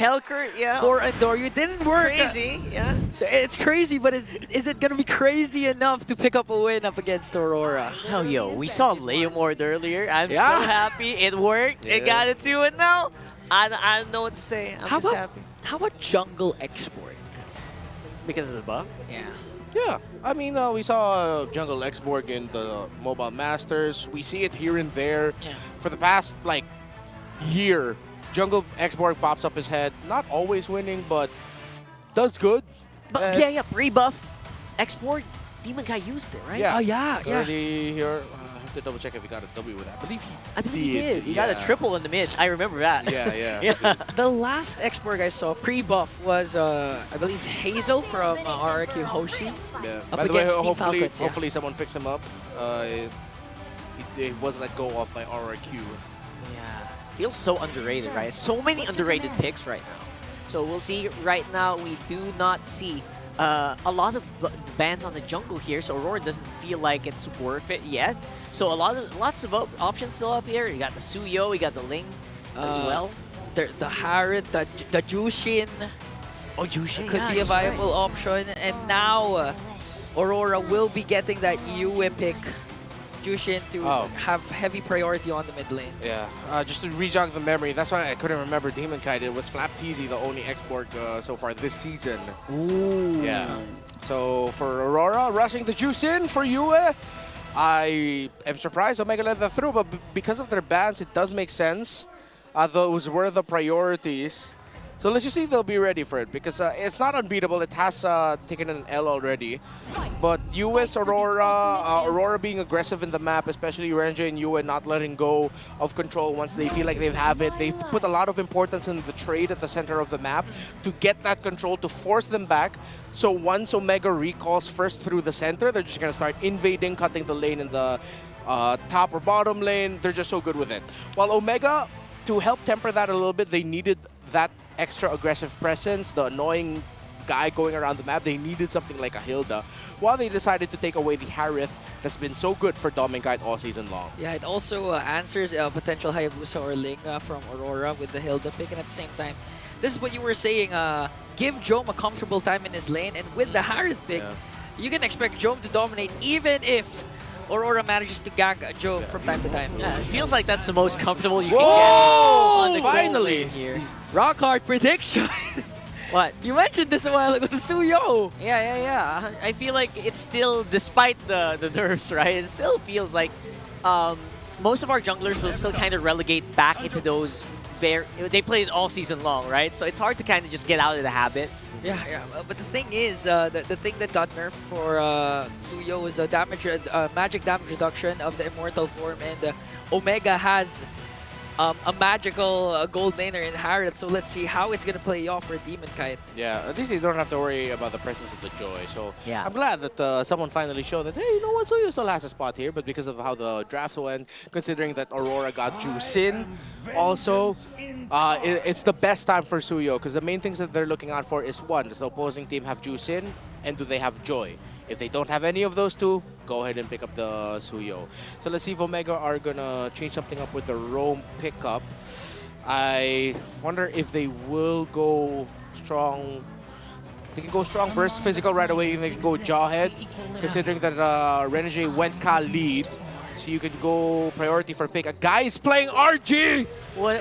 Yeah. For Andoryu. It didn't work. Crazy, yeah. So it's crazy, but is it gonna be crazy enough to pick up a win up against Aurora? Hell yo, we saw Leomord earlier. I'm so Yeah. happy. It worked. It got it to it now. I don't know what to say. I'm just happy. How about jungle export? Because of the buff? Yeah. Yeah, I mean, we saw Jungle Exborg in the Mobile Masters. We see it here and there. Yeah. For the past, like, year, Jungle Exborg pops up his head. Not always winning, but does good. But yeah, pre-buff. Export, Demon Guy used it, right? Yeah. Oh, yeah. Early here. I have to double check if he got a W with that. I believe he did. He got a triple in the mid. I remember that. Yeah. The last export I saw pre-buff was, I believe, Hazel from RRQ Hoshi. Yeah. Up By the way, against Team hopefully, Falcons, yeah. hopefully someone picks him up. He was let go of by RRQ. Yeah. Feels so underrated, right? So many underrated picks right now. So we'll see. Right now, we do not see a lot of bans on the jungle here, so Aurora doesn't feel like it's worth it yet. So lots of options still up here. You got the Suyo, you got the Ling as well. The Harriet, the Jushin. Oh, Jushin, could be a viable option. And now Aurora will be getting that Yue pick. Jushin to have heavy priority on the mid lane. Yeah, just to re-jog the memory, that's why I couldn't remember Demon Kite. It was Flap TZ, the only export so far this season. Ooh. Yeah. So for Aurora, rushing the juice in for Yue. I am surprised Omega let that through, but because of their bans, it does make sense. Those were the priorities. So let's just see if they'll be ready for it, because it's not unbeatable. It has taken an L already. But US, Aurora being aggressive in the map, especially Renji and Yue not letting go of control once they feel like they have it. They put a lot of importance in the trade at the center of the map to get that control, to force them back. So once Omega recalls first through the center, they're just going to start invading, cutting the lane in the top or bottom lane. They're just so good with it. While Omega, to help temper that a little bit, they needed that extra aggressive presence, the annoying guy going around the map. They needed something like a Hilda, while they decided to take away the Harith that's been so good for Dominkite all season long. Yeah, it also answers a potential Hayabusa or Ling from Aurora with the Hilda pick, and at the same time, this is what you were saying, give Jome a comfortable time in his lane, and with the Harith pick, you can expect Jome to dominate even if Aurora manages to gag Jome from time to time. Yeah, it feels like that's the most comfortable you can Whoa! get. Finally! Here. Rock hard prediction! What? You mentioned this a while ago, the Suyo! Yeah. I feel like it's still, despite the nerfs, right, it still feels like most of our junglers will still kind of relegate back into those they played all season long, right? So it's hard to kind of just get out of the habit. Yeah. But the thing is, the thing that got nerfed for Suyo was the magic damage reduction of the Immortal form, and Omega has a magical gold laner in Harriet. So let's see how it's gonna play off for Demon Kite. Yeah, at least you don't have to worry about the presence of the Joy. So Yeah. I'm glad that someone finally showed that, hey, you know what, Suyo still has a spot here, but because of how the draft went, considering that Aurora got Juice in, also, it's the best time for Suyo because the main things that they're looking out for is one, does the opposing team have Juice in, and do they have Joy? If they don't have any of those two, go ahead and pick up the Suyo. So let's see if Omega are gonna change something up with the roam pickup. I wonder if they will go strong. They can go strong burst physical right away, and they can go jawhead, considering that Renegade went Ka lead. So you could go priority for pick. A guy is playing RG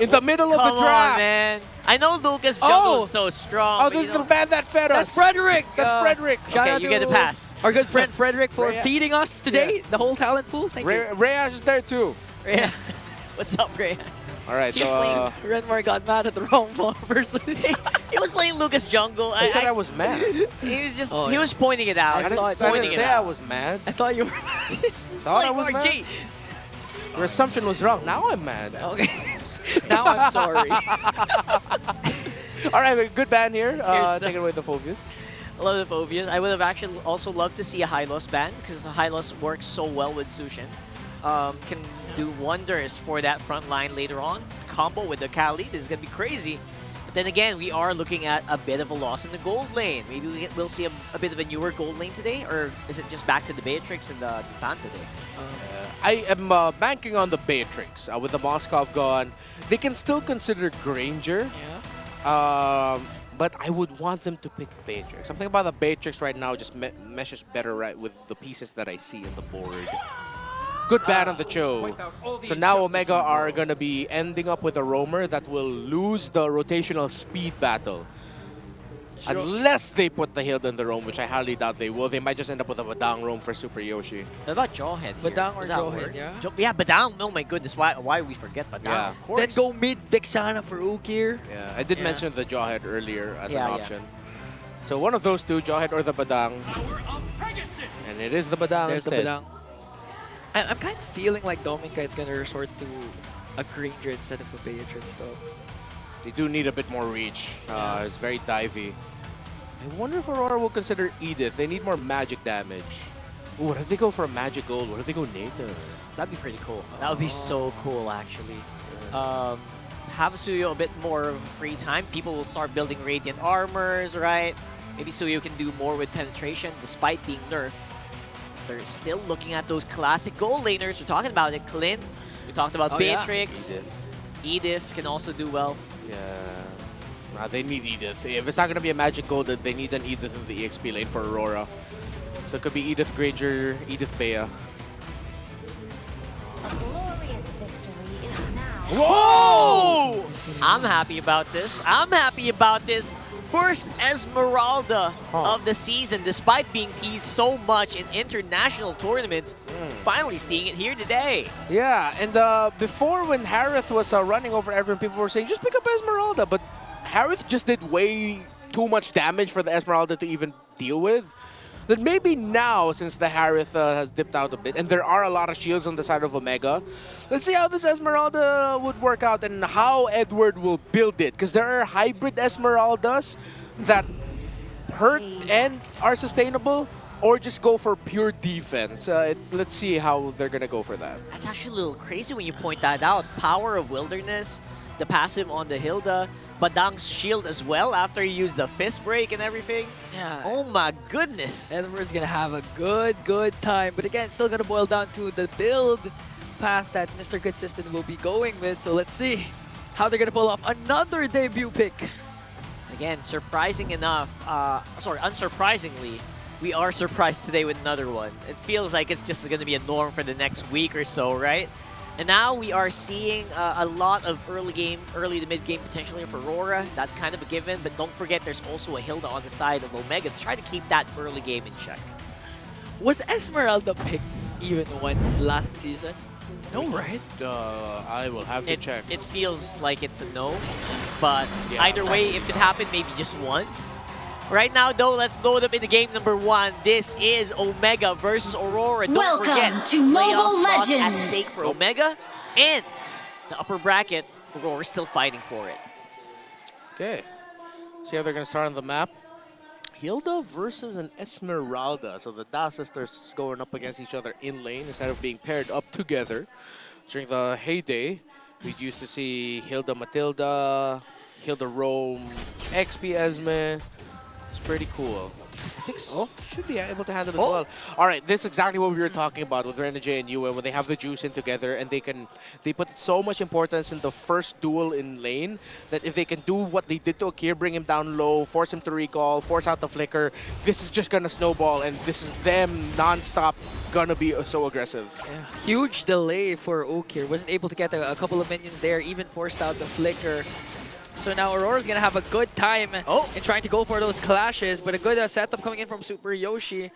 in the middle of the draft. On, man. I know Lucas Jungle's so strong. Oh, this is the band that fed us. That's Frederick. That's Frederick. Shout Okay, out you to get a pass. Our good friend Frederick for Rhea. feeding us today. The whole talent pool. Thank you. Reyes is there too. Rhea. What's up, Rhea? All right, He's so Renmar got mad at the wrong person. He was playing Lucas Jungle. I said I was mad. He was just Oh, he yeah. was pointing it out. I didn't say I was mad. I thought you were. Thought I was mad. Your assumption was wrong. Now I'm mad. Okay. Now I'm sorry. All right, good ban here. Here's Taking away the focus. I love the phobias. I would have actually also loved to see a high-loss ban because high-loss works so well with Sushin. Can do wonders for that front line later on. Combo with the Khalid is going to be crazy. But then again, we are looking at a bit of a loss in the gold lane. Maybe we'll see a bit of a newer gold lane today, or is it just back to the Beatrix and the Tan today? I am banking on the Beatrix. With the Moskov gone, they can still consider Granger. Yeah. But I would want them to pick Beatrix. Something about the Beatrix right now just meshes better right with the pieces that I see in the board. Good ban on the Cho. So now Omega are going to be ending up with a roamer that will lose the rotational speed battle. Unless they put the Hilda in the roam, which I highly doubt they will. They might just end up with a Badang roam for Super Yoshi. What about Jawhead here? Badang or Does that Jawhead, work? yeah? Yeah, Badang. Oh my goodness, why we forget Badang? Yeah. Of course. Then go mid Vexana for Ukir. Yeah, I did Yeah. mention the Jawhead earlier as Yeah, an yeah. option. So one of those two, Jawhead or the Badang. And it is the Badang There's the instead. Badang. I'm kind of feeling like Dominka is going to resort to a Granger instead of a Beatrix, though. They do need a bit more reach. It's very divey. I wonder if Aurora will consider Edith. They need more magic damage. Ooh, what if they go for a magic gold? What if they go native? That'd be pretty cool. That would be so cool, actually. Have Suyo a bit more of free time. People will start building Radiant Armors, right? Maybe Suyo can do more with penetration despite being nerfed. They're still looking at those classic gold laners. We're talking about it. Clint. We talked about Beatrix. Yeah. Edith can also do well. Yeah. They need Edith. If it's not going to be a magic gold, then they need an Edith in the EXP lane for Aurora. So it could be Edith Granger, Edith Bea. A glorious victory is now. Whoa! I'm happy about this. I'm happy about this. First Esmeralda of the season, despite being teased so much in international tournaments. Finally seeing it here today. Yeah, and before when Harith was running over everyone, people were saying, just pick up Esmeralda. But Harith just did way too much damage for the Esmeralda to even deal with. Then maybe now, since the Harith has dipped out a bit, and there are a lot of shields on the side of Omega, let's see how this Esmeralda would work out and how Edward will build it. Because there are hybrid Esmeraldas that hurt and are sustainable, or just go for pure defense. Let's see how they're going to go for that. That's actually a little crazy when you point that out. Power of Wilderness, the passive on the Hilda, Badang's shield as well after he used the fist break and everything. Yeah. Oh my goodness. Edward's going to have a good time. But again, it's still going to boil down to the build path that Mr. Consistent will be going with. So let's see how they're going to pull off another debut pick. Again, unsurprisingly, we are surprised today with another one. It feels like it's just going to be a norm for the next week or so, right? And now we are seeing a lot of early to mid-game potentially for Aurora. That's kind of a given, but don't forget there's also a Hilda on the side of Omega to try to keep that early game in check. Was Esmeralda picked even once last season? No, right? I will have to check. It feels like it's a no, but either way, if it happened, maybe just once. Right now, though, let's load up into game number 1. This is Omega versus Aurora. Don't Welcome forget, to Mobile playoff slots Legends. at stake for Omega and the upper bracket, Aurora still fighting for it. Okay. See how they're going to start on the map? Hilda versus an Esmeralda. So the Da sisters going up against each other in lane instead of being paired up together. During the heyday, we used to see Hilda Matilda, Hilda Rome, XP Esme. It's pretty cool. I think should be able to handle it well. All right, this is exactly what we were talking about with Renegade and Yue when they have the juice in together and they put so much importance in the first duel in lane that if they can do what they did to Akir, bring him down low, force him to recall, force out the flicker, this is just gonna snowball and this is them non-stop gonna be so aggressive. Yeah. Huge delay for Okir. Wasn't able to get a couple of minions there, even forced out the flicker. So now Aurora's going to have a good time in trying to go for those clashes, but a good setup coming in from Super Yoshi.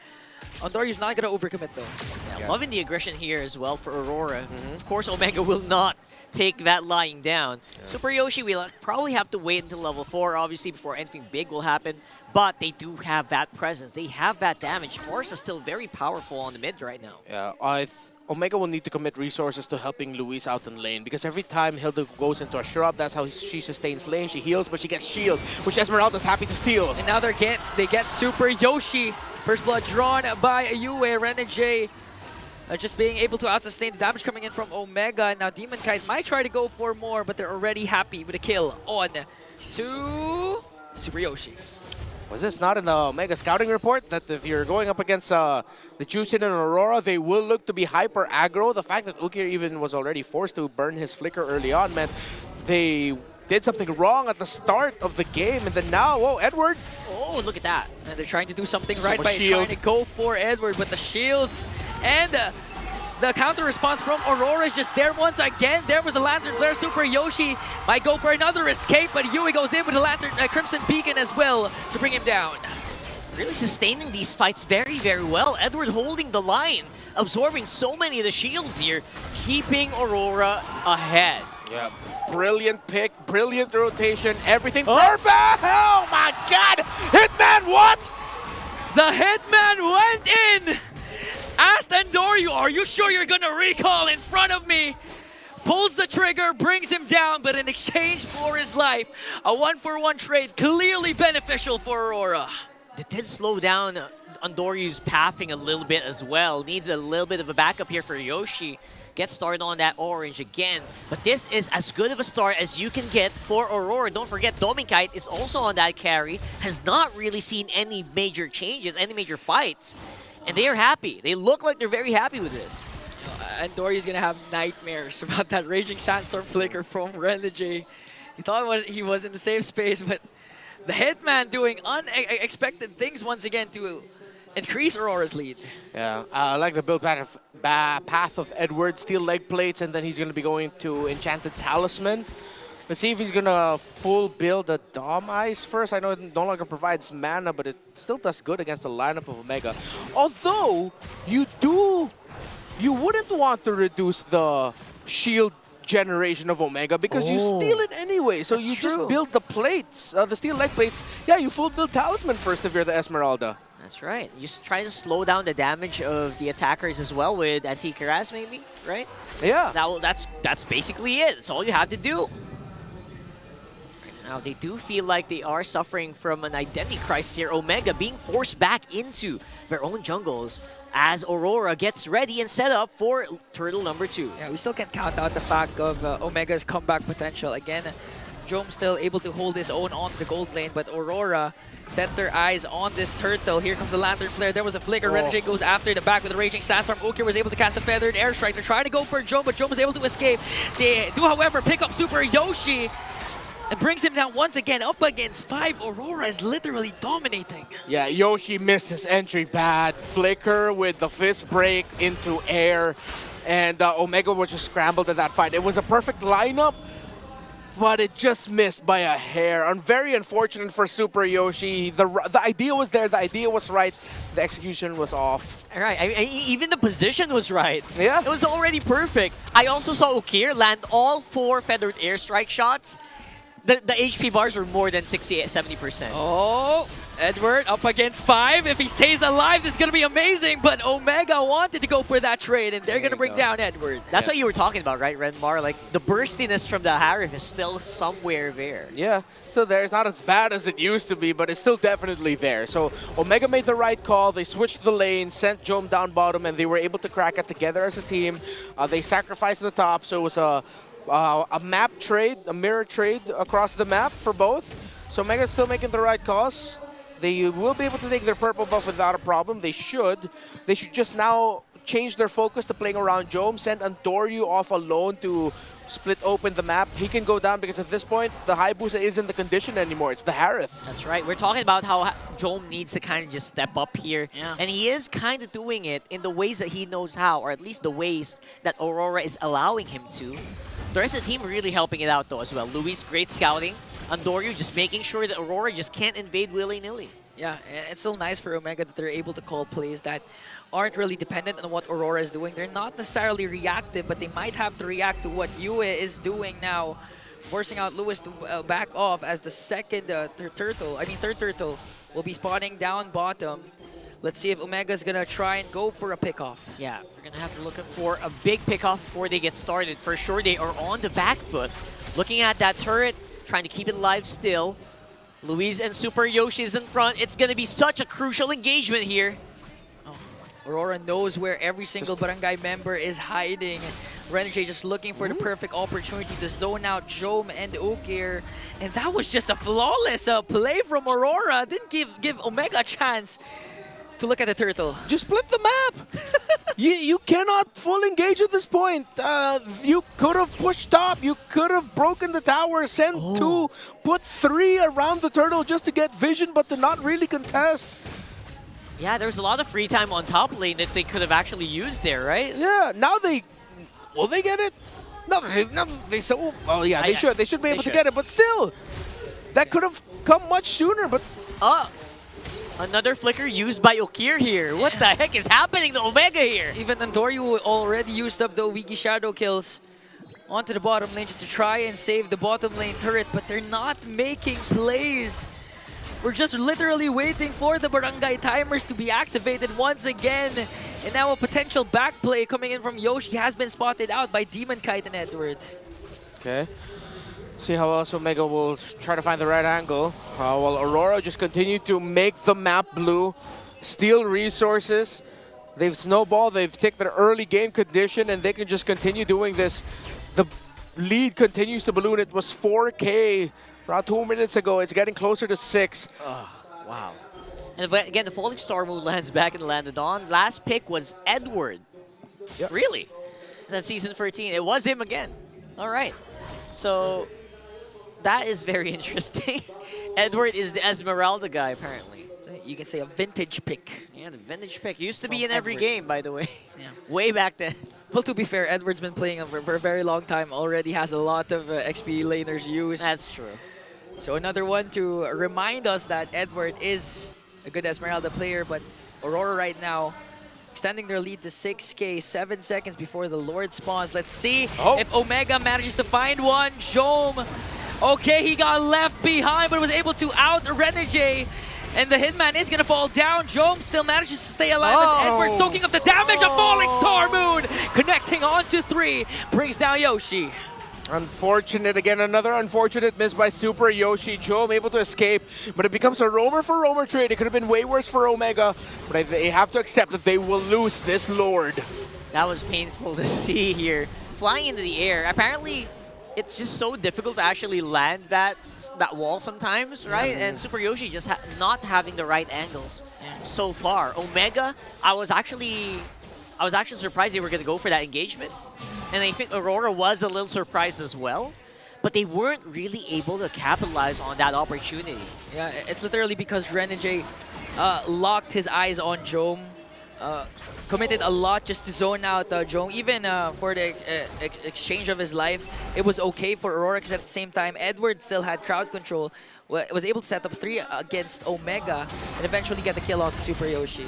Andori's not going to overcommit though. Yeah, loving the aggression here as well for Aurora. Of course, Omega will not take that lying down. Super Yoshi will probably have to wait until level 4, obviously, before anything big will happen. But they do have that presence. They have that damage. Force is still very powerful on the mid right now. Yeah, Omega will need to commit resources to helping Luis out in lane because every time Hilda goes into a shrub, that's how she sustains lane. She heals, but she gets shield, which Esmeralda's happy to steal. And now they get Super Yoshi. First blood drawn by Yue. Renegade just being able to out-sustain the damage coming in from Omega. Now Demon Kite might try to go for more, but they're already happy with a kill on to Super Yoshi. Was this not in the Omega scouting report that if you're going up against the Juiced and Aurora, they will look to be hyper aggro? The fact that Ukir even was already forced to burn his flicker early on meant they did something wrong at the start of the game, and then now, Edward! Oh, look at that. And they're trying to do something So right much by shield. trying to go for Edward, but the shields and the counter response from Aurora is just there once again. There was the Lantern Flare. Super Yoshi might go for another escape, but Yui goes in with the Lantern Crimson Beacon as well to bring him down. Really sustaining these fights very, very well. Edward holding the line, absorbing so many of the shields here, keeping Aurora ahead. Yeah, brilliant pick, brilliant rotation, everything perfect! Oh my god! Hitman, what? The Hitman went in! Asked Andoryu, are you sure you're gonna recall in front of me? Pulls the trigger, brings him down, but in exchange for his life, a 1-for-1 trade, clearly beneficial for Aurora. It did slow down Andoryu's pathing a little bit as well. Needs a little bit of a backup here for Yoshi. Gets started on that orange again. But this is as good of a start as you can get for Aurora. Don't forget, Dominkite is also on that carry. Has not really seen any major changes, any major fights. And they are happy. They look like they're very happy with this. Andoryu's gonna have nightmares about that Raging Sandstorm flicker from Renegade. He thought he was in the safe space, but the Hitman doing unexpected things once again to increase Aurora's lead. Yeah, I like the build path of Edward, steel leg plates, and then he's going to be going to Enchanted Talisman. Let's see if he's going to full build the Dom Ice first. I know it no longer provides mana, but it still does good against the lineup of Omega. Although, you wouldn't want to reduce the shield generation of Omega because you steal it anyway. So you just build the plates, the steel leg plates. Yeah, you full build Talisman first if you're the Esmeralda. That's right. You just try to slow down the damage of the attackers as well with Anti-Karas maybe, right? Yeah. That's basically it. That's all you have to do. Now, they do feel like they are suffering from an identity crisis here. Omega being forced back into their own jungles as Aurora gets ready and set up for turtle number 2. Yeah, we still can't count out the fact of Omega's comeback potential. Again, Jome still able to hold his own on the gold lane, but Aurora set their eyes on this turtle. Here comes the Lantern Flare. There was a flicker. Renegade goes after the back with the Raging Sandstorm. Okir was able to cast a Feathered Airstrike. They're trying to go for Jome, but Jome was able to escape. They do, however, pick up Super Yoshi and brings him down once again up against 5. Aurora is literally dominating. Yeah, Yoshi missed his entry bad. Flicker with the fist break into air. And Omega was just scrambled in that fight. It was a perfect lineup, but it just missed by a hair. Very unfortunate for Super Yoshi. The idea was there. The idea was right. The execution was off. All right. Even the position was right. Yeah. It was already perfect. I also saw Okir land all 4 Feathered Airstrike shots. The HP bars were more than 68-70%. Oh, Edward up against 5. If he stays alive, this is going to be amazing. But Omega wanted to go for that trade, and they're going to bring down Edward. That's what you were talking about, right, Renmar? Like, the burstiness from the Harif is still somewhere there. Yeah, so there. It's not as bad as it used to be, but it's still definitely there. So Omega made the right call. They switched the lane, sent Jome down bottom, and they were able to crack it together as a team. They sacrificed the top, so it was a map trade, a mirror trade across the map for both. So Omega's still making the right calls. They will be able to take their purple buff without a problem. They should. They should just now change their focus to playing around Jome, send Andoryu off alone to split open the map. He can go down because at this point, the Hayabusa isn't the condition anymore. It's the Harith. That's right. We're talking about how Jome needs to kind of just step up here. Yeah. And he is kind of doing it in the ways that he knows how, or at least the ways that Aurora is allowing him to. The rest of the team really helping it out, though, as well. Luis, great scouting. Andoryu just making sure that Aurora just can't invade willy-nilly. Yeah, it's so nice for Omega that they're able to call plays that aren't really dependent on what Aurora is doing. They're not necessarily reactive, but they might have to react to what Yue is doing now, forcing out Luis to back off as the third turtle will be spawning down bottom. Let's see if Omega's gonna try and go for a pickoff. Yeah, we're gonna have to look for a big pickoff before they get started. For sure, they are on the back foot. Looking at that turret, trying to keep it alive still. Luis and Super Yoshi is in front. It's gonna be such a crucial engagement here. Aurora knows where every single barangay member is hiding. Renegade just looking for the perfect opportunity to zone out Jome and Ukir. And that was just a flawless play from Aurora. Didn't give Omega a chance to look at the turtle. Just split the map! you cannot full engage at this point. You could have pushed top. You could have broken the tower, sent 2, put 3 around the turtle just to get vision, but to not really contest. Yeah, there's a lot of free time on top lane that they could have actually used there, right? Yeah, now will they get it? No, they still, well, yeah, they should. They should be able to get it, but still, that could have come much sooner, but... Another flicker used by Ukir here. What the heck is happening to Omega here? Even Andoryu already used up the Wiki Shadow kills onto the bottom lane just to try and save the bottom lane turret, but they're not making plays. We're just literally waiting for the barangay timers to be activated once again. And now a potential back play coming in from Yoshi has been spotted out by Demon Kite and Edward. Okay. See how else Omega will try to find the right angle. While Aurora just continue to make the map blue, steal resources. They've snowballed, they've taken their early game condition, and they can just continue doing this. The lead continues to balloon. It was 4K around 2 minutes ago. It's getting closer to 6. Wow. And again, the Falling Star move lands back in the Land of Dawn. Last pick was Edward. Yep. Really? That's Season 13. It was him again. All right. So that is very interesting. Edward is the Esmeralda guy, apparently. You can say a vintage pick. Yeah, the vintage pick. Used to be in every game, by the way. Yeah. Way back then. Well, to be fair, Edward's been playing for a very long time. Already has a lot of XP laners use. That's true. So another one to remind us that Edward is a good Esmeralda player, but Aurora right now extending their lead to 6K, 7 seconds before the Lord spawns. Let's see if Omega manages to find one. Jome. Okay, he got left behind, but was able to out Renegade. And the Hitman is going to fall down. Jome still manages to stay alive as Edward soaking up the damage of Falling Star Moon. Connecting onto 3, brings down Yoshi. Unfortunate again, another unfortunate miss by Super Yoshi. Jome able to escape, but it becomes a roamer for roamer trade. It could have been way worse for Omega, but they have to accept that they will lose this Lord. That was painful to see here. Flying into the air. Apparently, it's just so difficult to actually land that wall sometimes, right? And Super Yoshi just not having the right angles so far. Omega, I was actually surprised they were going to go for that engagement. And I think Aurora was a little surprised as well. But they weren't really able to capitalize on that opportunity. Yeah, it's literally because Renegade locked his eyes on Jome. Committed a lot just to zone out Jome. Even for the exchange of his life, it was okay for Aurora because at the same time, Edward still had crowd control. Was able to set up 3 against Omega and eventually get the kill on Super Yoshi.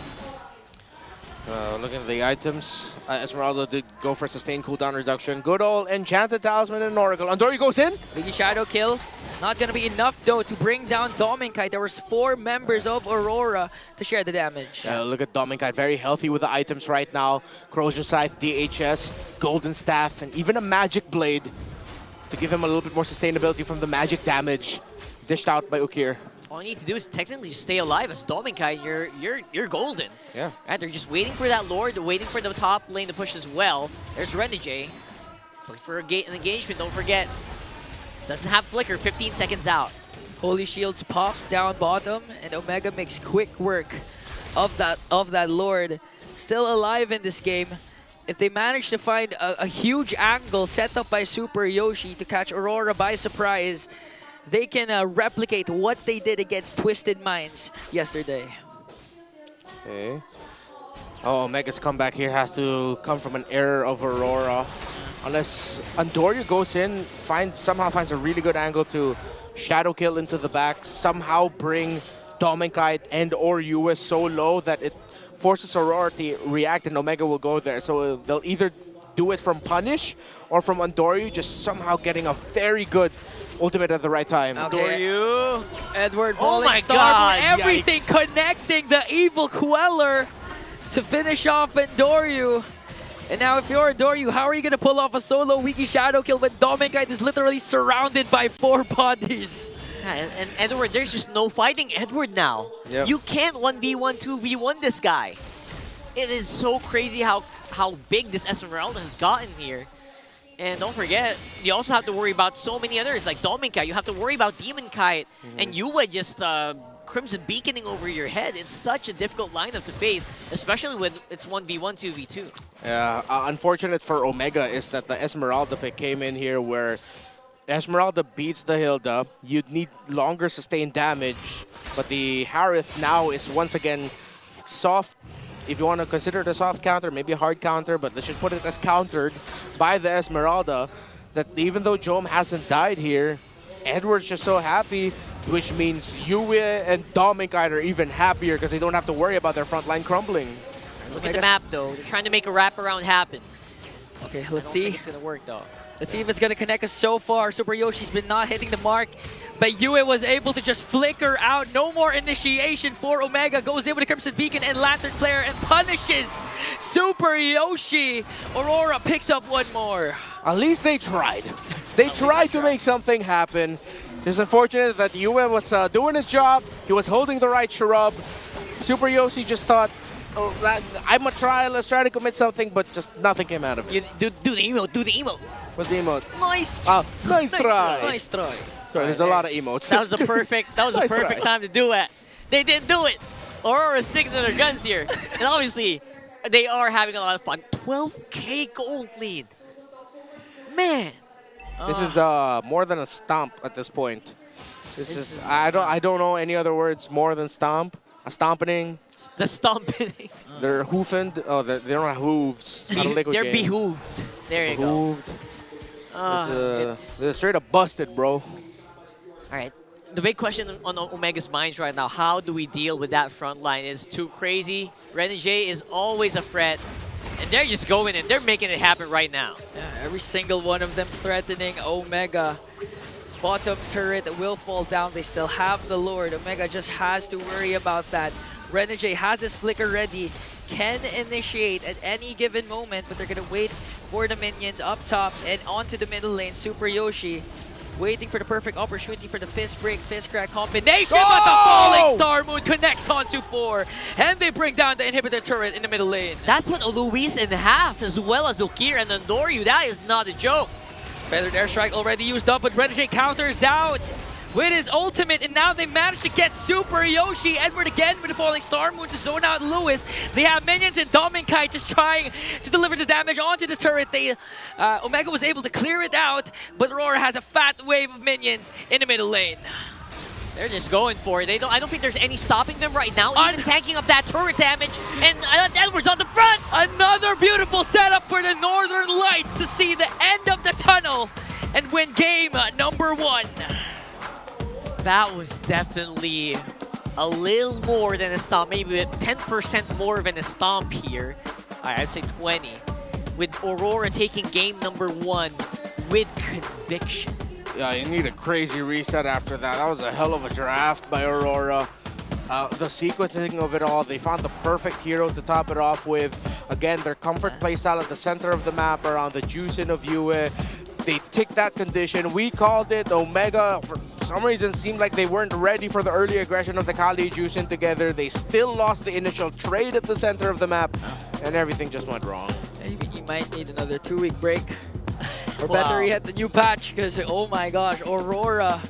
Looking at the items, Esmeralda did go for sustained cooldown reduction. Good old Enchanted Talisman and Oracle. Andori goes in. Biggie Shadow kill. Not gonna be enough though to bring down Dominkite. There was 4 members of Aurora to share the damage. Look at Dominkite, very healthy with the items right now. Corrosion Scythe, DHS, Golden Staff, and even a Magic Blade to give him a little bit more sustainability from the magic damage dished out by Ukir. All you need to do is technically just stay alive as Dominkite. You're golden. Yeah. Right, they're just waiting for that Lord, waiting for the top lane to push as well. There's Renegade. It's looking for an engagement, don't forget. Doesn't have Flicker, 15 seconds out. Holy Shields pop down bottom, and Omega makes quick work of that Lord. Still alive in this game. If they manage to find a huge angle set up by Super Yoshi to catch Aurora by surprise, they can replicate what they did against Twisted Minds yesterday. Okay. Oh, Omega's comeback here has to come from an error of Aurora. Unless Andorio goes in, somehow finds a really good angle to shadow kill into the back, somehow bring Dominkite and or US so low that it forces Aurora to react and Omega will go there. So they'll either do it from punish or from Andorio, just somehow getting a very good ultimate at the right time. Andorio, Edward, oh my Star God, everything yikes. Connecting the evil Queller to finish off Andorio. And now if you're Andorio, how are you going to pull off a solo Wiki Shadow kill when Dominkite is literally surrounded by 4 bodies? Yeah, and Edward, there's just no fighting Edward now. Yep. You can't 1v1, 2v1 this guy. It is so crazy how big this Esmeralda has gotten here. And don't forget, you also have to worry about so many others, like Dominkite. You have to worry about Demon Kite, and Yue just Crimson Beaconing over your head. It's such a difficult lineup to face, especially when it's 1v1, 2v2. Yeah, unfortunate for Omega is that the Esmeralda pick came in here where Esmeralda beats the Hilda. You'd need longer sustained damage, but the Harith now is once again soft. If you want to consider it a soft counter, maybe a hard counter, but let's just put it as countered by the Esmeralda, that even though Jome hasn't died here, Edward's just so happy, which means Yue and Dominkite are even happier because they don't have to worry about their front line crumbling. Look at the map, though. They're trying to make a wraparound happen. Okay, let's see. It's going to work, though. Let's see if it's going to connect us so far. Super Yoshi's been not hitting the mark, but Yue was able to just flicker out. No more initiation for Omega. Goes in with a Crimson Beacon and Lantern Flare and punishes Super Yoshi. Aurora picks up one more. At least they tried. They tried to make something happen. It's unfortunate that Yue was doing his job. He was holding the right shrub. Super Yoshi just thought, oh, I'm gonna try, let's try to commit something, but just nothing came out of it. Do the emote, do the emote. What's the emote? Nice. Nice try. Nice try. Sorry, there's a lot of emotes. That was the perfect. That was the perfect time to do it. They didn't do it. Aurora's sticking to their guns here, and obviously, they are having a lot of fun. 12K gold lead. Man. This is more than a stomp at this point. This is I don't know any other words more than stomp. A stomping. The stomping. They're hoofing. Oh, they don't have hooves. Not a liquid They're game. behooved. There you go. They're straight up busted, bro. All right. The big question on Omega's minds right now, how do we deal with that front line? Is too crazy. Renegade is always a threat. And they're just going in. They're making it happen right now. Yeah, every single one of them threatening Omega. Bottom turret will fall down. They still have the Lord. Omega just has to worry about that. Renegade has his flicker ready. Can initiate at any given moment, but they're going to wait for the minions up top and onto the middle lane. Super Yoshi waiting for the perfect opportunity for the fist break, fist crack combination, but the falling Star Moon connects onto 4, and they bring down the inhibitor turret in the middle lane. That put Luis in half, as well as Ukir and Andoryu. That is not a joke. Feathered Airstrike already used up, but Renegade counters out with his ultimate, and now they managed to get Super Yoshi. Edward again with the falling Star Moon to zone out Lewis. They have minions and Dominkite just trying to deliver the damage onto the turret. Omega was able to clear it out, but Aurora has a fat wave of minions in the middle lane. They're just going for it. I don't think there's any stopping them right now, even tanking up that turret damage, and Edward's on the front! Another beautiful setup for the Northern Lights to see the end of the tunnel and win game number 1. That was definitely a little more than a stomp, maybe 10% more than a stomp here. I'd say 20. With Aurora taking game number 1 with conviction. Yeah, you need a crazy reset after that. That was a hell of a draft by Aurora. The sequencing of it all, they found the perfect hero to top it off with. Again, their comfort playstyle at the center of the map around the Juicing of Yue. They ticked that condition. We called it. Omega, for some reason, seemed like they weren't ready for the early aggression of the Kali Juicing together. They still lost the initial trade at the center of the map, and everything just went wrong. He might need another 2-week break. Or better yet, the new patch, because oh my gosh, Aurora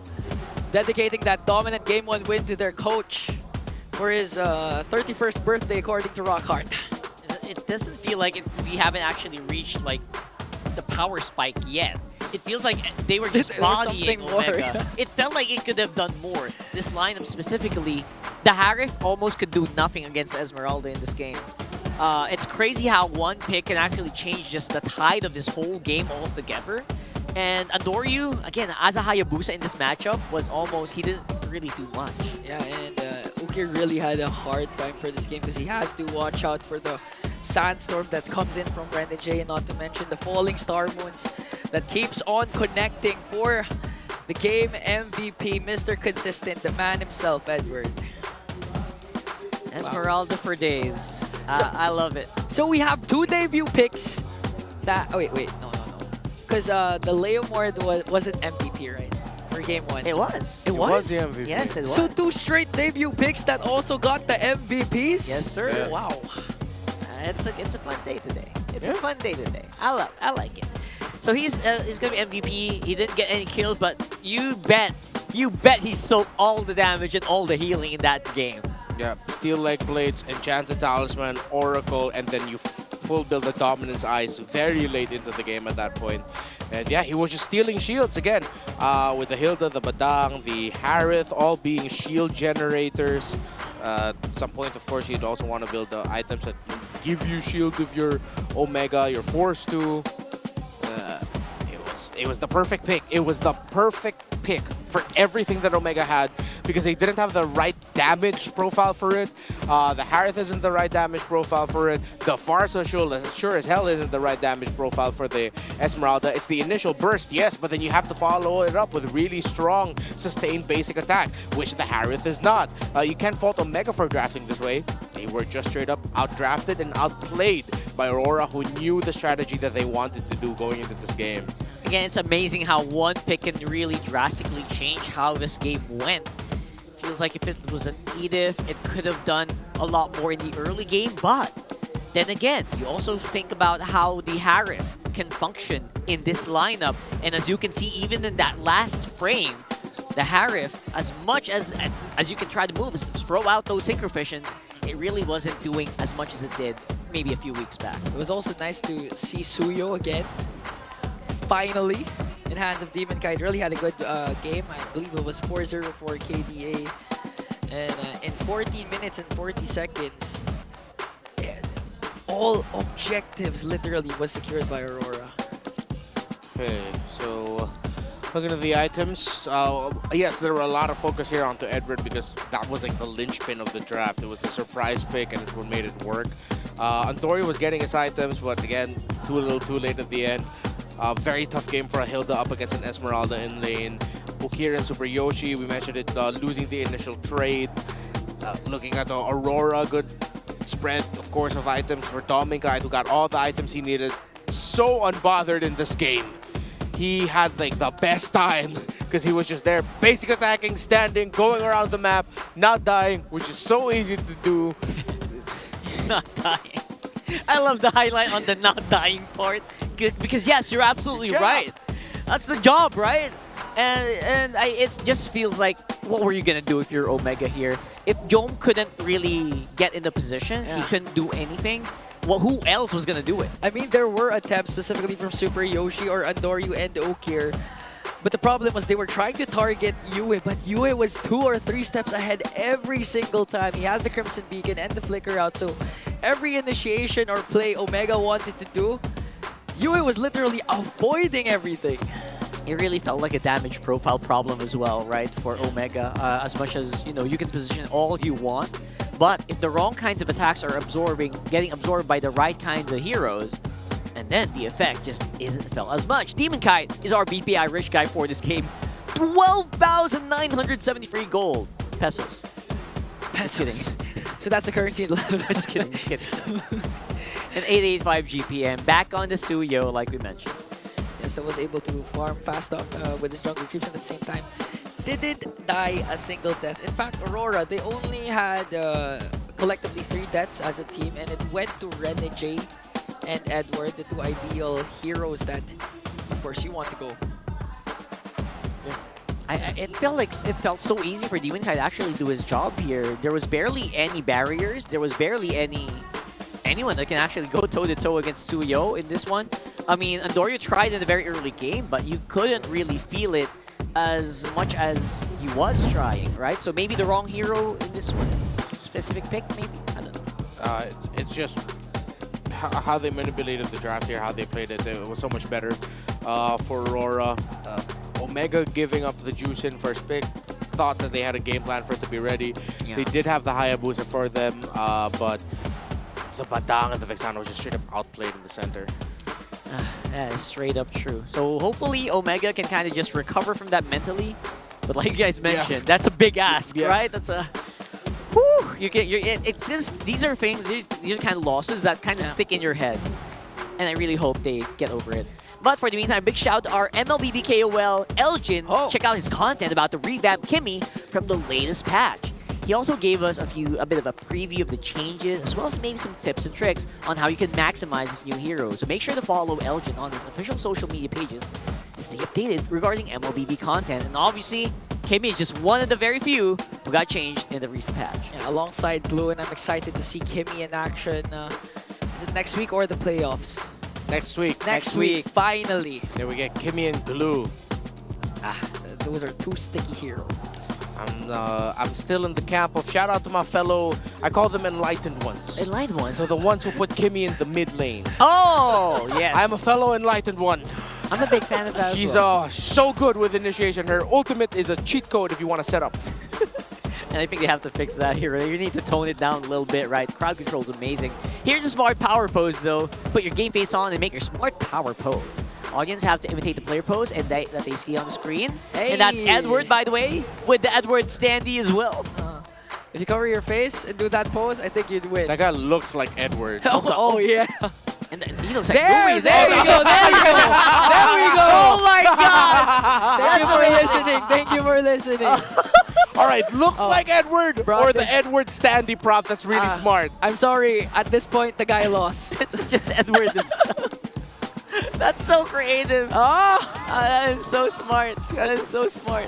dedicating that dominant Game 1 win to their coach for his 31st birthday, according to Rockhart. It doesn't feel like we haven't actually reached like the power spike yet. It feels like they were just bodying Omega. It felt like it could have done more. This lineup specifically, the Harif almost could do nothing against Esmeralda in this game. It's crazy how one pick can actually change just the tide of this whole game altogether. And Andoryu, again, as a Hayabusa in this matchup, was almost, he didn't really do much. Yeah, and Ukir really had a hard time for this game because he has to watch out for the sandstorm that comes in from Bren and Jay, and not to mention the falling star moons that keeps on connecting for the game MVP, Mr. Consistent, the man himself, Edward. Esmeralda for days. I love it. So we have 2 debut picks that... Oh, wait. No. Because the Leomord wasn't MVP, right? For game 1. It was. It was the MVP. Yes, it was. So 2 straight debut picks that also got the MVPs? Yes, sir. Yeah. Wow. It's a fun day today. It's a fun day today. I like it. So he's gonna be MVP. He didn't get any kills, but you bet he soaked all the damage and all the healing in that game. Yeah, Steel Leg Blades, Enchanted Talisman, Oracle, and then you full build the Dominance Eyes very late into the game at that point. And yeah, he was just stealing shields again, with the Hilda, the Badang, the Harith, all being shield generators. At some point, of course, you'd also want to build the items that give you shield if you're Omega, you're forced to. It was the perfect pick. It was the perfect pick for everything that Omega had, because they didn't have the right damage profile for it. The Harith isn't the right damage profile for it. The Farsa sure as hell isn't the right damage profile for the Esmeralda. It's the initial burst, yes, but then you have to follow it up with really strong, sustained basic attack, which the Harith is not. You can't fault Omega for drafting this way. They were just straight up outdrafted and outplayed by Aurora, who knew the strategy that they wanted to do going into this game. Again, it's amazing how one pick can really drastically change how this game went. Feels like if it was an Edith, it could have done a lot more in the early game, but then again, you also think about how the Harith can function in this lineup, and as you can see, even in that last frame, the Harith, as much as you can try to move, throw out those Synchrovisions, it really wasn't doing as much as it did maybe a few weeks back. It was also nice to see Suyo again, finally, in hands of Demon Kite. Really had a good game. I believe it was 4-0 for KDA. And in 14 minutes and 40 seconds, all objectives literally was secured by Aurora. Okay, so looking at the items, yes, there were a lot of focus here onto Edward because that was like the linchpin of the draft. It was a surprise pick and it's what made it work. Andoryu was getting his items, but again, a little too late at the end. Very tough game for a Hilda up against an Esmeralda in lane. Ukir and Super Yoshi, we mentioned it, losing the initial trade. Looking at the Aurora, good spread, of course, of items for Dominkite, who got all the items he needed. So unbothered in this game. He had like the best time because he was just there, basic attacking, standing, going around the map, not dying, which is so easy to do. Not dying. I love the highlight on the not dying part. Because yes, you're absolutely right. That's the job, right? And it just feels like, what were you gonna do if you're Omega here? If Jom couldn't really get in the position, he couldn't do anything. Well, who else was gonna do it? I mean, there were attempts specifically from Super Yoshi or Andoryu and Ukir. But the problem was they were trying to target Yue, but Yue was 2 or 3 steps ahead every single time. He has the Crimson Beacon and the Flicker out, so every initiation or play Omega wanted to do, Yue was literally avoiding everything. it really felt like a damage profile problem as well, right, for Omega. As much as, you know, you can position all you want, but if the wrong kinds of attacks are getting absorbed by the right kinds of heroes, and then the effect just isn't felt as much. Demon Kite is our BPI rich guy for this game. 12,973 gold pesos. Just kidding. So that's the currency in London. Just kidding, just kidding. And 885 GPM. Back on the Suyo, like we mentioned. So was able to farm fast up with his jungle creeps at the same time. Didn't die a single death. In fact, Aurora, they only had collectively 3 deaths as a team, and it went to Renegade and Edward, the 2 ideal heroes that, of course, you want to go. It felt so easy for Demon Kite to actually do his job here. There was barely any barriers. There was barely anyone that can actually go toe-to-toe against Suyo in this one. I mean, Andorio tried in the very early game, but you couldn't really feel it as much as he was trying, right? So maybe the wrong hero in this one. Specific pick, maybe? I don't know. It's just how they manipulated the draft here, how they played it. It was so much better for Aurora. Omega giving up the juice in first pick. Thought that they had a game plan for it to be ready. Yeah. They did have the Hayabusa for them, but the Badang and the Vexano just straight up outplayed in the center. That is straight up true. So hopefully Omega can kind of just recover from that mentally. But like you guys mentioned, that's a big ask, right? That's a... Whew, it's just, these are things, these are kind of losses that kind of stick in your head. And I really hope they get over it. But for the meantime, big shout to our MLBB KOL, Elgin. Check out his content about the revamped Kimmy from the latest patch. He also gave us a bit of a preview of the changes, as well as maybe some tips and tricks on how you can maximize this new hero. So make sure to follow Elgin on his official social media pages to stay updated regarding MLBB content. And obviously, Kimmy is just one of the very few who got changed in the recent patch. Yeah, alongside Glue, and I'm excited to see Kimmy in action. Is it next week or the playoffs? Next week. Next week, finally. There we get Kimmy and Glue. Those are 2 sticky heroes. I'm still in the camp of shout out to my fellow, I call them enlightened ones. Enlightened ones? So the ones who put Kimmy in the mid lane. Oh, yes. I'm a fellow enlightened one. I'm a big fan of that. She's so good with initiation. Her ultimate is a cheat code if you want to set up. And I think they have to fix that here. You need to tone it down a little bit, right? Crowd control is amazing. Here's a smart power pose, though. Put your game face on and make your smart power pose. Audience have to imitate the player pose and that they see on the screen. Hey. And that's Edward, by the way, with the Edward standee as well. If you cover your face and do that pose, I think you'd win. That guy looks like Edward. Oh yeah. And he looks like there we go. There we go. Oh my God. Thank you for listening. Thank you for listening. All right, looks like Edward or the Edward standee prop. That's really smart. I'm sorry. At this point, the guy lost. It's just Edward himself. That's so creative. That is so smart. That is so smart.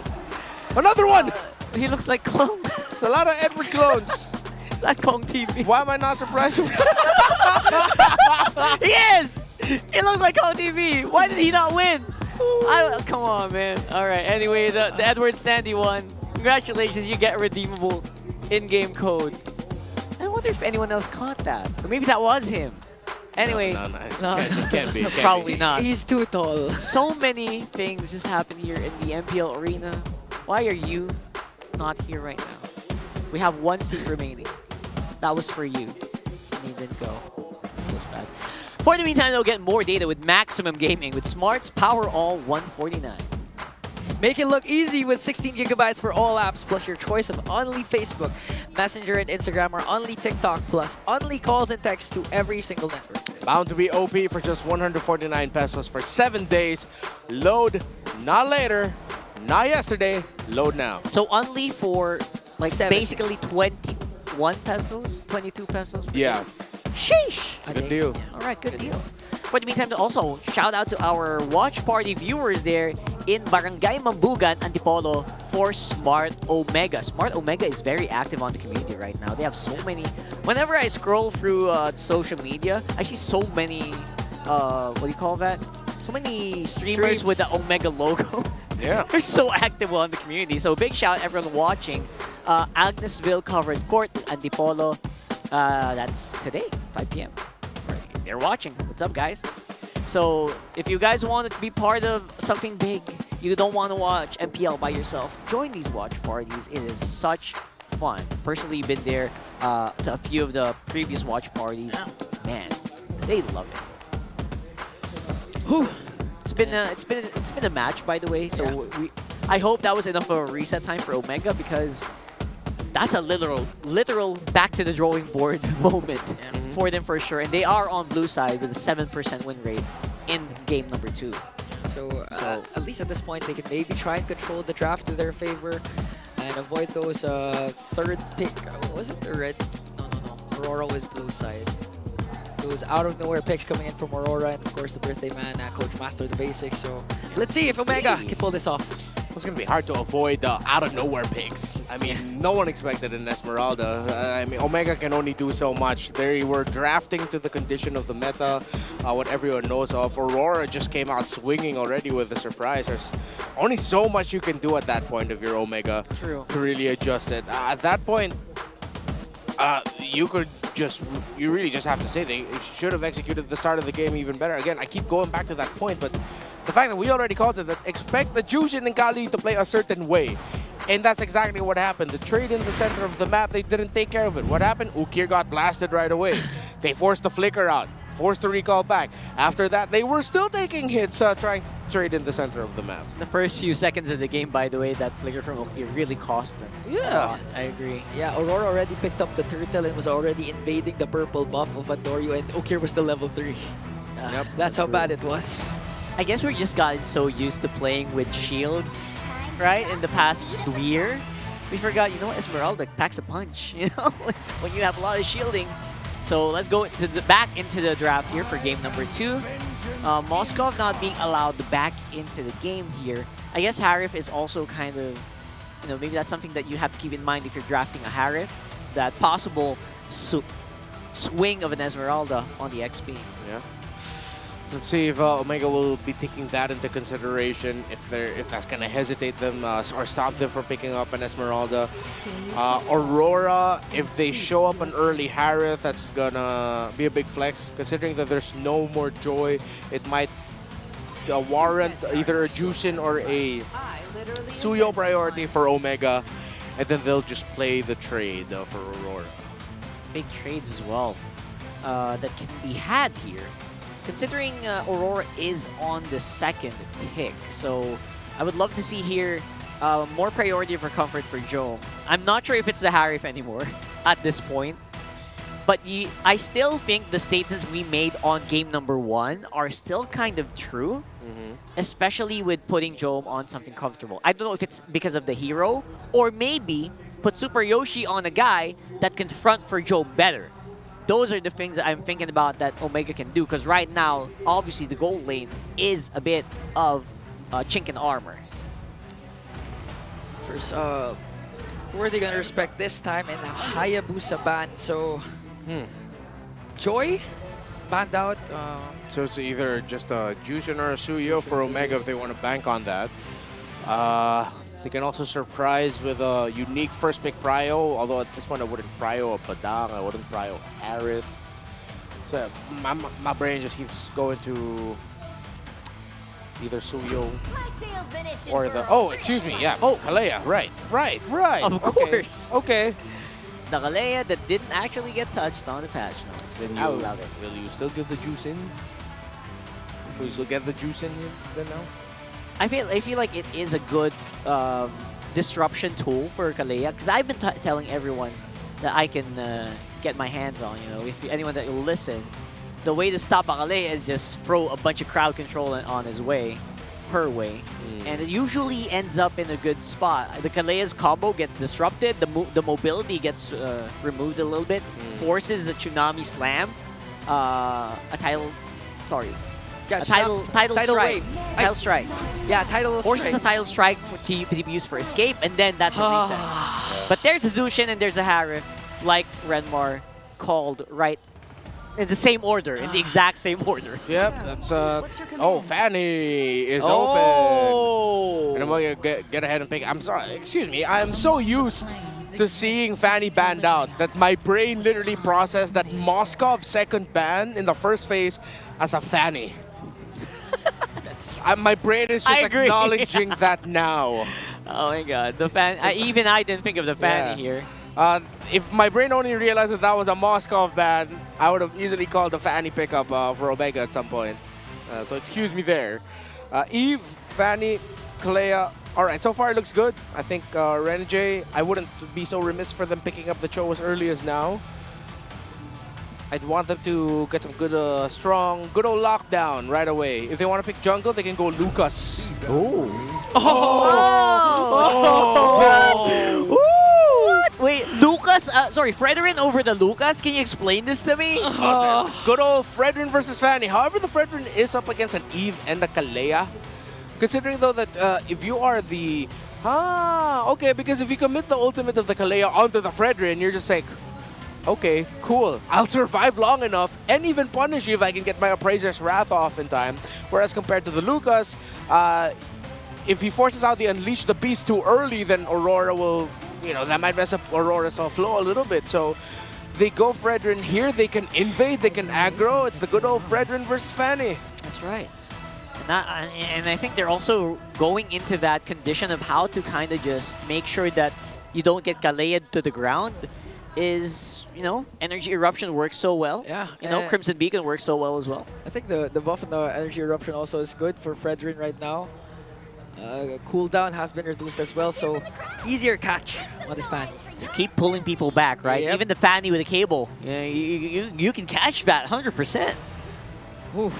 Another one. He looks like Kong. It's a lot of Edward clones. That Kong TV. Why am I not surprised? He is. He looks like Kong TV. Why did he not win? Come on, man. All right. Anyway, the Edward standee won. Congratulations. You get a redeemable in-game code. I wonder if anyone else caught that. Or maybe that was him. Anyway, no. It can't be. Probably not. He's too tall. So many things just happen here in the MPL arena. Why are you not here right now? We have 1 seat remaining. That was for you. And you didn't go. Feels bad. For the meantime, they'll get more data with Maximum Gaming with Smart's Power All 149. Make it look easy with 16 gigabytes for all apps, plus your choice of only Facebook, Messenger, and Instagram, or only TikTok, plus only calls and texts to every single network. Bound to be OP for just 149 pesos for 7 days. Load not later, not yesterday, load now. So only for like basically 21 pesos, 22 pesos? Yeah. Sheesh! It's a good deal. All right, good deal. For the meantime, also shout out to our watch party viewers there in Barangay Mambugan, Antipolo for Smart Omega. Smart Omega is very active on the community right now. They have so many. Whenever I scroll through social media, I see so many, what do you call that? So many streamers with the Omega logo. Yeah. They're so active on the community. So big shout out everyone watching. Agnesville covered court, Antipolo. That's today, 5 p.m. They're watching. What's up, guys? So if you guys want to be part of something big you don't want to watch MPL by yourself, join these watch parties. It is such fun. Personally, been there to a few of the previous watch parties. Man, they love it. Whew. It's been a match, by the way. So I hope that was enough of a reset time for Omega, because that's a literal back to the drawing board moment for them for sure. And they are on blue side with a 7% win rate in game number 2. So at least at this point, they can maybe try and control the draft to their favor and avoid those third pick. Was it the red? No. Aurora was blue side. Those out of nowhere picks coming in from Aurora, and of course the birthday man, Coach Master the Basics. So let's see if Omega can pull this off. It's going to be hard to avoid the out-of-nowhere picks. I mean, no one expected an Esmeralda. I mean, Omega can only do so much. They were drafting to the condition of the meta, what everyone knows of. Aurora just came out swinging already with the surprise. There's only so much you can do at that point of your Omega to really adjust it. At that point, you really just have to say they should have executed the start of the game even better. Again, I keep going back to that point, but the fact that we already called it, that expect the Jushin and Kali to play a certain way. And that's exactly what happened. The trade in the center of the map, they didn't take care of it. What happened? Ukir got blasted right away. They forced the flicker out, forced the recall back. After that, they were still taking hits trying to trade in the center of the map. The first few seconds of the game, by the way, that flicker from Ukir really cost them. Yeah. I agree. Yeah, Aurora already picked up the turtle and was already invading the purple buff of Andorio, and Ukir was still level 3. Yep. That's how bad it was. I guess we're just gotten so used to playing with shields, right? In the past year, we forgot, you know, Esmeralda packs a punch, you know, when you have a lot of shielding. So let's go back into the draft here for game number 2. Moskov not being allowed back into the game here. I guess Harif is also kind of, you know, maybe that's something that you have to keep in mind if you're drafting a Harif, that possible swing of an Esmeralda on the XP. Yeah. Let's see if Omega will be taking that into consideration, if that's gonna hesitate them or stop them from picking up an Esmeralda. Aurora, if they show up an early Harith, that's gonna be a big flex. Considering that there's no more Joy, it might warrant either a Jushin or a Suyo priority for Omega, and then they'll just play the trade for Aurora. Big trades as well that can be had here. Considering Aurora is on the second pick, so I would love to see here more priority for comfort for Joe. I'm not sure if it's the Harif anymore at this point, but I still think the statements we made on game number 1 are still kind of true, especially with putting Joe on something comfortable. I don't know if it's because of the hero, or maybe put Super Yoshi on a guy that can front for Joe better. Those are the things that I'm thinking about that Omega can do, because right now, obviously, the gold lane is a bit of chink in armor. First, who are they going to respect this time? And Hayabusa ban. So, Joy banned out. So it's either just a Jushin or a Suyo for Omega if they want to bank on that. They can also surprise with a unique first pick Prio, although at this point I wouldn't Prio a Padang, I wouldn't Prio Harith. So my brain just keeps going to either Suyo or the... Oh, excuse me, yeah. Oh, Kalea, right. Of course. Okay. The Kalea that didn't actually get touched on the patch notes. I love it. Will you still give the juice in? Will you still get the juice in then now? I feel like it is a good disruption tool for Kalea, because I've been telling everyone that I can get my hands on. You know, if anyone that will listen, the way to stop Kalea is just throw a bunch of crowd control on his way, her way, and it usually ends up in a good spot. The Kalea's combo gets disrupted, the mobility gets removed a little bit, forces a Tsunami Slam, a title strike. Title strike. Yeah, title forces strike. a title strike to be used for escape, and then that's a reset. But there's a Zushin and there's a Harith, like Renmar called right in the same order, in the exact same order. Yep, that's oh, Fanny is open. And I'm gonna get ahead and pick. I'm sorry, excuse me. I'm so used to seeing Fanny banned out that my brain literally processed that Moskov's second ban in the first phase as a Fanny. My brain is just I agree. acknowledging that now. Oh my god, the fan. Even I didn't think of the Fanny here. If my brain only realized that was a Moskov ban, I would have easily called the Fanny pickup for Omega at some point. So excuse me there. Eve, Fanny, Kalea. All right, so far it looks good. I think Renegade, I wouldn't be so remiss for them picking up the Cho as early as now. I'd want them to get some good, strong, good old lockdown right away. If they want to pick jungle, they can go Lucas. Ooh. What? Wait, Lucas? Sorry, Fredrin over the Lucas? Can you explain this to me? Good old Fredrin versus Fanny. However, the Fredrin is up against an Eve and a Kalea. Considering though that if you are the... okay, because if you commit the ultimate of the Kalea onto the Fredrin, you're just like, okay, cool. I'll survive long enough and even punish you if I can get my Appraiser's Wrath off in time. Whereas compared to the Lucas, if he forces out the Unleash the Beast too early, then Aurora will, that might mess up Aurora's flow a little bit. So they go Fredrin here. They can invade, they can aggro. It's the good old Fredrin versus Fanny. That's right. And I think they're also going into that condition of how to kind of just make sure that you don't get Kalea'd to the ground. Is, Energy Eruption works so well. Yeah. Crimson Beacon works so well as well. I think the buff on the Energy Eruption also is good for Fredrin right now. Cooldown has been reduced as well, so easier catch on this Fanny. Just keep pulling people back, right? Yep. Even the Fanny with a cable. You can catch that 100%. Oof.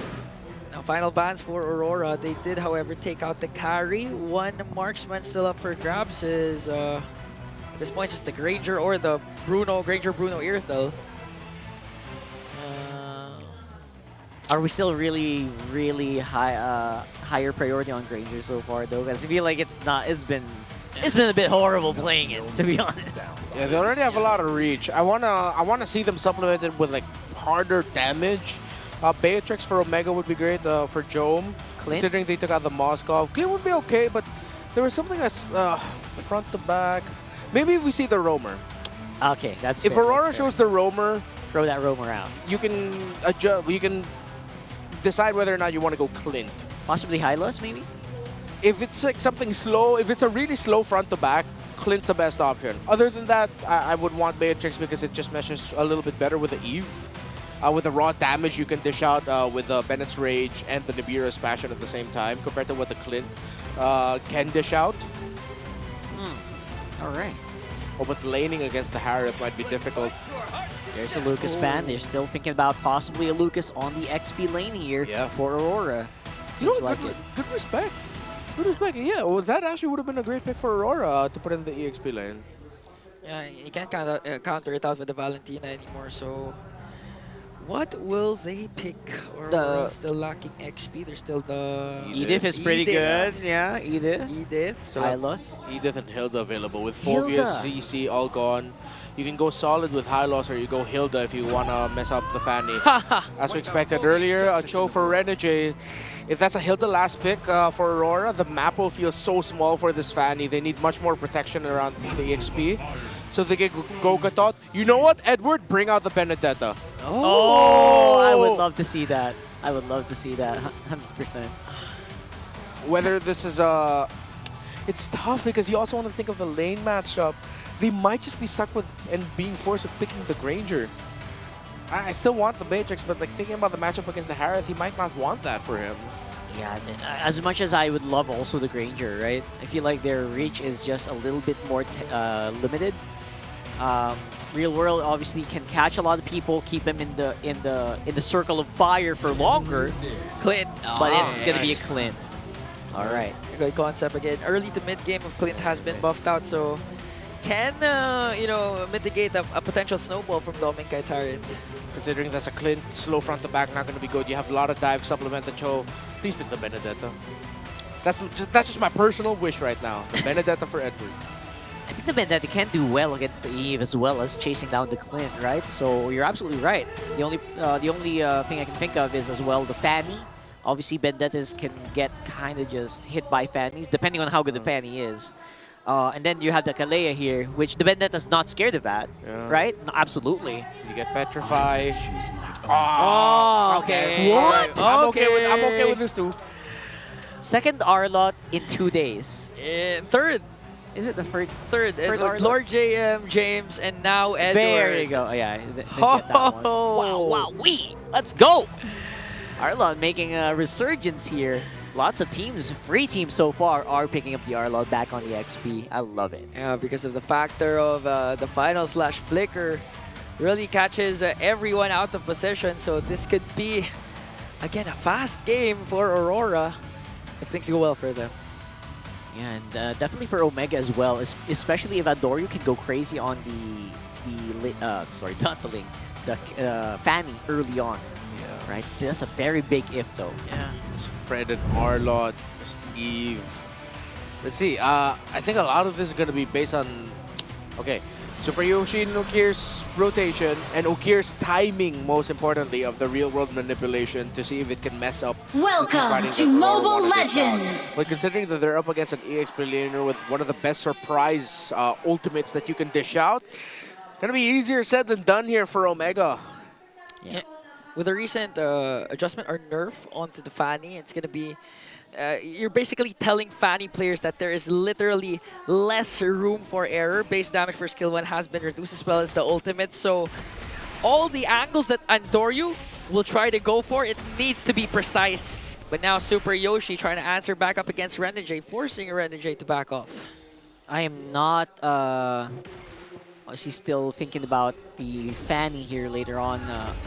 Now, final bans for Aurora. They did, however, take out the carry. One marksman still up for grabs is... at this point, it's the Granger or the Granger Bruno Irithel. Are we still really, really higher priority on Granger so far, though? Because I feel like it's been a bit horrible playing it, to be honest. Yeah, they already have a lot of reach. I wanna see them supplemented with harder damage. Beatrix for Omega would be great for Jome. Clint? Considering they took out the Moskov. Clint would be okay, but there was something that's front to back. Maybe if we see the Roamer. Okay, that's if fair, Aurora that's fair. shows the Roamer, throw that Roamer out. You can adjust. You can decide whether or not you want to go Clint. Possibly Hylos, maybe. If it's something slow, if it's a really slow front to back, Clint's the best option. Other than that, I would want Beatrix because it just meshes a little bit better with the Eve. With the raw damage you can dish out with the Bennett's Rage and the Nibiru's Passion at the same time compared to what the Clint can dish out. All right. Oh, but laning against the Harith might be difficult. There's a Lucas fan. They're still thinking about possibly a Lucas on the XP lane here for Aurora. Seems like it. Good respect. Good respect. Yeah, well, that actually would have been a great pick for Aurora to put in the EXP lane. Yeah, you can't counter it out with the Valentina anymore, so... What will they pick? Aurora still lacking XP. There's still the... Edith is pretty good. Yeah, Edith. So Hylos. Edith and Hilda available with Phobius, CC all gone. You can go solid with Hylos or you go Hilda if you want to mess up the Fanny. As we expected earlier, a Cho for Renegade. If that's a Hilda last pick for Aurora, the map will feel so small for this Fanny. They need much more protection around the EXP. So they can go Gatot. You know what, Edward? Bring out the Benedetta. Oh, I would love to see that. I would love to see that, 100%. Whether this is it's tough because you also want to think of the lane matchup. They might just be stuck with and being forced with picking the Granger. I still want the Beatrix, but thinking about the matchup against the Harith, he might not want that for him. Yeah, as much as I would love also the Granger, right? I feel like their reach is just a little bit more limited. Real World obviously can catch a lot of people, keep them in the circle of fire for longer. Clint, but it's gonna be a Clint. All right, good concept again. Early to mid game of Clint has been buffed out, so can mitigate a potential snowball from Dominkite's Harith. Considering that's a Clint, slow front to back, not gonna be good. You have a lot of dive, supplement the Cho. Please pick the Benedetta. That's just my personal wish right now. The Benedetta for Edward. I think the Benedetta can do well against the Eve as well as chasing down the Clint, right? So you're absolutely right. The only thing I can think of is as well the Fanny. Obviously, Vendettas can get kind of just hit by Fannies, depending on how good the Fanny is. And then you have the Kalea here, which the Vendetta's not scared of that, right? No, absolutely. You get Petrify. Oh, okay. What? I'm okay with this too. Second Arlot in 2 days. Third. Is it the third? Third. Arlot? Lord JM, James, and now Edward. There you go. Yeah. Wow, wee. Let's go. Arlot making a resurgence here. Lots of teams, free teams so far, are picking up the Arlot back on the XP. I love it. Yeah, because of the factor of the final slash flicker really catches everyone out of position. So this could be, again, a fast game for Aurora if things go well for them. Yeah, and definitely for Omega as well, especially if Andoryu can go crazy on sorry, not the Ling, the Fanny early on. Yeah. Right? That's a very big if though. Yeah. It's Fred and Arlot, Eve. Let's see. I think a lot of this is going to be based on, okay, Super Yoshi and Ukir's rotation and Ukir's timing, most importantly, of the real-world manipulation to see if it can mess up. Welcome to Mobile Legends! But considering that they're up against an EXP laner with one of the best surprise ultimates that you can dish out, gonna be easier said than done here for Omega. Yeah. With a recent adjustment or nerf onto the Fanny, it's gonna be you're basically telling Fanny players that there is literally less room for error. Base damage for skill 1 has been reduced as well as the ultimate. So all the angles that Andoryu will try to go for, it needs to be precise. But now Super Yoshi trying to answer back up against Renegade, forcing Renegade to back off. I am not she's still thinking about the Fanny here later on,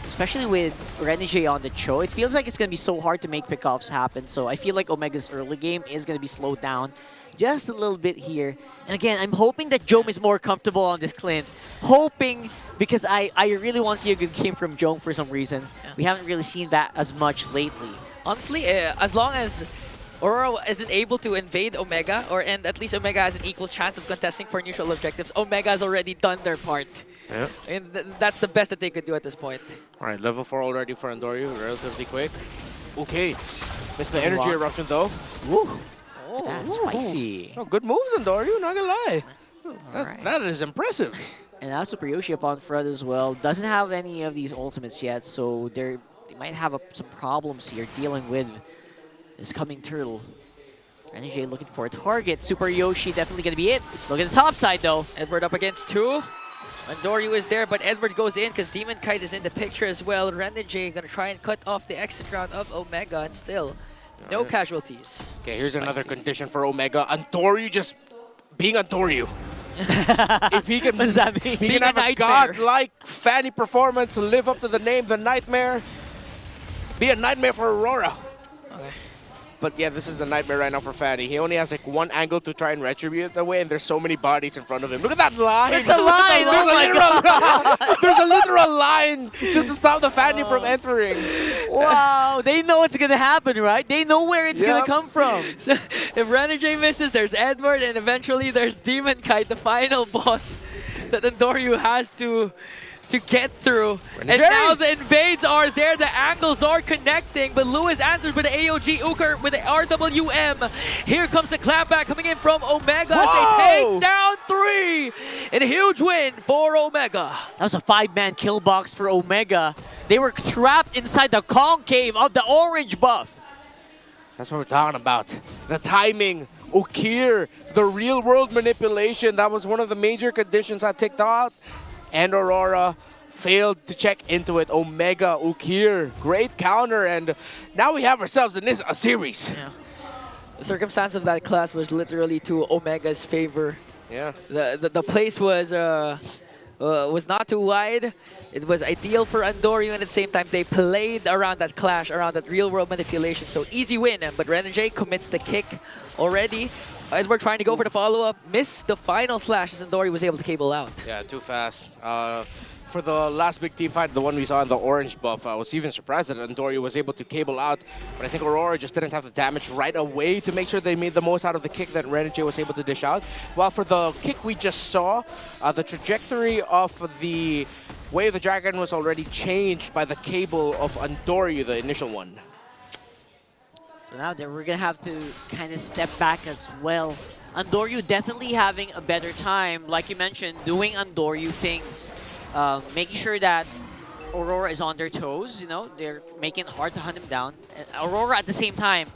especially with Renegade on the Cho. It feels like it's going to be so hard to make pickoffs happen, so I feel like Omega's early game is going to be slowed down just a little bit here. And again, I'm hoping that Jome is more comfortable on this Clint. Hoping, because I really want to see a good game from Jome for some reason. Yeah. We haven't really seen that as much lately. Honestly, as long as Aurora isn't able to invade Omega, and at least Omega has an equal chance of contesting for neutral objectives, Omega has already done their part. Yeah. And that's the best that they could do at this point. All right, level 4 already for Andoryu, relatively quick. Okay, missed the energy eruption though. Woo. Oh, that's spicy. Oh, good moves, Andoryu, not gonna lie. Right. That is impressive. And now Super Yoshi up on front as well. Doesn't have any of these ultimates yet, so they might have some problems here dealing with this coming turtle. Renegade looking for a target. Super Yoshi definitely going to be it. Look at the top side though. Edward up against 2. Andoryu is there, but Edward goes in because Demon Kite is in the picture as well. Renegade going to try and cut off the exit route of Omega, and still no casualties. Okay, here's another condition for Omega. Andoryu just being Andoryu. If he can, what does that mean? He can have a godlike Fanny performance, live up to the name, the Nightmare. Be a nightmare for Aurora. Okay. But yeah, this is a nightmare right now for Fanny. He only has like one angle to try and retribute it that way, and there's so many bodies in front of him. Look at that line! It's a line! Oh my God! There's a literal line just to stop the Fanny from entering. Wow, they know what's gonna happen, right? They know where it's gonna come from. So if Renegade misses, there's Edward, and eventually there's Demon Kite, the final boss that Andoryu has to get through. Renegade. And now the invades are there, the angles are connecting, but Lewis answers with the AOG, Uker with the RWM. Here comes the clapback coming in from Omega as they take down 3 in a huge win for Omega. That was a 5-man kill box for Omega. They were trapped inside the concave of the orange buff. That's what we're talking about. The timing, Ukir, the real world manipulation. That was one of the major conditions I ticked out. And Aurora failed to check into it. Omega, Ukir, great counter, and now we have ourselves in a series. Yeah. The circumstance of that class was literally to Omega's favor. Yeah. The place was not too wide. It was ideal for Andoryu, and at the same time they played around that clash, around that real-world manipulation. So easy win, but Renegade commits the kick already. Edward trying to go for the follow-up, missed the final slash as Andoryu was able to cable out. Yeah, too fast. For the last big team fight, the one we saw in the orange buff, I was even surprised that Andoryu was able to cable out, but I think Aurora just didn't have the damage right away to make sure they made the most out of the kick that Renegade was able to dish out. While for the kick we just saw, the trajectory of the Way of the Dragon was already changed by the cable of Andoryu, the initial one. So now we're going to have to kind of step back as well. Andoryu definitely having a better time, like you mentioned, doing Andoryu things. Making sure that Aurora is on their toes, you know, they're making it hard to hunt him down. And Aurora at the same time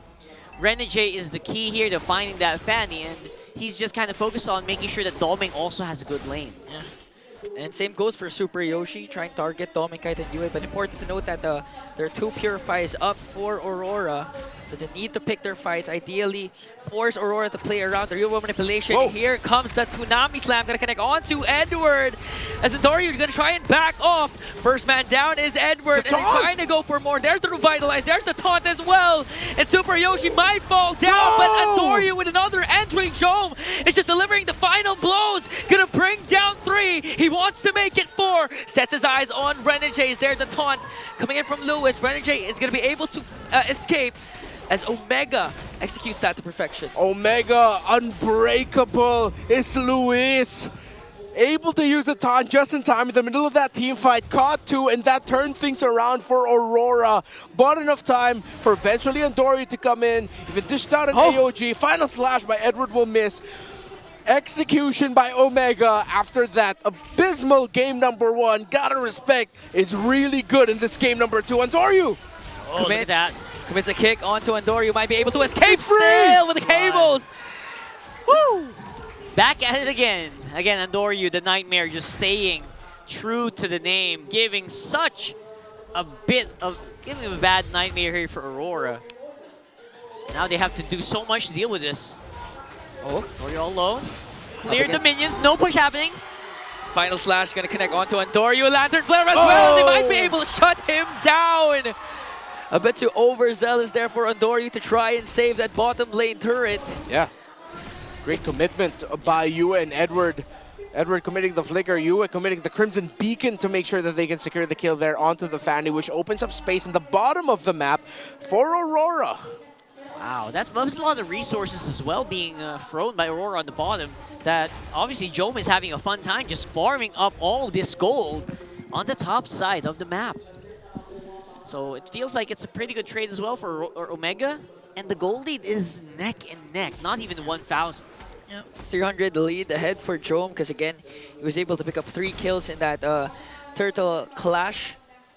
Renegade is the key here to finding that Fanny, and he's just kind of focused on making sure that Doming also has a good lane. Yeah. And same goes for Super Yoshi, trying to target Domingkite and Yue, but important to note that there are 2 Purifies up for Aurora, so they need to pick their fights, ideally force Aurora to play around the real-world manipulation. Whoa. Here comes the Tsunami Slam, gonna connect onto Edward, as Endoryu gonna try and back off. First man down is Edward, and they're trying to go for more. There's the Revitalize, there's the taunt as well, and Super Yoshi might fall down, but Endoryu with another entry. Jome is just delivering the final blows, gonna bring down 3. He wants to make it 4. Sets his eyes on Renegade. There's the taunt coming in from Lewis. Renegade is gonna be able to escape as Omega executes that to perfection. Omega unbreakable is Luis. Able to use the taunt just in time in the middle of that team fight. Caught 2, and that turned things around for Aurora. Bought enough time for eventually Endoryu to come in. Even dished out an AOG. Final slash by Edward will miss. Execution by Omega after that abysmal game number 1. Gotta respect, is really good in this game number 2. Endoryu! Oh, look at that. Commits a kick onto Endoryu, might be able to escape still with the cables. Woo! Back at it again. Again, Endoryu, the Nightmare, just staying true to the name, giving such a bad nightmare here for Aurora. Now they have to do so much to deal with this. Oh, Endoryu all alone. Cleared the minions, no push happening. Final slash gonna connect onto Endoryu. Lantern Flare as well. They might be able to shut him down. A bit too overzealous there for Endoryu to try and save that bottom lane turret. Yeah. Great commitment by Yue and Edward. Edward committing the Flicker, Yue committing the Crimson Beacon to make sure that they can secure the kill there onto the Fanny, which opens up space in the bottom of the map for Aurora. Wow, that was a lot of resources as well being thrown by Aurora on the bottom. That obviously Jome is having a fun time just farming up all this gold on the top side of the map. So it feels like it's a pretty good trade as well for Omega. And the gold lead is neck and neck, not even 1,000. Yeah. 300 lead ahead for Jome, because again, he was able to pick up 3 kills in that turtle clash.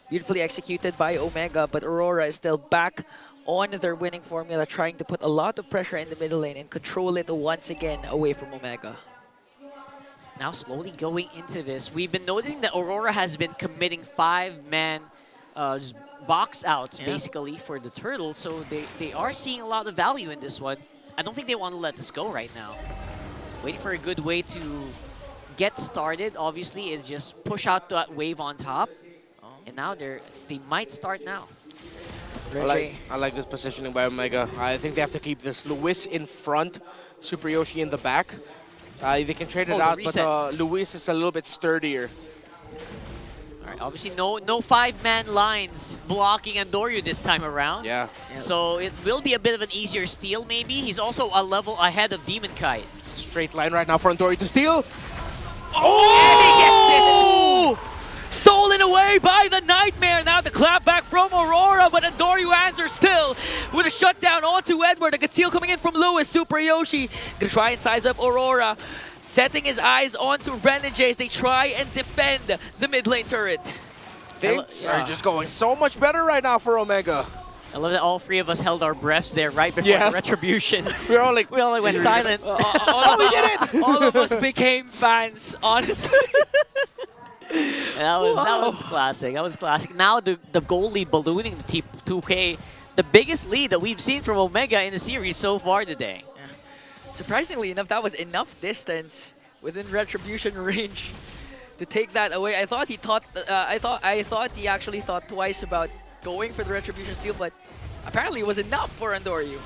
Beautifully executed by Omega, but Aurora is still back on their winning formula, trying to put a lot of pressure in the middle lane and control it once again away from Omega. Now slowly going into this, we've been noticing that Aurora has been committing 5-man box outs basically for the turtle, so they are seeing a lot of value in this one. I don't think they want to let this go right now. Waiting for a good way to get started, obviously, is just push out that wave on top. And now they might start now. I like this positioning by Omega. I think they have to keep this Luis in front, Super Yoshi in the back. They can trade it out, but Luis is a little bit sturdier. All right, obviously no 5-man lines blocking Endoryu this time around. Yeah. So it will be a bit of an easier steal maybe. He's also a level ahead of Demon Kite. Straight line right now for Endoryu to steal. Oh! And he gets it! Stolen away by the Nightmare. Now the clap back from Aurora, but Endoryu answers still with a shutdown onto Edward. A conceal coming in from Lewis. Super Yoshi gonna try and size up Aurora, setting his eyes onto Renegade as they try and defend the mid lane turret. Things are just going so much better right now for Omega. I love that all 3 of us held our breaths there right before the retribution. We all like, we all went silent. We did it! All of us became fans, honestly. That was classic. That was classic. Now the goal lead ballooning the T2K, the biggest lead that we've seen from Omega in the series so far today. Yeah. Surprisingly enough, that was enough distance within retribution range to take that away. I thought he actually thought twice about going for the retribution steal, but apparently it was enough for Endoryu.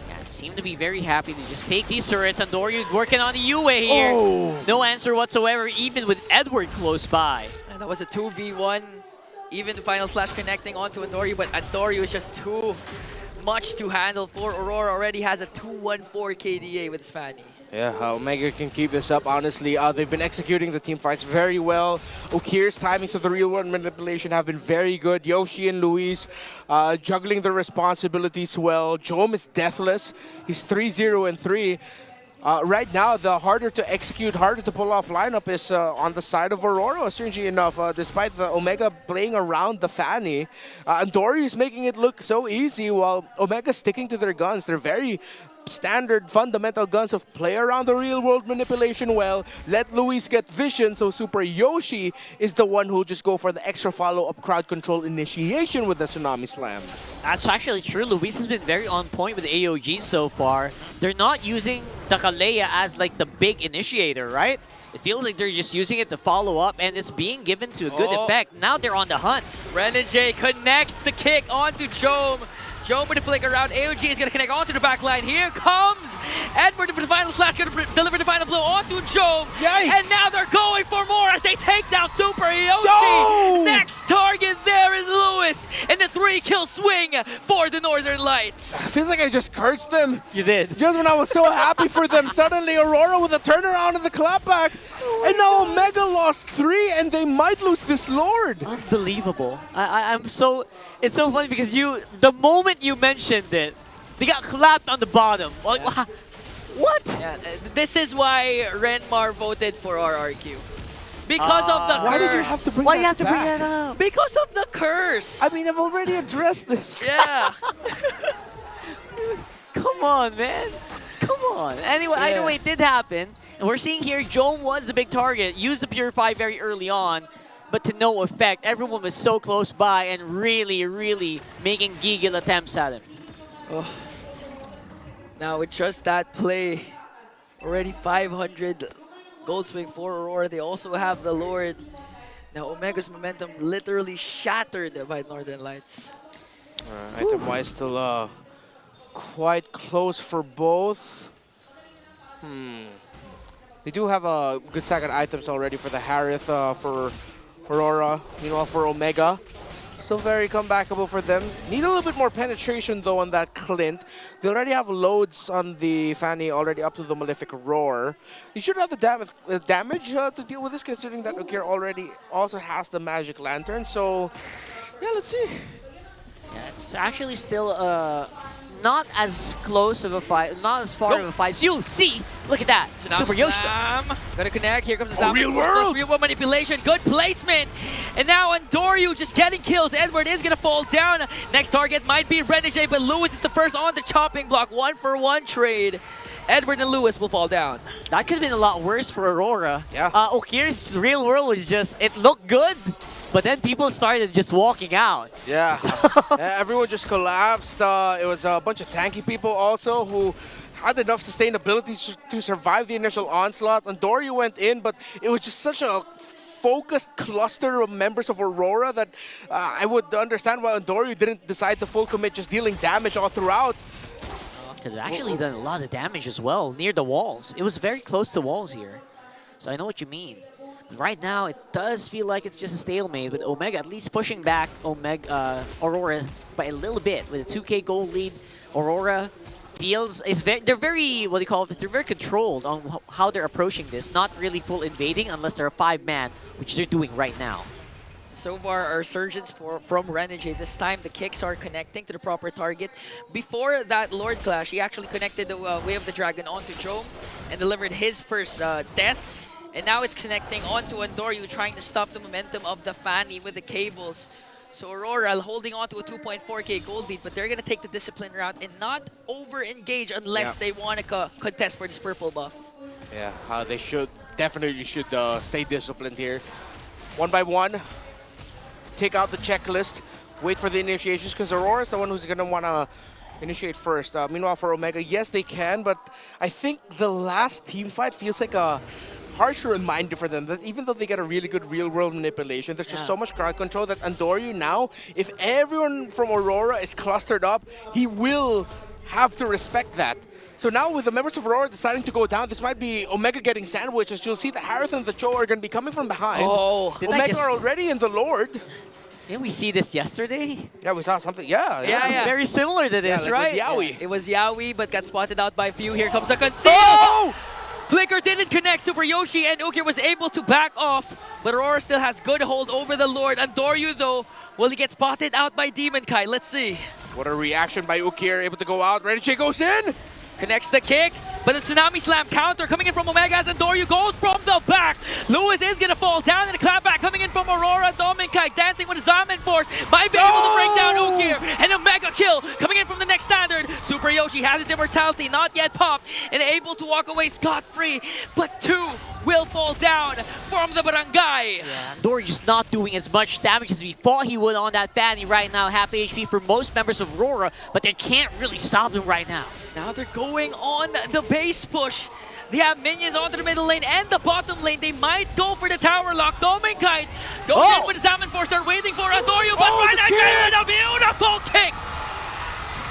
Yeah, seemed to be very happy to just take these turrets. Endoryu's working on the Yue here. Oh. No answer whatsoever, even with Edward close by. And that was a 2v1. Even the final slash connecting onto Endoryu, but Endoryu is just too much to handle for Aurora. Already has a 214 KDA with his Fanny. Yeah, Omega can keep this up, honestly. They've been executing the team fights very well. Okir's timings of the real-world manipulation have been very good. Yoshi and Luis juggling the responsibilities well. Jome is deathless. He's 3-0-3. Right now, the harder to execute, harder to pull off lineup is on the side of Aurora, strangely enough. Despite the Omega playing around the Fanny, Andori is making it look so easy while Omega sticking to their guns. They're very standard fundamental guns of play around the real world manipulation well, let Luis get vision, so Super Yoshi is the one who'll just go for the extra follow-up crowd control initiation with the Tsunami Slam. That's actually true. Luis has been very on point with AOG so far. They're not using Takalea as like the big initiator, right? It feels like they're just using it to follow up, and it's being given to a good effect. Now they're on the hunt. Renegade connects the kick onto Jome. Jome with the flick around. AOG is going to connect onto the back line. Here comes Edward with the final slash, going to deliver the final blow onto Jome. Yikes. And now they're going for more as they take down Super Yoshi. No! Next target there is Lewis. And the 3-kill swing for the Northern Lights. Feels like I just cursed them. You did. Just when I was so happy for them, suddenly Aurora with a turnaround and the clapback. And now Omega lost 3 and they might lose this Lord. Unbelievable. I'm so... It's so funny because the moment you mentioned it, they got clapped on the bottom. Like, what? Yeah, this is why Renmar voted for RRQ. Because of the curse. Why did you have to bring Why that you have to bring back? that up? Because of the curse. I mean, I've already addressed this. Yeah. Come on, man. Come on. Anyway, either way, it did happen. And we're seeing here, Jome was the big target. Used the Purify very early on, but to no effect. Everyone was so close by and really, really making giggle attempts at him. Oh. Now with just that play, already 500 gold swing for Aurora. They also have the Lord. Now Omega's momentum literally shattered by Northern Lights. Item-wise still quite close for both. They do have a good stack of items already for the Harith, for Aurora, meanwhile for Omega. Still very comebackable for them. Need a little bit more penetration though on that Clint. They already have loads on the Fanny already up to the Malefic Roar. You should have the damage to deal with this, considering that Ukir already also has the Magic Lantern. So, yeah, let's see. Yeah, it's actually still not as close of a fight, not as far of a fight. So you see, look at that. Super Yoshi. Gonna connect. Here comes the Oh, real world. Real world manipulation. Good placement. And now Andoryu just getting kills. Edward is gonna fall down. Next target might be Renegade, but Lewis is the first on the chopping block. 1-for-1 trade. Edward and Lewis will fall down. That could have been a lot worse for Aurora. Yeah. Okir's real world was just, it looked good, but then people started just walking out. Yeah. Everyone just collapsed. It was a bunch of tanky people also who had enough sustainability to survive the initial onslaught. And Andoryu went in, but it was just such a focused cluster of members of Aurora that I would understand why Andoryu didn't decide to full commit, just dealing damage all throughout. Could have actually done a lot of damage as well, near the walls. It was very close to walls here. So I know what you mean. But right now, it does feel like it's just a stalemate, with Omega at least pushing back Aurora by a little bit. With a 2K gold lead, Aurora feels they're very, what do you call it? They're very controlled on how they're approaching this. Not really full invading unless they're a 5-man, which they're doing right now. So far, our surgeons from Renegade, this time the kicks are connecting to the proper target. Before that Lord Clash, he actually connected the Way of the Dragon onto Jome and delivered his first death. And now it's connecting onto Andoryu, trying to stop the momentum of the Fanny with the cables. So Aurora holding on to a 2.4k gold lead, but they're going to take the discipline route and not over-engage unless they want to contest for this purple buff. Yeah, they definitely should stay disciplined here. One by one. Take out the checklist, wait for the initiations, because Aurora's the one who's going to want to initiate first. Meanwhile, for Omega, yes, they can, but I think the last team fight feels like a harsher reminder for them that even though they get a really good real-world manipulation, there's just so much crowd control that Andoryu now, if everyone from Aurora is clustered up, he will have to respect that. So now with the members of Aurora deciding to go down, this might be Omega getting sandwiched, as you'll see the Harith and the Cho are going to be coming from behind. Oh, Omega are already in the Lord. Didn't we see this yesterday? Yeah, we saw something. Yeah. Very similar to this, like right? With Yaoi. Yeah, it was Yaoi, but got spotted out by a few. Here comes the conceal. Oh! Flicker didn't connect. Super Yoshi and Ukir was able to back off, but Aurora still has good hold over the Lord. Andoryu, though, will he get spotted out by Demon Kai? Let's see. What a reaction by Ukir, able to go out. Renegade goes in. Connects the kick, but a Tsunami Slam counter coming in from Omega as Andoryu goes from the back. Lewis is going to fall down, and a clapback coming in from Aurora. Dominkai dancing with Zaman Force. Might be able to break down Ukir. And a mega kill coming in from the next standard. Super Yoshi has his immortality, not yet popped, and able to walk away scot-free. But two will fall down from the barangay. Yeah, Andoryu just not doing as much damage as we thought he would on that Fanny right now. Half HP for most members of Aurora, but they can't really stop him right now. Now they're going on the base push. They have minions onto the middle lane and the bottom lane. They might go for the tower lock. Dominkai goes in with the Salmon Force. They're waiting for Andoryu, but right again, a beautiful kick.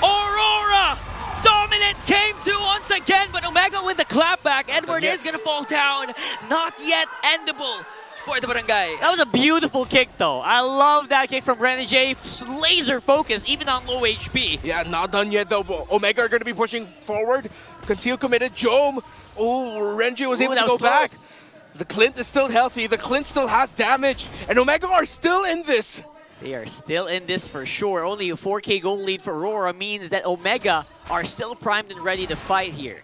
Aurora dominant game 2 once again, but Omega with the clapback. Edward is going to fall down. Not yet endable for the barangay. That was a beautiful kick, though. I love that kick from Renegade. Laser focused, even on low HP. Yeah, not done yet, though. Omega are going to be pushing forward. Conceal committed. Jome. Oh, Renji was able to go back. The Clint is still healthy. The Clint still has damage. And Omega are still in this. They are still in this for sure. Only a 4K goal lead for Aurora means that Omega are still primed and ready to fight here.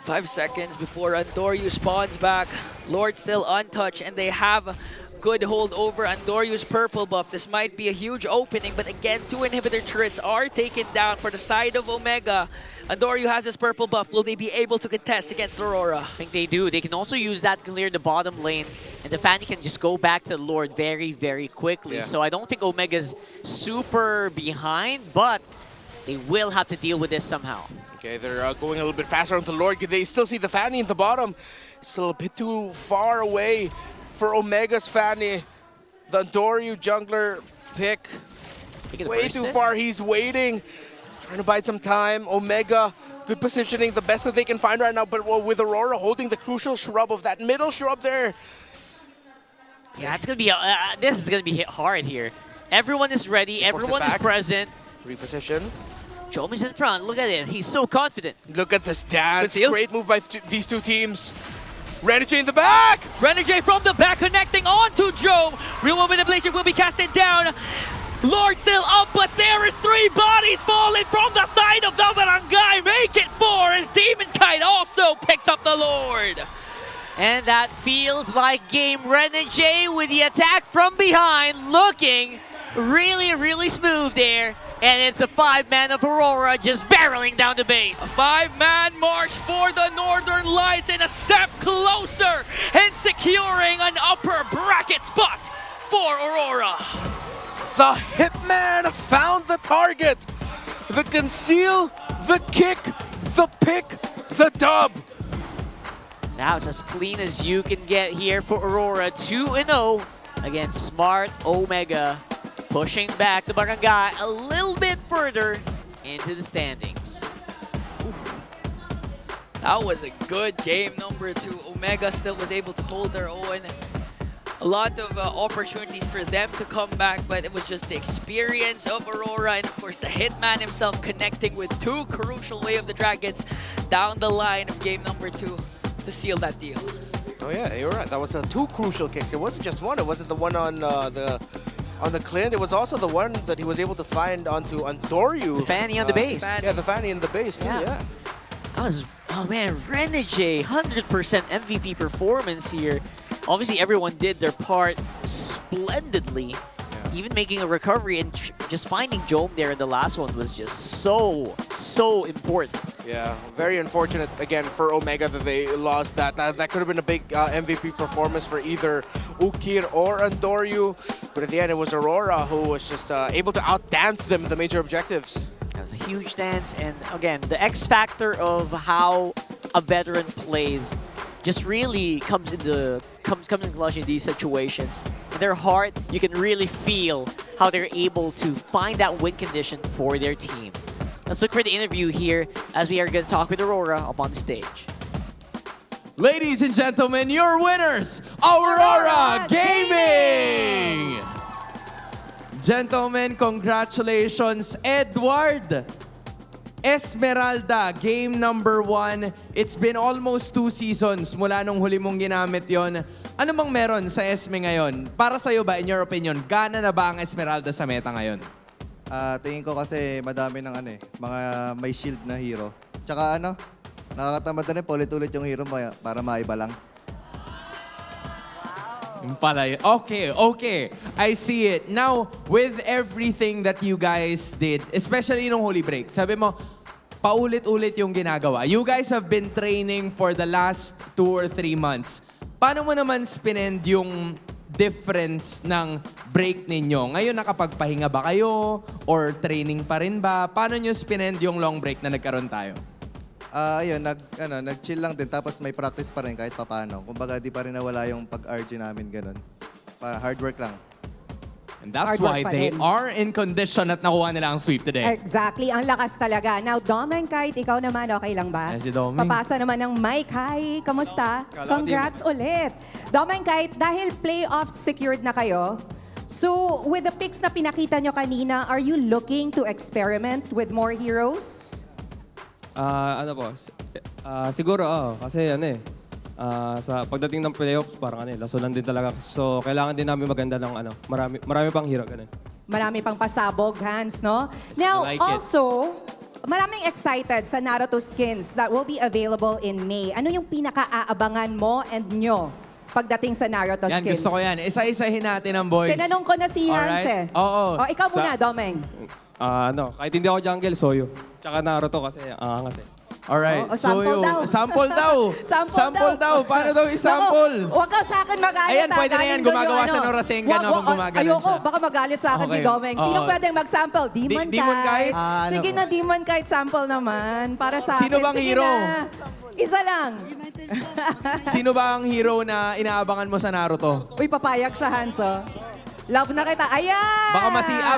5 seconds before Andoryu spawns back. Lord still untouched, and they have good hold over Andoryu's purple buff. This might be a huge opening, but again, 2 inhibitor turrets are taken down for the side of Omega. Andoryu has his purple buff. Will they be able to contest against Aurora? I think they do. They can also use that to clear the bottom lane, and the Fanny can just go back to the Lord very, very quickly. Yeah. So I don't think Omega's super behind, but they will have to deal with this somehow. Okay, they're going a little bit faster onto Lord. They still see the Fanny in the bottom. It's still a bit too far away for Omega's Fanny. The Andoryu jungler pick. Way too far. He's waiting. Trying to bide some time. Omega, good positioning. The best that they can find right now. But with Aurora holding the crucial shrub of that middle shrub there. Yeah, it's going to be this is going to be hit hard here. Everyone is ready. Everyone is present. Reposition. Jome is in front. Look at it. He's so confident. Look at this dance. Great move by these two teams. Renegade in the back! Renegade from the back connecting onto Jome. Real Moment Ablation will be casted down. Lord still up, but there is 3 bodies falling from the side of the barangay. Make it 4 as Demon Kite also picks up the Lord. And that feels like game. Renegade with the attack from behind, looking really, really smooth there. And it's a 5-man of Aurora just barreling down the base. A 5-man march for the Northern Lights and a step closer and securing an upper bracket spot for Aurora. The Hitman found the target. The conceal, the kick, the pick, the dub. Now it's as clean as you can get here for Aurora. 2-0 against Smart Omega. Pushing back the barangay a little bit further into the standings. That was a good game number 2. Omega still was able to hold their own. A lot of opportunities for them to come back, but it was just the experience of Aurora and of course the Hitman himself connecting with 2 crucial Way of the Dragons down the line of game number 2 to seal that deal. Oh yeah, you're right. That was 2 crucial kicks. It wasn't just one. It wasn't the one on the Clint. It was also the one that he was able to find onto Andoryu. The Fanny on the base. Yeah, the Fanny in the base too, yeah. That was, oh man, Renegade, 100% MVP performance here. Obviously, everyone did their part splendidly. Even making a recovery and just finding Jome there in the last one was just so important. Yeah, very unfortunate again for Omega that they lost that. That could have been a big MVP performance for either Ukir or Andoryu. But at the end, it was Aurora who was just able to outdance them in the major objectives. That was a huge dance, and again, the X factor of how a veteran plays just really comes in clutch in these situations. In their heart, you can really feel how they're able to find that win condition for their team. Let's look for the interview here as we are going to talk with Aurora up on the stage. Ladies and gentlemen, your winners, Aurora Gaming! Gentlemen, congratulations, Edward! Esmeralda, game number 1. It's been almost 2 seasons mula nung huli mong ginamit yon. Ano bang meron sa Esme ngayon? Para sa'yo ba, in your opinion, gana na ba ang Esmeralda sa meta ngayon? Tingin ko kasi madami ng mga may shield na hero. Tsaka ano, nakakatamad na rin paulit-ulit yung hero para maiba lang. Yung pala yun. Okay, okay. I see it. Now, with everything that you guys did, especially nung Holy Break, sabi mo, paulit-ulit yung ginagawa. You guys have been training for the last 2 or 3 months. Paano mo naman spinend yung difference ng break ninyo? Ngayon, nakapagpahinga ba kayo? Or training pa rin ba? Paano nyo spinend yung long break na nagkaroon tayo? Ayun, nag-chill lang din. Tapos may practice pa rin kahit papaano. Kumbaga, di pa rin nawala yung pag-RG namin ganun. Hard work lang. And that's why they are in condition at nakuha nila ang sweep today. Exactly. Ang lakas talaga. Now, Dom and Kite, ikaw naman, okay lang ba? Yes, si Doming. Papasa naman ng Mike. Hi, kamusta? Congrats ulit. Dom and Kite, dahil playoffs secured na kayo, so with the picks na pinakita nyo kanina, are you looking to experiment with more heroes? Ano po, siguro kasi sa pagdating ng playoffs parang lasunan din talaga. So kailangan din namin maganda ng marami pang hero ganun. Marami pang pasabog, Hans, no? Yes, Now, I like it. also, maraming excited sa Naruto skins that will be available in May. Ano yung pinaka-aabangan mo and nyo pagdating sa Naruto Yan, skins? gusto ko yan. Isa-isahin natin ang boys. Tinanong ko na si Hans eh. Oo. Ikaw muna, Domeng. Kahit hindi ako jungle, Soyo. Tsaka Naruto kasi angas eh. Alright. Sample daw. Sample daw. Sample daw. Paano daw i-sample? Huwag ka sa akin magalit. Ayan, pwede na yan. Gumagawa siya ng Rasengan habang gumaganon Ayoko, siya. baka magalit sa akin si Okay. Domeng. Sino Oo. pwedeng mag-sample? Demon Demon Kite? Kite? Sige na, Demon Kite sample naman. Para sa akin. Sino bang Sige hero? na. Isa lang. Sino ba ang hero na inaabangan mo sa Naruto? Uy, papayag siya, Hanso. Love na kita. Ayan!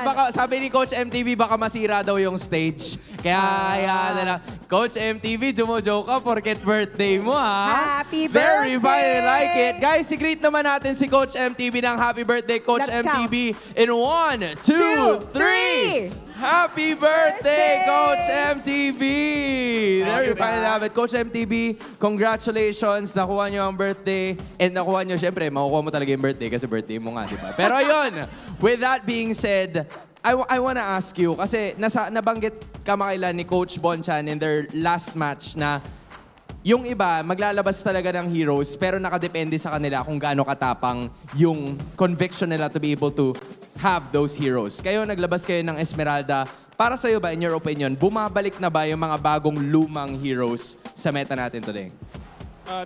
Baka sabi ni Coach MTV, baka masira daw yung stage. Kaya, hayaan na lang. Coach MTV, jumo-joke ka porket birthday mo, ha? Happy Very birthday! fine, I like it. Guys, i-greet naman natin si Coach MTV ng happy birthday, Coach Let's MTV. In 1, 2, 3! Happy birthday, Coach MTV! Very fine, I love it. Coach MTV, congratulations. Nakuha niyo ang birthday. And nakuha niyo, syempre, makukuha mo talaga yung birthday kasi birthday mo nga, di ba? Pero ayun, with that being said, I wanna ask you, kasi nabanggit kamakailan ni Coach Bonchan in their last match na yung iba, maglalabas talaga ng heroes, pero nakadepende sa kanila kung gaano katapang yung conviction nila to be able to have those heroes. Kayo, naglabas kayo ng Esmeralda. Para sa'yo ba, in your opinion, bumabalik na ba yung mga bagong lumang heroes sa meta natin today?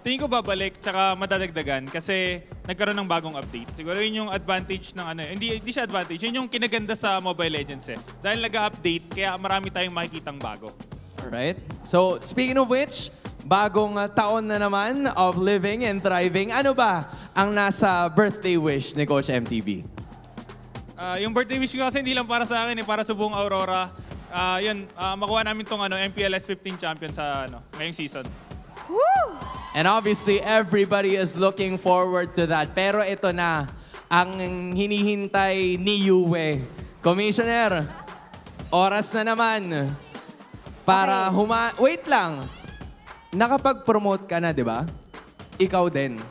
Tingin ko babalik, tsaka madadagdagan kasi nagkaroon ng bagong update. Siguro yun yung advantage ng hindi siya advantage, yun yung kinaganda sa Mobile Legends eh. Dahil nag-update, kaya marami tayong makikitang bago. Alright. So, speaking of which, bagong taon na naman of living and thriving. Ano ba ang nasa birthday wish ni Coach MTV? Yung birthday wish ko kasi hindi lang para sa akin, para sa buong Aurora. Makuha namin tong MPL S15 champion sa ngayong season. Woo! And obviously, everybody is looking forward to that. Pero ito na, ang hinihintay ni Yue. Commissioner, oras na naman para Wait lang. Nakapag-promote ka na, di ba? Ikaw din.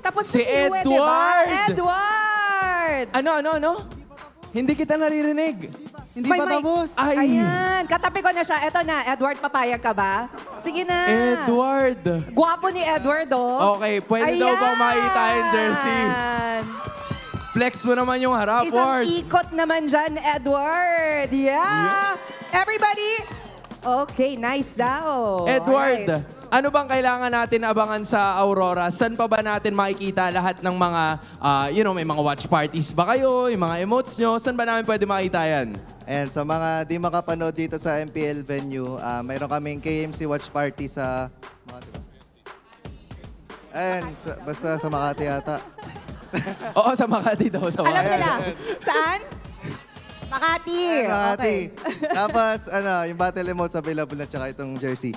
Tapos si Yue, Edward! diba? Edward! Ano? Hindi kita naririnig. Hindi pa tapos. Ay! Ayan, katabi ko na siya. Eto na, Edward, papayag ka ba? Sige na. Edward! Gwapo ni Edward, oh. Okay, pwede daw bang makita yung jersey? Flex mo naman yung harap, Isang Ward. ikot naman dyan, Edward. Yeah. Everybody? Okay, nice daw. Edward, Alright. ano bang kailangan natin abangan sa Aurora? Saan pa ba natin makikita lahat ng mga, may mga watch parties ba kayo? Yung mga emotes nyo? Saan ba namin pwede makita yan? And sa mga di makapanood dito sa MPL venue, mayroon kaming KMC watch party sa Makati ba? Basta sa Makati yata. Oo, sa Makati daw. Sa Alam nila. Saan? Makati. Makati. Okay. Tapos, yung battle emotes available na tsaka itong jersey.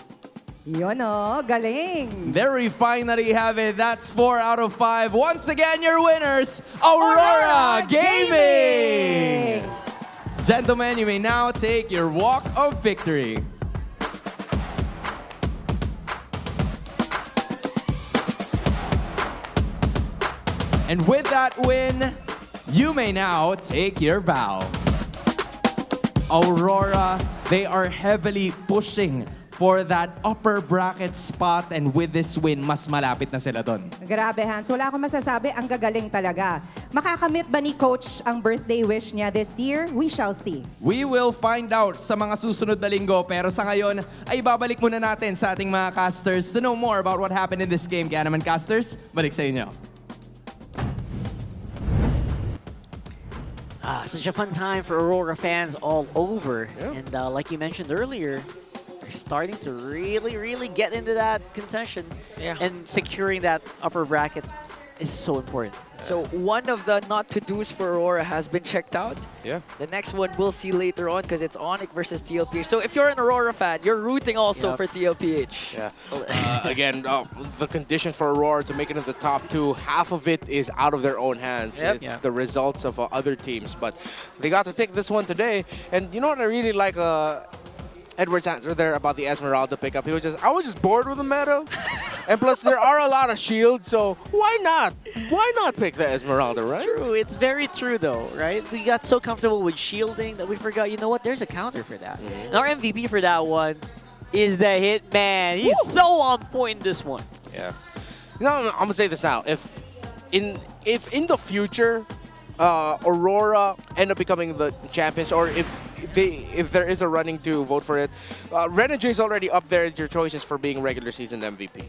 Yun, oh. Galing. Very fine that you have it. That's 4 out of 5. Once again, your winners, Aurora Gaming! Gentlemen, you may now take your walk of victory. And with that win, you may now take your bow. Aurora, they are heavily pushing for that upper bracket spot, and with this win, mas malapit na sila doon. Grabe, Hans. Wala akong masasabi. Ang gagaling talaga. Makakamit ba ni Coach ang birthday wish niya this year? We shall see. We will find out sa mga susunod na linggo, pero sa ngayon ay babalik muna natin sa ating mga casters to know more about what happened in this game. Kaya naman, casters, balik sa inyo. Such a fun time for Aurora fans all over. And like you mentioned earlier, they're starting to really get into that contention. And securing that upper bracket is so important. So one of the not to-dos for Aurora has been checked out. Yeah. The next one we'll see later on because it's Onic versus TLPH. So if you're an Aurora fan, you're rooting also for TLPH. Yeah. Again, the condition for Aurora to make it into the top 2, half of it is out of their own hands. It's the results of other teams. But they got to take this one today. And you know what I really like? Edward's answer there about the Esmeralda pickup. He was I was just bored with the meta. And plus, there are a lot of shields, so why not? Why not pick the Esmeralda, right? It's true. It's very true, though, right? We got so comfortable with shielding that we forgot, you know what? There's a counter for that. And our MVP for that one is the Hitman. He's so on point in this one. Yeah. You know, I'm going to say this now. If in the future, Aurora end up becoming the champions, or if there is a running to vote for it, Renegade already up there your choices for being regular season MVP.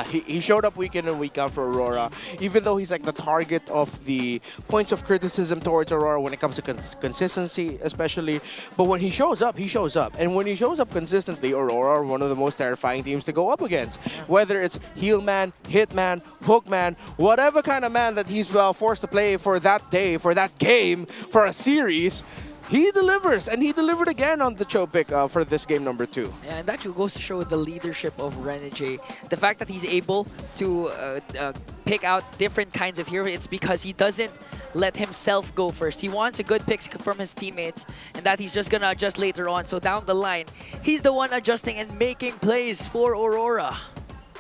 He showed up week in and week out for Aurora, even though he's like the target of the points of criticism towards Aurora when it comes to consistency, especially. But when he shows up, he shows up. And when he shows up consistently, Aurora are one of the most terrifying teams to go up against. Whether it's heel man, hit man, hook man, whatever kind of man that he's forced to play for that day, for that game, for a series, he delivers, and he delivered again on the choke pick for this game number 2. And that goes to show the leadership of Renegade. The fact that he's able to pick out different kinds of heroes, it's because he doesn't let himself go first. He wants a good pick from his teammates, and that he's just going to adjust later on. So down the line, he's the one adjusting and making plays for Aurora.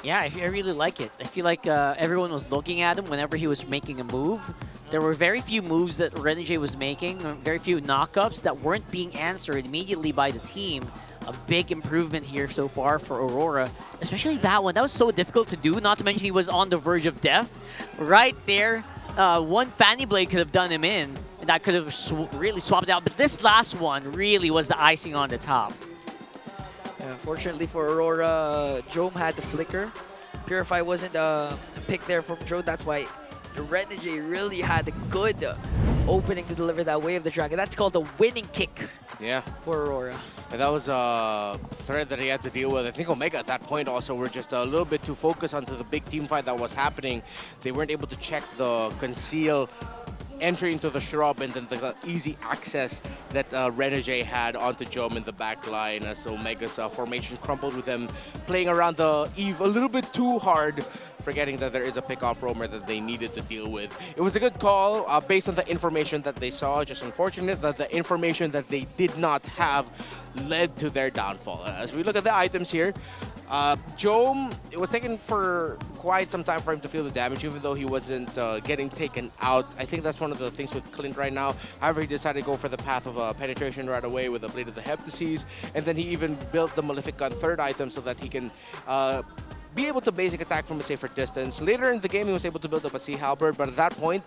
Yeah, I really like it. I feel like everyone was looking at him whenever he was making a move. There were very few moves that Renegade was making, very few knockups that weren't being answered immediately by the team. A big improvement here so far for Aurora, especially that one. That was so difficult to do, not to mention he was on the verge of death. Right there, one Fanny Blade could have done him in, and that could have really swapped out. But this last one really was the icing on the top. Fortunately for Aurora, Jome had the flicker. Purify wasn't a pick there from Joe, that's why Renegade really had a good opening to deliver that Way of the Dragon. That's called the winning kick for Aurora. And that was a threat that he had to deal with. I think Omega at that point also were just a little bit too focused onto the big team fight that was happening. They weren't able to check the conceal entry into the shrub and then the easy access that Renegade had onto Jome in the back line as Omega's formation crumpled with them playing around the Eve a little bit too hard, forgetting that there is a pick-off roamer that they needed to deal with. It was a good call based on the information that they saw. Just unfortunate that the information that they did not have led to their downfall. As we look at the items here, Jome, it was taken for quite some time for him to feel the damage, even though he wasn't getting taken out. I think that's one of the things with Clint right now. However, he decided to go for the path of penetration right away with the Blade of the Heptases, and then he even built the Malefic Gun third item so that he can be able to basic attack from a safer distance. Later in the game, he was able to build up a Sea Halberd, but at that point,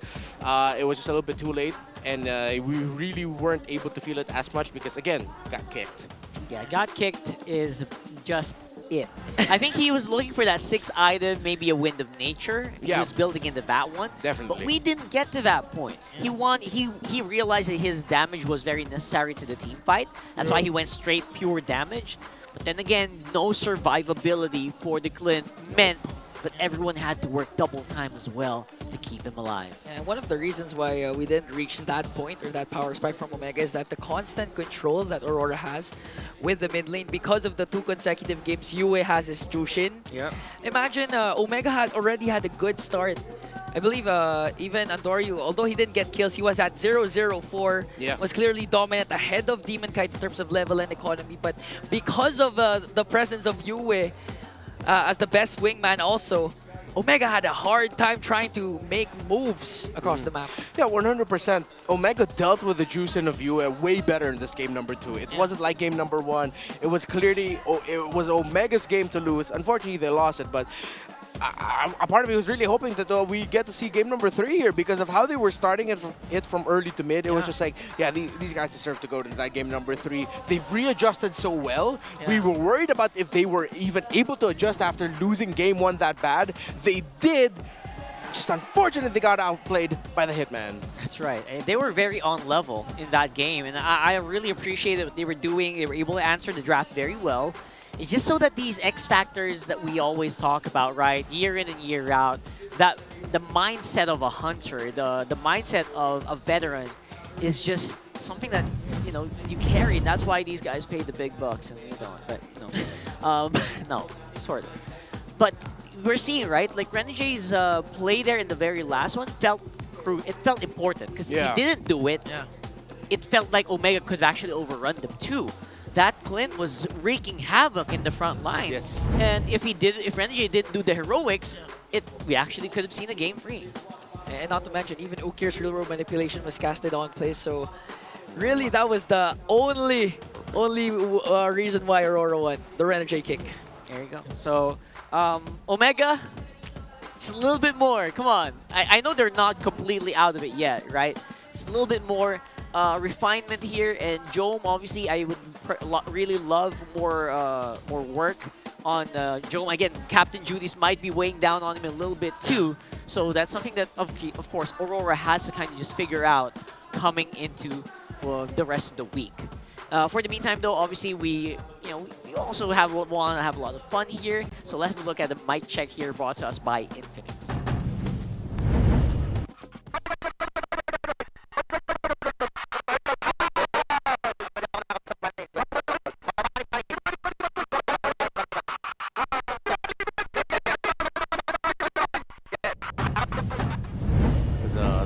it was just a little bit too late, and we really weren't able to feel it as much because, again, got kicked. Yeah, got kicked is just it. I think he was looking for that 6th item, maybe a Wind of Nature. He was building into that one. Definitely. But we didn't get to that point. He realized that his damage was very necessary to the team fight. That's why he went straight pure damage. But then again, no survivability for the Clint meant that everyone had to work double time as well to keep him alive. And one of the reasons why we didn't reach that point or that power spike from Omega is that the constant control that Aurora has with the mid lane because of the 2 consecutive games Yue has his Jushin. Imagine Omega already had a good start. I believe even Andoryu, although he didn't get kills, he was at 0-0-4, was clearly dominant ahead of Demon Kite in terms of level and economy. But because of the presence of Yue as the best wingman also, Omega had a hard time trying to make moves across the map. Yeah, 100%. Omega dealt with the Juice and the View way better in this game number 2. It wasn't like game number 1. It was clearly it was Omega's game to lose. Unfortunately, they lost it, but a part of me was really hoping that we get to see game number 3 here because of how they were starting it from early to mid. It was just like, yeah, these guys deserve to go to that game number 3. They've readjusted so well. Yeah. We were worried about if they were even able to adjust after losing game 1 that bad. They did. Just unfortunately, they got outplayed by the Hitman. That's right. And they were very on level in that game, and I really appreciated what they were doing. They were able to answer the draft very well. It's just so that these X factors that we always talk about, right, year in and year out, that the mindset of a hunter, the mindset of a veteran, is just something that you carry. And that's why these guys pay the big bucks, and we don't. But no, sort of. But we're seeing, right, like Renegades play there in the very last one felt important because if he didn't do it, it felt like Omega could actually overrun them too. That Clint was wreaking havoc in the front line. Yes. And if Renegade didn't do the heroics, we actually could have seen a game free. And not to mention, even Ukir's real world manipulation was casted on place. So really, that was the only reason why Aurora won, the Renegade kick. There you go. So Omega, just a little bit more. Come on. I know they're not completely out of it yet, right? Just a little bit more refinement here. And Jome, obviously, I would really love more work on Jome. Again, Captain Judy's might be weighing down on him a little bit too. So that's something that, of course, Aurora has to kind of just figure out coming into the rest of the week. For the meantime, though, obviously we also want to have a lot of fun here. So let's look at the mic check here, brought to us by Infinix.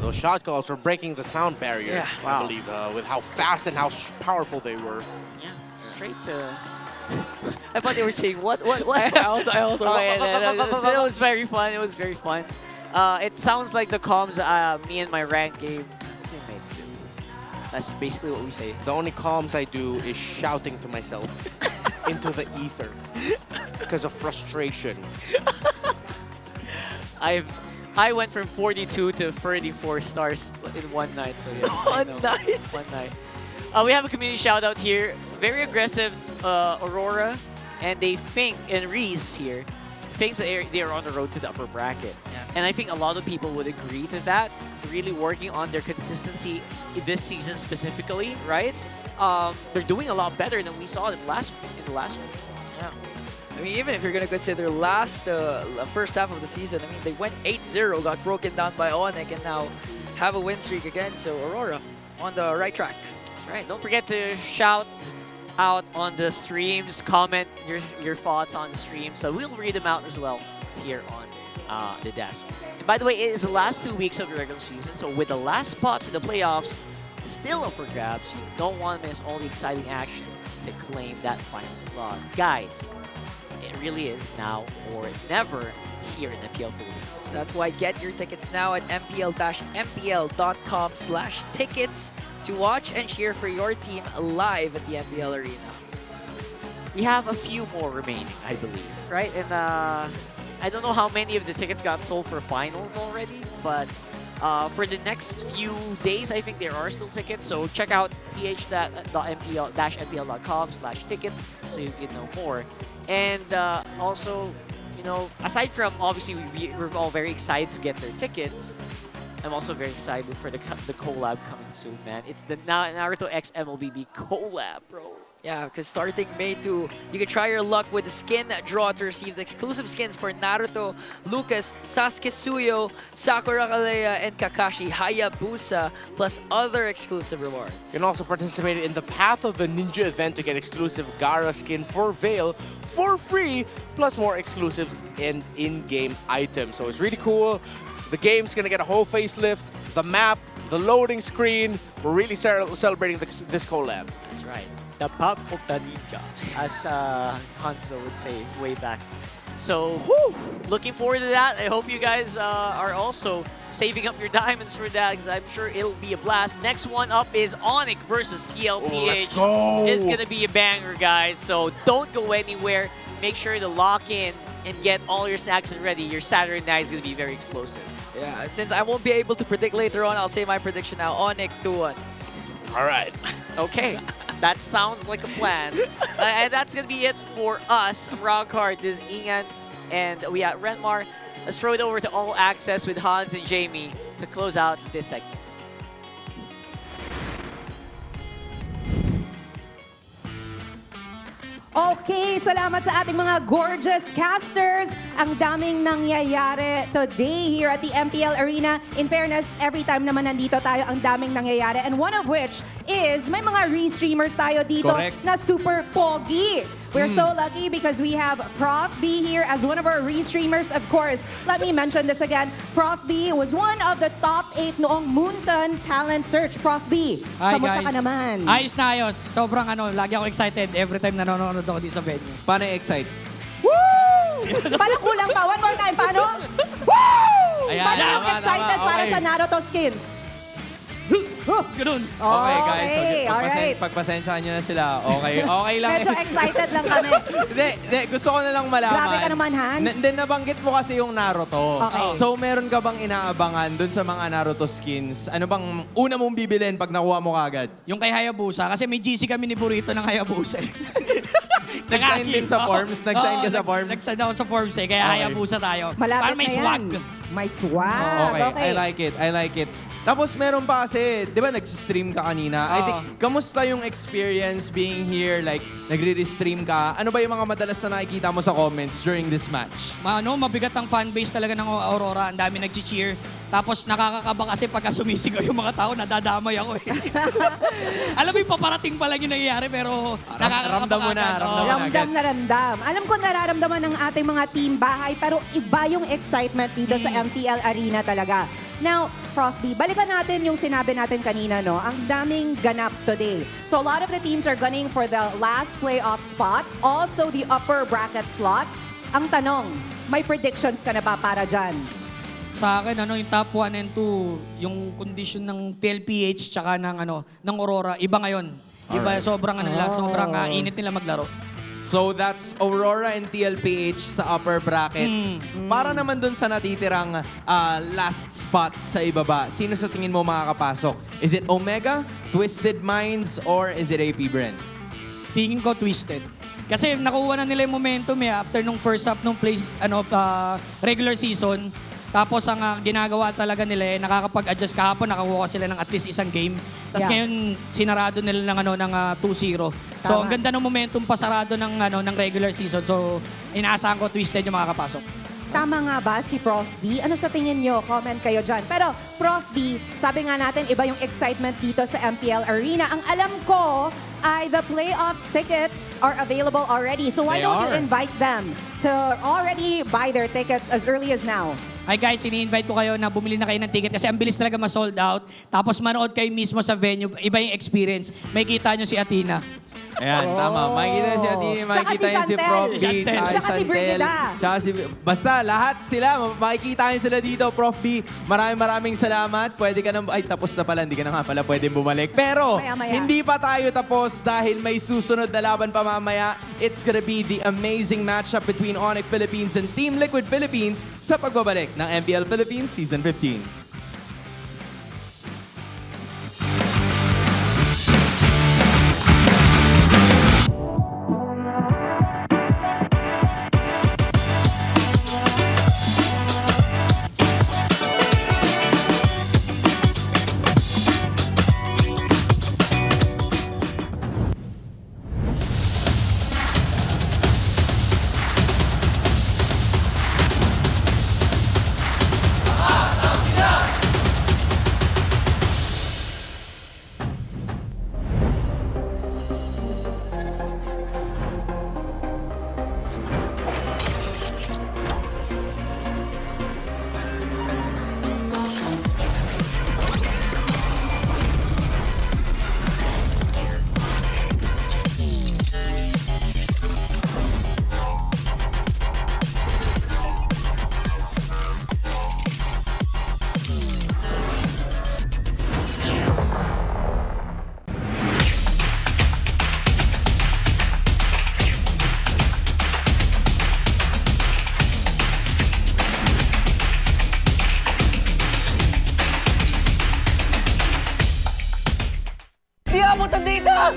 Those shot calls were breaking the sound barrier, Yeah, I wow. believe, with how fast and how powerful they were. Yeah, straight to... I thought they were saying, what? I also Oh, yeah, it was very fun. It was very fun. It sounds like the comms me and my rank game teammates do. That's basically what we say. The only comms I do is shouting to myself into the ether because of frustration. I went from 42 to 34 stars in one night. So yes, one night. We have a community shout out here. Very aggressive Aurora, and they think, and Reese here, thinks that they are on the road to the upper bracket. Yeah. And I think a lot of people would agree to that. Really working on their consistency this season specifically, right? They're doing a lot better than we saw them in the last one. Yeah. I mean, even if you're going to consider first half of the season, I mean, they went 8-0, got broken down by Onic, and now have a win streak again. So Aurora on the right track. That's right. Don't forget to shout out on the streams, comment your thoughts on the stream. So we'll read them out as well here on the desk. And by the way, it is the last 2 weeks of the regular season. So with the last spot for the playoffs still up for grabs, you don't want to miss all the exciting action to claim that final slot. Guys, it really is now or never here in MPL Philippines. That's why get your tickets now at mpl-mpl.com/tickets to watch and cheer for your team live at the MPL Arena. We have a few more remaining, I believe, right? And I don't know how many of the tickets got sold for finals already, but for the next few days, I think there are still tickets. So check out ph.mpl-mpl.com/tickets so you can know more. And also, aside from obviously we're all very excited to get their tickets, I'm also very excited for the collab coming soon, man. It's the Naruto X MLBB collab, bro. Yeah, because starting May 2, you can try your luck with the skin draw to receive the exclusive skins for Naruto, Lucas, Sasuke Suyo, Sakura Kalea, and Kakashi Hayabusa, plus other exclusive rewards. You can also participate in the Path of the Ninja event to get exclusive Gara skin for Veil for free, plus more exclusives and in-game items. So it's really cool. The game's gonna get a whole facelift, the map, the loading screen. We're really celebrating this collab. That's right. The path of the ninja, as Hanzo would say way back. So, looking forward to that. I hope you guys are also saving up your diamonds for that because I'm sure it'll be a blast. Next one up is Onic versus TLPH. Let's go! It's going to be a banger, guys. So don't go anywhere. Make sure to lock in and get all your snacks and ready. Your Saturday night is going to be very explosive. Yeah, since I won't be able to predict later on, I'll say my prediction now. Onic 2-1. All right. Okay, that sounds like a plan. And that's going to be it for us. I'm Rockard, this is Ian, and we at Renmar. Let's throw it over to All Access with Hans and Jamie to close out this segment. Okay, salamat sa ating mga gorgeous casters. Ang daming nangyayari today here at the MPL Arena. In fairness, every time naman nandito tayo, ang daming nangyayari. And one of which is may mga re-streamers tayo dito Correct. na super pogi. We're so lucky because we have Prof B here as one of our re-streamers. Of course, let me mention this again. Prof B was one of the top 8 noong Moonton Talent Search. Prof B, Hi, kamusta guys. ka naman? Ayos na ayos. Sobrang lagi ako excited every time nanonood ako dito sa venue. Paano excite? Woo! Parang kulang pa. One more time. Paano? Woo! Ayan, Paano yung tama, excited tama, para okay. sa Naruto skins? Ganun. Okay, guys. Okay, alright. Pagpasensyahan nyo na sila. Okay, okay lang. Medyo excited lang kami. Hindi, gusto ko na lang malaman. Grabe ka naman, Hans. Then nabanggit mo kasi yung Naruto. Okay. So, meron ka bang inaabangan dun sa mga Naruto skins? Ano bang una mong bibilin pag nakuha mo kagad? Yung kay Hayabusa. Kasi may GC kami ni Burrito ng Hayabusa. Nag-sign din sa forms? Nag-sign ka sa forms? Nag-sign ako sa forms eh. Kaya Okay. Hayabusa tayo. Malapit Para may na yan. swag. May swag. Okay, I like it. Tapos meron pa kasi, di ba nag-stream ka kanina? I think, kamusta yung experience being here? Like, nagre-stream ka? Ano ba yung mga madalas na nakikita mo sa comments during this match? Mabigat ang fanbase talaga ng Aurora. Ang dami nag-cheer. Tapos nakakakaba kasi pagka sumisigaw yung mga tao, nadadamay ako eh. Alam mo yung paparating pa lang yung nangyayari pero nakakakaba Ramdam mo na, agad. ramdam mo na. Ramdam na ramdam. Alam ko nararamdaman ng ating mga team bahay pero iba yung excitement dito sa MPL Arena talaga. Now, Prof B, balikan natin yung sinabi natin kanina, no? Ang daming ganap today. So a lot of the teams are gunning for the last playoff spot, also the upper bracket slots. Ang tanong, may predictions ka na ba para dyan? Sa akin, yung top 1 and 2, yung condition ng TLPH tsaka ng Aurora, iba ngayon. Iba, sobrang sobrang init nila maglaro. So that's Aurora and TLPH sa upper brackets. Para naman dun sa natitirang last spot sa ibaba, sino sa tingin mo makakapasok? Is it Omega, Twisted Minds, or is it AP Bren? Tingin ko Twisted. Kasi nakuha na nila yung momentum after nung first half nung regular season. Tapos ang ginagawa talaga nila nakakapag-adjust kahapon, nakakuha sila ng at least isang game. Tapos ngayon sinarado nila ng 2-0. So ang ganda ng momentum pasarado ng regular season. So inaasahan ko Twisted yung makakapasok. Tama nga ba si Prof B? Ano sa tingin nyo? Comment kayo dyan. Pero Prof B, sabi nga natin iba yung excitement dito sa MPL Arena. Ang alam ko ay the playoffs tickets are available already. So why don't you invite them to already buy their tickets as early as now? Hi guys, ini-invite ko kayo na bumili na kayo ng ticket kasi ang bilis talaga ma-sold out. Tapos manood kayo mismo sa venue. Iba yung experience. May kita nyo si Athena. Ayan, tama. Makikita si Athena, makikita niya si Prof B, tsaka si Brigida. Basta lahat sila, makikita niyo sila dito, Prof B. Maraming salamat. Pwede ka nang, tapos na pala, hindi ka na nga pala pwede bumalik. Pero, Maya-maya. hindi pa tayo tapos dahil may susunod na laban pa mamaya. It's gonna be the amazing matchup between Onic Philippines and Team Liquid Philippines sa pagbabalik ng MPL Philippines Season 15. Di abot ang data!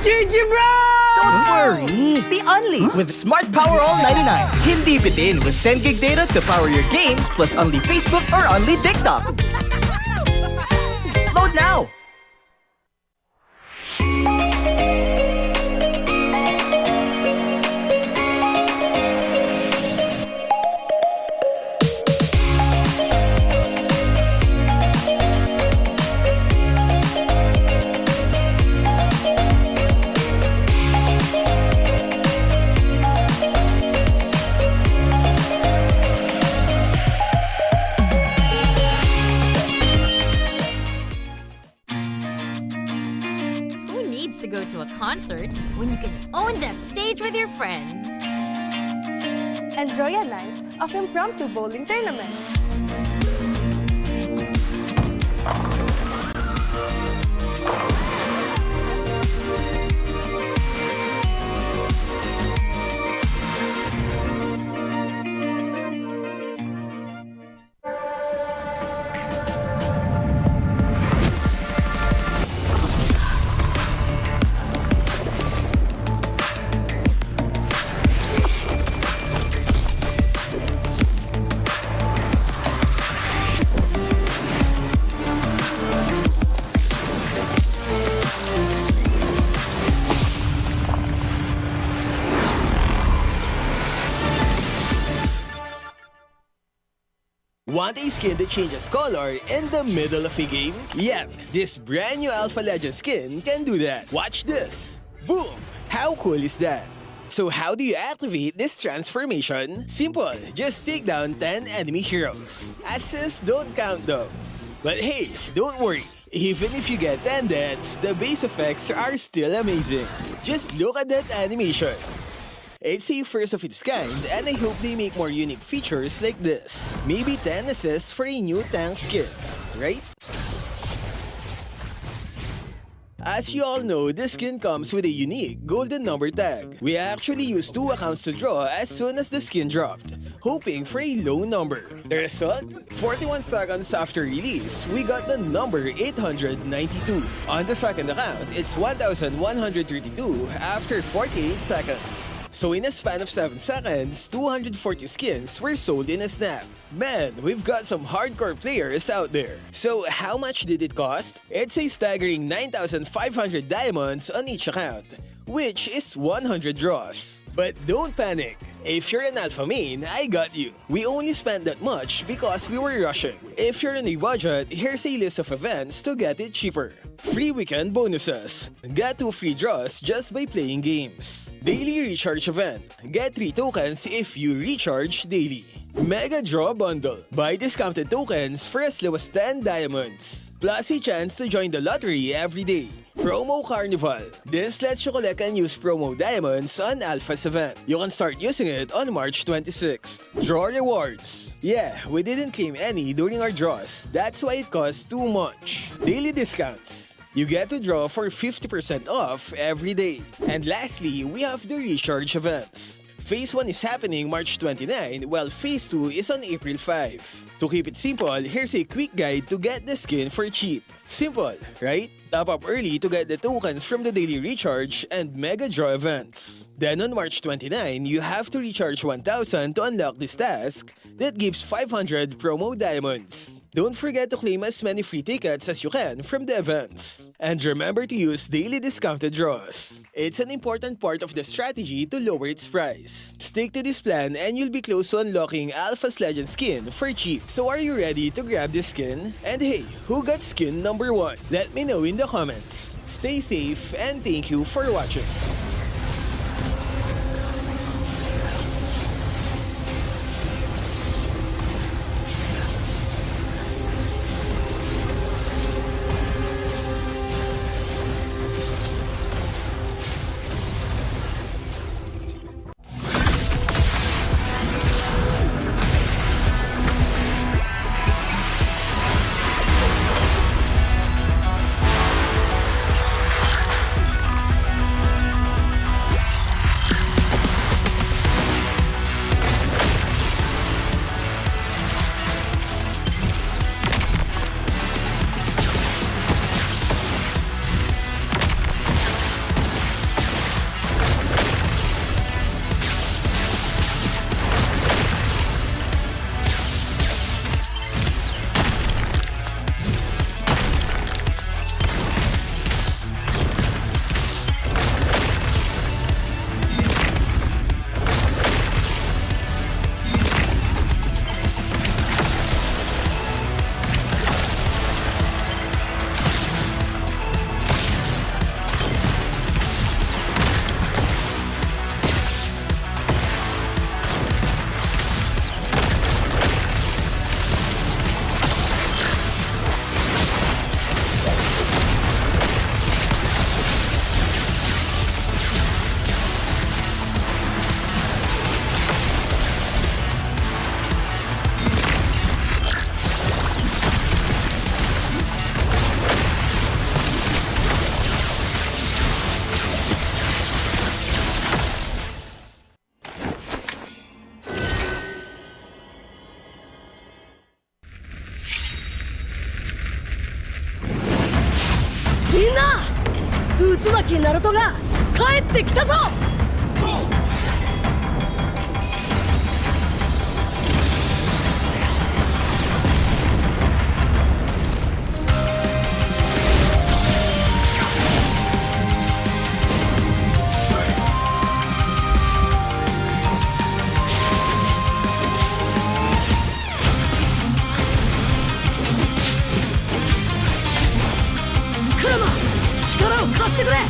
GG bro! Don't worry! The Only with Smart Power All 99. Hindi bitin with 10 gig data to power your games plus only Facebook or only TikTok. Load now! To go to a concert when you can own that stage with your friends. Enjoy a night of impromptu bowling tournament. Want a skin that changes color in the middle of a game? Yep, this brand new Alpha Legend skin can do that. Watch this. Boom! How cool is that? So how do you activate this transformation? Simple, just take down 10 enemy heroes. Assists don't count though. But hey, don't worry. Even if you get 10 deaths, the base effects are still amazing. Just look at that animation. It's a first of its kind, and I hope they make more unique features like this. Maybe 10 assists for a new tank skin, right? As you all know, this skin comes with a unique golden number tag. We actually used 2 accounts to draw as soon as the skin dropped, hoping for a low number. The result? 41 seconds after release, we got the number 892. On the second account, it's 1,132 after 48 seconds. So in a span of 7 seconds, 240 skins were sold in a snap. Man, we've got some hardcore players out there. So how much did it cost? It's a staggering 9,500 diamonds on each account, which is 100 draws. But don't panic. If you're an alpha main, I got you. We only spent that much because we were rushing. If you're on a budget, here's a list of events to get it cheaper. Free weekend bonuses. Get 2 free draws just by playing games. Daily recharge event. Get 3 tokens if you recharge daily. Mega Draw Bundle. Buy discounted tokens for as low as 10 diamonds. Plus a chance to join the lottery every day. Promo Carnival. This lets you collect and use promo diamonds on Alpha's event. You can start using it on March 26th. Draw rewards. Yeah, we didn't claim any during our draws. That's why it costs too much. Daily discounts. You get to draw for 50% off every day. And lastly, we have the recharge events. Phase 1 is happening March 29, while Phase 2 is on April 5. To keep it simple, here's a quick guide to get the skin for cheap. Simple, right? Top up early to get the tokens from the daily recharge and mega draw events. Then on March 29, you have to recharge 1,000 to unlock this task that gives 500 promo diamonds. Don't forget to claim as many free tickets as you can from the events. And remember to use daily discounted draws. It's an important part of the strategy to lower its price. Stick to this plan and you'll be close to unlocking Alpha's Legend skin for cheap. So are you ready to grab this skin? And hey, who got skin number 1? Let me know in the comments. Stay safe and thank you for watching. 渦巻きナルトが帰ってきたぞ。力を貸してくれ。よ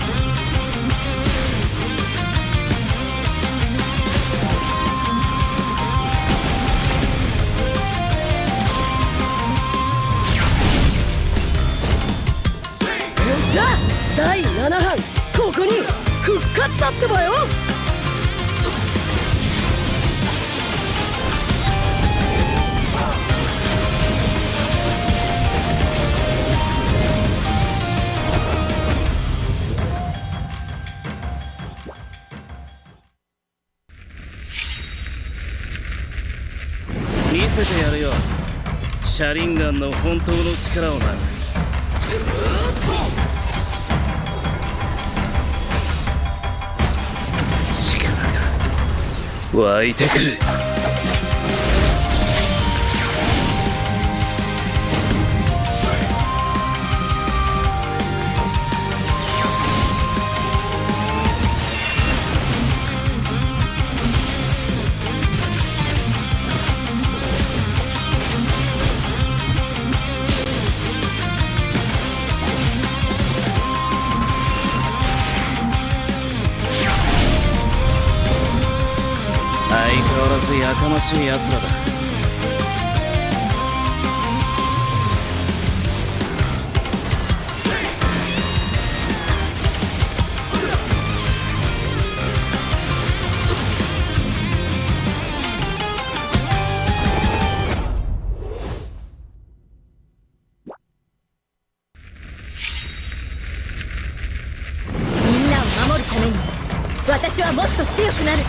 っしゃ、第7班ここに復活だってばよ。見せてやるよ、シャリンガンの本当の力をな。力が湧いてくる。相変わらずやかましい奴らだ。みんなを守るために私はもっと強くなる。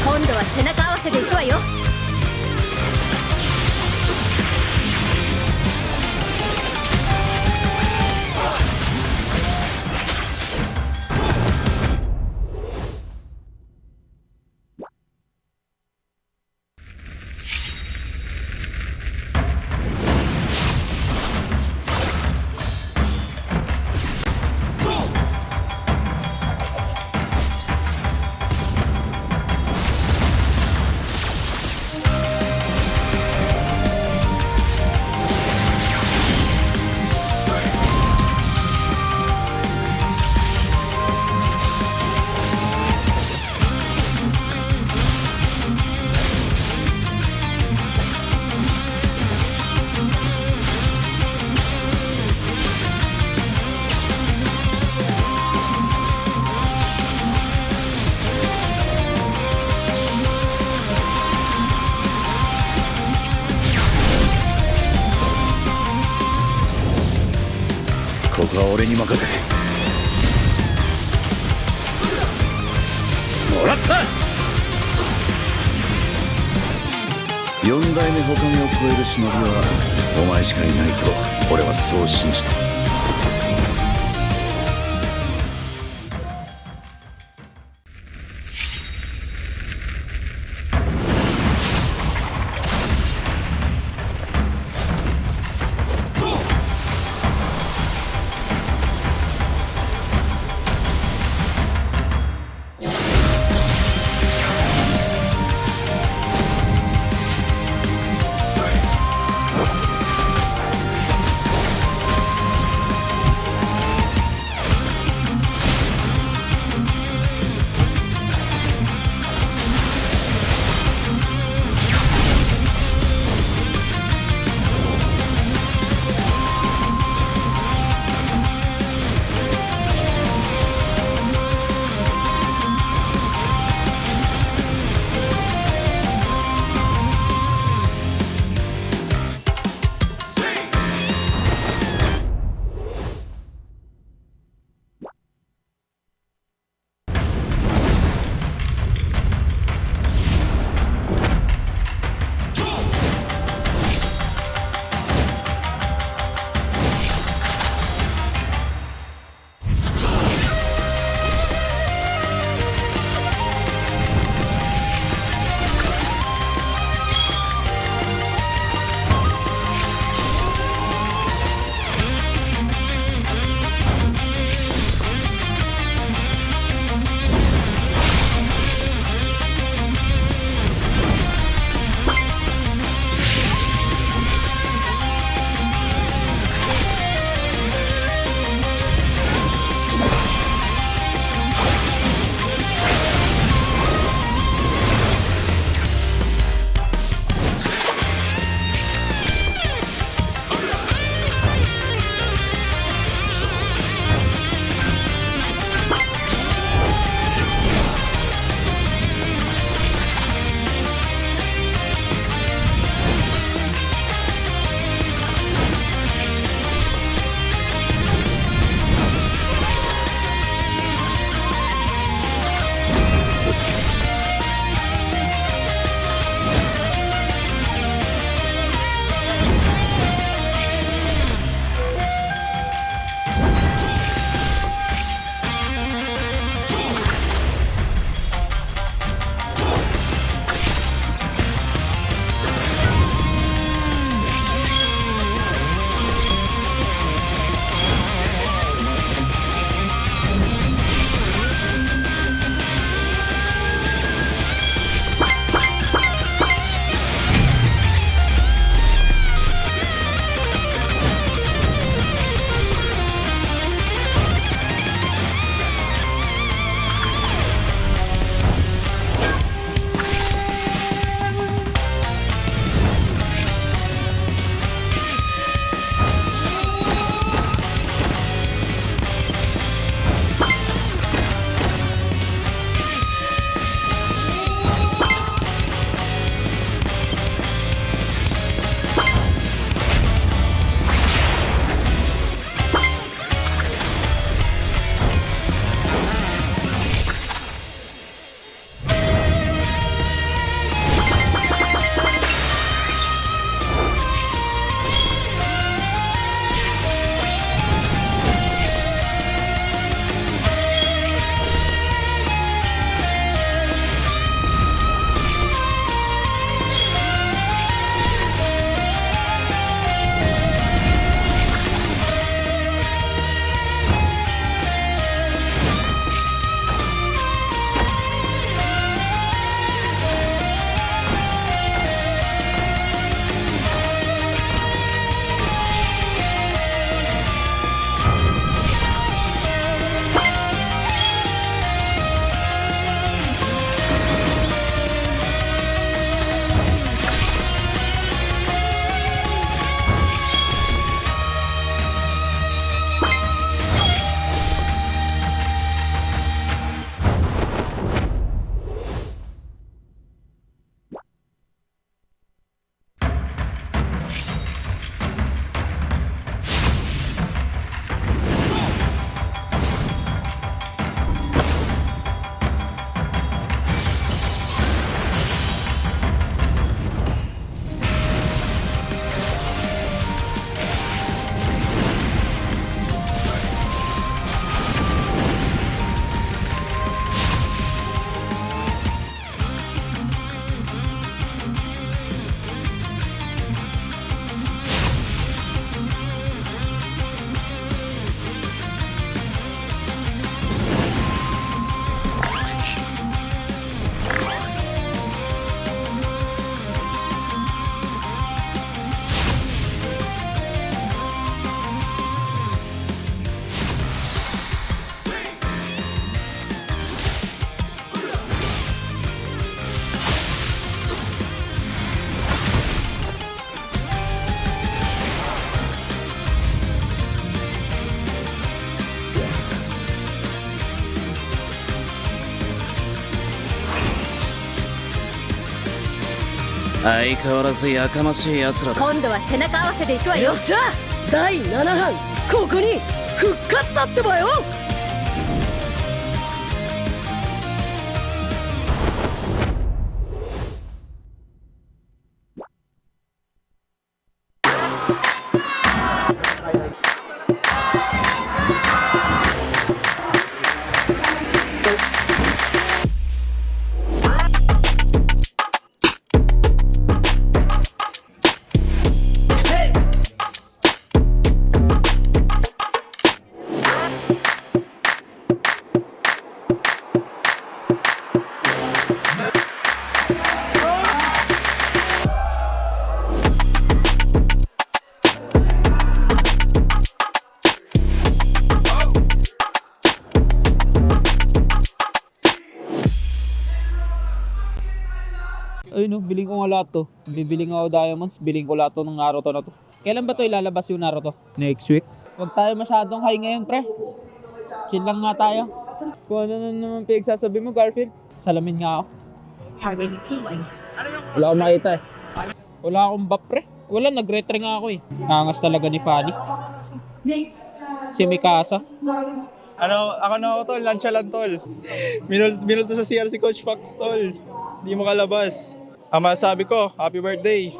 今度は背中合わせでいくわよ。ここは俺に任せて。もらった。4代目ほかげを超える忍びはお前しかいないと俺はそう信じた。相変わらずやかましい奴らだ。今度は背中合わせでいくわよ。よっしゃ、第7班ここに復活だってばよ。Ayun no, biling ko nga lahat to. Bibiling ako diamonds, biling ko lahat to ng Naruto na to. Kailan ba to ilalabas yung Naruto? Next week. Huwag tayo masyadong high ngayon, pre. Chill lang nga tayo. Kung ano na naman pinagsasabi mo, Garfield. Salamin nga ako. Wala akong makita eh. Wala akong buff, pre. Wala, nag-retre nga ako eh. Angas talaga ni Fanny. Si Mikasa. Ako na ako tol, lansya lang tol. Minulto sa CR si Coach Fox tol. Hindi mo kalabas. Ang masabi ko, happy birthday.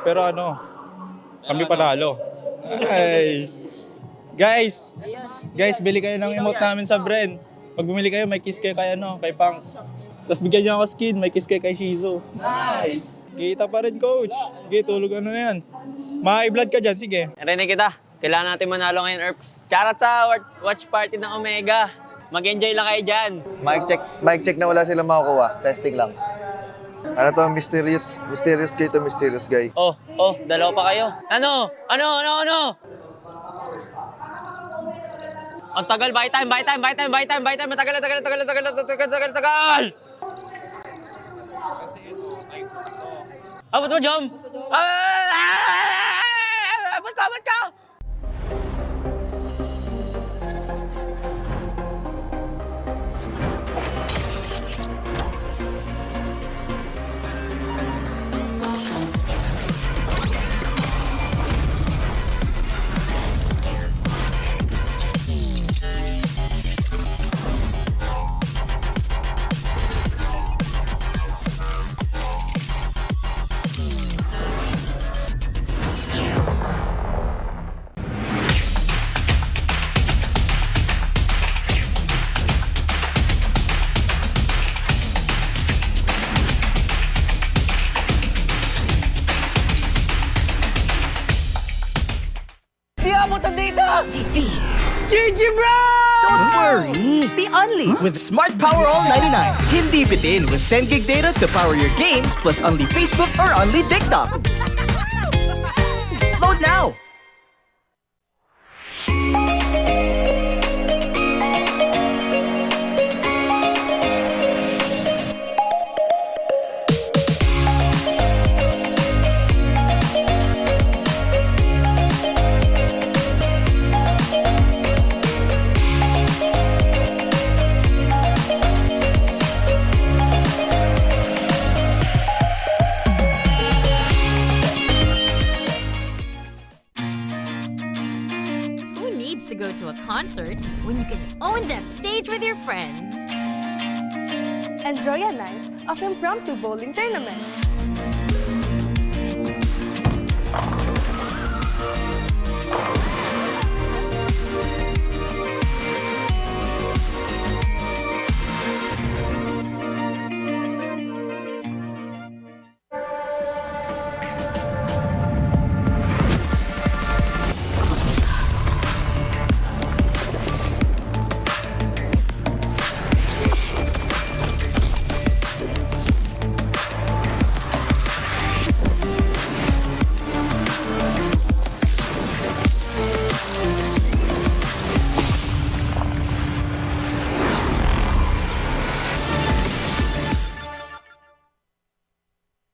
Pero kami panalo. Guys, bili kayo ng emote namin sa Bren. Pag bumili kayo, may kiss kayo kay Punks. Tapos bigyan niyo ako skin, may kiss kayo kay Shizu. Nice! Kita pa rin, coach. Sige, tulog na yan. Ma-blood ka dyan, sige. Narinig kita. Kailangan natin manalo ngayon, Erps. Shoutout sa watch party ng Omega. Mag-enjoy lang kayo dyan. Mic check na wala silang makukuha. Testing lang. Ano to? Mysterious guy to mysterious guy. Oh, dalawa pa kayo. Ano? Ang tagal, buy time. Matagal. Abot mo, Jom! Abot ka! Defeat. GG bro! Don't worry. The only with Smart Power All 99. Hindi bitin with 10 gig data to power your games plus only Facebook or only TikTok. Load now. To go to a concert when you can own that stage with your friends. Enjoy a night of impromptu bowling tournament.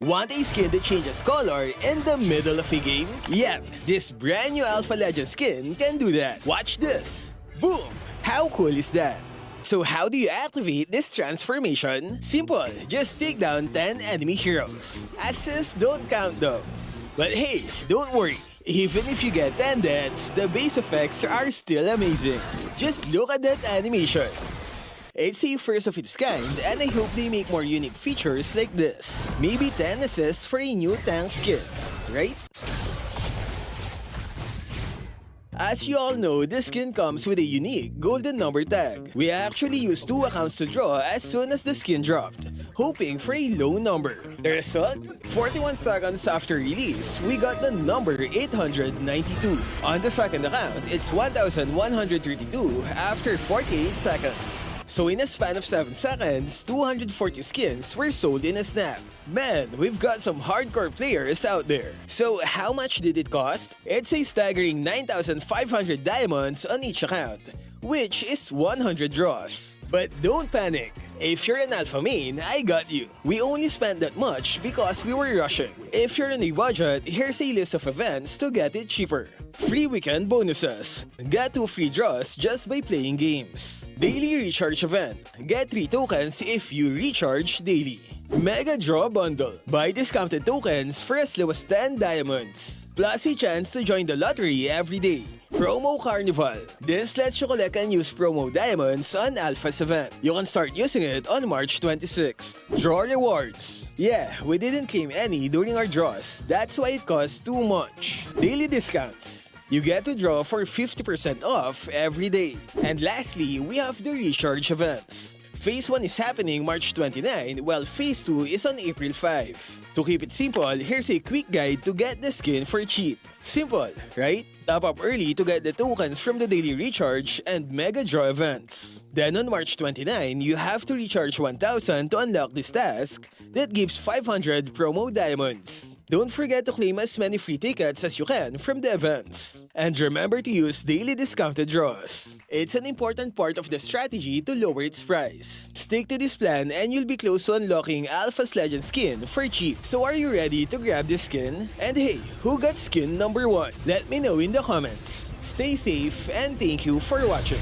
Want a skin that changes color in the middle of a game? Yep, this brand new Alpha Legend skin can do that. Watch this. Boom! How cool is that? So how do you activate this transformation? Simple, just take down 10 enemy heroes. Assists don't count though. But hey, don't worry. Even if you get 10 deaths, the base effects are still amazing. Just look at that animation. It's a first of its kind, and I hope they make more unique features like this. Maybe 10 assists for a new tank skin, right? As you all know, this skin comes with a unique golden number tag. We actually used 2 accounts to draw as soon as the skin dropped, hoping for a low number. The result? 41 seconds after release, we got the number 892. On the second account, it's 1,132 after 48 seconds. So in a span of 7 seconds, 240 skins were sold in a snap. Man, we've got some hardcore players out there. So how much did it cost? It's a staggering 9,500 diamonds on each account, which is 100 draws. But don't panic. If you're an alpha main, I got you. We only spent that much because we were rushing. If you're on a budget, here's a list of events to get it cheaper. Free weekend bonuses. Get 2 free draws just by playing games. Daily recharge event. Get 3 tokens if you recharge daily. Mega Draw Bundle. Buy discounted tokens for as low as 10 diamonds. Plus a chance to join the lottery every day. Promo Carnival. This lets you collect and use promo diamonds on Alpha's event. You can start using it on March 26th. Draw rewards. Yeah, we didn't claim any during our draws. That's why it costs too much. Daily discounts. You get to draw for 50% off every day. And lastly, we have the recharge events. Phase 1 is happening March 29, while Phase 2 is on April 5. To keep it simple, here's a quick guide to get the skin for cheap. Simple, right? Top up early to get the tokens from the daily recharge and mega draw events. Then on March 29, you have to recharge 1,000 to unlock this task that gives 500 promo diamonds. Don't forget to claim as many free tickets as you can from the events. And remember to use daily discounted draws. It's an important part of the strategy to lower its price. Stick to this plan and you'll be close to unlocking Alpha's Legend skin for cheap. So are you ready to grab this skin? And hey, who got skin number 1? Let me know in the comments. Stay safe and thank you for watching.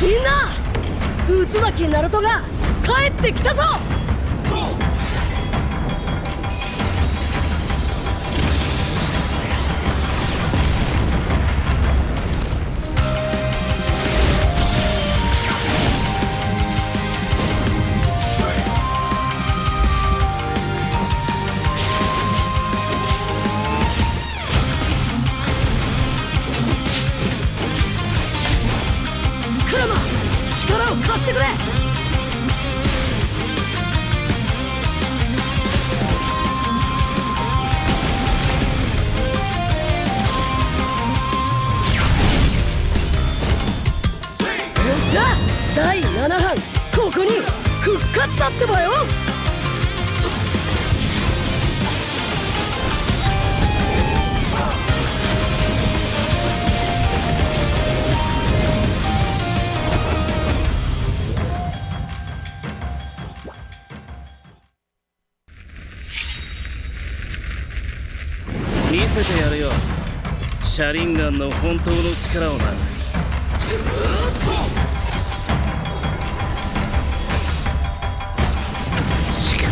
Minna! 渦巻きナルトが帰ってきたぞ! Kurama! 力を貸してくれ!班ここに復活だってばよ。見せてやるよ、シャリンガンの本当の力をな。力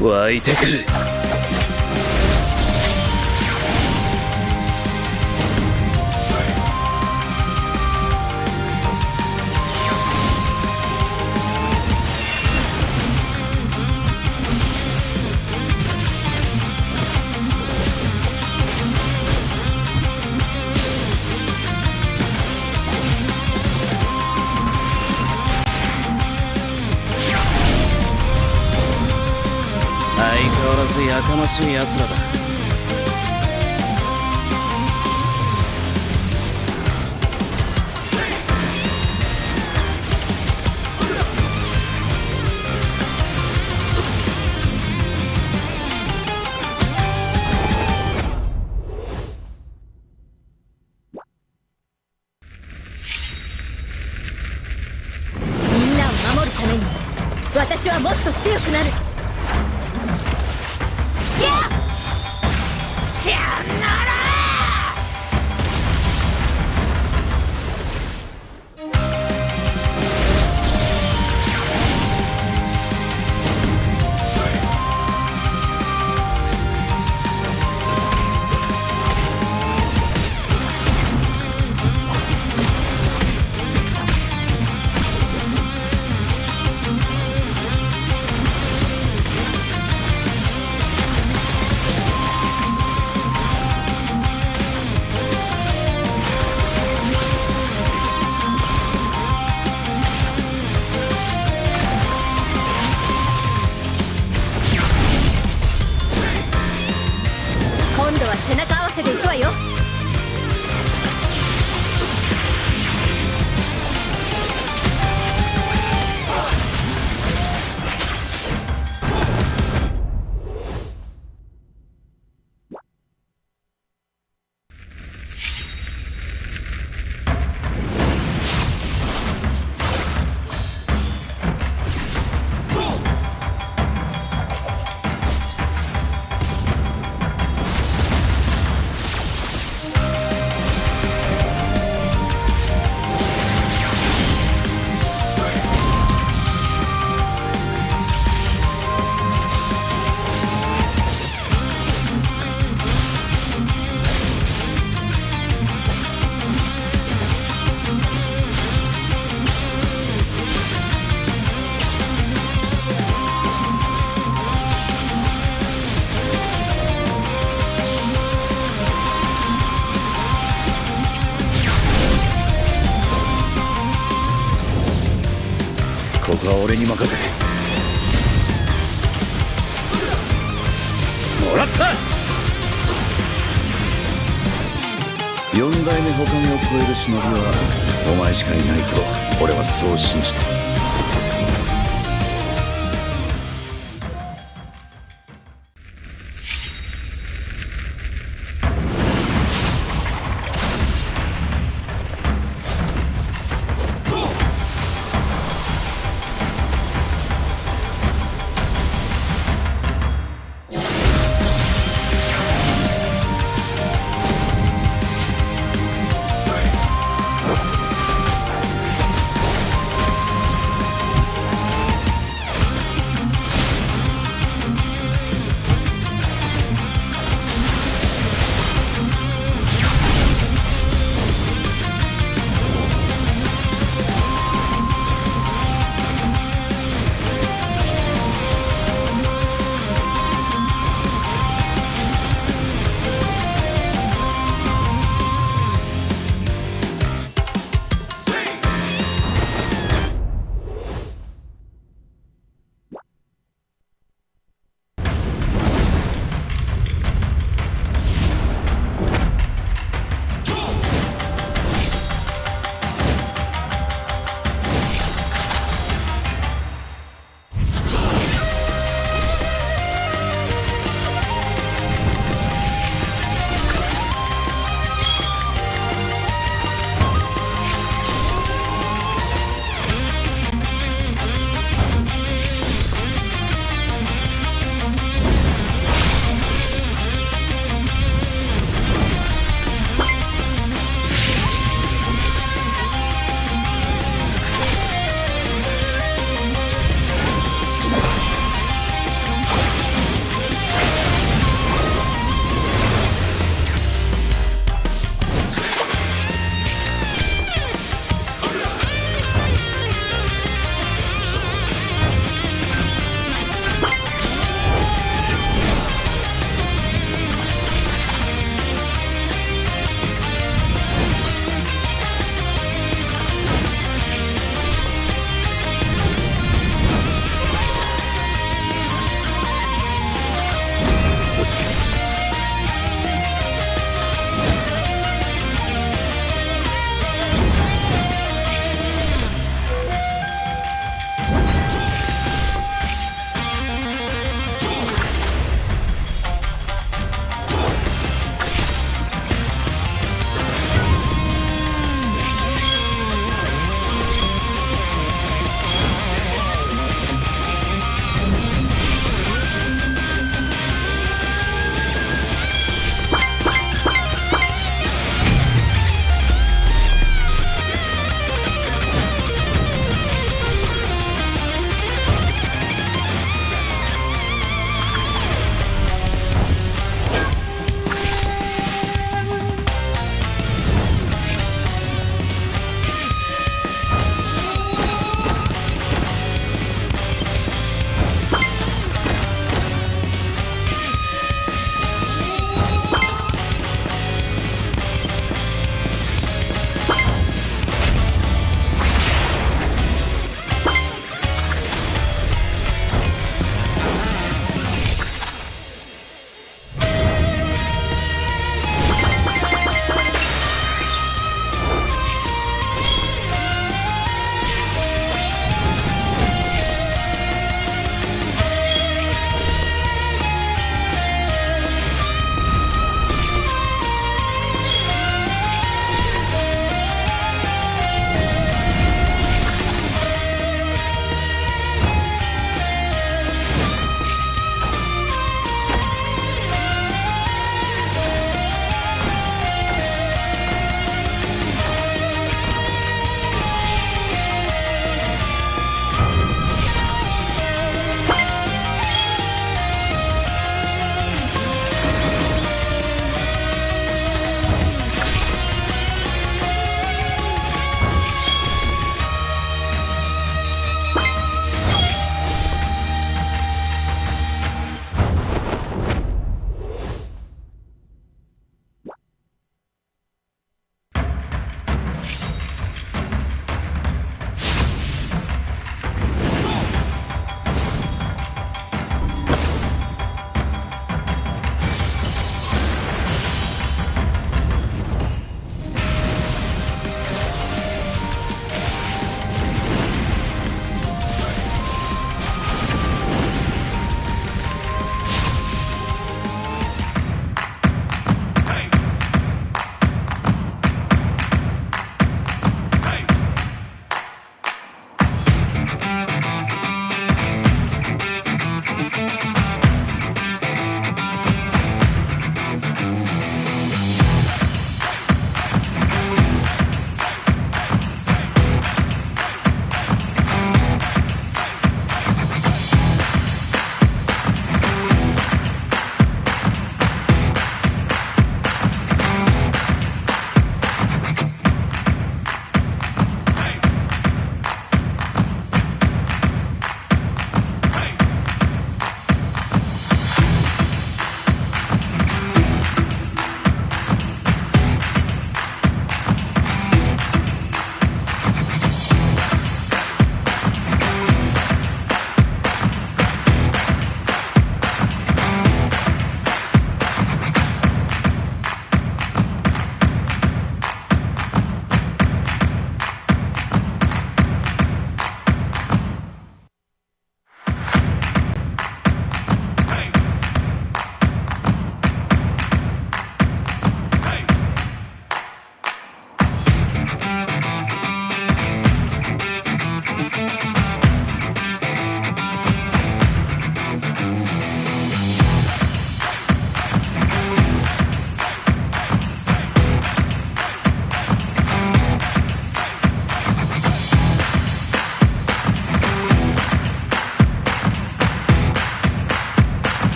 が湧いてくる。相変わらずやかましい奴らだ。みんなを守るために私はもっと強くなる。今度は背中合わせでいくわよ。ここは俺に任せて。もらった。4代目ほかげを超える忍びはお前しかいないと俺はそう信じた。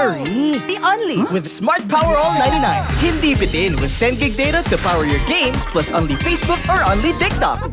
worry! The only with Smart Power All 99. Hindi bitin with 10 gig data to power your games plus only Facebook or only TikTok.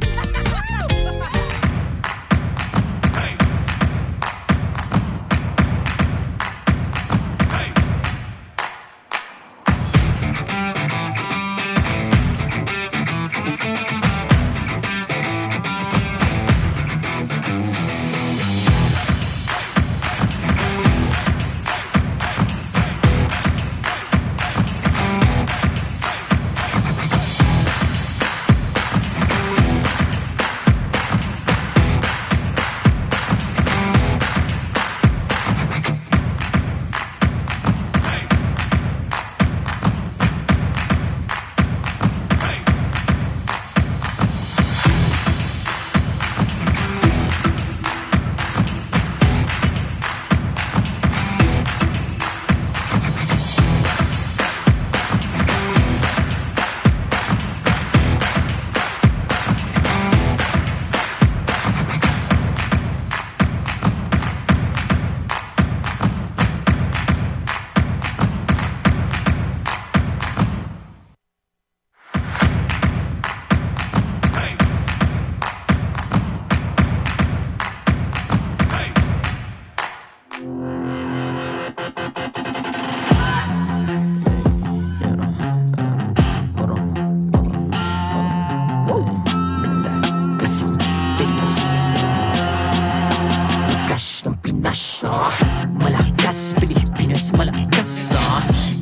Malakas, Pilipinas, malakas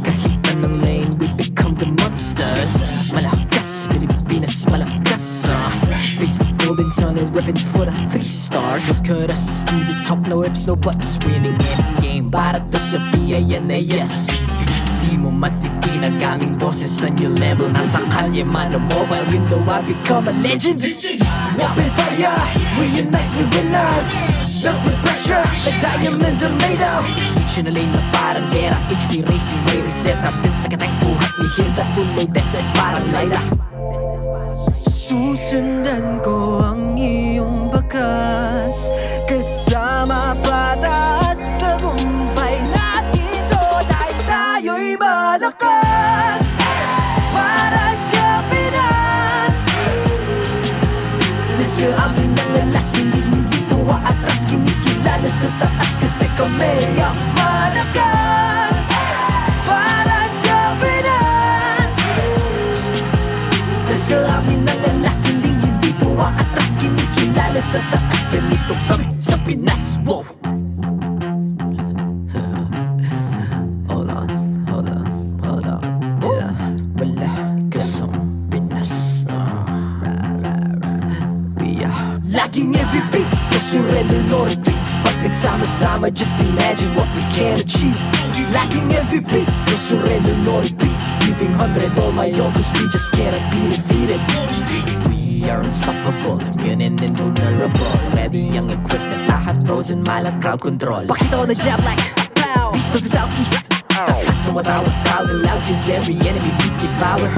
kahit anong lane, we become the monsters. Malakas, Pilipinas, malakas face the golden sun and repping for the 3 stars. Look at us to the top, no ifs, no buts, winning any game para to sa PIN na yes. Di mo matitinag aming boses on your level. Nasa kalye man o mobile window, I become a legend. Open fire, we unite, we winners. Built with pressure, like diamonds are made of. Switch in a lane na parang gera, HP racing, may reset up. Tagatang buhat ni Hilda, full load SS parang Lyra. Susundan ko ang iyong bakas, kasama patas, tagumpay natin to. Dahil tayo'y malakas para sa Pinas. Nasa amin ang lalas, hindi tuwa atras, kinikilala sa taas kasi kami ang malakas para sa Pinas. Nasa amin ang lalas, hindi tuwa atras, kinikilala sa taas, ganito kami sa Pinas. Wow! Laging every beat, no surrender, no retreat. Pag nagsama-sama, just imagine what we can achieve. Laging every beat, no surrender, no retreat. Giving 100 all my all, cause we just cannot be defeated. We are unstoppable, immune and invulnerable. Ready ang equipment, lahat frozen, malang crowd control. Pakita ko na jab like east to the southeast. Taas sa matawa, proud and loud, cause every enemy we devour.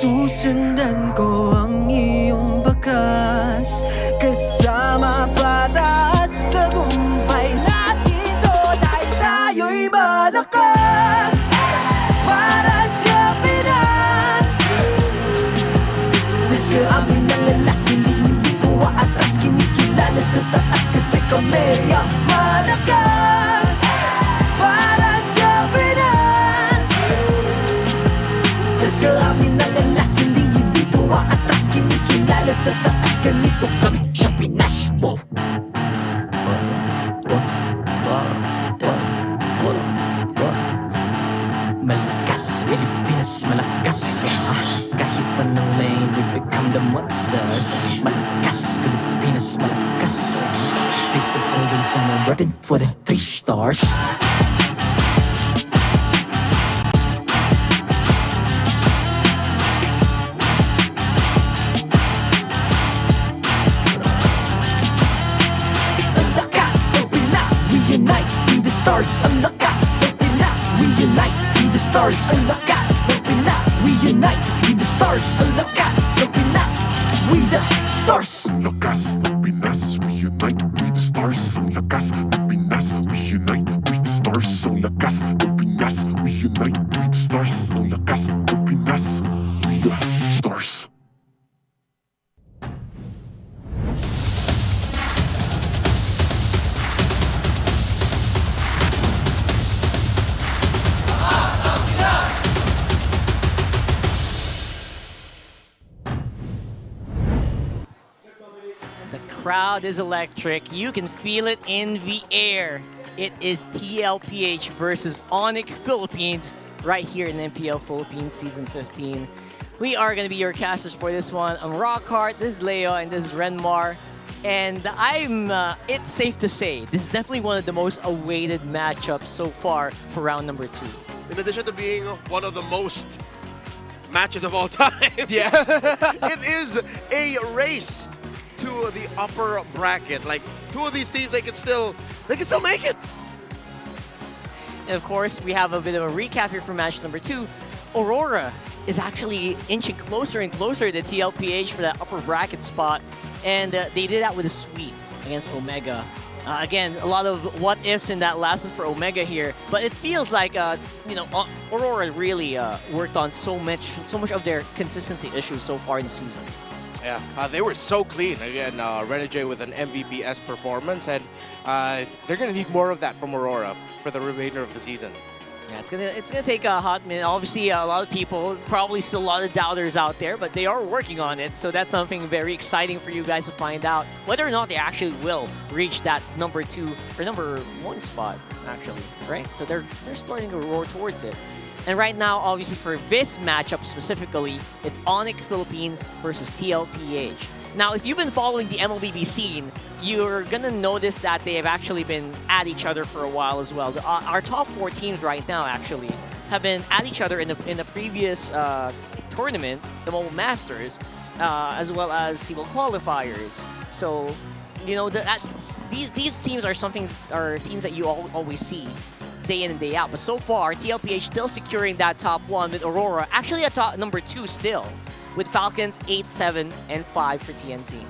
Susundan ko ang iyong bakas, kasama patas, tagumpay natin to. Dahil tayo'y malakas para sa Pinas. Nasa amin ang lalas, hindi tuwa atras, kinikilala sa taas kasi kami ang malakas para sa Pinas. Nasa amin ang lalas, hindi tuwa atras, kinikilala sa taas, ganito kami sa Pinas. Wow! Malakas, Pilipinas, malakas kahit anong lane, we become the monsters. Malakas, Pilipinas, malakas face the golden sun and repping for the 3 stars. Stars, ang lakas ng Pinas, we unite, we the stars. Ang lakas ng Pinas, we unite, we the stars. Ang lakas ng Pinas, we the stars. Ang lakas ng Pinas, we unite, we the stars. Ang lakas ng Pinas, we unite, we the stars. United Stars, ang lakas ng Pinas. We the Stars. The crowd is electric. You can feel it in the air. It is TLPH versus Onic Philippines right here in MPL Philippines Season 15. We are going to be your casters for this one. I'm Rockhart, this is Leo, and this is Renmar. And it's safe to say, this is definitely one of the most awaited matchups so far for round number 2. In addition to being one of the most matches of all time, Yeah. it is a race to the upper bracket. Like, two of these teams, they can still make it. And of course, we have a bit of a recap here for match number 2. Aurora is actually inching closer and closer to TLPH for that upper bracket spot. And they did that with a sweep against Omega. Again, a lot of what-ifs in that last one for Omega here. But it feels like, Aurora really worked on so much of their consistency issues so far in the season. Yeah, they were so clean. Again, Renegade with an MVP's performance, and they're going to need more of that from Aurora for the remainder of the season. Yeah, it's gonna take a hot minute. Obviously, a lot of people, probably still a lot of doubters out there, but they are working on it. So that's something very exciting for you guys to find out whether or not they actually will reach that number 2 or number 1 spot, actually, right? So they're starting to roar towards it. And right now, obviously, for this matchup specifically, it's Onic Philippines versus TLPH. Now, if you've been following the MLBB scene, you're going to notice that they have actually been at each other for a while as well. Our top 4 teams right now, actually, have been at each other in the previous tournament, the Mobile Masters, as well as SEAL qualifiers. So, you know, these teams are teams that you always see day in and day out. But so far, TLPH still securing that top 1 with Aurora, actually at top number 2 still, with Falcons 8, 7, and 5 for TNC.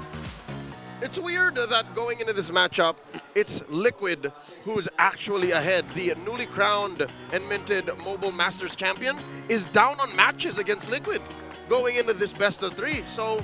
It's weird that going into this matchup, it's Liquid who's actually ahead. The newly crowned and minted Mobile Masters champion is down on matches against Liquid going into this best of 3. So,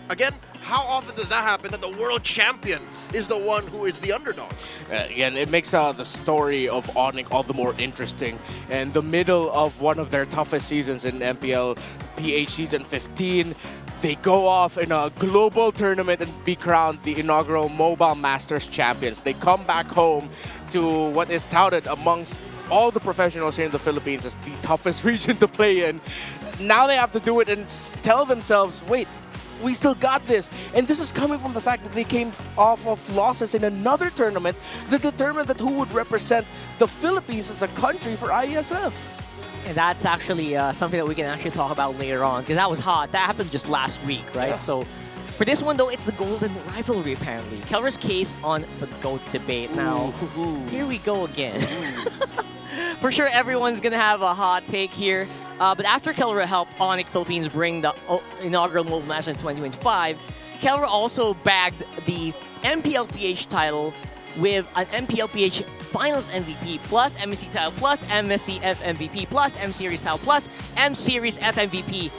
again, how often does that happen that the world champion is the one who is the underdog? Again, it makes the story of Onic all the more interesting. In the middle of one of their toughest seasons in MPL PH Season 15, they go off in a global tournament and be crowned the inaugural Mobile Masters champions. They come back home to what is touted amongst all the professionals here in the Philippines as the toughest region to play in. Now they have to do it and tell themselves, wait, we still got this. And this is coming from the fact that they came off of losses in another tournament that determined that who would represent the Philippines as a country for IESF. And that's actually something that we can actually talk about later on, because that was hot. That happened just last week, right? Yeah. So for this one, though, it's the golden rivalry, apparently. Kelra's case on the GOAT debate. Now, here we go again. For sure, everyone's going to have a hot take here. But after Kelra helped Onic Philippines bring the inaugural Mobile Masters in 2025, Kelra also bagged the MPL PH title with an MPL PH Finals MVP, plus MSC title, plus MSC FMVP, plus M-Series title, plus M-Series FMVP.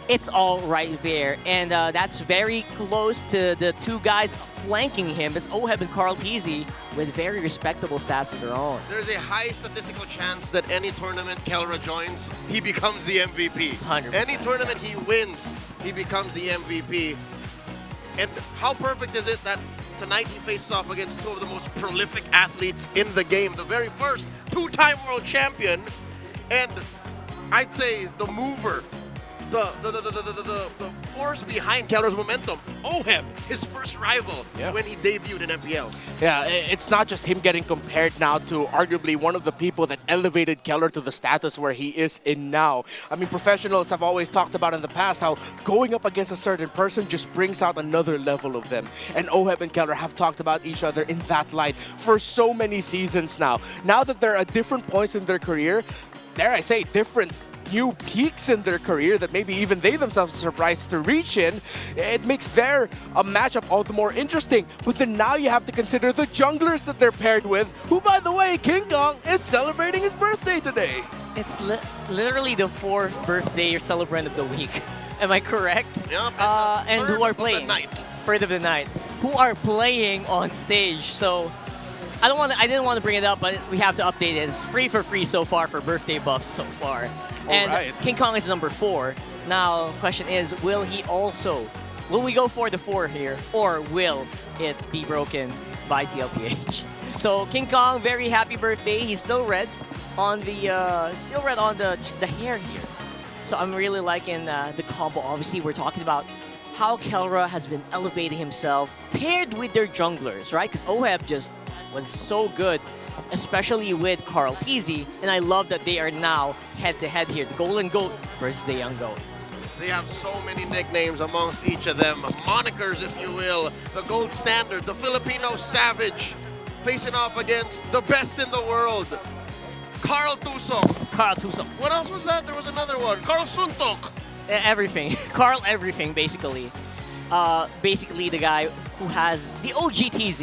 It's all right there. And that's very close to the 2 guys flanking him. It's Oheb and Carl Teasy with very respectable stats of their own. There's a high statistical chance that any tournament Kelra joins, he becomes the MVP. 100%. Any tournament he wins, he becomes the MVP. And how perfect is it that tonight he faces off against 2 of the most prolific athletes in the game. The very first 2-time world champion, and I'd say the mover, the force behind Kelra's momentum, Oheb, his first rival when he debuted in MPL. Yeah, it's not just him getting compared now to arguably one of the people that elevated Kelra to the status where he is in now. I mean, professionals have always talked about in the past how going up against a certain person just brings out another level of them. And Oheb and Kelra have talked about each other in that light for so many seasons now. Now that they're at different points in their career, dare I say, different new peaks in their career that maybe even they themselves are surprised to reach in, it makes their matchup all the more interesting. But then now you have to consider the junglers that they're paired with, who, by the way, King Kong is celebrating his birthday today. It's literally the 4th birthday celebrant of the week. Am I correct? Yep. And who are playing? Third of the night. Who are playing on stage? So I didn't want to bring it up, but we have to update it. It's free for free so far for birthday buffs so far. And King Kong is number 4. Now, question is, will we go for the 4 here, or will it be broken by TLPH? So King Kong, very happy birthday. He's still red on the hair here. So I'm really liking the combo. Obviously, we're talking about how Kelra has been elevating himself paired with their junglers, right? Because Oheb just was so good, especially with Carl TZ. And I love that they are now head-to-head here. The Golden Goat versus the Young Goat. They have so many nicknames amongst each of them. Monikers, if you will. The gold standard, the Filipino savage, facing off against the best in the world. Carl Tusok. Carl Tusok. What else was that? There was another one. Carl Suntok. Everything. Carl everything, basically. Basically the guy who has the OG TZ,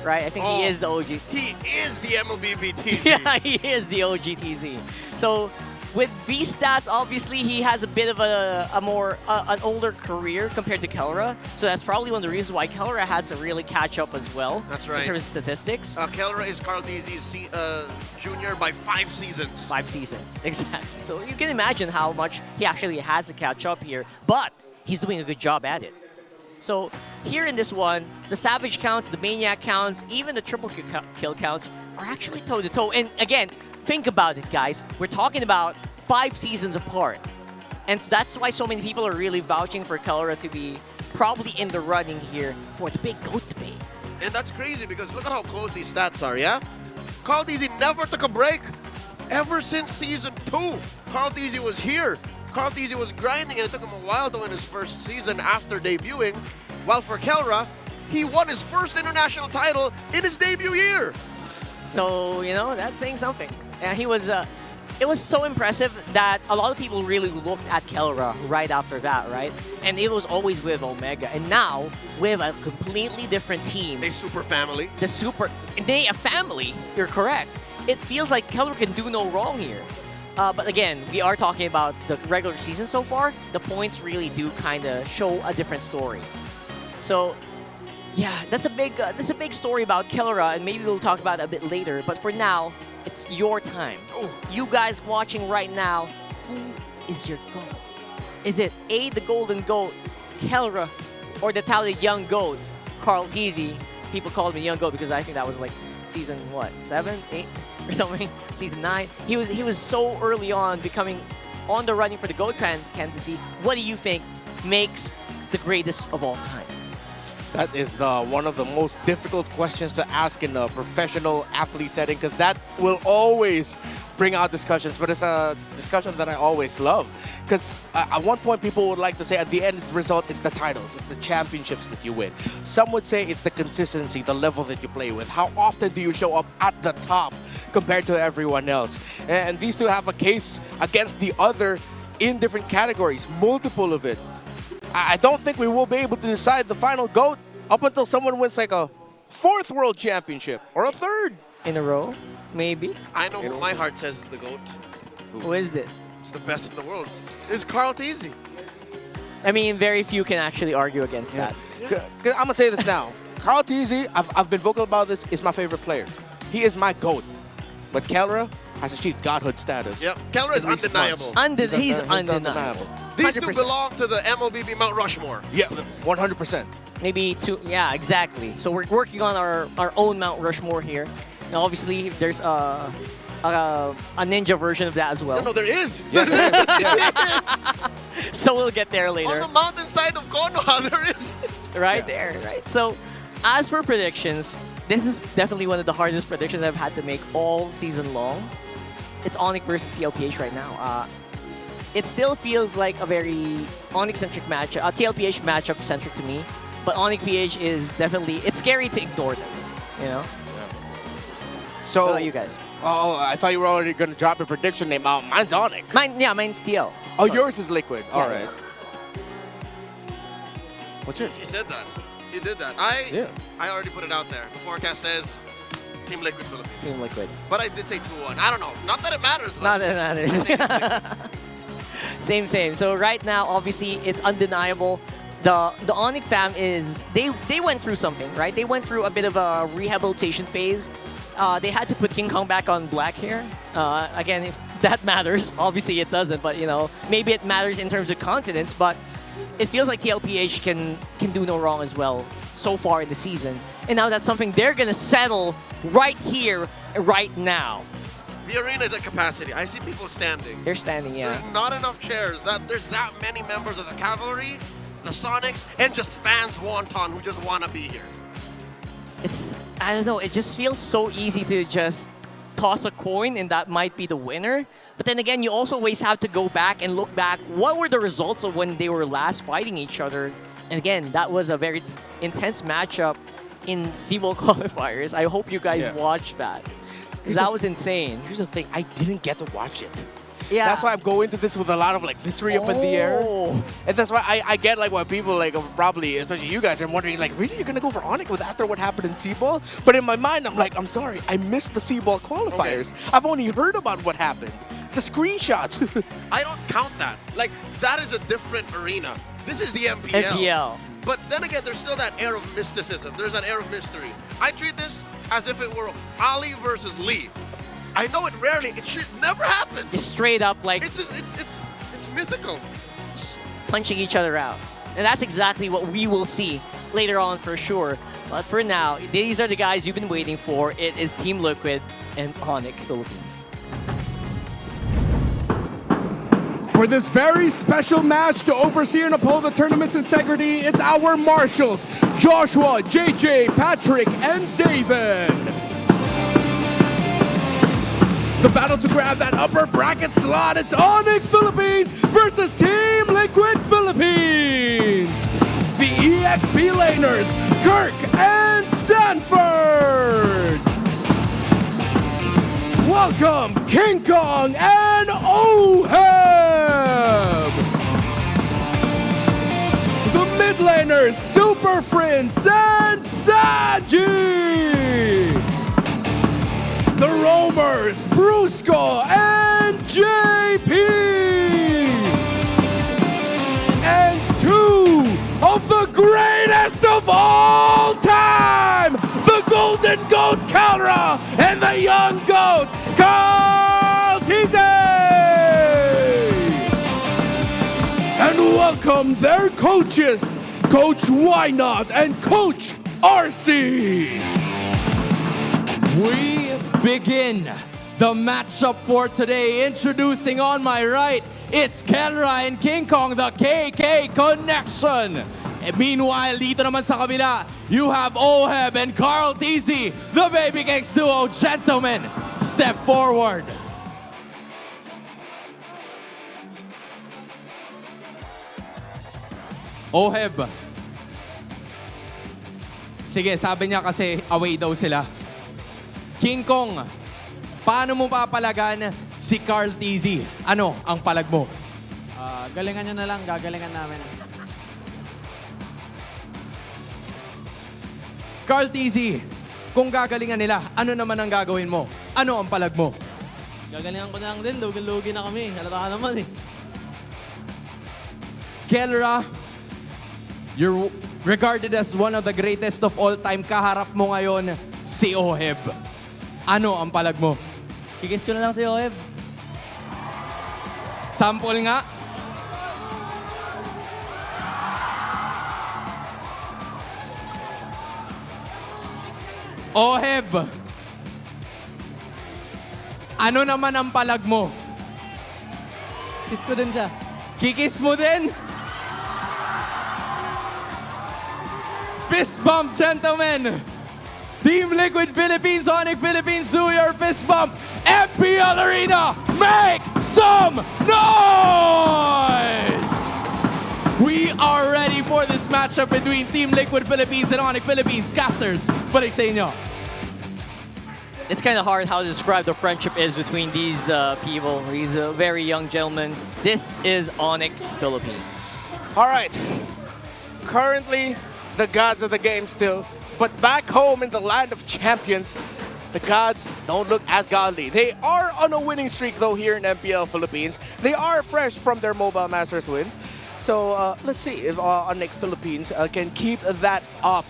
right? I think he is the OG. He is the MLBB TZ. Yeah, he is the OG TZ. So with these stats, obviously he has a bit of an older career compared to Kelra. So that's probably one of the reasons why Kelra has to really catch up as well. That's right. In terms of statistics. Kelra is Carl TZ's junior by 5 seasons. 5 seasons, exactly. So you can imagine how much he actually has to catch up here. But he's doing a good job at it. So here in this one, the Savage counts, the Maniac counts, even the triple kill counts are actually toe-to-toe. And again, think about it, guys. We're talking about 5 seasons apart. And that's why so many people are really vouching for Kelra to be probably in the running here for the big GOAT debate. And that's crazy because look at how close these stats are, yeah? Carl TZ never took a break. Ever since Season 2, Carl TZ was here. Carl TZ was grinding, and it took him a while to win his first season after debuting. While for Kelra, he won his first international title in his debut year. So, you know, that's saying something. And he was, it was so impressive that a lot of people really looked at Kelra right after that, right? And it was always with Omega. And now, with a completely different team. A super family. They a family, you're correct. It feels like Kelra can do no wrong here. But again, we are talking about the regular season so far. The points really do kind of show a different story. So, yeah, that's a big story about Kelra, and maybe we'll talk about it a bit later. But for now, it's your time. You guys watching right now, who is your GOAT? Is it A, the Golden Goat, Kelra, or the talented Young Goat, Carl TZ? People called me Young Goat because I think that was like season, what, 7, 8? Or something, season 9. He was so early on becoming on the running for the GOAT candidacy. What do you think makes the greatest of all time? That is one of the most difficult questions to ask in a professional athlete setting because that will always bring out discussions, but it's a discussion that I always love because at one point people would like to say at the end result it's the titles, it's the championships that you win. Some would say it's the consistency, the level that you play with. How often do you show up at the top compared to everyone else? And these two have a case against the other in different categories, multiple of it. I don't think we will be able to decide the final GOAT up until someone wins like a 4th world championship or a 3rd. In a row, maybe? I know who my heart says is the GOAT. Who is this? It's the best in the world. It's Carl TZ. I mean, very few can actually argue against that. I'm going to say this now. Carl TZ, I've been vocal about this, is my favorite player. He is my GOAT. But Kelra has achieved godhood status. Yep, Kelra is undeniable. He's undeniable. These 100%. Two belong to the MLBB Mount Rushmore. Yeah, 100%. Maybe 2, yeah, exactly. So we're working on our own Mount Rushmore here. Now, obviously, there's a ninja version of that as well. No, there is. Yeah, there is. Yeah. So we'll get there later. On the mountainside of Konoha, there is. Right there, right. So as for predictions, this is definitely one of the hardest predictions I've had to make all season long. It's Onic versus TLPH right now. It still feels like a very Onic-centric matchup, a TLPH matchup centric to me. But Onic PH is definitely, it's scary to ignore them, you know? So, what about you guys? Oh, I thought you were already going to drop a prediction name. Mine's Onic. Mine's TL. Oh, yours is Liquid. Yeah. All right. What's yours? He said that. He did that. I already put it out there. The forecast says Team Liquid Philippines. Team Liquid. But I did say 2-1. I don't know. Not that it matters. But Not that it matters. Same. So right now, obviously, it's undeniable. The Onic fam they went through something, right? They went through a bit of a rehabilitation phase. They had to put King Kong back on black hair. Again, if that matters, obviously it doesn't. But you know, maybe it matters in terms of confidence. But it feels like TLPH can do no wrong as well so far in the season. And now that's something they're gonna settle right here, right now. the arena is at capacity. I see people standing. They're standing, yeah. There's not enough chairs. There's that many members of the cavalry, the Sonics, and just fans wonton who just want to be here. I don't know, it just feels so easy to just toss a coin and that might be the winner. But then again, you also always have to go back and look back. What were the results of when they were last fighting each other? And again, that was a very intense matchup in SEAWOL qualifiers. I hope you guys watched that. Because that was insane. Here's the thing, I didn't get to watch it. Yeah. That's why I'm going to this with a lot of like mystery up in the air. And that's why I get like why people like probably, especially you guys, are wondering like, really, you're gonna go for Onic with after what happened in SEAWOL? But in my mind, I'm like, I'm sorry, I missed the SEAWOL qualifiers. Okay. I've only heard about what happened. The screenshots. I don't count that. Like, that is a different arena. This is the MPL. MPL. But then again, there's still that air of mysticism. There's that air of mystery. I treat this as if it were Ali versus Lee. I know it should never happen. It's straight up like... It's mythical. Punching each other out. And that's exactly what we will see later on for sure. But for now, these are the guys you've been waiting for. It is Team Liquid and Onic Philippines. For this very special match to oversee and uphold the tournament's integrity, it's our marshals, Joshua, JJ, Patrick, and David. The battle to grab that upper bracket slot, it's Onic Philippines versus Team Liquid Philippines. The EXP laners, Kirk and Sanford. Welcome, King Kong and Oheb. The mid laners, Super Prince and Saji. The roamers, Brusco and JP. And two of the greatest of all time, the Golden Goat Kalra and the Young Goat, Carl Tise. And welcome their coaches, Coach Why Not and Coach RC. We begin the matchup for today. Introducing on my right, it's Kelra and King Kong, the KK Connection. And meanwhile, dito naman sa kabila, you have Oheb and Carl Tise, the Baby Cakes duo. Gentlemen, step forward. Oheb. Sige, sabi niya kasi away daw sila. King Kong, paano mo papalagan si Carl Tise? Ano ang palag mo? Galingan nyo na lang, gagalingan namin. Carl Tise, kung gagalingan nila, ano naman ang gagawin mo? Ano ang palag mo? Gagalingan ko na lang din, lugi na kami. Halata ka naman eh. Kelra, you're regarded as one of the greatest of all time. Kaharap mo ngayon si Oheb. Ano ang palag mo? Kikis ko na lang si Oheb. Sample nga. Oheb, ano naman ang palag mo? Kiss ko din siya. Kikis mo din? Fist bump, gentlemen! Team Liquid Philippines, Onic Philippines, do your fist bump! MPL Arena, make some noise! We are ready for this matchup between Team Liquid Philippines and Onic Philippines. Casters, balik sa inyo. It's kind of hard how to describe the friendship is between these people. These very young gentlemen. This is Onic Philippines. All right. Currently, the gods of the game still. But back home in the land of champions, the gods don't look as godly. They are on a winning streak though here in MPL Philippines. They are fresh from their Mobile Masters win. So let's see if Onic Philippines can keep that up.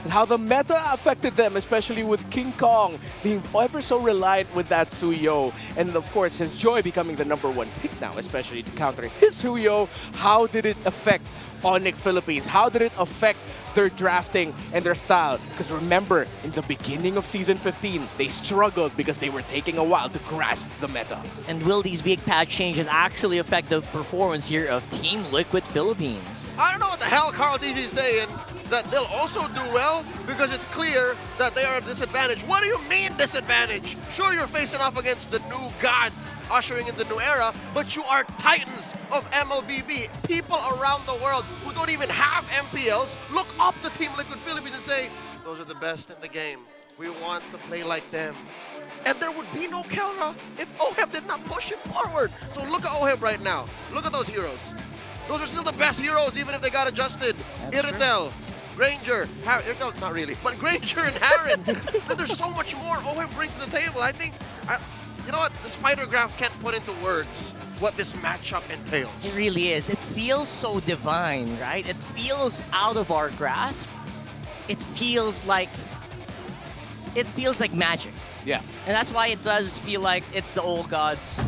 And how the meta affected them, especially with King Kong being ever so reliant with that Suyo. And of course, his Joy becoming the #1 pick now, especially to counter his Suyo. How did it affect Onic Philippines? How did it affect their drafting and their style? Because remember, in the beginning of Season 15, they struggled because they were taking a while to grasp the meta. And will these big patch changes actually affect the performance here of Team Liquid Philippines? I don't know what the hell Carl DC is saying, that they'll also do well because it's clear that they are at disadvantage. What do you mean disadvantage? Sure, you're facing off against the new gods ushering in the new era, but you are titans of MLBB. People around the world who don't even have MPLs look up to Team Liquid Philippines and say, those are the best in the game. We want to play like them. And there would be no Kelra if OHEB did not push him forward. So look at OHEB right now. Look at those heroes. Those are still the best heroes even if they got adjusted. Iritel, Granger, Iritel, not really, but Granger and Harren. There's so much more OHEB brings to the table. I think, you know what, the spider graph can't put into words what this matchup entails. It really is. It feels so divine, right? It feels out of our grasp. It feels like magic. Yeah. And that's why it does feel like it's the old gods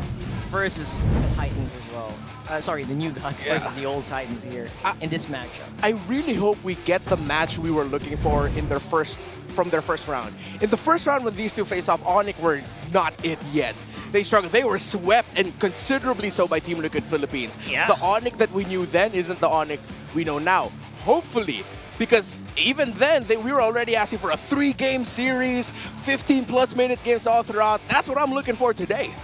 versus the Titans as well. Sorry, the new gods versus the old Titans here in this matchup. I really hope we get the match we were looking for in their from their first round. In the first round when these two faced off, Onic were not it yet. They struggled. They were swept, and considerably so, by Team Liquid Philippines. Yeah. The Onic that we knew then isn't the Onic we know now. Hopefully. Because even then, we were already asking for a 3-game series, 15+ minute games all throughout. That's what I'm looking for today.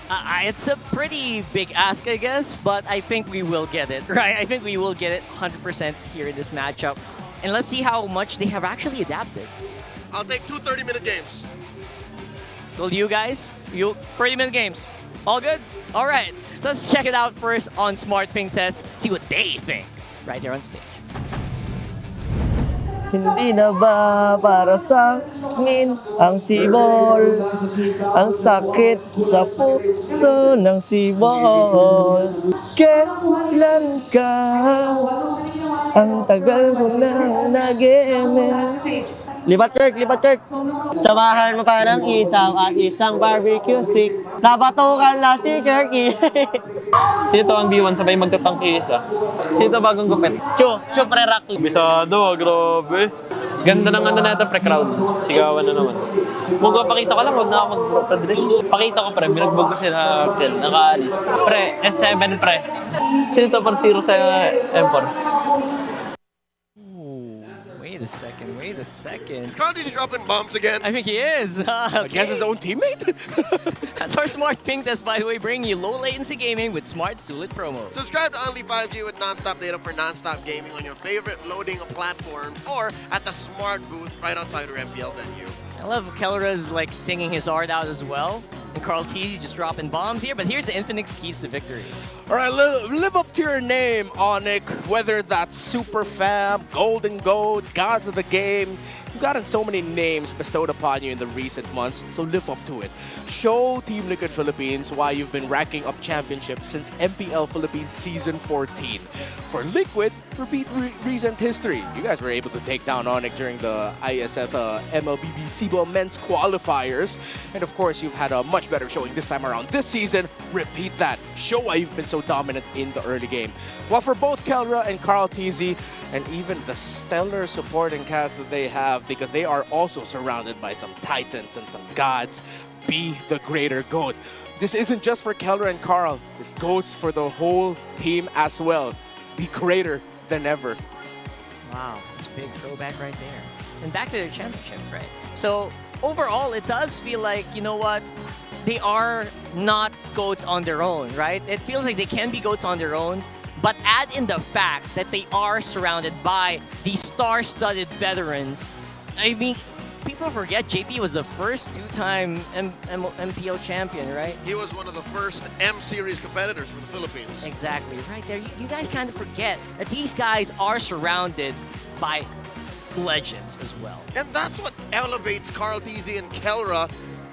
It's a pretty big ask, I guess, but I think we will get it, right? I think we will get it 100% here in this matchup. And let's see how much they have actually adapted. I'll take 2 30-minute games. Will you guys? 30-minute games. All good? All right. So let's check it out first on Smart Ping Test, see what they think right there on stage. Hindi na ba para sa amin ang sibol? Ang sakit sa puso ng sibol. Kailan ka? Ang tagal ko nang nag-eme. Libat Kirk. Samahan mo pa ng isaw at isang barbecue stick. Nabatukan na si Kirky. Sino ang B1 sabay magtatangki isa? Sino bagong gupit? Chu pre-rock. Bisado, grabe. Ganda ng ano na ito, pre-crowd. Sigawan na naman. Magpapakita ko lang, huwag na ako mag-delay. Pakita ko, pre. Binagbog ko sila kill. Nakaalis. Pre, S7, pre. Sino to par 0 sa M4? Wait a second. Is Carl DC dropping bombs again? I think he is. Against his own teammate? That's our Smart Ping Test, by the way, bringing you low latency gaming with Smart Sulit promo. Subscribe to Only 5G with non-stop data for non-stop gaming on your favorite loading platform or at the Smart booth right outside your MPL venue. I love Kelra's like singing his art out as well. And Carl TZ just dropping bombs here, but here's the Infinix keys to victory. All right, live up to your name, Onic. Whether that's Super Fam, Golden Goat, Gods of the Game, you've gotten so many names bestowed upon you in the recent months, so live up to it. Show Team Liquid Philippines why you've been racking up championships since MPL Philippines Season 14. For Liquid, repeat recent history. You guys were able to take down Onic during the ISF MLBB SIBO men's qualifiers. And of course, you've had a much better showing this time around this season. Repeat that. Show why you've been so dominant in the early game. While for both Kelra and Carl TZ, and even the stellar supporting cast that they have, because they are also surrounded by some titans and some gods, be the greater GOAT. This isn't just for Kelra and Carl. This goes for the whole team as well. Be greater than ever. Wow, that's a big throwback right there. And back to their championship, right? So overall, it does feel like, you know what, they are not GOATs on their own, right? It feels like they can be GOATs on their own, but add in the fact that they are surrounded by these star-studded veterans. I mean, people forget JP was the first 2-time MPL champion, right? He was one of the first M-Series competitors for the Philippines. Exactly, right there. You guys kind of forget that these guys are surrounded by legends as well. And that's what elevates Carl Tizzy and Kelra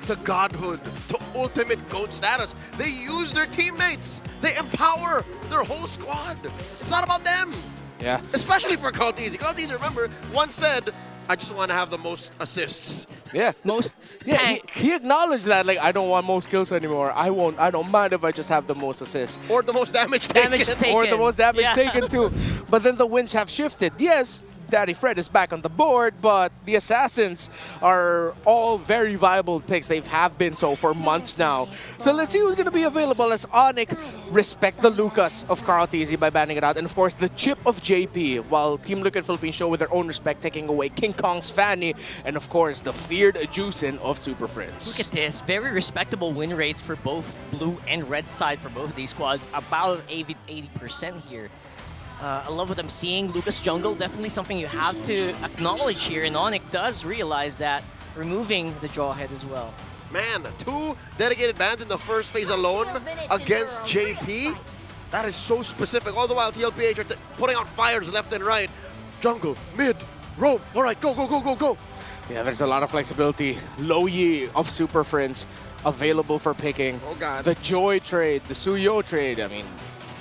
to godhood, to ultimate GOAT status. They use their teammates. They empower their whole squad. It's not about them. Yeah. Especially for Carl Tizzy. Carl Tizzy, remember, once said, I just want to have the most assists. Yeah. Most he acknowledged that, like, I don't want most kills anymore. I don't mind if I just have the most assists. Or the most damage taken. Or the most damage taken too. But then the winds have shifted. Yes, Daddy Fred is back on the board, but the Assassins are all very viable picks. They have been so for months now. So let's see who's going to be available as Onic respect the Lucas of Carl Tizzy by banning it out. And of course, the chip of JP, while Team Liquid Philippines show with their own respect, taking away King Kong's Fanny, and of course, the feared Juicin of Super Friends. Look at this. Very respectable win rates for both blue and red side for both of these squads. About 80% here. I love what I'm seeing. Lucas Jungle, definitely something you have to acknowledge here, and Onic does realize that, removing the Jawhead as well. Man, 2 dedicated bans in the first phase alone against JP. That is so specific. All the while, TLPH are putting out fires left and right. Jungle, mid, roam. All right, go, go, go, go, go. Yeah, there's a lot of flexibility. Low Yi of Super Friends available for picking. Oh, God. The Joy trade, the Suyo trade, I mean,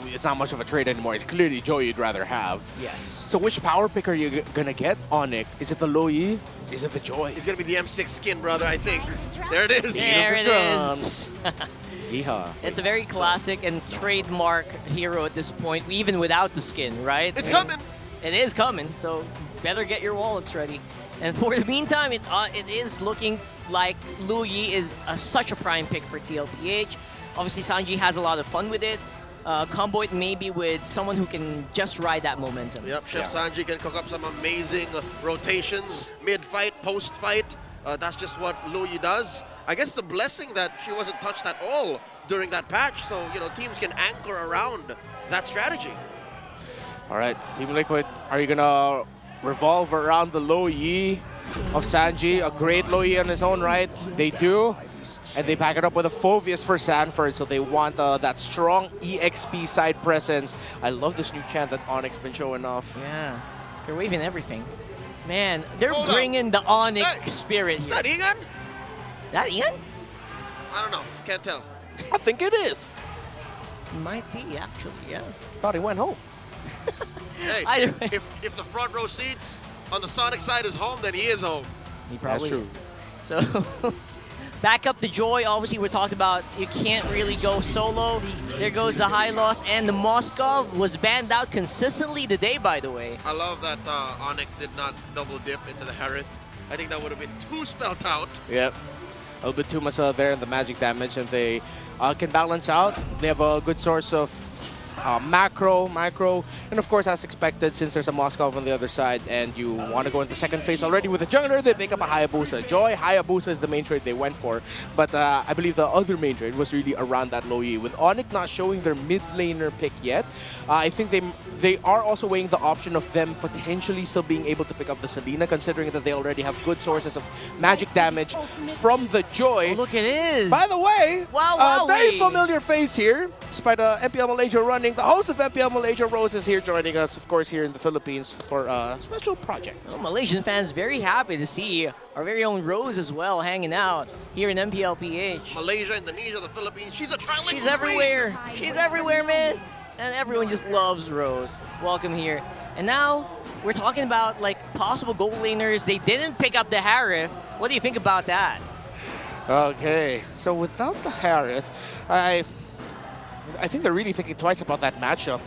it's not much of a trade anymore. It's clearly Joy you'd rather have. Yes. So which power pick are you gonna get, Onic? Is it the Low Yi? Is it the Joy? It's gonna be the M6 skin, brother, I think. There it is. There it is. Yeehaw. It's a very classic and trademark hero at this point, even without the skin, right? It's coming. It is coming, so better get your wallets ready. And for the meantime, it is looking like Lu Yi is such a prime pick for TLPH. Obviously, Sanji has a lot of fun with it. Combo it maybe with someone who can just ride that momentum. Yep, Chef Sanji can cook up some amazing rotations, mid-fight, post-fight. That's just what Lu Yi does. I guess it's a blessing that she wasn't touched at all during that patch, so you know teams can anchor around that strategy. All right, Team Liquid, are you gonna revolve around the Low Yi of Sanji? A great Low Yi on his own right. They do. And they back it up with a Phoveus for Sanford, so they want that strong EXP side presence. I love this new chant that Onyx been showing off. Yeah, they're waving everything. Man, they're bringing the Onyx spirit here. Is that Ian? That Ian? I don't know, can't tell. I think it is. Might be, actually, yeah. Thought he went home. Hey, if the front row seats on the Sonic side is home, then he is home. He probably That's true. is. So... Back up the Joy, obviously we talked about you can't really go solo. There goes the high loss, and the Moskov was banned out consistently today, by the way. I love that Onic did not double dip into the Harith. I think that would have been too spelled out. Yep. A little bit too much there in the magic damage, and they can balance out. They have a good source of macro, and of course, as expected, since there's a Moskov on the other side and you want to go into second phase already with a jungler, they pick up a Hayabusa. Joy, Hayabusa is the main trade they went for, but I believe the other main trade was really around that Low Yi. With Onic not showing their mid laner pick yet, I think they are also weighing the option of them potentially still being able to pick up the Selena, considering that they already have good sources of magic damage from the Joy. Oh, look, it is. By the way, wow, very familiar face here, despite MPL Malaysia running. The host of MPL Malaysia, Rose, is here joining us, of course, here in the Philippines for a special project. Well, Malaysian fans very happy to see our very own Rose as well hanging out here in MPL PH. Malaysia, Indonesia, the Philippines. She's a trilingual She's everywhere. She's everywhere, man. And everyone just loves Rose. Welcome here. And now we're talking about like possible gold laners. They didn't pick up the Harith. What do you think about that? Okay, so without the Harith, I think they're really thinking twice about that matchup.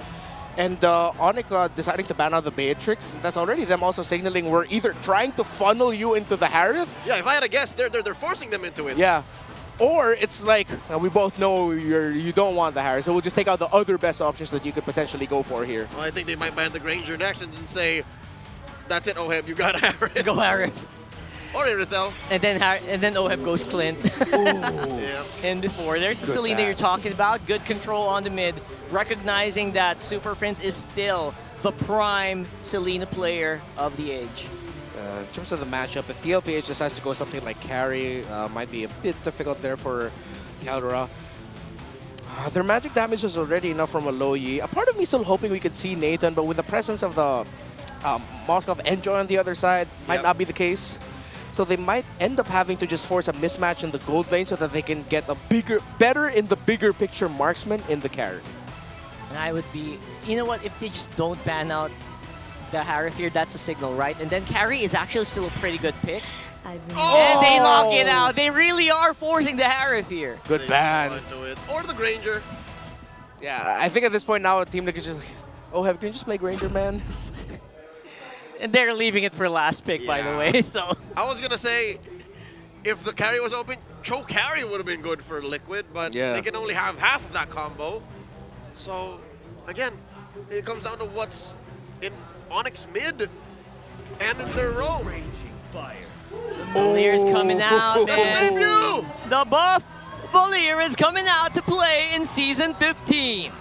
And Onic deciding to ban out the Beatrix, that's already them also signaling we're either trying to funnel you into the Harith. Yeah, if I had a guess, they're forcing them into it. Yeah. Or it's like, we both know you don't want the Harith, so we'll just take out the other best options that you could potentially go for here. Well, I think they might ban the Granger next and then say, that's it, Oheb, you got Harith. Go Harith. Or Irithel. And then Oheb goes Clint. Yeah. And before, there's the Selena you're talking about. Good control on the mid. Recognizing that Super Friends is still the prime Selena player of the age. In terms of the matchup, if TLPH decides to go something like carry, might be a bit difficult there for Caldera. Their magic damage is already enough from a Low Yi. A part of me still hoping we could see Nathan, but with the presence of the Moskov and Joy on the other side might not be the case. So they might end up having to just force a mismatch in the gold lane so that they can get a better in the bigger picture marksman in the carry. And I would be, you know what, if they just don't ban out the Harith here, that's a signal, right? And then carry is actually still a pretty good pick. And they lock it out. They really are forcing the Harith here. Good ban. Or the Granger. Yeah, I think at this point now, Team Liquid is just like, oh, can you just play Granger, man? And they're leaving it for last pick, by the way. So I was gonna say, if the carry was open, Cho carry would have been good for Liquid, but they can only have half of that combo. So again, it comes down to what's in Onyx mid and in their row. Valier is coming out, That's man. his debut! The buff Valier is coming out to play in Season 15.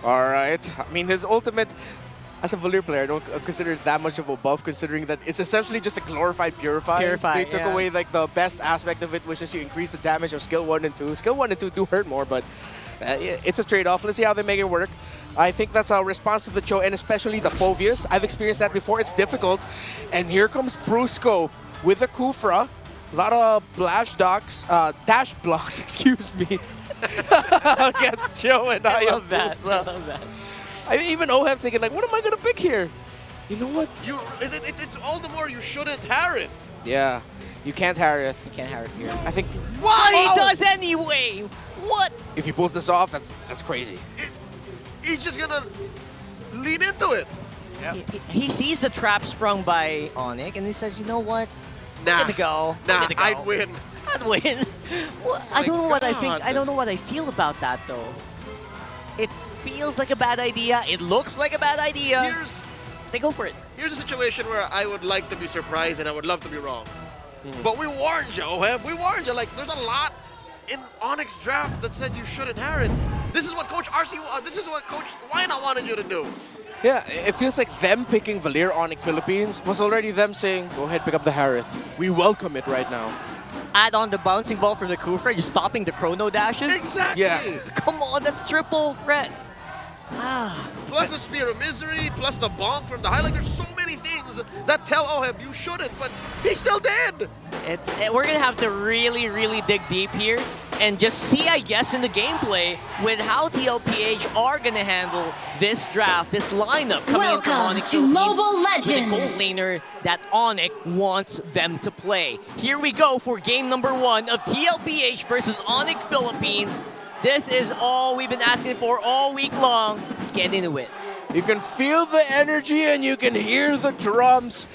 All right. I mean, his ultimate, as a Valier player, I don't consider it that much of a buff, considering that it's essentially just a glorified Purify. They took away like the best aspect of it, which is you increase the damage of skill 1 and 2. Skill 1 and 2 do hurt more, but it's a trade-off. Let's see how they make it work. I think that's a response to the Cho, and especially the Phoveus. I've experienced that before. It's difficult. And here comes Brusco with the Kufra. A lot of dash blocks, excuse me, against Cho and I love that. I love that. Even Oheb thinking, like, what am I going to pick here? You know what? It's all the more you shouldn't Harith. Yeah, you can't Harith. You can't Harith here. I think... What he does anyway! What? If he pulls this off, that's crazy. He's just going to lean into it. Yeah. He sees the trap sprung by Onic, and he says, you know what? Nah. I'm gonna go. Nah, I'd win. I'd win. Well, I don't know what I think. I don't know what I feel about that, though. It feels like a bad idea. It looks like a bad idea. They go for it. Here's a situation where I would like to be surprised and I would love to be wrong. But we warned you, Oheb. We warned you. Like, there's a lot in Onyx draft that says you shouldn't Harith. This is what Coach this is what Coach Wina wanted you to do. Yeah, it feels like them picking Valier Onic Philippines was already them saying, go ahead, pick up the Harith. We welcome it right now. Add on the bouncing ball from the Kufra, just stopping the chrono dashes. Exactly. Yeah. Come on, that's triple threat. Plus the Spear of Misery, plus the bomb from the highlight. There's so many things that tell Oheb you shouldn't, but he still did. We're going to have to really, really dig deep here and just see, I guess, in the gameplay with how TLPH are going to handle this draft, this lineup coming in from Onic to Mobile Legends with a gold Legends. laner that Onic wants them to play. Here we go for game number 1 of TLPH versus Onic Philippines. This is all we've been asking for all week long. Let's get into it. You can feel the energy and you can hear the drums.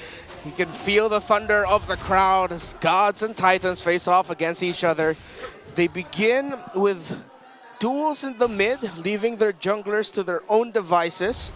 You can feel the thunder of the crowd as gods and titans face off against each other. They begin with duels in the mid, leaving their junglers to their own devices.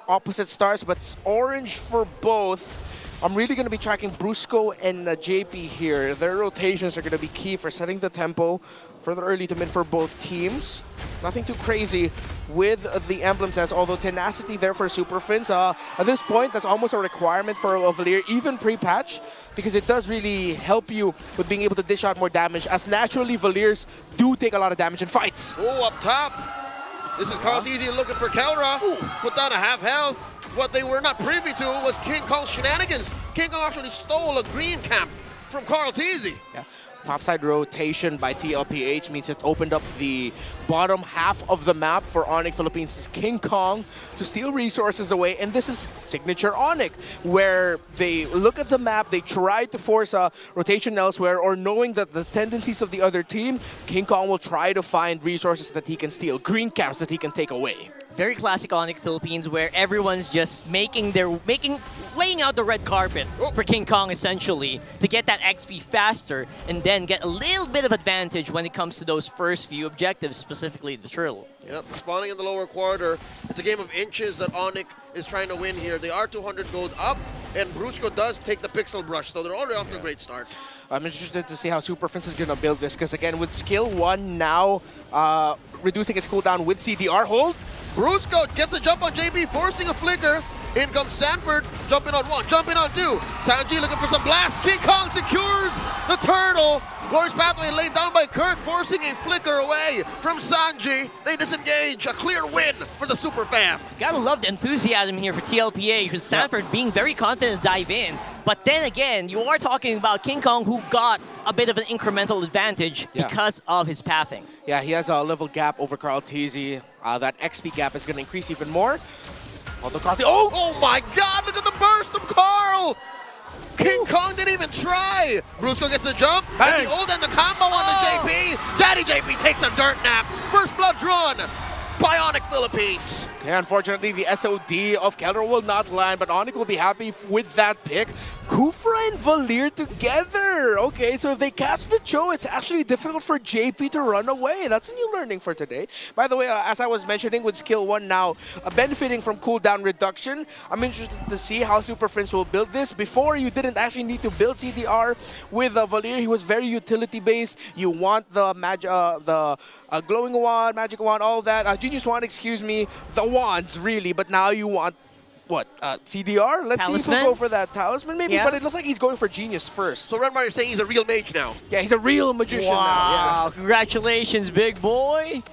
Opposite stars, but it's orange for both. I'm really going to be tracking Brusco and JP here. Their rotations are going to be key for setting the tempo further early to mid for both teams. Nothing too crazy with the emblems, as although tenacity there for Super Fins. At this point, that's almost a requirement for a Valier, even pre-patch, because it does really help you with being able to dish out more damage, as naturally Valiers do take a lot of damage in fights. Oh, up top. This is Carteesian looking for Kelra. Put down a half health. What they were not privy to was King Kong's shenanigans. King Kong actually stole a green camp from Carteesian. Yeah. Topside rotation by TLPH means it opened up the bottom half of the map for Onic Philippines' King Kong to steal resources away. And this is signature Onic, where they look at the map, they try to force a rotation elsewhere, or knowing that the tendencies of the other team, King Kong will try to find resources that he can steal, green camps that he can take away. Very classic Onic Philippines, where everyone's just laying out the red carpet for King Kong, essentially, to get that XP faster and then get a little bit of advantage when it comes to those first few objectives, specifically the Trill. Yep, spawning in the lower quarter. It's a game of inches that Onic is trying to win here. They are 200 gold up, and Brusco does take the pixel brush, so they're already off to a great start. I'm interested to see how Super Fins is going to build this, because again, with skill 1 now reducing its cooldown with CDR hold, Brusco gets a jump on JB, forcing a flicker. In comes Sanford, jumping on 1, jumping on 2. Sanji looking for some blast. King Kong secures the turtle. Glorious pathway laid down by Kirk, forcing a flicker away from Sanji. They disengage. A clear win for the Super Fam. Gotta love the enthusiasm here for TLPH, with Stanford being very confident to dive in. But then again, you are talking about King Kong, who got a bit of an incremental advantage because of his pathing. Yeah, he has a level gap over Carl Teasy. That XP gap is going to increase even more. Oh my God, look at the burst of Carl! King Kong didn't even try. Brusco gets a jump. And the ult and the combo on the JP. Daddy JP takes a dirt nap. First blood drawn by Onic Philippines. Okay, unfortunately, the SOD of Keller will not land, but Onic will be happy with that pick. Kufra and Valir together. Okay, so if they catch the Cho, it's actually difficult for JP to run away. That's a new learning for today. By the way, as I was mentioning with skill 1 now, benefiting from cooldown reduction, I'm interested to see how Super Prince will build this. Before, you didn't actually need to build CDR with Valir. He was very utility-based. You want the glowing wand, magic wand, all that. Genius wand, excuse me, the wands, really. But now you want what? CDR? Let's see if we'll go for that. Talisman, maybe? Yeah. But it looks like he's going for Genius first. So Redmar is saying he's a real mage now. Yeah, he's a real magician now. Yeah. Congratulations, big boy.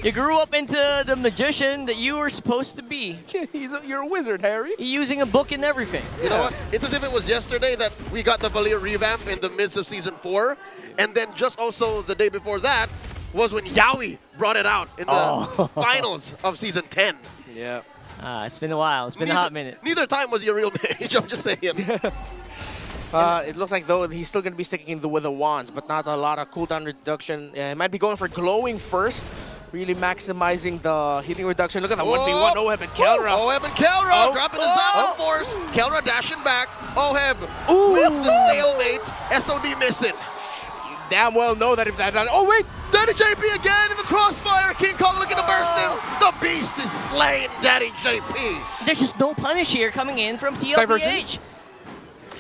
You grew up into the magician that you were supposed to be. You're a wizard, Harry. You're using a book and everything. You know what? It's as if it was yesterday that we got the Valir revamp in the midst of Season 4. And then just also the day before that was when Yaoi brought it out in the finals of Season 10. Yeah. It's been a while. It's been a hot minute. Neither time was he a real mage, I'm just saying. It looks like, though, he's still going to be sticking with the wands, but not a lot of cooldown reduction. He might be going for glowing first, really maximizing the healing reduction. Look at that 1v1, Oheb and Kelra. Oheb and Kelra dropping the Zapper Force. Kelra dashing back. Oheb with the stalemate. SOD missing. You damn well know that if that... Oh, wait! Daddy JP again in the crossfire. King Kong looking to burst him. The beast is slain, Daddy JP. There's just no punish here coming in from TLPH.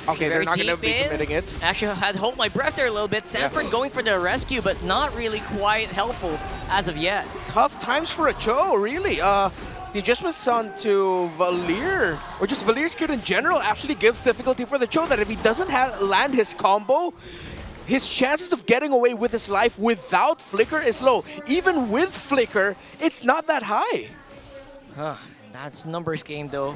Okay, they're not going to be committing it. Actually, I had hold my breath there a little bit. Sanford going for the rescue, but not really quite helpful as of yet. Tough times for a Cho, really. The adjustments onto Valir, or just Valir's kit in general, actually gives difficulty for the Cho, that if he doesn't land his combo, his chances of getting away with his life without Flicker is low. Even with Flicker, it's not that high. That's numbers game, though.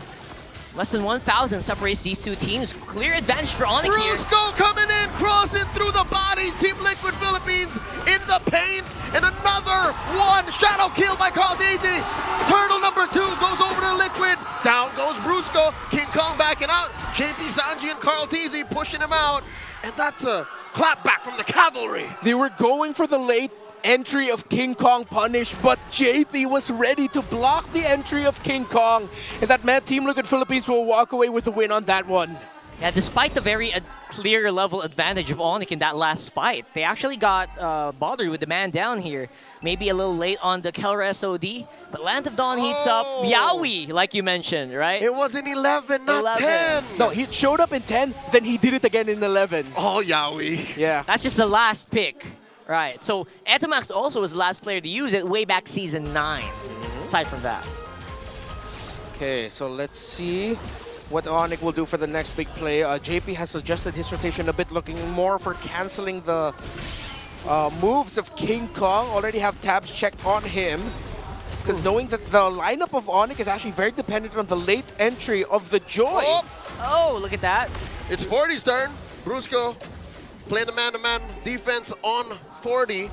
Less than 1,000 separates these two teams. Clear advantage for Onic here. Brusco coming in, crossing through the bodies. Team Liquid Philippines in the paint. And another one. Shadow kill by Carl Daisy. Turtle number 2 goes over to Liquid. Down goes Brusco. King Kong backing out. JP Sanji and Carl Teasy pushing him out. And that's a clap back from the cavalry. They were going for the late entry of King Kong punish, but JP was ready to block the entry of King Kong, and that meant Team Liquid Philippines will walk away with the win on that one. Yeah, despite the very clear level advantage of Onic in that last fight, they actually got bothered with the man down here. Maybe a little late on the Kelra SOD, but Land of Dawn heats up. Yaoi, like you mentioned, right? It was in 11, not 10. No, he showed up in 10, then he did it again in 11. Oh, Yaoi. Yeah. That's just the last pick. Right, so Etamax also was the last player to use it way back Season 9, aside from that. Okay, so let's see what Onic will do for the next big play. JP has adjusted his rotation a bit, looking more for canceling the moves of King Kong. Already have tabs checked on him, because knowing that the lineup of Onic is actually very dependent on the late entry of the Joy. Oh, look at that. It's 40's turn. Brusco playing the man-to-man defense on 40.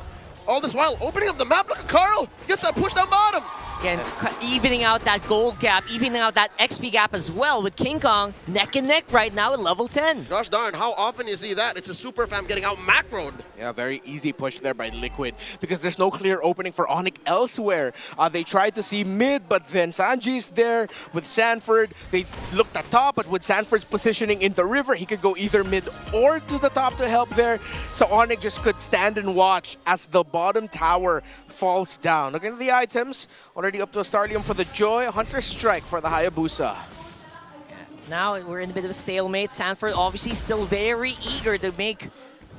All this while opening up the map. Look at Carl. Gets that push down bottom. Again, evening out that gold gap, evening out that XP gap as well, with King Kong neck and neck right now at level 10. Gosh darn, how often you see that? It's a super fam getting out macroed. Yeah, very easy push there by Liquid, because there's no clear opening for Onic elsewhere. They tried to see mid, but then Sanji's there with Sanford. They looked at top, but with Sanford's positioning in the river, he could go either mid or to the top to help there. So Onic just could stand and watch as the bottom tower falls down. Looking at the items, already up to a Starlium for the Joy, Hunter Strike for the Hayabusa. Now we're in a bit of a stalemate. Sanford obviously still very eager to make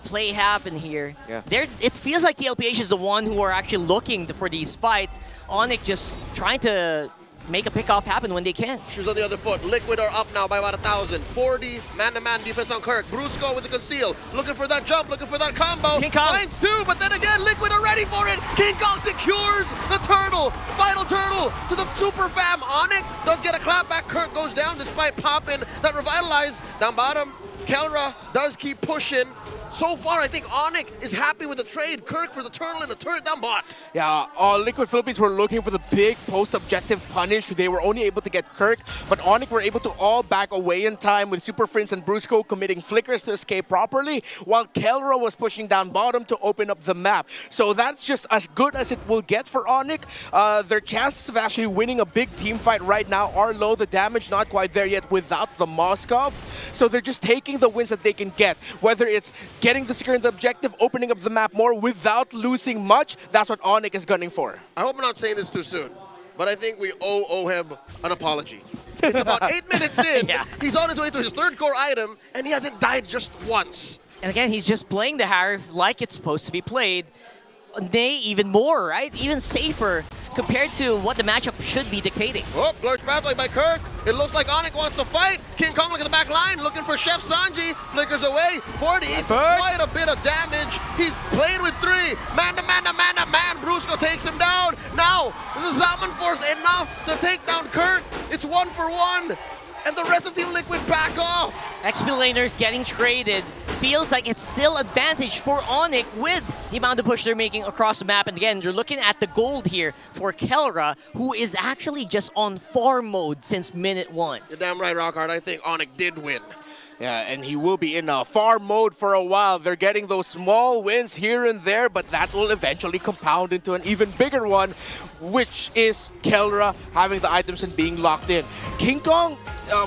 play happen here. Yeah. It feels like TLPH is the one who are actually looking for these fights. Onic just trying to make a pickoff happen when they can. Shoes on the other foot. Liquid are up now by about 1,000. 40 man-to-man defense on Kirk. Brusco with the conceal. Looking for that jump, looking for that combo. King Kong. Finds two, but then again, Liquid are ready for it. King Kong secures the turtle. Final turtle to the super fam. Onic does get a clap back. Kirk goes down despite popping that revitalize. Down bottom, Kelra does keep pushing. So far, I think Onic is happy with the trade. Kirk for the turtle and the turret down bot. Yeah, Liquid Philippines were looking for the big post-objective punish. They were only able to get Kirk, but Onic were able to all back away in time with Super Prince and Brusco committing flickers to escape properly, while Kelra was pushing down bottom to open up the map. So that's just as good as it will get for Onic. Their chances of actually winning a big team fight right now are low. The damage not quite there yet without the Moskov. So they're just taking the wins that they can get, whether it's getting the secure the objective, opening up the map more without losing much. That's what Onic is gunning for. I hope I'm not saying this too soon, but I think we owe Oheb an apology. It's about 8 minutes in. Yeah. He's on his way to his third core item, and he hasn't died just once. And again, he's just playing the Harif like it's supposed to be played. Nay, even more, right? Even safer compared to what the matchup should be dictating. Oh, Lurch pathway by Kirk. It looks like Onic wants to fight. King Kong look at the back line, looking for Chef Sanji. Flickers away. 40 eats quite a bit of damage. He's playing with three. Man to man to man to man. Brusco takes him down. Now, the Zaman Force enough to take down Kirk. It's 1 for 1. And the rest of Team Liquid back off. XP laners getting traded. Feels like it's still advantage for Onic with the amount of push they're making across the map. And again, you're looking at the gold here for Kelra, who is actually just on farm mode since minute 1. You're damn right, Rockhard. I think Onic did win. Yeah, and he will be in farm mode for a while. They're getting those small wins here and there, but that will eventually compound into an even bigger one, which is Kelra having the items and being locked in. King Kong,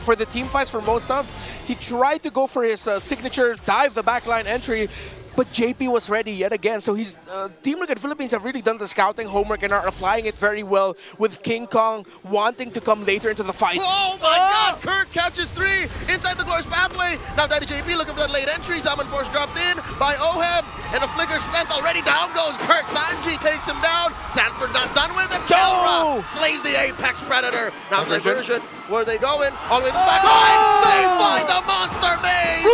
for the team fights for most of, he tried to go for his signature dive, the backline entry, but JP was ready yet again. So he's Team Liquid Philippines have really done the scouting homework and are applying it very well, with King Kong wanting to come later into the fight. Oh my God! Kirk catches 3 inside the glorious pathway. Now Daddy JP looking for that late entry. Zaman Force dropped in by Oheb, and a flicker spent already. Down goes Kirk. Sanji takes him down. Sanford not done with it. Kelra slays the Apex Predator. Now diversion. Where are they going? All the way to the back line. They find the monster maze.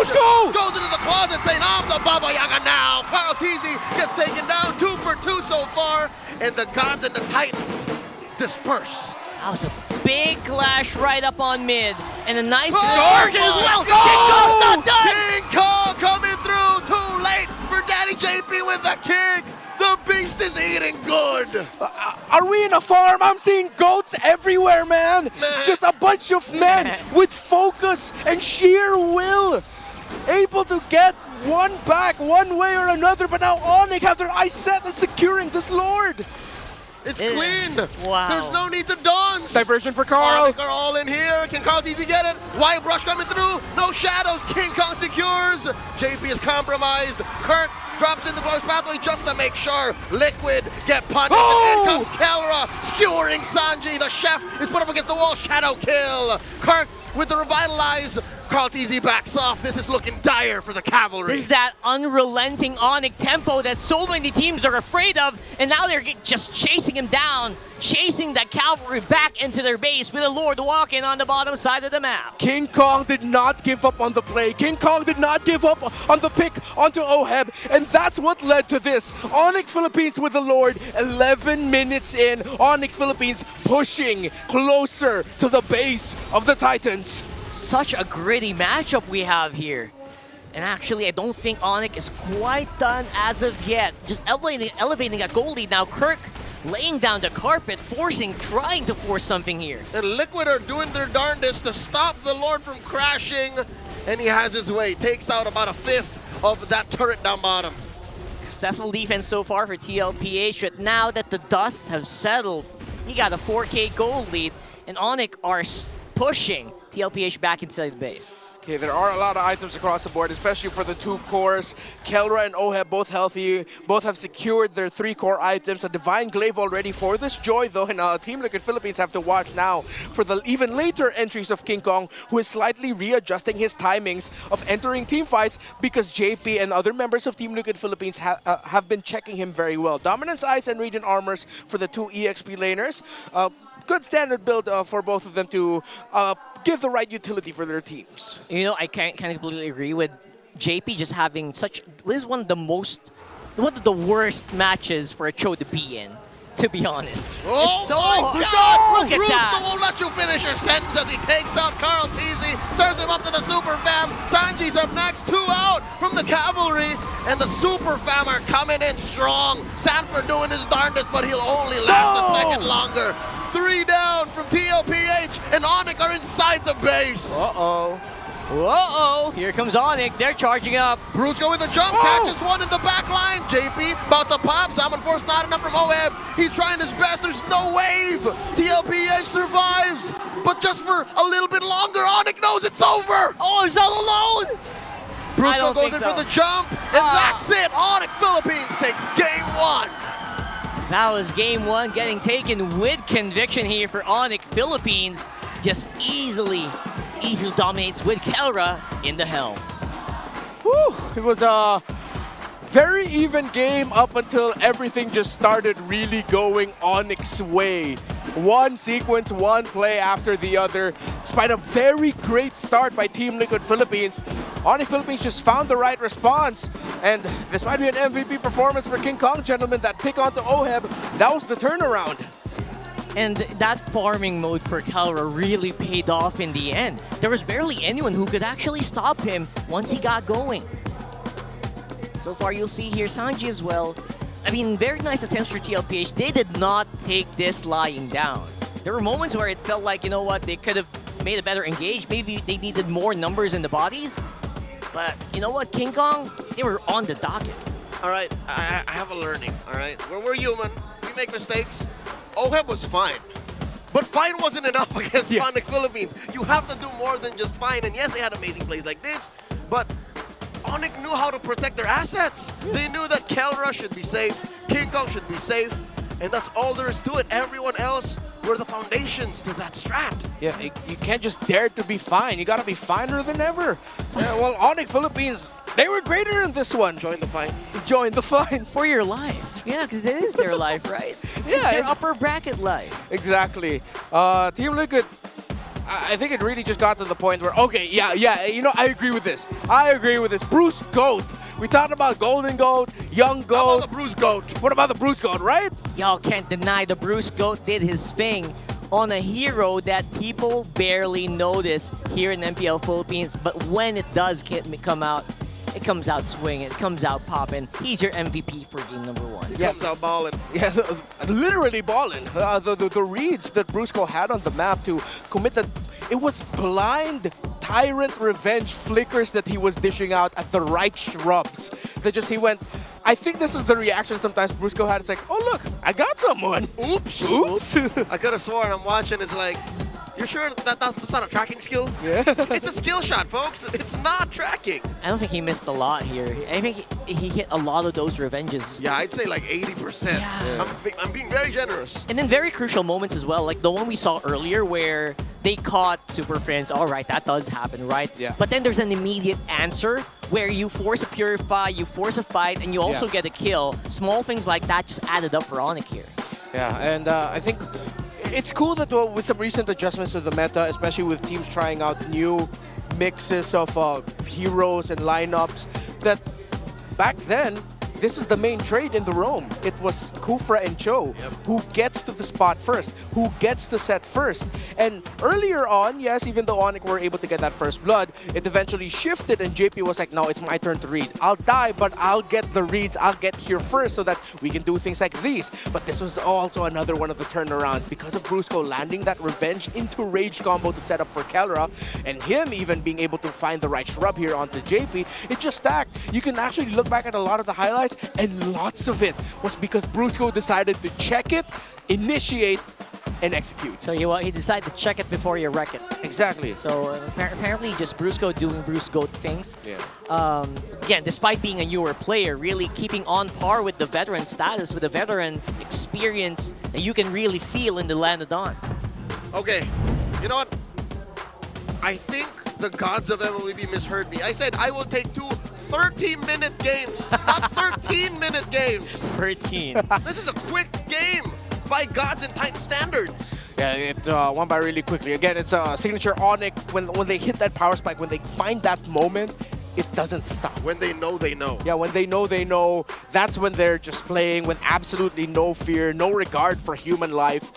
Goes into the closet, saying, "I'm the Baba Yaga now." Carl Teasy gets taken down. 2 for 2 so far, and the gods and the titans disperse. That was a big clash right up on mid, and a nice charge as well. Go! King Kong's not done. King Kong coming through. Too late for Daddy JP with the kick. The beast is eating good. Are we in a farm? I'm seeing goats everywhere, man. Just a bunch of men with focus and sheer will, able to get one back one way or another. But now Onic have their eyes set and securing this Lord. It's clean. Wow. There's no need to dance. Diversion for Carl. Onic are all in here. Can Carl easy get it? White brush coming through. No shadows. King Kong secures. JP is compromised. Kirk drops in the close pathway just to make sure Liquid get punished. And in comes Kelra, skewering Sanji. The chef is put up against the wall. Shadow kill. Kirk with the revitalize. Carl TZ backs off. This is looking dire for the cavalry. This is that unrelenting Onic tempo that so many teams are afraid of, and now they're just chasing him down, chasing that cavalry back into their base with a Lord walking on the bottom side of the map. King Kong did not give up on the play. King Kong did not give up on the pick onto Oheb, and that's what led to this. Onic Philippines with the Lord, 11 minutes in. Onic Philippines pushing closer to the base of the Titans. Such a gritty matchup we have here. And actually, I don't think Onic is quite done as of yet. Just elevating a goal lead. Now Kirk laying down the carpet, trying to force something here. And Liquid are doing their darndest to stop the Lord from crashing. And he has his way. Takes out about 1/5 of that turret down bottom. Successful defense so far for TLPH, but now that the dust have settled, he got a 4K gold lead, and Onic are pushing TLPH back inside the base. Okay, there are a lot of items across the board, especially for the 2 cores. Kelra and Oheb both healthy, both have secured their 3 core items. A Divine Glaive already for this Joy, though, and Team Liquid Philippines have to watch now for the even later entries of King Kong, who is slightly readjusting his timings of entering team fights because JP and other members of Team Liquid Philippines have been checking him very well. Dominance Eyes and Radiant Armors for the 2 EXP laners. good standard build for both of them to give the right utility for their teams. You know, I can't completely agree with JP just having such. This is one of the worst matches for a Cho to be in, to be honest. Oh it's so my hard. God! Look at Brusco that. won't let you finish your sentence as he takes out Carl Teasy, serves him up to the Super Fam. Sanji's up next, 2 out from the Cavalry, and the Super Fam are coming in strong. Sanford doing his darndest, but he'll only last a second longer. 3 down from TLPH, and Onic are inside the base. Uh-oh. Uh-oh, here comes Onic. They're charging up. Brusco with a jump, catches one in the back line. JP about to pop. Salmon Force not enough from Oheb. He's trying his best. There's no wave. TLPH survives, but just for a little bit longer. Onic knows it's over. Oh, he's all alone. Brusco goes in for the jump, and that's it. Onic Philippines takes game 1. That was game 1, getting taken with conviction here for Onic Philippines. Just easily dominates with Kelra in the helm. Whew, it was a very even game up until everything just started really going Onyx's way. One sequence, one play after the other. Despite a very great start by Team Liquid Philippines, Onic Philippines just found the right response. And this might be an MVP performance for King Kong, gentlemen. That pick onto Oheb, that was the turnaround. And that farming mode for Kelra really paid off in the end. There was barely anyone who could actually stop him once he got going. So far, you'll see here Sanji as well. I mean, very nice attempts for TLPH. They did not take this lying down. There were moments where it felt like, you know what, they could have made a better engage. Maybe they needed more numbers in the bodies. But you know what, King Kong, they were on the docket. All right, I have a learning, all right? We're human, we make mistakes. Oheb was fine, but fine wasn't enough against Onic Philippines. You have to do more than just fine, and yes, they had amazing plays like this, but Onic knew how to protect their assets. They knew that Kelra should be safe, King Kong should be safe, and that's all there is to it. Everyone else were the foundations to that strat. Yeah, you can't just dare to be fine. You gotta be finer than ever. Well, Onic Philippines, they were greater in this one. Join the fight. Join the fight. For your life. Yeah, because it is their life, right? Yeah. It's their upper bracket life. Exactly. Team Liquid, I think it really just got to the point where, okay, yeah, you know, I agree with this. Bruce Goat. We talked about Golden Goat, Young Goat. How about the Bruce Goat? What about the Bruce Goat, right? Y'all can't deny the Bruce Goat did his thing on a hero that people barely notice here in MPL Philippines. But when it does come out, it comes out swinging, it comes out popping. He's your MVP for game number 1. He comes out balling. Yeah, literally balling. The reads that Brusco had on the map to commit that, it was blind tyrant revenge flickers that he was dishing out at the right shrubs. He went, I think this was the reaction sometimes Brusco had. It's like, oh look, I got someone. Oops. I could have sworn I'm watching, it's like, you're sure that's not a tracking skill? Yeah. It's a skill shot, folks. It's not tracking. I don't think he missed a lot here. I think he hit a lot of those revenges. Yeah, I'd say like 80%. Yeah. I'm being very generous. And then very crucial moments as well, like the one we saw earlier where they caught Super Friends. All right, that does happen, right? Yeah. But then there's an immediate answer where you force a Purify, you force a fight, and you also get a kill. Small things like that just added up for Onic here. Yeah, and I think it's cool that with some recent adjustments to the meta, especially with teams trying out new mixes of heroes and lineups, that back then, this is the main trade in the roam. It was Kufra and Cho. Who gets to the spot first? Who gets to set first? And earlier on, yes, even though Onic were able to get that first blood, it eventually shifted and JP was like, no, it's my turn to read. I'll die, but I'll get the reads. I'll get here first so that we can do things like these. But this was also another one of the turnarounds because of Brusco landing that revenge into rage combo to set up for Kelra, and him even being able to find the right shrub here onto JP. It just stacked. You can actually look back at a lot of the highlights, and lots of it was because Brusco decided to check it, initiate, and execute. So he decided to check it before you wreck it. Exactly. So apparently just Brusco doing Brusco things. Yeah. Again, despite being a newer player, really keeping on par with the veteran status, with the veteran experience that you can really feel in the Land of Dawn. Okay, you know what? I think the gods of MLB misheard me. I said I will take 2 30-minute games, not 13-minute games. 13. This is a quick game. by God's and Titan standards. Yeah, it won by really quickly. Again, it's a signature Onic. When they hit that power spike, when they find that moment, it doesn't stop. When they know, they know. Yeah, when they know, they know. That's when they're just playing with absolutely no fear, no regard for human life.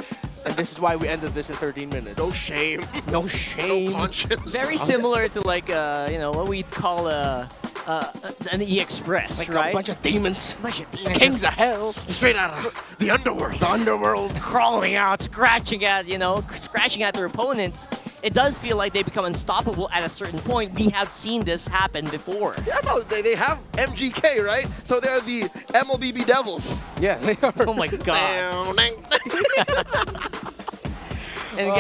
And this is why we ended this in 13 minutes. No shame. No shame. No conscience. Very similar to like, you know, what we'd call an E-Express, Like right? a bunch of demons. Bunch of demons. Kings of hell. Straight out of the underworld. The underworld. Crawling out, scratching at their opponents. It does feel like they become unstoppable at a certain point. We have seen this happen before. Yeah, no, they have MGK, right? So they're the MLBB Devils. Yeah, they are. Oh my god. And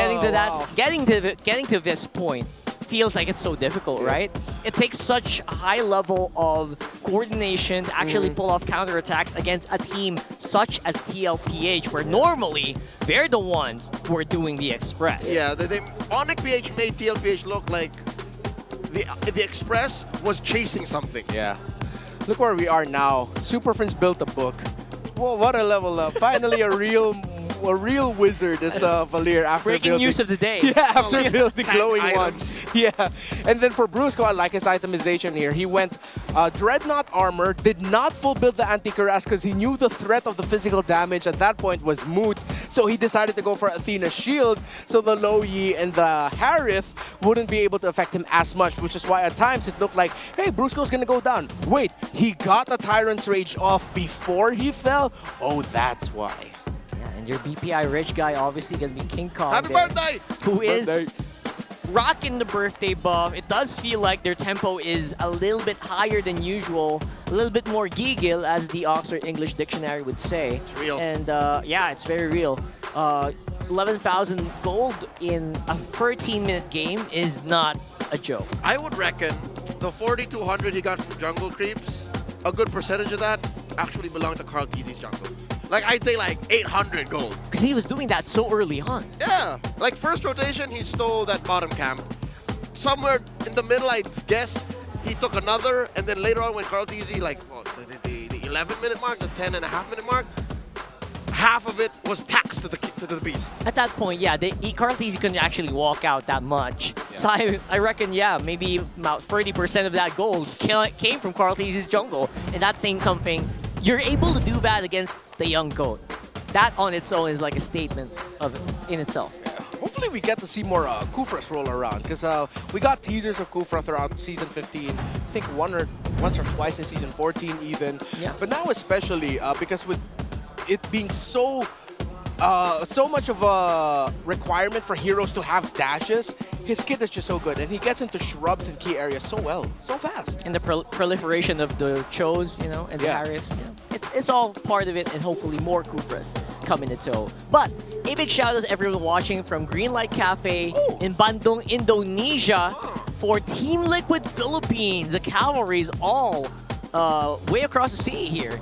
getting to this point feels like it's so difficult, right? It takes such a high level of coordination to actually pull off counterattacks against a team such as TLPH, where normally they're the ones who are doing the Express. Yeah, Onic PH made TLPH look like the Express was chasing something. Yeah. Look where we are now. Super Friends built a book. Whoa, what a level up. Finally a real wizard is Valir after Breaking building, news of the day. Yeah, after building glowing items. ones. Yeah. And then for Brusco, I like his itemization here. He went Dreadnought armor, did not full build the anti-cuirass because he knew the threat of the physical damage at that point was moot. So he decided to go for Athena's shield so the Low Yi and the Harith wouldn't be able to affect him as much, which is why at times it looked like, hey, Brusco's gonna go down. Wait, he got the Tyrant's Rage off before he fell? Oh, that's why. And your BPI rich guy obviously gonna be King Kong. Happy there, birthday! Who is rocking the birthday buff. It does feel like their tempo is a little bit higher than usual, a little bit more giggle, as the Oxford English Dictionary would say. It's real. And yeah, it's very real. 11,000 gold in a 13-minute game is not a joke. I would reckon the 4,200 he got from Jungle Creeps, a good percentage of that actually belonged to Carl Tizzi's jungle. Like, I'd say like 800 gold. Because he was doing that so early on. Yeah. Like, first rotation, he stole that bottom camp. Somewhere in the middle, I'd guess, he took another. And then later on, when Carl Tizzi, like, the 11-minute mark, the 10.5-minute mark, half of it was taxed to the beast. At that point, yeah, Carl Tizzi couldn't actually walk out that much. Yeah. So I reckon, yeah, maybe about 30% of that gold came from Carl Tizzi's jungle. And that's saying something. You're able to do that against the young GOAT. That on its own is like a statement in itself. Yeah. Hopefully we get to see more Kufras roll around, because we got teasers of Kufra throughout Season 15. I think once or twice in Season 14 even. Yeah. But now especially, because with it being so much of a requirement for heroes to have dashes, his kit is just so good, and he gets into shrubs and key areas so well, so fast. And the proliferation of the Chos, you know, and the Harifs, you know, it's all part of it, and hopefully more Kufras come in its own. But a big shout out to everyone watching from Greenlight Cafe in Bandung, Indonesia, for Team Liquid Philippines. The cavalry's all way across the sea here.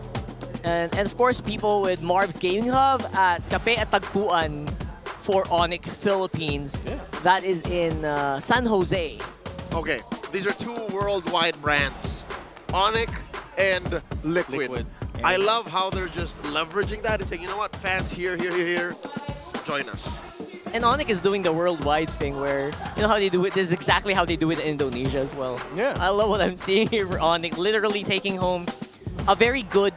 And of course, people with Marv's Gaming Hub at Cafe at Tagpuan for Onic Philippines. Yeah. That is in San Jose. Okay, these are two worldwide brands, Onic and Liquid. I love how they're just leveraging that and saying, you know what, fans here, join us. And Onic is doing the worldwide thing where, you know how they do it? This is exactly how they do it in Indonesia as well. Yeah. I love what I'm seeing here for Onic, literally taking home a very good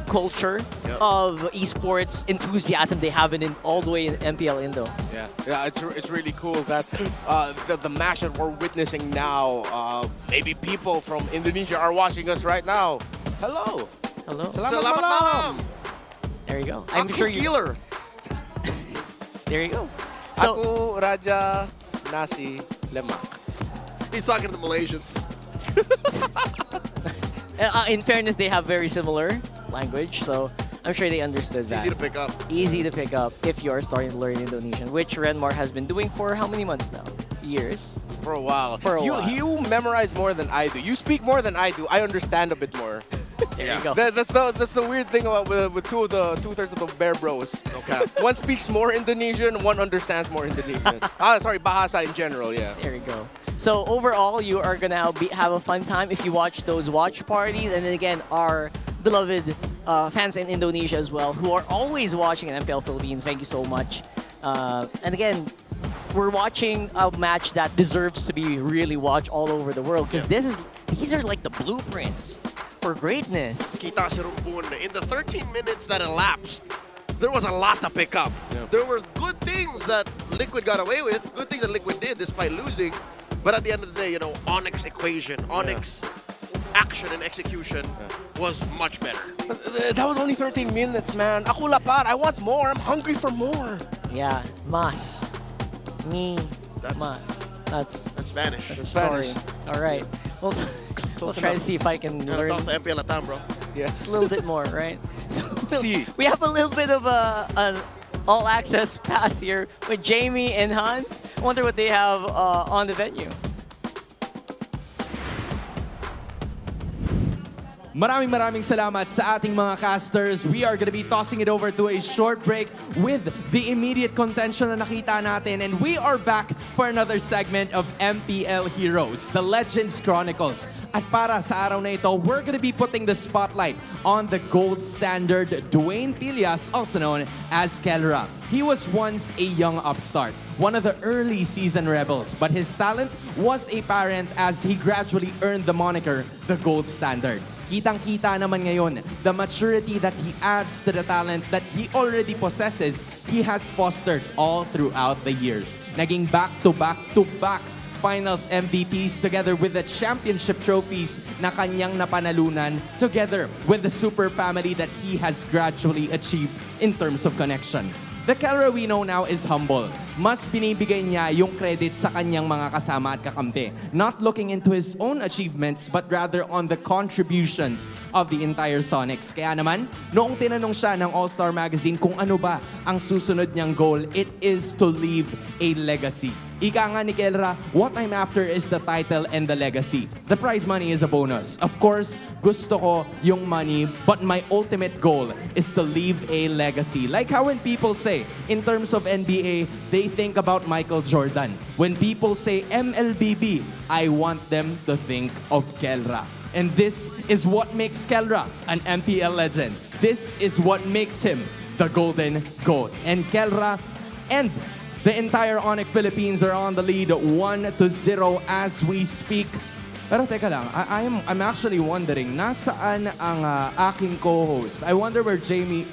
culture of esports enthusiasm they have all the way in MPL Indo. Yeah, it's really cool that the match that we're witnessing now, maybe people from Indonesia are watching us right now. Hello. Hello. Selamat malam. There you go. I'm sure you. Healer. There you go. So, Aku Raja Nasi Lemak. He's talking to the Malaysians. In fairness, they have very similar language, so I'm sure they understood that. Easy to pick up. Easy to pick up if you are starting to learn Indonesian, which Renmar has been doing for how many months now? Years? For a while. For a while. You memorize more than I do. You speak more than I do. I understand a bit more. There you go. That's the weird thing about with two-thirds of the Bear Bros. Okay. One speaks more Indonesian, one understands more Indonesian. Sorry, Bahasa in general, yeah. There you go. So overall, you are gonna have a fun time if you watch those watch parties, and then again, our beloved fans in Indonesia as well who are always watching MPL Philippines. Thank you so much. And again, we're watching a match that deserves to be really watched all over the world because these are like the blueprints for greatness. Kita si Rumpun, in the 13 minutes that elapsed, there was a lot to pick up. There were good things that Liquid got away with, good things that Liquid did despite losing. But at the end of the day, Onic's equation, Onic's action and execution was much better. That was only 13 minutes, man. Ako lapar. I want more. I'm hungry for more. Yeah, mas. Me. Mas. That's Spanish. That's sorry. Spanish. All right. We'll try to see if I can learn. Talk to MPL Latam, bro. Yeah. Just a little bit more, right? So we have a little bit of an all-access pass here with Jamie and Hans. I wonder what they have on the venue. Maraming salamat sa ating mga casters. We are gonna be tossing it over to a short break with the immediate contention na nakita natin. And we are back for another segment of MPL Heroes, the Legends Chronicles. At para sa araw na ito, we're gonna be putting the spotlight on the gold standard Dwayne Pilias, also known as Kelra. He was once a young upstart, one of the early season rebels, but his talent was apparent as he gradually earned the moniker, the gold standard. Kitang-kita naman ngayon, the maturity that he adds to the talent that he already possesses, he has fostered all throughout the years. Naging back-to-back-to-back finals MVPs together with the championship trophies na kanyang napanalunan together with the super family that he has gradually achieved in terms of connection. The Kelra we know now is humble. Mas binibigay niya yung credit sa kanyang mga kasama at kakampi. Not looking into his own achievements, but rather on the contributions of the entire Sonics. Kaya naman, noong tinanong siya ng All-Star Magazine kung ano ba ang susunod niyang goal, it is to leave a legacy. Ika nga ni Kelra, what I'm after is the title and the legacy. The prize money is a bonus. Of course, gusto ko yung money, but my ultimate goal is to leave a legacy. Like how when people say, in terms of NBA, they think about Michael Jordan. When people say MLBB, I want them to think of Kelra. And this is what makes Kelra an MPL legend. This is what makes him the golden goat. And Kelra and the entire Onic Philippines are on the lead 1-0 as we speak. Pero teka lang, I'm actually wondering, nasaan ang aking co-host? I wonder where Jamie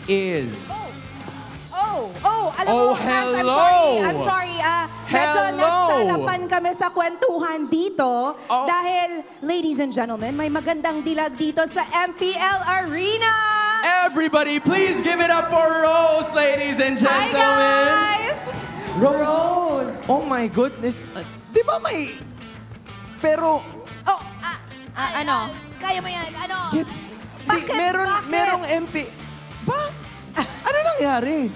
is. Alam mo, Hans, I'm sorry. Medyo nasarapan kami sa kwentuhan dito dahil, ladies and gentlemen, may magandang dilag dito sa MPL Arena. Everybody, please give it up for Rose, ladies and gentlemen. Hi, guys! Rose. Oh my goodness. Di ba may... Pero... Ano? Kaya mo yan, ano? Bakit? Merong MP... Ba? Ano nangyari?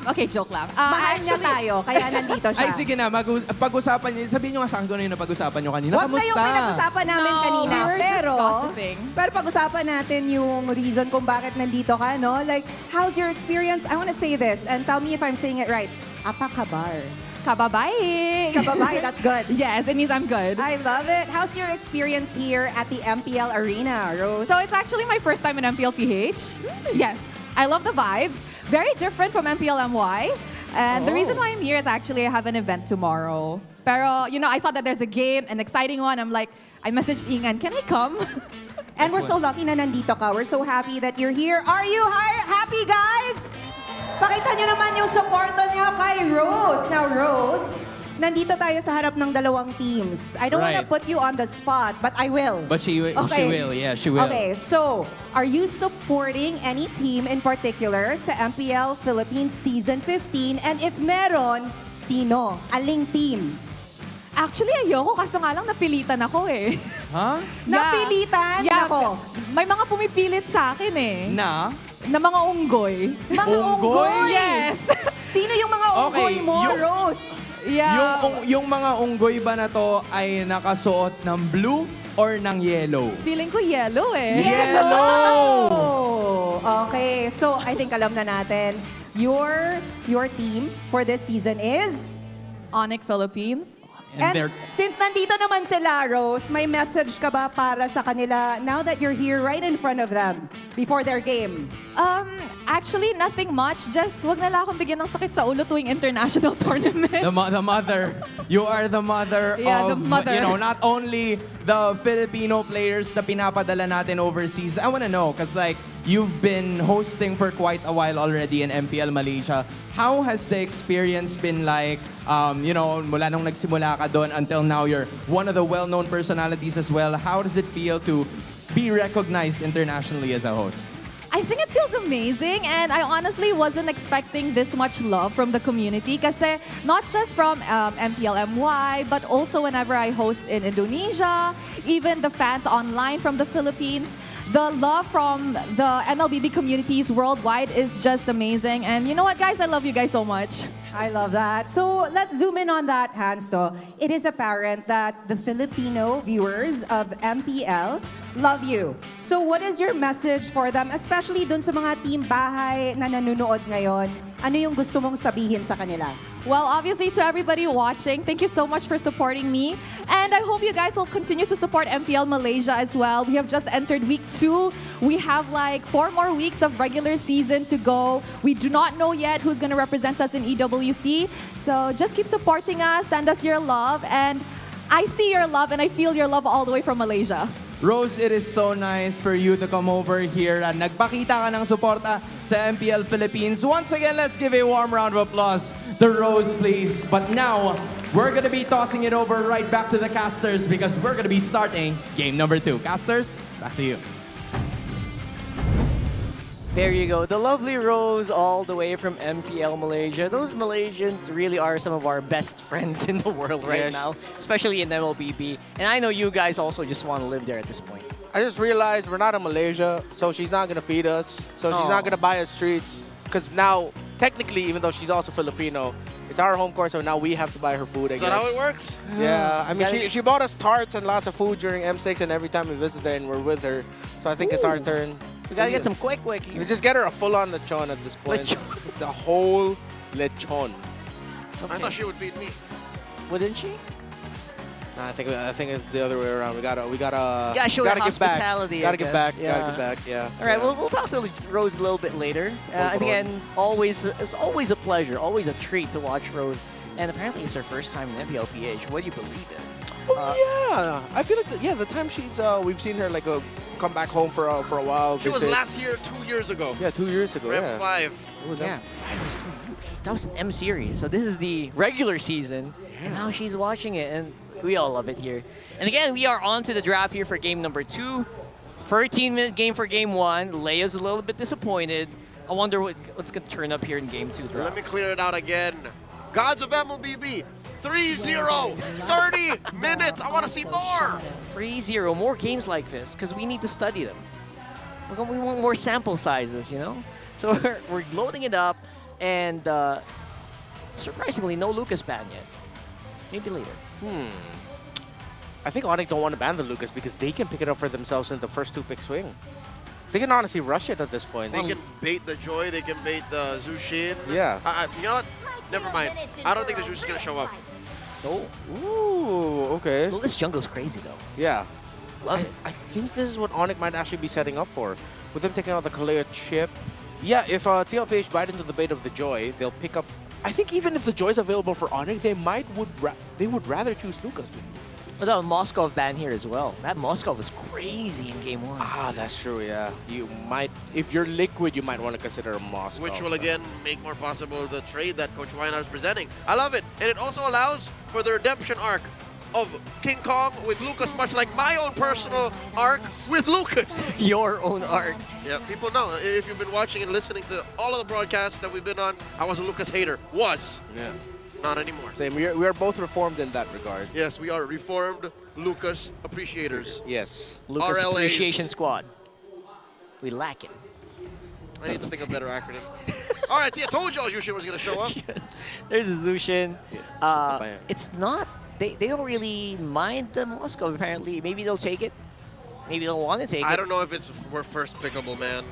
Okay, joke lang. Mahal niya tayo, kaya nandito siya. Ay, sige na. Pag-usapan niyo. Sabihin niyo nga sa akin kung ano yung napag-usapan niyo kanina. Huwag na yung pinag-usapan namin kanina. we were discussing. Pero pag-usapan natin yung reason kung bakit nandito ka, no? Like, how's your experience? I want to say this and tell me if I'm saying it right. Apakabar. Kababae. Kababae, that's good. Yes, it means I'm good. I love it. How's your experience here at the MPL Arena, Rose? So it's actually my first time in MPL PH. Yes, I love the vibes. Very different from MPL MY. And the reason why I'm here is actually I have an event tomorrow. Pero, I saw that there's a game, an exciting one. I'm like, I messaged Ingan, can I come? And we're so lucky na nandito ka. We're so happy that you're here. Are you happy, guys? Pakita nyo naman yung supporto niya kay Rose. Now, Rose, nandito tayo sa harap ng dalawang teams. I don't want to put you on the spot, but I will. But she will, yeah, she will. Okay, so, are you supporting any team in particular sa MPL Philippines Season 15? And if meron, sino? Aling team? Actually, ayoko. Kaso nga lang napilitan ako eh. Ha? Napilitan? Yeah. Ako. May mga pumipilit sa akin eh. Na mga unggoy. Mga unggoy? Yes. Sino yung mga unggoy mo, Rose? Yeah. Yung mga unggoy ba na to ay nakasuot ng blue or ng yellow? Feeling ko yellow eh. Yellow! Okay, so I think alam na natin. Your team for this season is? Onic Philippines. And since nandito naman sila, Rose, may message ka ba para sa kanila now that you're here right in front of them before their game? Actually, nothing much. Just wag na lang akong bigyan ng sakit sa ulo tuwing international tournament. The mother. You are the mother Yeah, of, the mother. not only the Filipino players na pinapadala natin overseas. I want to know, because like, you've been hosting for quite a while already in MPL Malaysia. How has the experience been like, mula nung nagsimula ka doon until now, you're one of the well-known personalities as well. How does it feel to be recognized internationally as a host? I think it feels amazing, and I honestly wasn't expecting this much love from the community kasi not just from MPLMY, but also whenever I host in Indonesia, even the fans online from the Philippines. The love from the MLBB communities worldwide is just amazing. And you know what, guys? I love you guys so much. I love that. So let's zoom in on that, Hansto. It is apparent that the Filipino viewers of MPL love you. So what is your message for them, especially dun sa mga team bahay na nanonood ngayon? Ano yung gusto mong sabihin sa kanila? Well, obviously, to everybody watching, thank you so much for supporting me. And I hope you guys will continue to support MPL Malaysia as well. We have just entered week 2. We have like 4 more weeks of regular season to go. We do not know yet who's going to represent us in EWC. So just keep supporting us, send us your love. And I see your love and I feel your love all the way from Malaysia. Rose, it is so nice for you to come over here and nagpakita ka ng suporta sa MPL Philippines. Once again, let's give a warm round of applause to Rose, please. But now, we're gonna be tossing it over right back to the casters because we're gonna be starting game number 2. Casters, back to you. There you go. The lovely Rose all the way from MPL Malaysia. Those Malaysians really are some of our best friends in the world right now, especially in MLBB. And I know you guys also just want to live there at this point. I just realized we're not in Malaysia, so she's not going to feed us. So she's not going to buy us treats. Because now, technically, even though she's also Filipino, it's our home course, so now we have to buy her food, I guess. Is that how it works? Yeah, I mean, she bought us tarts and lots of food during M6 and every time we visit her and we're with her. So I think it's our turn. We gotta get some quick here. We just get her a full-on lechon at this point. The whole lechon. Okay. I thought she would feed me. Wouldn't she? No, I think it's the other way around. We gotta show her hospitality. Gotta get back. Yeah. Gotta get back. Yeah. All right. We'll talk to Rose a little bit later. And again, it's always a pleasure, always a treat to watch Rose. And apparently, it's her first time in MPL PH. What do you believe in? Yeah, I feel like the time we've seen her come back home for a while. She was last year, 2 years ago. Yeah, 2 years ago. Round 5. It was that was an M series. So this is the regular season, and now she's watching it, and we all love it here. And again, we are on to the draft here for game number 2. 13-minute game for game 1. Leia's a little bit disappointed. I wonder what's gonna turn up here in game 2 draft. Let me clear it out again. Gods of MLBB. 3-0, 30 minutes. I want to see more. 3-0, more games like this, because we need to study them. We want more sample sizes, you know? So we're loading it up, and surprisingly, no Lucas ban yet. Maybe later. I think Onic don't want to ban the Lucas because they can pick it up for themselves in the first 2-pick swing. They can honestly rush it at this point. They can bait the Joy, they can bait the Zushin. Yeah. You know what? Never mind. I don't think the Zushin's going to show up. Oh. Ooh, okay. Lucas jungle's crazy, though. Yeah. Love it. I think this is what Onic might actually be setting up for. With them taking out the Kalea chip. Yeah, if TLPH bite into the bait of the Joy, they'll pick up... I think even if the Joy's available for Onic, they would rather choose Lucas. But that Moskov ban here as well. That Moskov was crazy in game 1. Ah, that's true, yeah. You might, if you're Liquid, you might want to consider a Moskov. Which will again make more possible the trade that Coach Weinhardt is presenting. I love it. And it also allows for the redemption arc of King Kong with Lucas, much like my own personal arc with Lucas. Your own arc. Yeah, people know. If you've been watching and listening to all of the broadcasts that we've been on, I was a Lucas hater. Was. Yeah. Not anymore. Same. We are both reformed in that regard. Yes, we are reformed Lucas appreciators. Yes. Lucas RLAs. Appreciation Squad. We lack it. I need to think of a better acronym. All right, I told y'all Zushin was going to show up. Yes. There's a Zushin. It's not... They don't really mind the Moskov, apparently. Maybe they'll take it. Maybe they'll want to take it. I don't know if it's we're first pickable, man.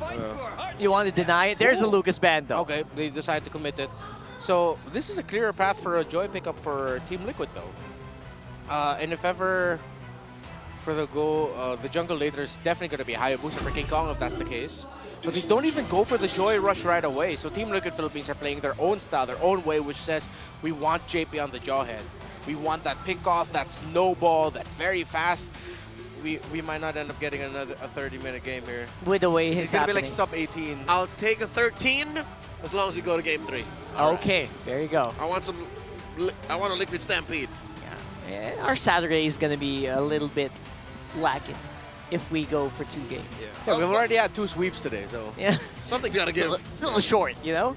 You want to deny it? There's a Lucas ban, though. Okay, they decide to commit it. So this is a clearer path for a Joy pickup for Team Liquid, though. And if ever for the jungle later is definitely going to be Hayabusa for King Kong if that's the case. But they don't even go for the Joy Rush right away. So Team Liquid Philippines are playing their own style, their own way, which says we want JP on the Jawhead. We want that pick-off, that snowball, that very fast. We might not end up getting a 30-minute game here. With the way it's going to be like sub-18. I'll take a 13 as long as we go to game 3. Okay, there you go. I want a Liquid Stampede. Yeah, our Saturday is going to be a little bit lacking if we go for 2 games. Yeah, we've already had 2 sweeps today, so yeah, something's got to give. It's a little short, you know?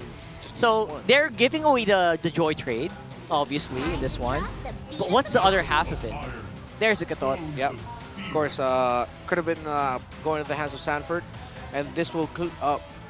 So they're giving away the Joy trade, obviously, in this one. But what's the other half of it? There's a Kator. Yep. Of course, could have been going to the hands of Sanford. And this will,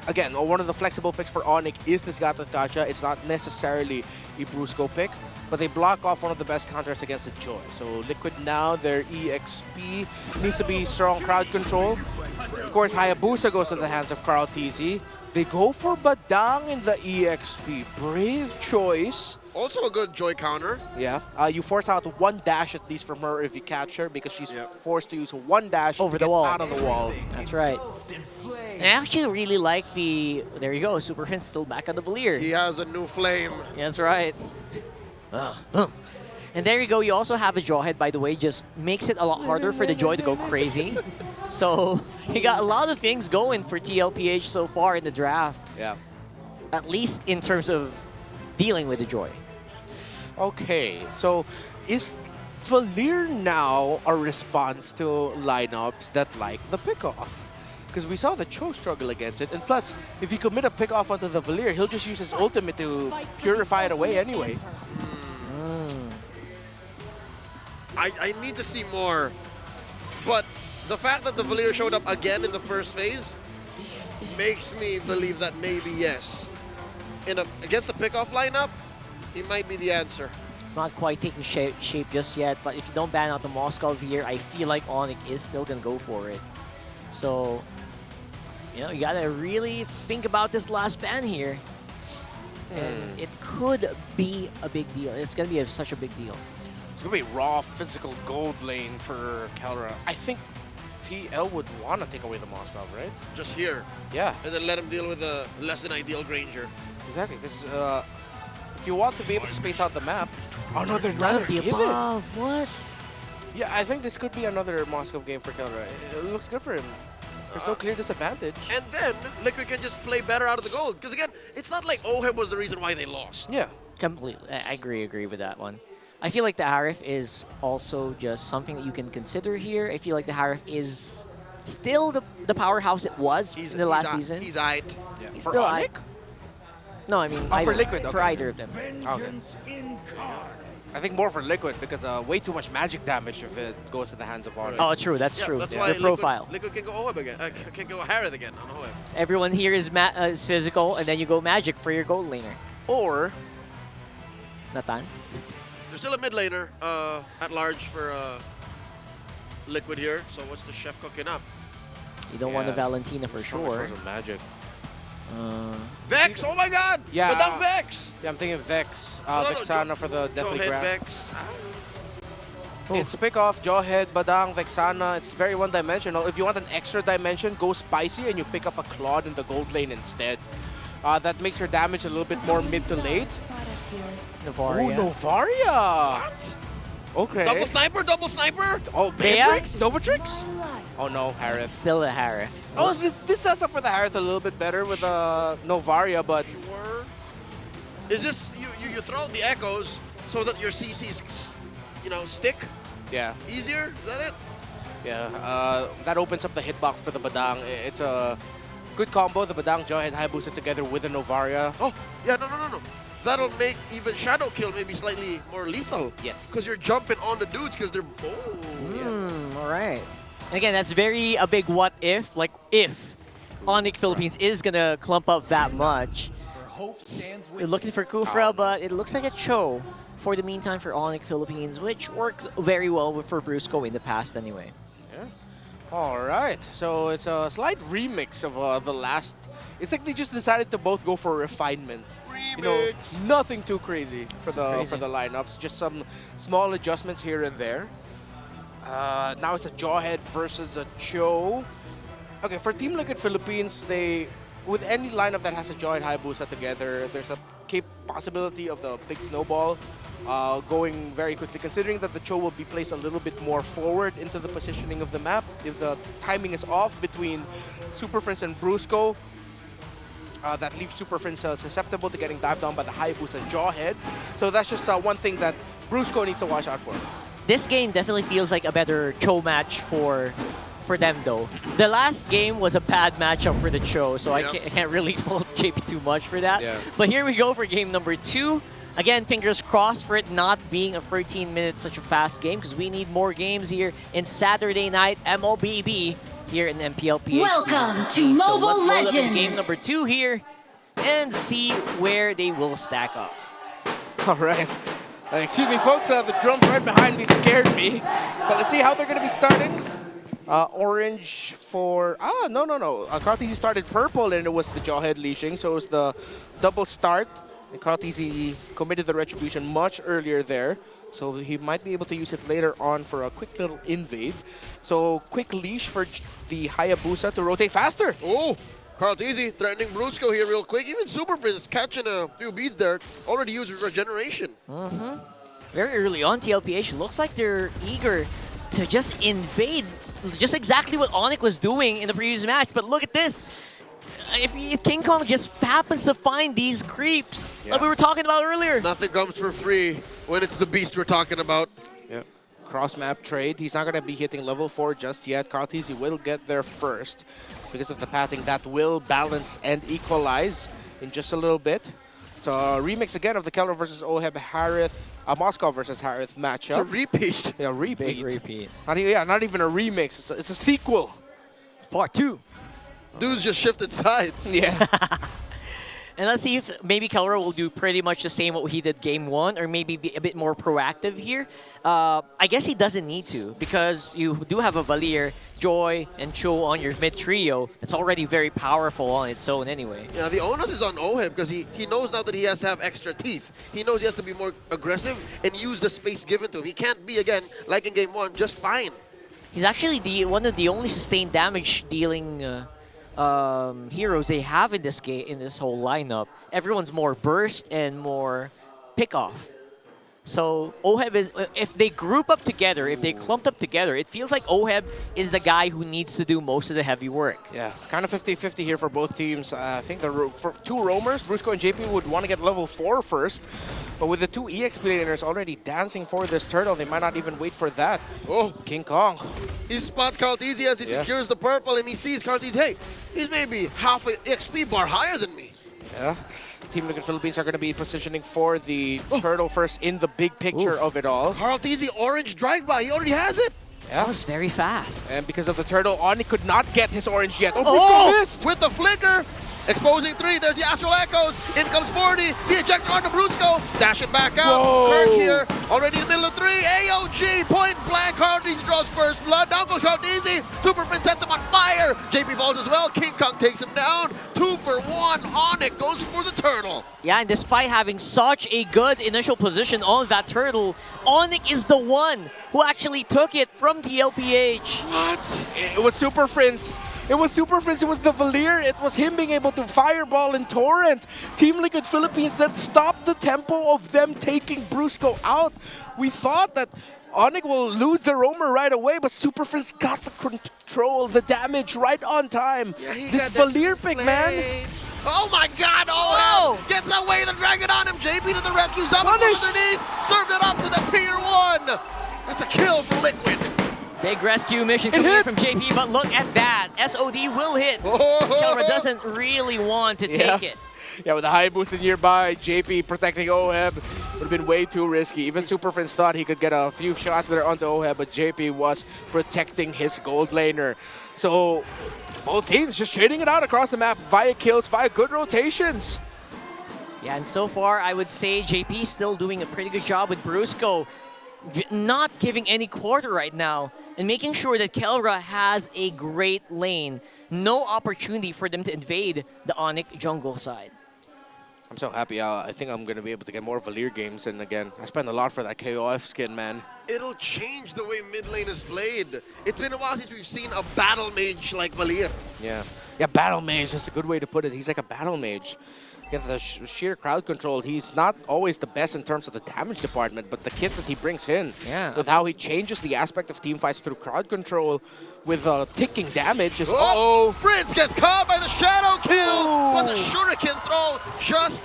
again, one of the flexible picks for Onic is this Gato Gacha. It's not necessarily a Brusco pick, but they block off one of the best counters against the Joy. So Liquid now, their EXP needs to be strong crowd control. Of course, Hayabusa goes to the hands of Carl TZ. They go for Badang in the EXP. Brave choice. Also a good Joy counter. Yeah. You force out 1 dash at least from her if you catch her, because she's forced to use 1 dash over to the get wall. out of the wall. That's right. And I actually really like the... There you go. Superfin's still back on the Valier. He has a new flame. Yeah, that's right. And there you go. You also have a Jawhead, by the way. Just makes it a lot harder for the Joy to go crazy. So you got a lot of things going for TLPH so far in the draft. Yeah. At least in terms of dealing with the Joy. Okay, so is Valier now a response to lineups that like the pickoff? Because we saw the Cho struggle against it, and plus, if you commit a pickoff onto the Valier, he'll just use his ultimate to purify it away anyway. I need to see more, but the fact that the Valier showed up again in the first phase makes me believe that maybe yes. Against the pickoff lineup, he might be the answer. It's not quite taking shape just yet, but if you don't ban out the Moscow here, I feel like Onic is still going to go for it. So, you know, you got to really think about this last ban here. And it could be a big deal. It's going to be such a big deal. It's going to be raw physical gold lane for Calra. I think TL would want to take away the Moscow, right? Just here. Yeah. And then let him deal with a less than ideal Granger. Exactly, because if you want to be able to space out the map, another the above. What? Yeah, I think this could be another Moscow game for Calra. It looks good for him. There's no clear disadvantage. And then Liquid can just play better out of the gold. Because again, it's not like Oheb was the reason why they lost. Yeah. Completely. I agree with that one. I feel like the Harif is also just something that you can consider here. I feel like the Harif is still the powerhouse it was in the last season. He's aight. Yeah. He's For still Onic? aight. No, I mean for Liquid. For either of them. Okay. I think more for Liquid because way too much magic damage if it goes to the hands of Onic. Oh, true. That's true. That's The why profile. Liquid can go Oheb again. Can go Harith again on Oheb. So everyone here is physical, and then you go magic for your gold laner. Or Nathan. There's still a mid laner at large for Liquid here. So what's the chef cooking up? You don't want the Valentina for sure. Magic. Vex! Oh my god! Yeah. Badang Vex! Yeah, I'm thinking Vex. No, Vexana for the Deathly Jawhead Grasp. Vex. It's a pick-off, Jawhead, Badang, Vexana. It's very one-dimensional. If you want an extra dimension, go Spicy and you pick up a Claude in the gold lane instead. That makes your damage a little bit more mid to late. Novaria. Oh, Novaria! What? Okay. Double sniper! Oh, Beatrix? Novatrix? Oh no, Harith. Still a Harith. Oh, this sets up for the Harith a little bit better with Novaria, but... Is this, you throw out the echoes so that your CCs, stick? Yeah. Easier? Is that it? Yeah, that opens up the hitbox for the Badang. It's a good combo, the Badang, Jawhead, Hayabusa together with the Novaria. Oh, yeah, no. That'll make even Shadow Kill maybe slightly more lethal. Yes. Because you're jumping on the dudes because they're... All right. And again, that's a big what if. Like, if Onic Philippines is going to clump up that much. We're looking for Kufra, but it looks like a Cho for the meantime for Onic Philippines, which works very well for Brusco in the past anyway. Yeah. All right. So it's a slight remix of the last... It's like they just decided to both go for refinement. nothing too crazy for the lineups. Just some small adjustments here and there. Now it's a Jawhead versus a Cho. Okay, for Team Liquid Philippines, with any lineup that has a Jawhead Hayabusa together, there's a possibility of the big snowball going very quickly, considering that the Cho will be placed a little bit more forward into the positioning of the map. If the timing is off between Super Friends and Brusco, that leaves Super Friends susceptible to getting dived on by the Hayabusa Jawhead. So that's just one thing that Brusco needs to watch out for. This game definitely feels like a better Cho match for them, though. The last game was a bad matchup for the Cho, so I can't really fault JP too much for that. Yeah. But here we go for game number 2. Again, fingers crossed for it not being a 13 minutes such a fast game, because we need more games here in Saturday night MLBB here in MPL PH. Welcome to Mobile let's load up in Legends. game number 2 here and see where they will stack up. All right. Excuse me, folks. The drums right behind me scared me. But let's see how they're going to be starting. Orange for... no. Kartisi started purple, and it was the Jawhead leashing, so it was the double start. And Kartisi committed the retribution much earlier there, so he might be able to use it later on for a quick little invade. So quick leash for the Hayabusa to rotate faster. Oh, Kartisi threatening Brusco here real quick. Even Super Friends catching a few beads there. Already used regeneration. Very early on, TLPH looks like they're eager to just invade, just exactly what Onic was doing in the previous match. But look at this. If King Kong just happens to find these creeps, like we were talking about earlier. Nothing comes for free when it's the beast we're talking about. Yeah. Cross-map trade. He's not going to be hitting level 4 just yet. Kartisi will get there first because of the pathing that will balance and equalize in just a little bit. So a remix again of the Keller versus Oheb Harith, Moscow versus Harith matchup. It's a repeat. Yeah, repeat. Big repeat. Not even a remix. It's a sequel. Part 2. Dudes just shifted sides. Yeah. And let's see if maybe Keller will do pretty much the same what he did game 1, or maybe be a bit more proactive here. I guess he doesn't need to, because you do have a Valier, Joy, and Cho on your mid trio. It's already very powerful on its own anyway. Yeah, the onus is on Oheb because he knows now that he has to have extra teeth. He knows he has to be more aggressive and use the space given to him. He can't be, again, like in game 1, just fine. He's actually one of the only sustained damage dealing heroes they have in this game, in this whole lineup. Everyone's more burst and more pick off. So Oheb is, if they group up together, if they clumped up together, it feels like Oheb is the guy who needs to do most of the heavy work. Yeah, kind of 50-50 here for both teams. I think for 2 roamers, Brusco and JP would want to get level 4 first. But with the 2 EXP laners already dancing for this turtle, they might not even wait for that. Oh, King Kong. He spots Kartisi as he secures the purple, and he sees Kartisi, hey, he's maybe half an XP bar higher than me. Yeah. Team Liquid Philippines are going to be positioning for the turtle first in the big picture of it all. Kartisi orange drive-by, he already has it. Yeah. That was very fast. And because of the turtle, Onic could not get his orange yet. Oh, Brusco missed! With the flicker, exposing 3, there's the Astral Echoes, in comes 40, the ejector on the Brusco, dash it back out, Kirk here, already in the middle of 3, AOG, point blank, Kartisi draws first blood, down goes Kartisi, Super Prince sets him on fire, JP falls as well, King Kong takes him down, 2 for 1, Onic goes for the turtle. Yeah, and despite having such a good initial position on that turtle, Onic is the one who actually took it from TLPH. What? It was Super Friends. It was Super Friends, it was the Valier, it was him being able to fireball and torrent. Team Liquid Philippines that stopped the tempo of them taking Brusco out. We thought that Onic will lose the roamer right away, but Super Friends got the control, the damage right on time. Yeah, this Valier pick, man. Oh my god, gets away the dragon on him, JP to the rescue, Zama underneath, served it up to the tier 1. That's a kill for Liquid. Big rescue mission coming in from JP, but look at that. SOD will hit. Kelra doesn't really want to take it. Yeah, with the Hayabusa nearby, JP protecting Oheb would have been way too risky. Even Super Friends thought he could get a few shots there onto Oheb, but JP was protecting his gold laner. So both teams just trading it out across the map via kills, via good rotations. Yeah, and so far I would say JP still doing a pretty good job with Brusco, not giving any quarter right now and making sure that Kelra has a great lane. No opportunity for them to invade the Onic jungle side. I'm so happy. I think I'm going to be able to get more Valir games. And again, I spent a lot for that KOF skin, man. It'll change the way mid lane is played. It's been a while since we've seen a battle mage like Valir. Yeah. Yeah, battle mage. That's a good way to put it. He's like a battle mage. Yeah, the sheer crowd control. He's not always the best in terms of the damage department, but the kit that he brings in, with how he changes the aspect of team fights through crowd control with ticking damage is... Oh! Prince gets caught by the shadow kill! Plus a shuriken throw just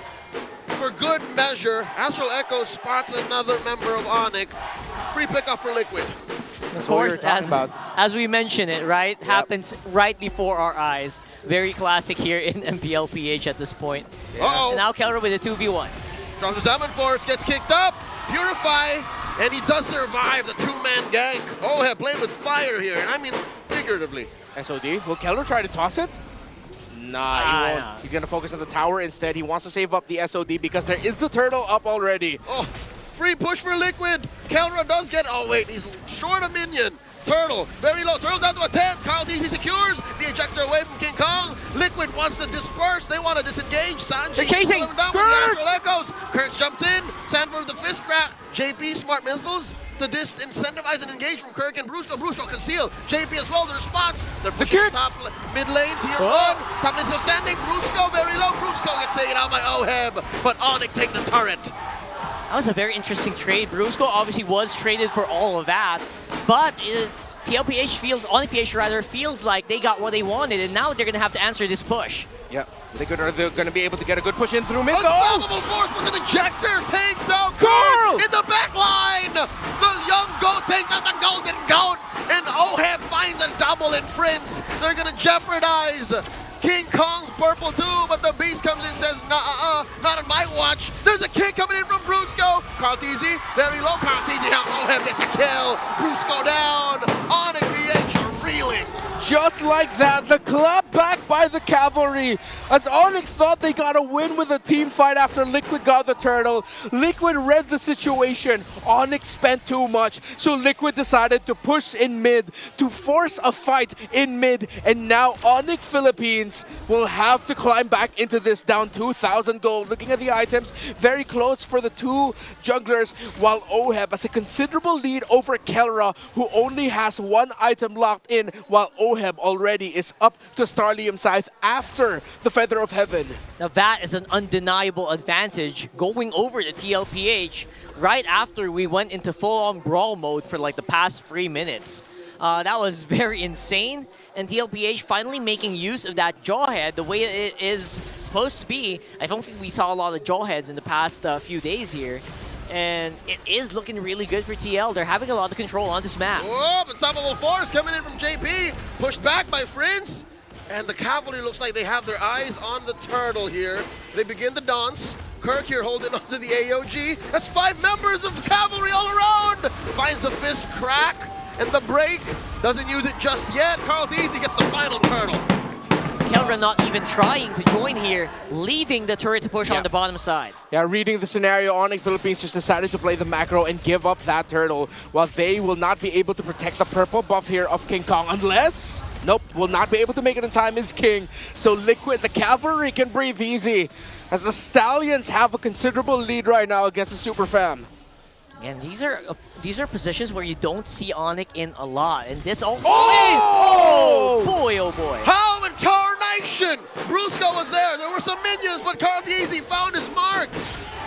for good measure. Astral Echo spots another member of Onic. Free pickup for Liquid. Of course, as we mentioned it, right? Happens right before our eyes. Very classic here in MPL PH at this point. Uh-oh. And now Keller with a 2v1. Drops the Salmon Force, gets kicked up. Purify, and he does survive the two-man gank. Oh, playing with fire here, and I mean figuratively. SOD, will Keller try to toss it? Nah, he won't. He's going to focus on the tower instead. He wants to save up the SOD because there is the turtle up already. Oh, free push for Liquid. Kelra does get, oh wait, he's short a minion. Turtle, very low. Turtle down to a 10. Carl DZ secures the ejector away from King Kong. Liquid wants to disperse. They want to disengage. Sanji. They're chasing. Down with the Astral Echoes. Kurtz jumped in. Sanford with the fist crack. JP, smart missiles. To disincentivize and engage from Kirk and Brusco. Brusco conceal. JP as well, the response. They're pushing top mid lane, tier 1. Top lane still standing. Brusco very low. Brusco gets taken out by Oheb. But Onic take the turret. That was a very interesting trade. Brusco obviously was traded for all of that, but TLPH feels, Onic PH rather, feels like they got what they wanted, and now they're going to have to answer this push. Yeah, they're going to be able to get a good push in through mid. Unstoppable Force was an ejector, takes out Carl in the back line. The young goat takes out the golden goat, and Oheb finds a double in Prince. They're going to jeopardize King Kong's purple too, but the beast comes in and says, nah, not on my watch. There's a kick coming in from Brusco. Carl TZ, very low. Carl TZ helps Oheb gets a kill. Brusco down. Onic PH reeling. Just like that, the clap back by the cavalry. As Onic thought they got a win with a team fight after Liquid got the turtle. Liquid read the situation. Onic spent too much, so Liquid decided to push in mid to force a fight in mid, and now Onic Philippines will have to climb back into this down 2,000 gold. Looking at the items, very close for the two junglers, while Oheb has a considerable lead over Kelra, who only has one item locked in, while Oheb already is up to Starlium Scythe after the Feather of Heaven. Now that is an undeniable advantage going over the TLPH right after we went into full-on brawl mode for like the past 3 minutes. That was very insane, and TLPH finally making use of that jawhead the way it is supposed to be. I don't think we saw a lot of jawheads in the past few days here. And it is looking really good for TL. They're having a lot of control on this map. Whoa, Unstoppable Force coming in from JP. Pushed back by Prince. And the cavalry looks like they have their eyes on the turtle here. They begin the dance. Kirk here holding onto the AOG. That's 5 members of the cavalry all around. Finds the fist crack and the break. Doesn't use it just yet. Carl Deasy gets the final turtle. Kelra not even trying to join here, leaving the turret to push on the bottom side. Yeah, reading the scenario, Onic Philippines just decided to play the macro and give up that turtle, while they will not be able to protect the purple buff here of King Kong unless... Nope, will not be able to make it in time is King. So Liquid, the cavalry can breathe easy, as the Stallions have a considerable lead right now against the Super Fam. And these are positions where you don't see Onic in a lot, and this boy, oh boy! How in tarnation! Brusco was there. There were some minions, but Carl Deasy found his mark.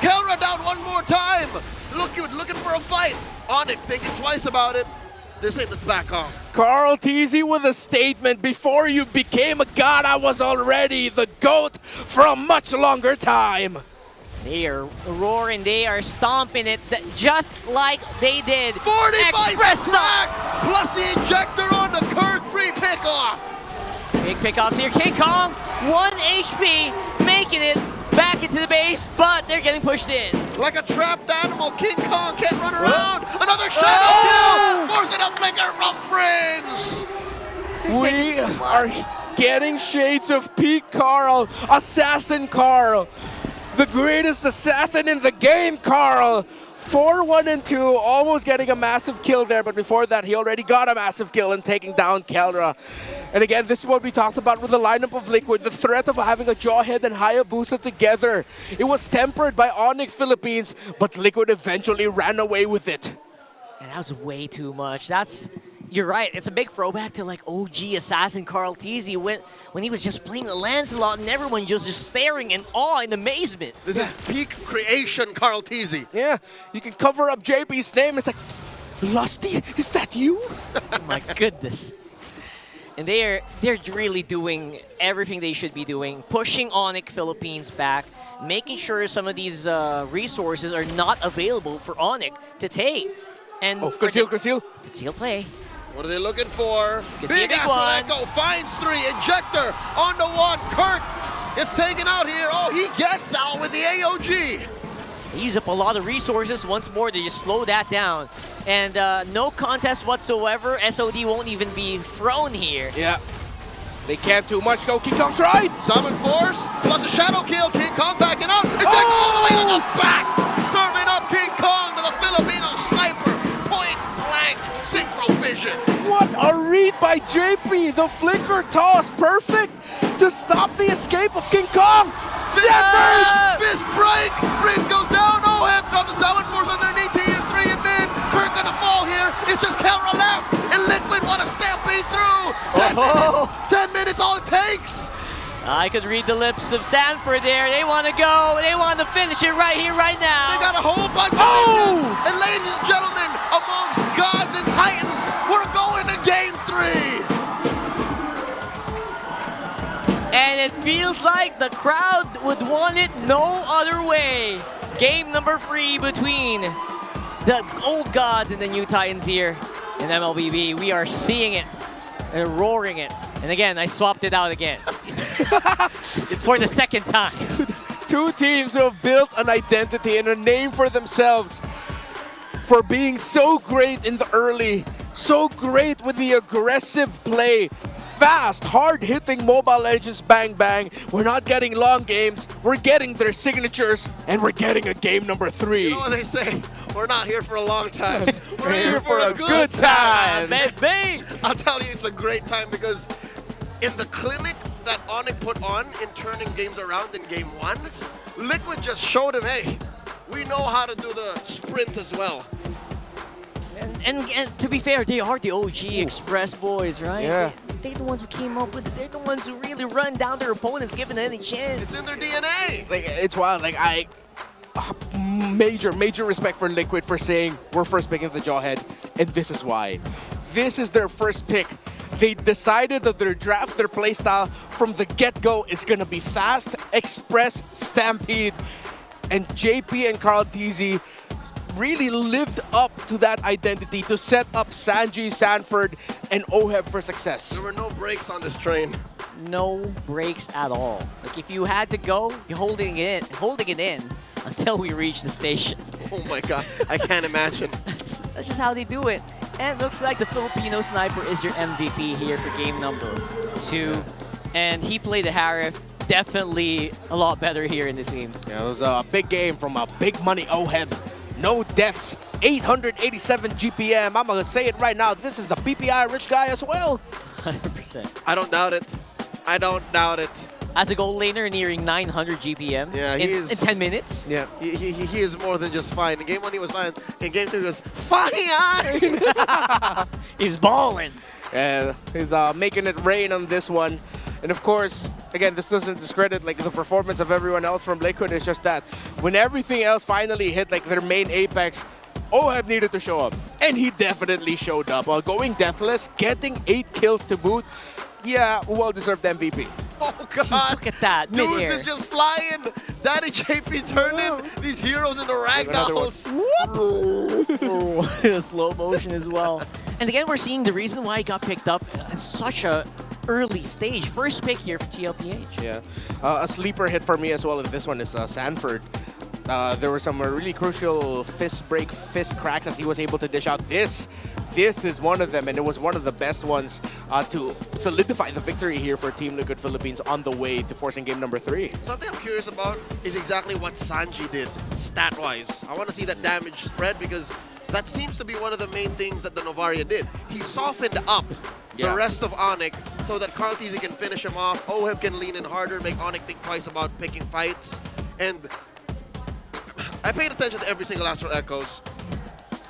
Kelra down one more time. Looking for a fight. Onic thinking twice about it. They're saying let's back off. Carl Teasy with a statement. Before you became a god, I was already the GOAT for a much longer time. They are roaring, they are stomping it just like they did. 45 Express back, plus the ejector on the Kirk free pickoff. Big pickoffs here. King Kong, 1 HP, making it back into the base, but they're getting pushed in. Like a trapped animal, King Kong can't run around. Another shadow kill, forcing a flicker from Friends. We are getting shades of peak Carl, Assassin Carl. The greatest assassin in the game, Carl. 4-1-2, almost getting a massive kill there, but before that, he already got a massive kill and taking down Kelra. And again, this is what we talked about with the lineup of Liquid, the threat of having a Jawhead and Hayabusa together. It was tempered by Onic Philippines, but Liquid eventually ran away with it. And that was way too much. You're right, it's a big throwback to like OG Assassin Carl Teasy when he was just playing the Lancelot and everyone just staring in awe and amazement. This is peak creation, Carl Teasy. Yeah, you can cover up JP's name. It's like, Lusty, is that you? Oh my goodness. And they're really doing everything they should be doing, pushing Onic Philippines back, making sure some of these resources are not available for Onic to take. And conceal. Conceal play. What are they looking for? Could be a Big big ass one. Echo finds 3. Injector on the 1. Kurt is taken out here. Oh, he gets out with the AOG. They use up a lot of resources once more to just slow that down. And no contest whatsoever. SOD won't even be thrown here. Yeah. They can't do much. Go, King Kong tried. Summon Force plus a Shadow Kill. King Kong backing out. Injector all the way to the back. Serving up King Kong to the Filipino sniper. Point blank synchro vision. What a read by JP. The flicker toss, perfect to stop the escape of King Kong. Sanford! Fist break. Fritz goes down. OF drops the Summon Force underneath. TM3 in mid. Kirk gonna fall here. It's just Kelra left. And Liquid want to stampede through. 10 minutes. 10 minutes all it takes. I could read the lips of Sanford there. They want to go. They want to finish it right here, right now. They got a whole bunch of minions. And ladies and gentlemen, amongst gods and titans, we're going to game 3. And it feels like the crowd would want it no other way. Game number 3 between the old gods and the new titans here in MLBB. We are seeing it and roaring it. And again, I swapped it out again. It's for the second time. Two teams who have built an identity and a name for themselves for being so great in the early, so great with the aggressive play, fast, hard-hitting Mobile Legends bang bang. We're not getting long games, we're getting their signatures, and we're getting a game number 3. You know what they say? We're not here for a long time. We're here for a good time, baby. I'll tell you, it's a great time because in the clinic that Onic put on in turning games around in game 1, Liquid just showed him, hey, we know how to do the sprint as well. And to be fair, they are the OG Express boys, right? Yeah. They're the ones who came up with it. They're the ones who really run down their opponents, giving them any chance. It's in their DNA. Like, it's wild. Like, major respect for Liquid for saying we're first picking the Jawhead, and this is why. This is their first pick. They decided that their draft, their playstyle from the get-go is gonna be fast, express, stampede, and JP and Carl Teasy really lived up to that identity to set up Sanji, Sanford, and Oheb for success. There were no brakes on this train. No breaks at all. Like if you had to go, you're holding it in until we reach the station. Oh my god, I can't imagine. That's just how they do it. And it looks like the Filipino sniper is your MVP here for game number 2. And he played the Harif definitely a lot better here in this game. Yeah, it was a big game from a big money Oheb. No deaths, 887 GPM. I'm gonna say it right now, this is the PPI rich guy as well. 100%. I don't doubt it. I don't doubt it. As a gold laner nearing 900 GPM in 10 minutes. Yeah, he is more than just fine. In game 1 he was fine. In game 2 he was fine. He's balling. And he's making it rain on this one. And of course, again, this doesn't discredit like the performance of everyone else from Liquid. It's just that when everything else finally hit like their main apex, Oheb needed to show up. And he definitely showed up. Going deathless, getting 8 kills to boot. Yeah, well-deserved MVP. Oh god! Look at that, Dudes mid-air. is just flying. Daddy JP turning these heroes into ragdolls. Slow motion as well. And again, we're seeing the reason why he got picked up at such a early stage. First pick here for TLPH. Yeah, a sleeper hit for me as well. And this one is Sanford. There were some really crucial fist cracks as he was able to dish out this this is one of them, and it was one of the best ones to solidify the victory here for Team Liquid Philippines on the way to forcing game number 3. Something I'm curious about is exactly what Sanji did, stat-wise. I want to see that damage spread because that seems to be one of the main things that the Novaria did. He softened up the rest of Onic so that Carl TZ can finish him off, Oheb can lean in harder, make Onic think twice about picking fights. And I paid attention to every single Astral Echoes.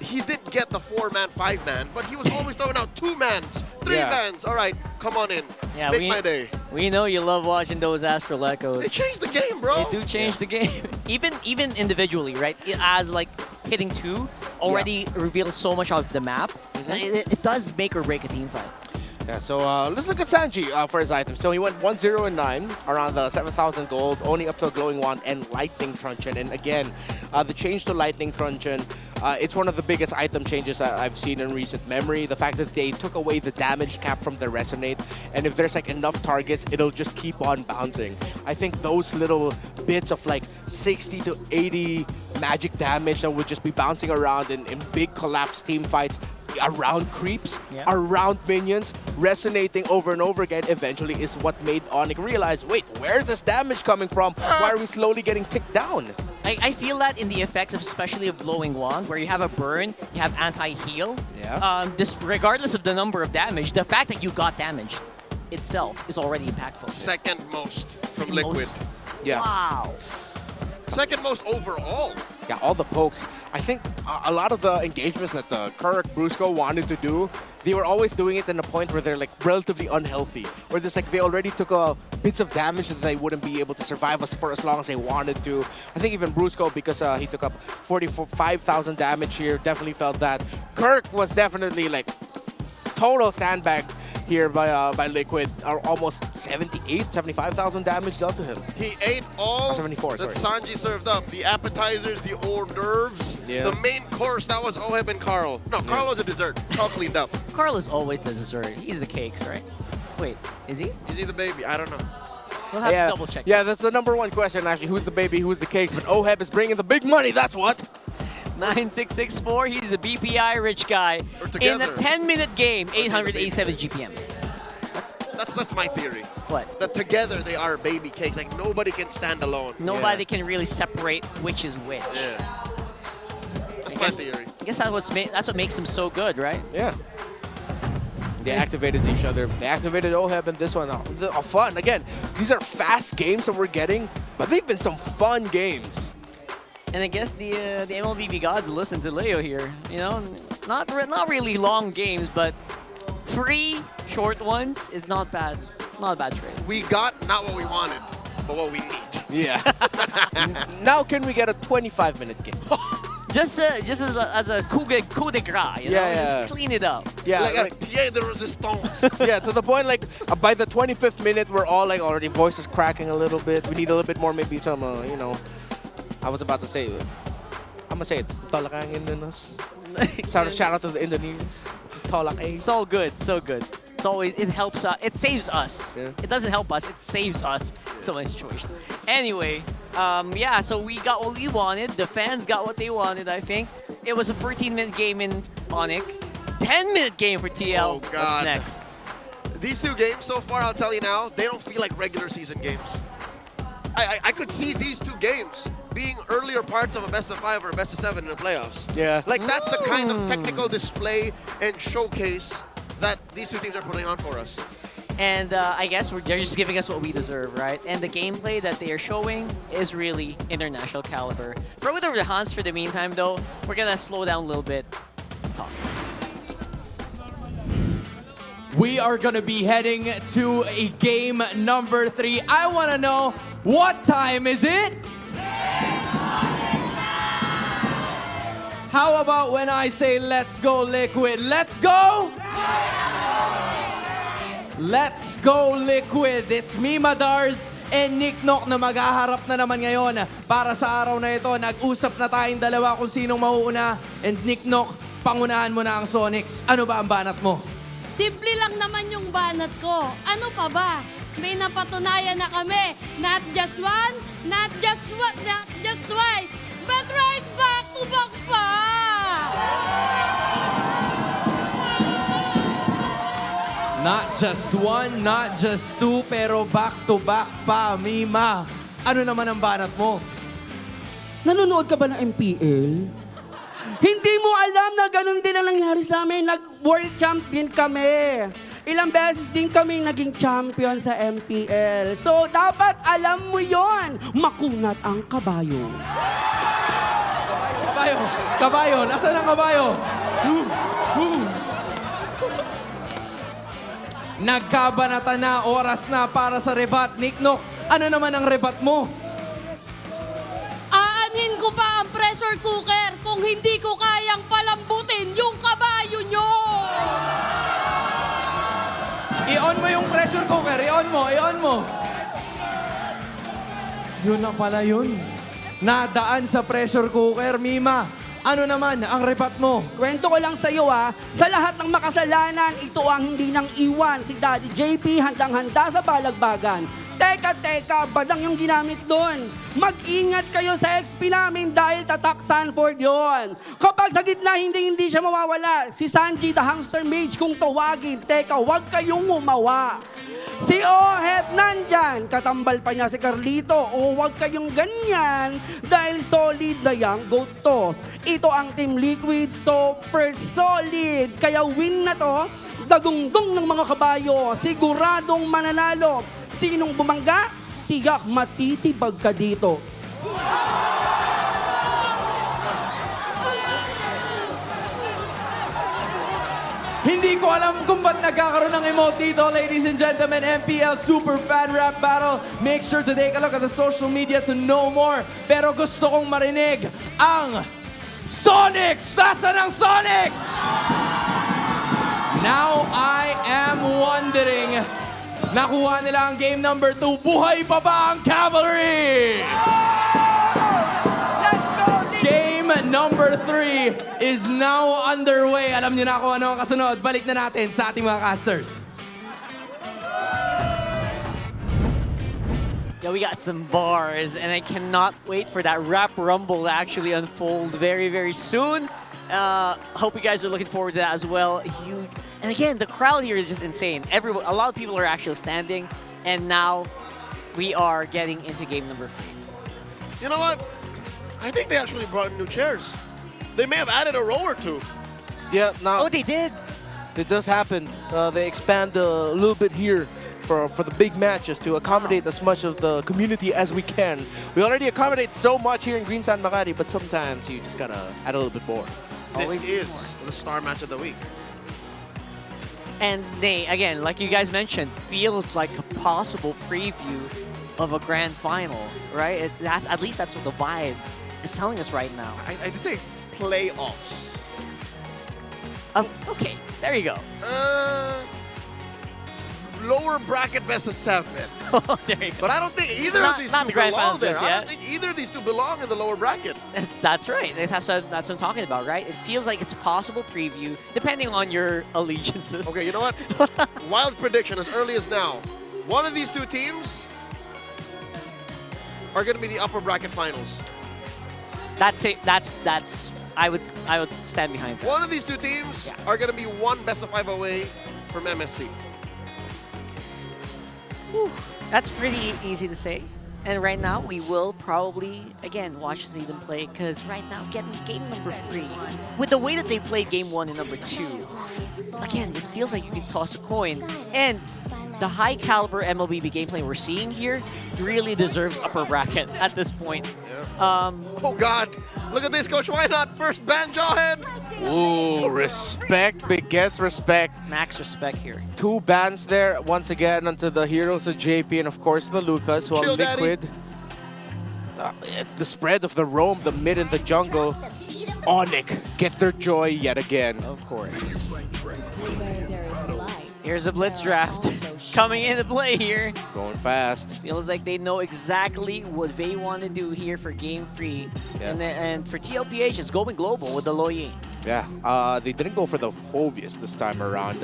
He did get the 4-man, 5-man, but he was always throwing out 2-mans, 3-mans. All right, come on in. Yeah, Make my day. We know you love watching those Astral Echoes. They changed the game, bro. They do change the game. Even individually, right? As like hitting 2 already reveals so much of the map. It does make or break a team fight. Yeah, so let's look at Sanji for his items. So he went 1-0 and 9, around the 7,000 gold, only up to a Glowing Wand and Lightning Truncheon. And again, the change to Lightning Truncheon, it's one of the biggest item changes I've seen in recent memory. The fact that they took away the damage cap from the Resonate, and if there's like enough targets, it'll just keep on bouncing. I think those little bits of like 60 to 80 magic damage that would just be bouncing around in big collapse team fights, around creeps, around minions, resonating over and over again, eventually is what made Onic realize, wait, where's this damage coming from? Why are we slowly getting ticked down? I feel that in the effects, especially of Glowing Wand, where you have a burn, you have anti-heal. Regardless of the number of damage, the fact that you got damaged itself is already impactful. Second most from Liquid. Yeah. Wow. Second most overall. Yeah, all the pokes. I think a lot of the engagements that Kirk, Brusco wanted to do, they were always doing it in a point where they're like relatively unhealthy. Where there's like they already took bits of damage that they wouldn't be able to survive for as long as they wanted to. I think even Brusco, because he took up 45,000 damage here, definitely felt that. Kirk was definitely like total sandbag here by Liquid, almost 75,000 damage dealt to him. He ate all 74, that Sanji served up. The appetizers, the hors d'oeuvres, the main course, that was Oheb and Carl. No, Carl was a dessert. Carl cleaned up. Carl is always the dessert. He's the cakes, right? Wait, is he? Is he the baby? I don't know. We'll have to double check. Yeah, that's the #1 question, actually. Who's the baby, who's the cake? But Oheb is bringing the big money, that's what. 9664, he's a BPI rich guy. In a 10-minute game, 887 GPM. That's my theory. What? That together they are baby cakes. Like nobody can stand alone. Nobody can really separate which is which. Yeah. That's my theory. I guess that's what makes them so good, right? Yeah. They activated each other. They activated Oheb in this one. Fun. Again, these are fast games that we're getting, but they've been some fun games. And I guess the MLBB gods listen to Leo here. You know, not really long games, but 3 short ones is not bad. Not a bad trade. We got not what we wanted, but what we need. Yeah. Now can we get a 25-minute game? Just as a coup de grace, you know? Just clean it up. Yeah, like pied de resistance. Yeah, to the point like by the 25th minute, we're all like already voices cracking a little bit. We need a little bit more, maybe some, you know. I was about to say it. I'm gonna say it. Talakangin din us. Shout out to the Indonesians. Talakay. So good, so good. It's always, it helps us, it saves us. Yeah. It doesn't help us, it saves us in so many situations. Anyway, yeah, so we got what we wanted. The fans got what they wanted, I think. It was a 14-minute game in Onic. 10-minute game for TL. Oh, God. What's next? These 2 games so far, I'll tell you now, they don't feel like regular season games. I could see these 2 games being earlier parts of a best-of-5 or a best-of-7 in the playoffs. Yeah. Like, that's the kind of technical display and showcase that these 2 teams are putting on for us. And I guess they're just giving us what we deserve, right? And the gameplay that they are showing is really international caliber. Throw it over to Hans for the meantime, though. We're going to slow down a little bit. Talk. We are going to be heading to a game number 3. I want to know, what time is it? How about when I say, let's go, Liquid? Let's go! Let's go, Liquid! It's me, Madars, and Nick Nock na maghaharap na naman ngayon para sa araw na ito. Nag-usap na tayong dalawa kung sinong mauuna. And Nick Nock, pangunahan mo na ang Sonics. Ano ba ang banat mo? Simple lang naman yung banat ko. Ano pa ba? May napatunayan na kami. Not just one, not just twice, but rise back to back pa! Not just one, not just two, pero back-to-back pa, Mima. Ano naman ang banat mo? Nanonood ka ba ng MPL? Hindi mo alam na ganun din ang nangyari sa amin. Nag-world champ din kami. Ilang beses din kami naging champion sa MPL. So, dapat alam mo yon. Makunat ang kabayo. Kabayo! Kabayo! Nasaan ang kabayo? Nagkabanata na, oras na para sa rebat. Niknok, ano naman ang rebat mo? Aanhin ko pa ang pressure cooker kung hindi ko kayang palambutin yung kabayo nyo! I-on mo yung pressure cooker. I-on mo, i-on mo. Yun na pala yun. Nadaan sa pressure cooker, Mima. Ano naman ang rebat mo? Kwento ko lang sa iyo sa lahat ng makasalanan, ito ang hindi nang iwan. Si Daddy JP handang-handa sa balagbagan. Teka, badang yung ginamit doon. Mag-ingat kayo sa XP namin dahil tatak Sanford yon. Kapag sa gitna, hindi siya mawawala. Si Sanji, the Hamster Mage, kung tawagin. Teka, huwag kayong umawa. Si Ohet nandyan, katambal pa niya si Carlito. O huwag kayong ganyan dahil solid na yung goat to. Ito ang Team Liquid, super solid. Kaya win na to, dagungdong ng mga kabayo. Siguradong mananalo. Sinong bumangga, tiyak matitibag ka dito. Hindi ko alam kung ba't nagkakaroon ng emote dito, ladies and gentlemen. MPL Super Fan Rap Battle. Make sure to take a look at the social media to know more. Pero gusto kong marinig ang Sonics! Nasaan ang Sonics? Now I am wondering, nakuha nila ang game number 2. Buhay pa ba ang Cavalry? Let's go! Game number 3 is now underway. Alam niyo na kung ano ang kasunod. Balik na natin sa ating mga casters. Yeah, we got some bars, and I cannot wait for that rap rumble to actually unfold very, very soon. Hope you guys are looking forward to that as well. Huge. And again, the crowd here is just insane. A lot of people are actually standing, and now we are getting into game number 3. You know what? I think they actually brought new chairs. They may have added a row or two. Yeah, now... Oh, they did? It does happen. They expand a little bit here for the big matches to accommodate as much of the community as we can. We already accommodate so much here in Green San Makati, but sometimes you just gotta add a little bit more. This is the star match of the week. And they, again, like you guys mentioned, feels like a possible preview of a grand final, right? At least that's what the vibe is telling us right now. I did say playoffs. Okay, there you go. Lower bracket best of 7. There you go. But I don't think either of these two belong there. Just I yet. don't think either of these two belong in the lower bracket. That's right. That's what I'm talking about, right? It feels like it's a possible preview, depending on your allegiances. Okay, you know what? Wild prediction as early as now. One of these two teams are going to be the upper bracket finals. That's it. That's. I would stand behind that. One of these two teams are going to be one best of 5 away from MSC. Whew. That's pretty easy to say. And right now, we will probably, again, watch see them play, because right now, getting game number 3, with the way that they played game 1 and number 2, again, it feels like you can toss a coin. And the high caliber MLBB gameplay we're seeing here really deserves upper bracket at this point. Yeah. Oh God, look at this, coach. Why not first ban Jawhead? Ooh, respect begets respect. Max respect here. 2 bans there once again onto the heroes of JP and of course the Lucas, while Liquid. It's the spread of the roam, the mid and the jungle. Onic get their joy yet again. Of course. Here's a blitz draft coming into play here. Going fast. Feels like they know exactly what they want to do here for game 3. Yeah. And for TLPH, it's going global with the Loyi. Yeah, they didn't go for the Phoveus this time around.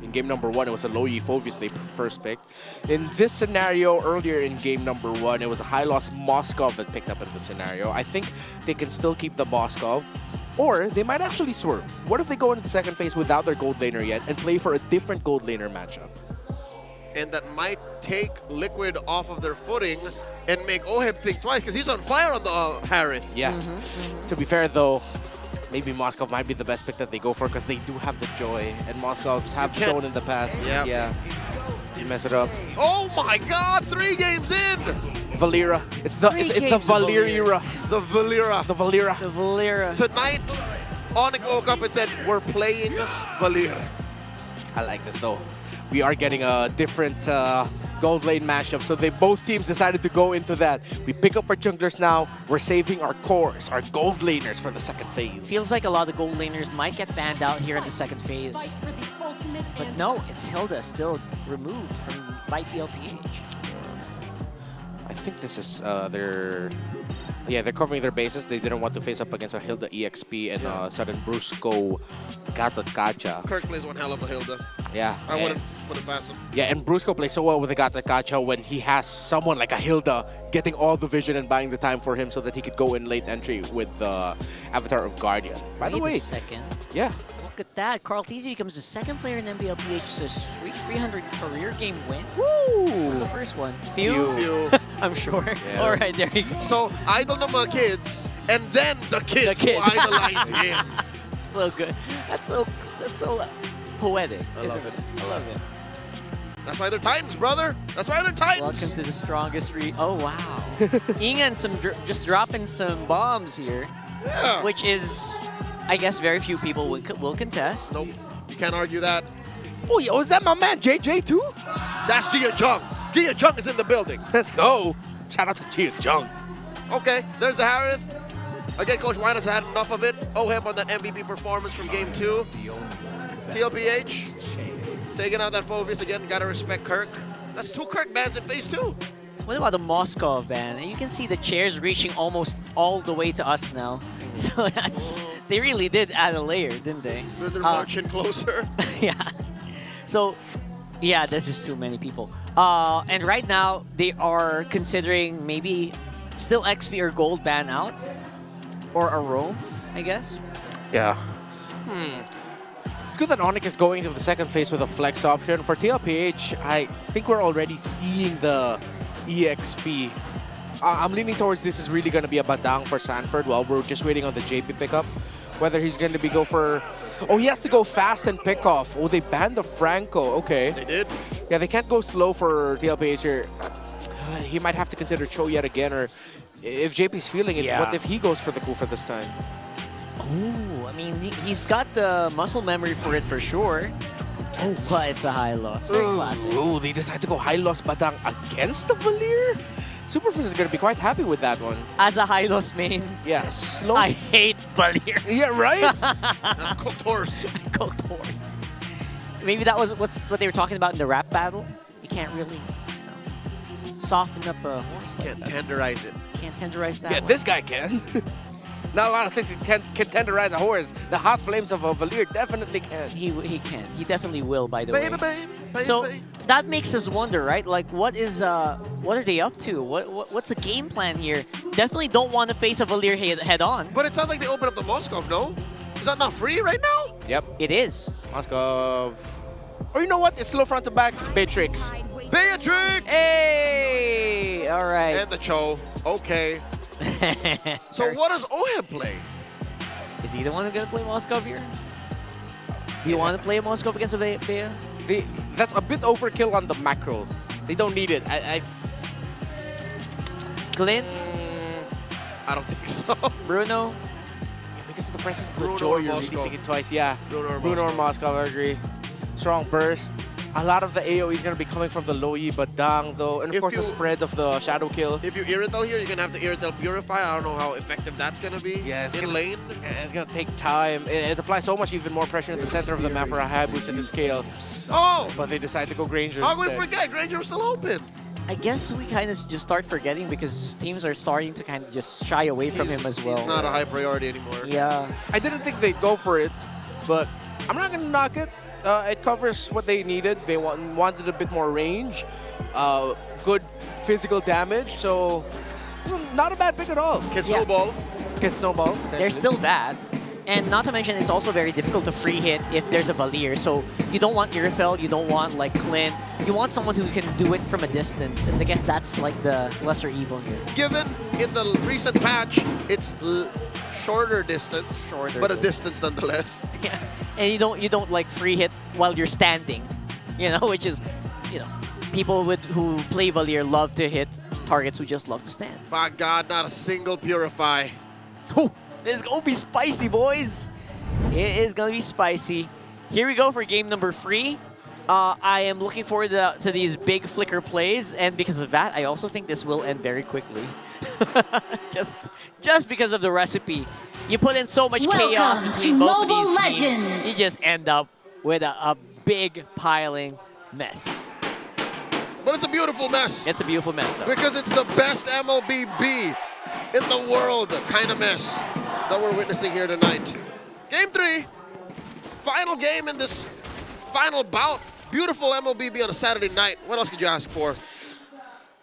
In game number 1, it was a Loyi Phoveus they first picked. In this scenario, earlier in game number 1, it was a high-loss Moskov that picked up in the scenario. I think they can still keep the Moskov. Or they might actually swerve. What if they go into the second phase without their gold laner yet and play for a different gold laner matchup? And that might take Liquid off of their footing and make Oheb think twice because he's on fire on the Harith. Yeah. To be fair though, maybe Moskov might be the best pick that they go for because they do have the joy, and Moskovs have shown in the past. Yeah. You mess it up. Oh my God! 3 games in. Valera. It's the Valera. The Valera. The Valera. The Valera. Tonight, Onic woke up and said, "We're playing Valera." I like this though. We are getting a different gold lane matchup, so both teams decided to go into that. We pick up our junglers now. We're saving our cores, our gold laners for the second phase. Feels like a lot of gold laners might get banned out here in the second phase. But no, it's Hilda still removed by TLPH. I think this is they're covering their bases. They didn't want to face up against a Hilda EXP and sudden Brusco Gatot Kacha. Kirk plays one hell of a Hilda. Yeah. I wouldn't put it past him. Yeah, and Brusco plays so well with the Gatot Kacha when he has someone like a Hilda getting all the vision and buying the time for him so that he could go in late entry with the Avatar of Guardian. By the way, Wait a second. Yeah. Look at that. Carl Tizzi becomes the second player in MPLPH to reach 300 career game wins. Woo! Who's the first one? Few. I'm sure. Yeah. All right, there you go. So, idol ng mga kids, and then the kids who idolized him. So good. That's so poetic, isn't it? I love it. That's why they're Titans, brother. That's why they're Titans. Welcome to the strongest Oh, wow. Ingan just dropping some bombs here. Yeah. Which is, I guess, very few people will contest. Nope. You can't argue that. Oh, yo, is that my man JJ too? That's Gia Jung. Gia Jung is in the building. Let's go. Shout out to Gia Jung. Okay, there's the Harith. Again, Coach Wine has had enough of it. Oheb on that MVP performance from Game 2. TLPH taking out that Phovis again. Gotta respect Kirk. That's 2 Kirk bans in Phase 2. What about the Moskov ban? You can see the chairs reaching almost all the way to us now. So they really did add a layer, didn't they? They're marching closer. Yeah. So, yeah, there's just too many people. And right now, they are considering maybe still XP or gold ban out. Or a roam, I guess. Yeah. It's good that Onic is going to the second phase with a flex option. For TLPH, I think we're already seeing the EXP. I'm leaning towards this is really going to be a batang for Sanford while we're just waiting on the JP pickup. Whether he's going to be go for... Oh, he has to go fast and pick off. Oh, they banned the Franco. Okay. They did? Yeah, they can't go slow for TLPH here. He might have to consider Cho yet again, or if JP's feeling it, what if he goes for the Kufa this time? Ooh, I mean, he's got the muscle memory for it for sure. Oh, but it's a high loss. Very classic. Ooh, they decide to go high loss batang against the Valir? Superfizz is going to be quite happy with that one. As a high loss main. Yeah, slow. I hate Valir. Yeah, right? That's cooked horse. Cooked horse. Maybe that was what they were talking about in the rap battle. You can't really soften up a horse like Can't that. tenderize it. Can't tenderize that Yeah, one. this guy can. Not a lot of things can tenderize a horse. The hot flames of a Valir definitely can. He can. He definitely will, by the way. Baby. So that makes us wonder, right? Like, what are they up to? What's the game plan here? Definitely don't want to face a Valir head on. But it sounds like they opened up the Moskov, no? Is that not free right now? Yep. It is. Moskov. Or you know what? It's slow front to back. Beatrix. Beatrix! Hey! All right. And the Cho. Okay. So what does Oheb play? Is he the one who's going to play Moskov here? Do you want to play Moskov against a Bea? That's a bit overkill on the macro. They don't need it. Clint? I don't think so. Bruno? Yeah, because of the presence of the Bruno Joy, or you're really Moskov. thinking twice. Yeah, Bruno or Moskov, I agree. Strong burst. A lot of the AoE is going to be coming from the Loyi, Badang, though. And of course, the spread of the Shadow Kill. If you Irrital here, you're going to have to Irrital Purify. I don't know how effective that's going to be in lane. Yeah, it's going to take time. It applies so much even more pressure in the center of the map for a Hayabusa to scale. Oh! But they decide to go Granger How can we instead. forget? Granger was still open. I guess we kind of just start forgetting because teams are starting to kind of just shy away from him as well. He's not a high priority anymore. Yeah. I didn't think they'd go for it, but I'm not going to knock it. It covers what they needed. They wanted a bit more range, good physical damage, so not a bad pick at all. Can snowball. Can snowball. There's still that. And not to mention, it's also very difficult to free hit if there's a Valier. So you don't want Irfeld, you don't want like Clint. You want someone who can do it from a distance. And I guess that's like the lesser evil here. Given in the recent patch, it's shorter distance, but a distance nonetheless. Yeah, and you don't like free hit while you're standing, you know, which is, you know, people who play Valier love to hit targets who just love to stand. My God, not a single Purify. Oh, this is gonna be spicy, boys. It is gonna be spicy. Here we go for game number 3. I am looking forward to these big flicker plays, and because of that, I also think this will end very quickly. just because of the recipe. You put in so much chaos between both of these teams, you just end up with a big piling mess. But it's a beautiful mess. It's a beautiful mess, though. Because it's the best MLBB in the world kind of mess that we're witnessing here tonight. Game 3, final game in this final bout. Beautiful MLBB on a Saturday night. What else could you ask for?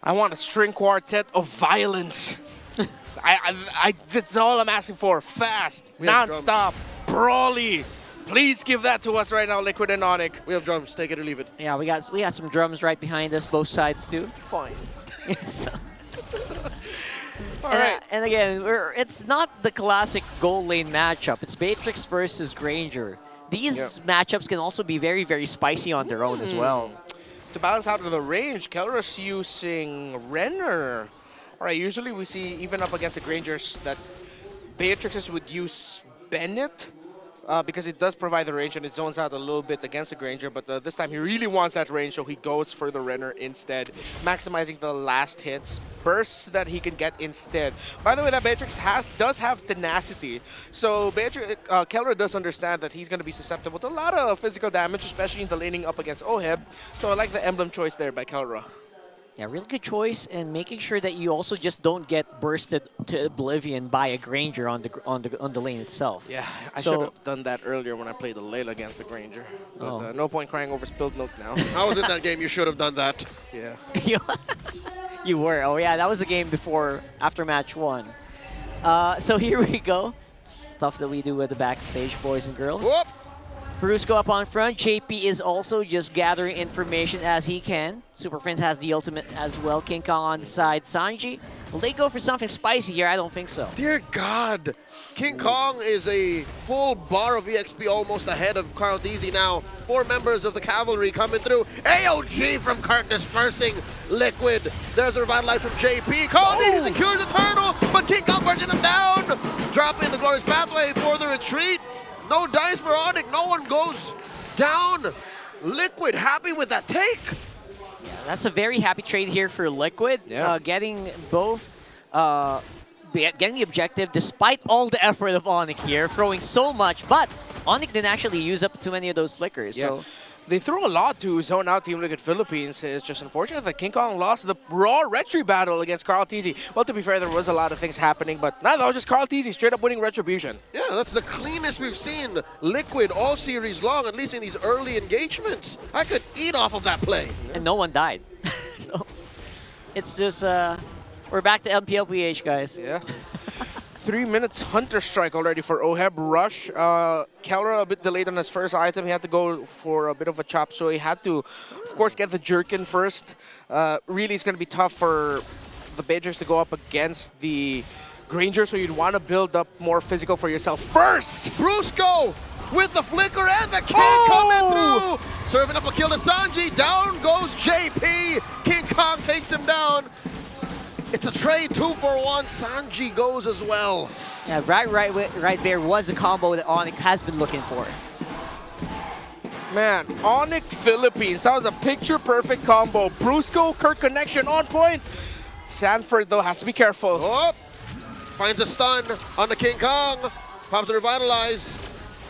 I want a string quartet of violence. That's all I'm asking for. Fast, non-stop, brawly. Please give that to us right now, Liquid and Onic. We have drums. Take it or leave it. Yeah, we got some drums right behind us, both sides too. Fine. All right. And again, it's not the classic goal lane matchup. It's Beatrix versus Granger. These matchups can also be very, very spicy on their own as well. To balance out the range, Kelra's using Renner. All right, usually we see, even up against the Grangers, that Beatrixes would use Bennett because it does provide the range and it zones out a little bit against the Granger, but this time he really wants that range, so he goes for the Renner instead, maximizing the last hits, bursts that he can get instead. By the way, that Beatrix does have tenacity, so Kelra does understand that he's going to be susceptible to a lot of physical damage, especially in the laning up against Oheb, so I like the emblem choice there by Kelra. Yeah, really good choice, and making sure that you also just don't get bursted to oblivion by a Granger on the lane itself. Yeah, I should have done that earlier when I played the Layla against the Granger. But no point crying over spilled milk now. I was in that game. You should have done that. Yeah. You were. Oh yeah, that was the game after match 1. So here we go. Stuff that we do at the backstage, boys and girls. Whoop. Brusco up on front. JP is also just gathering information as he can. Super Friends has the ultimate as well. King Kong on the side. Sanji, will they go for something spicy here? I don't think so. Dear God. King Kong is a full bar of EXP almost ahead of Carl Deasy now. 4 members of the cavalry coming through. AOG from Kurt dispersing Liquid. There's a revitalize from JP. Carl Deasy secures the turtle, but King Kong punching him down. Dropping the glorious pathway for the retreat. No dice for Onic. No one goes down. Liquid happy with that take. Yeah, that's a very happy trade here for Liquid. Yeah. Getting both, getting the objective despite all the effort of Onic here, throwing so much, but Onic didn't actually use up too many of those flickers. Yeah. So they threw a lot to zone out Team Liquid Philippines. It's just unfortunate that King Kong lost the raw retry battle against Carl Teasy. Well, to be fair, there was a lot of things happening, but no, that was just Carl Teasy straight up winning Retribution. Yeah, that's the cleanest we've seen Liquid all series long, at least in these early engagements. I could eat off of that play. And no one died. So it's just, we're back to MPL guys. Yeah. 3 minutes Hunter Strike already for Oheb. Rush. Kelra a bit delayed on his first item. He had to go for a bit of a chop, so he had to, of course, get the Jerkin first. Really, it's going to be tough for the Beatrix to go up against the Granger, so you'd want to build up more physical for yourself first. Brusco with the flicker and the kick coming through. Serving up a kill to Sanji. Down goes JP. King Kong takes him down. It's a trade, 2-for-1. Sanji goes as well. Yeah, right there was a combo that Onic has been looking for. Man, Onic Philippines, that was a picture-perfect combo. Brusco, Kirk connection on point. Sanford, though, has to be careful. Oh, finds a stun on the King Kong. Pops to revitalize.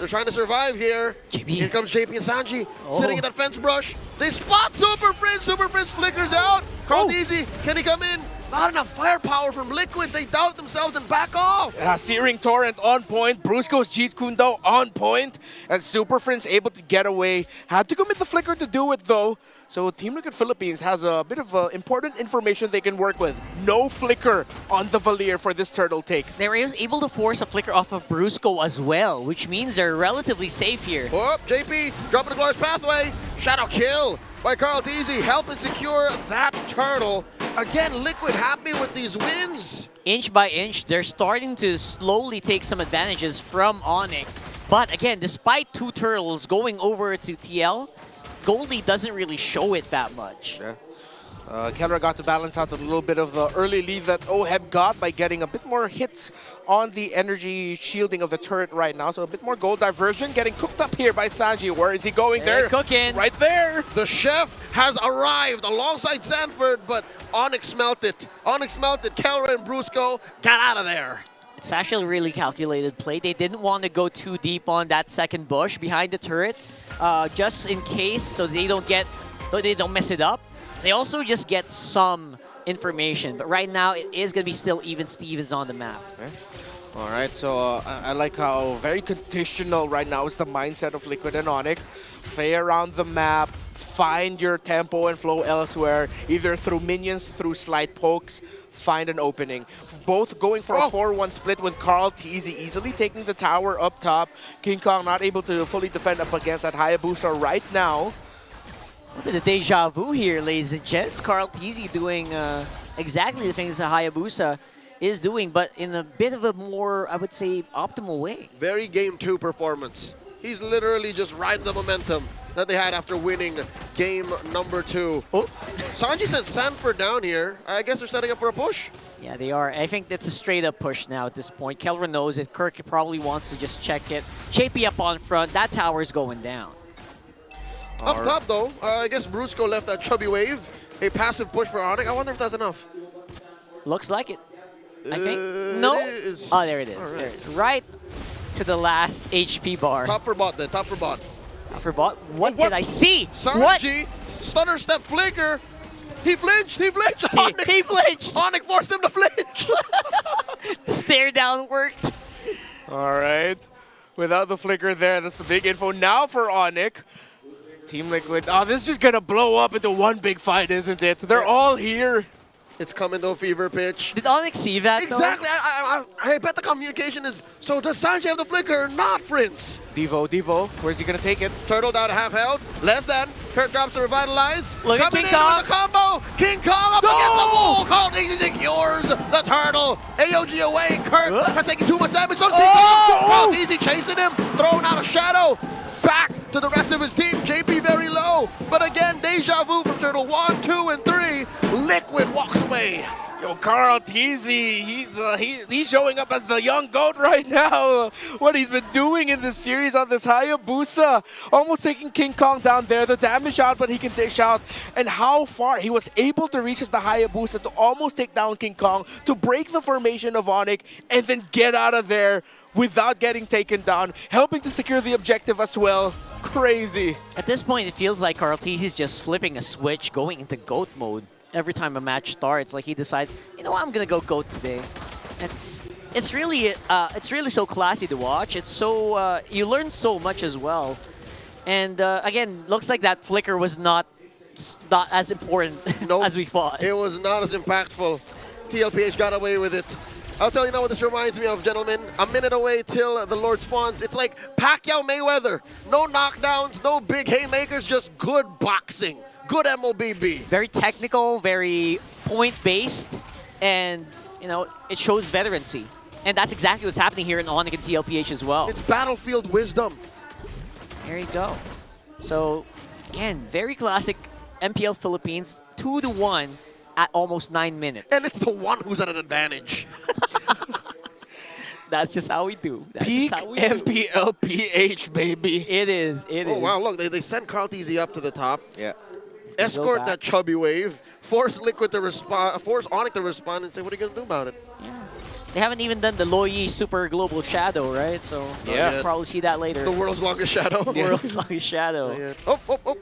They're trying to survive here. JP. Here comes JP and Sanji sitting in that fence brush. They spot Super Prince. Super Prince flickers out. Carl Deasy, can he come in? Not enough firepower from Liquid. They doubt themselves and back off. Searing Torrent on point. Brusco's Jeet Kune Do on point. And Super Friends able to get away. Had to commit the flicker to do it, though. So Team Liquid Philippines has a bit of important information they can work with. No flicker on the Valier for this turtle take. They were able to force a flicker off of Brusco as well, which means they're relatively safe here. Oh, JP dropping the Glorious Pathway. Shadow kill by Carl Teasy, helping secure that turtle. Again, Liquid happy with these wins. Inch by inch, they're starting to slowly take some advantages from Onic. But again, despite two turtles going over to TL, Goldie doesn't really show it that much. Yeah. Keller got to balance out a little bit of the early lead that Oheb got by getting a bit more hits on the energy shielding of the turret right now. So a bit more gold diversion getting cooked up here by Sanji. Where is he going there? Cooking. Right there. The chef has arrived alongside Sanford, but Onic smelt it. Onic smelt it. Keller and Brusco got out of there. It's actually a really calculated play. They didn't want to go too deep on that second bush behind the turret, just in case, so they don't mess it up. They also just get some information, but right now it is going to be still even Stevens on the map. Okay. All right, so I like how very conditional right now is the mindset of Liquid and Onic. Play around the map, find your tempo and flow elsewhere, either through minions, through slight pokes, find an opening. Both going for a 4-1 split with Carl Teasy easily taking the tower up top. King Kong not able to fully defend up against that Hayabusa right now. Look at the deja vu here, ladies and gents. Carl Teasy doing exactly the things that Hayabusa is doing, but in a bit of a more, I would say, optimal way. Very Game 2 performance. He's literally just riding the momentum that they had after winning game number 2. Oh. Sanji sent Sanford down here. I guess they're setting up for a push. Yeah, they are. I think that's a straight-up push now at this point. Kelvin knows it. Kirk probably wants to just check it. JP up on front. That tower's going down. Up top, though, I guess Brusco left that chubby wave. A passive push for Onic. I wonder if that's enough. Looks like it. I think. No? Oh, there it is. Right. There it is. Right to the last HP bar. Top for bot then. Top for bot. Top for bot? What did I see? Sanji, stutter step flicker. He flinched. He flinched. He flinched. Onic forced him to flinch. The stare down worked. All right. Without the flicker there, that's a big info now for Onic. Team Liquid, oh, this is just going to blow up into one big fight, isn't it? They're all here. It's coming to a fever pitch. Did Onic see that, Exactly. I bet the communication is, so does Sanji have the flicker or not, Prince? Devo, where's he going to take it? Turtle down to half health. Less than. Kirk drops to revitalize. Look at Coming King in Kong. with the combo. King Kong up against the wall. Carl Teasy secures the turtle. AOG away. Kirk has taken too much damage. So does King Kong. Carl Teasy chasing him. Throwing out a shadow. Back to the rest of his team. JP very low. But again, deja vu from Turtle 1, 2, and 3. Liquid walks away. Yo, Carl Teasy, he's showing up as the young GOAT right now. What he's been doing in this series on this Hayabusa. Almost taking King Kong down there. The damage out, but he can dish out. And how far he was able to reach the Hayabusa to almost take down King Kong, to break the formation of Onic, and then get out of there without getting taken down, helping to secure the objective as well. Crazy. At this point, it feels like Carl Teasy's just flipping a switch, going into GOAT mode. Every time a match starts, like he decides, you know what, I'm gonna go GOAT today. It's really so classy to watch. It's so you learn so much as well. And again, looks like that flicker was not as important as we thought. It was not as impactful. TLPH got away with it. I'll tell you now what this reminds me of, gentlemen. A minute away till the Lord spawns. It's like Pacquiao Mayweather. No knockdowns, no big haymakers, just good boxing. Good MOBB. Very technical, very point-based, and you know, it shows veterancy. And that's exactly what's happening here in Onic and TLPH as well. It's battlefield wisdom. There you go. So, again, very classic MPL Philippines, 2-1 at almost 9 minutes. And it's the one who's at an advantage. That's just how we do. That's Peak just how we MPL PH, baby. It is. Oh, wow, look, they sent Carl Teasy up to the top. Yeah. Escort that chubby wave. Force Liquid to respond. Force Onic to respond and say, what are you going to do about it? Yeah. They haven't even done the Loyi Super Global Shadow, right? So yeah, we'll probably see that later. The world's longest shadow. The world's longest shadow. Yeah. Oh.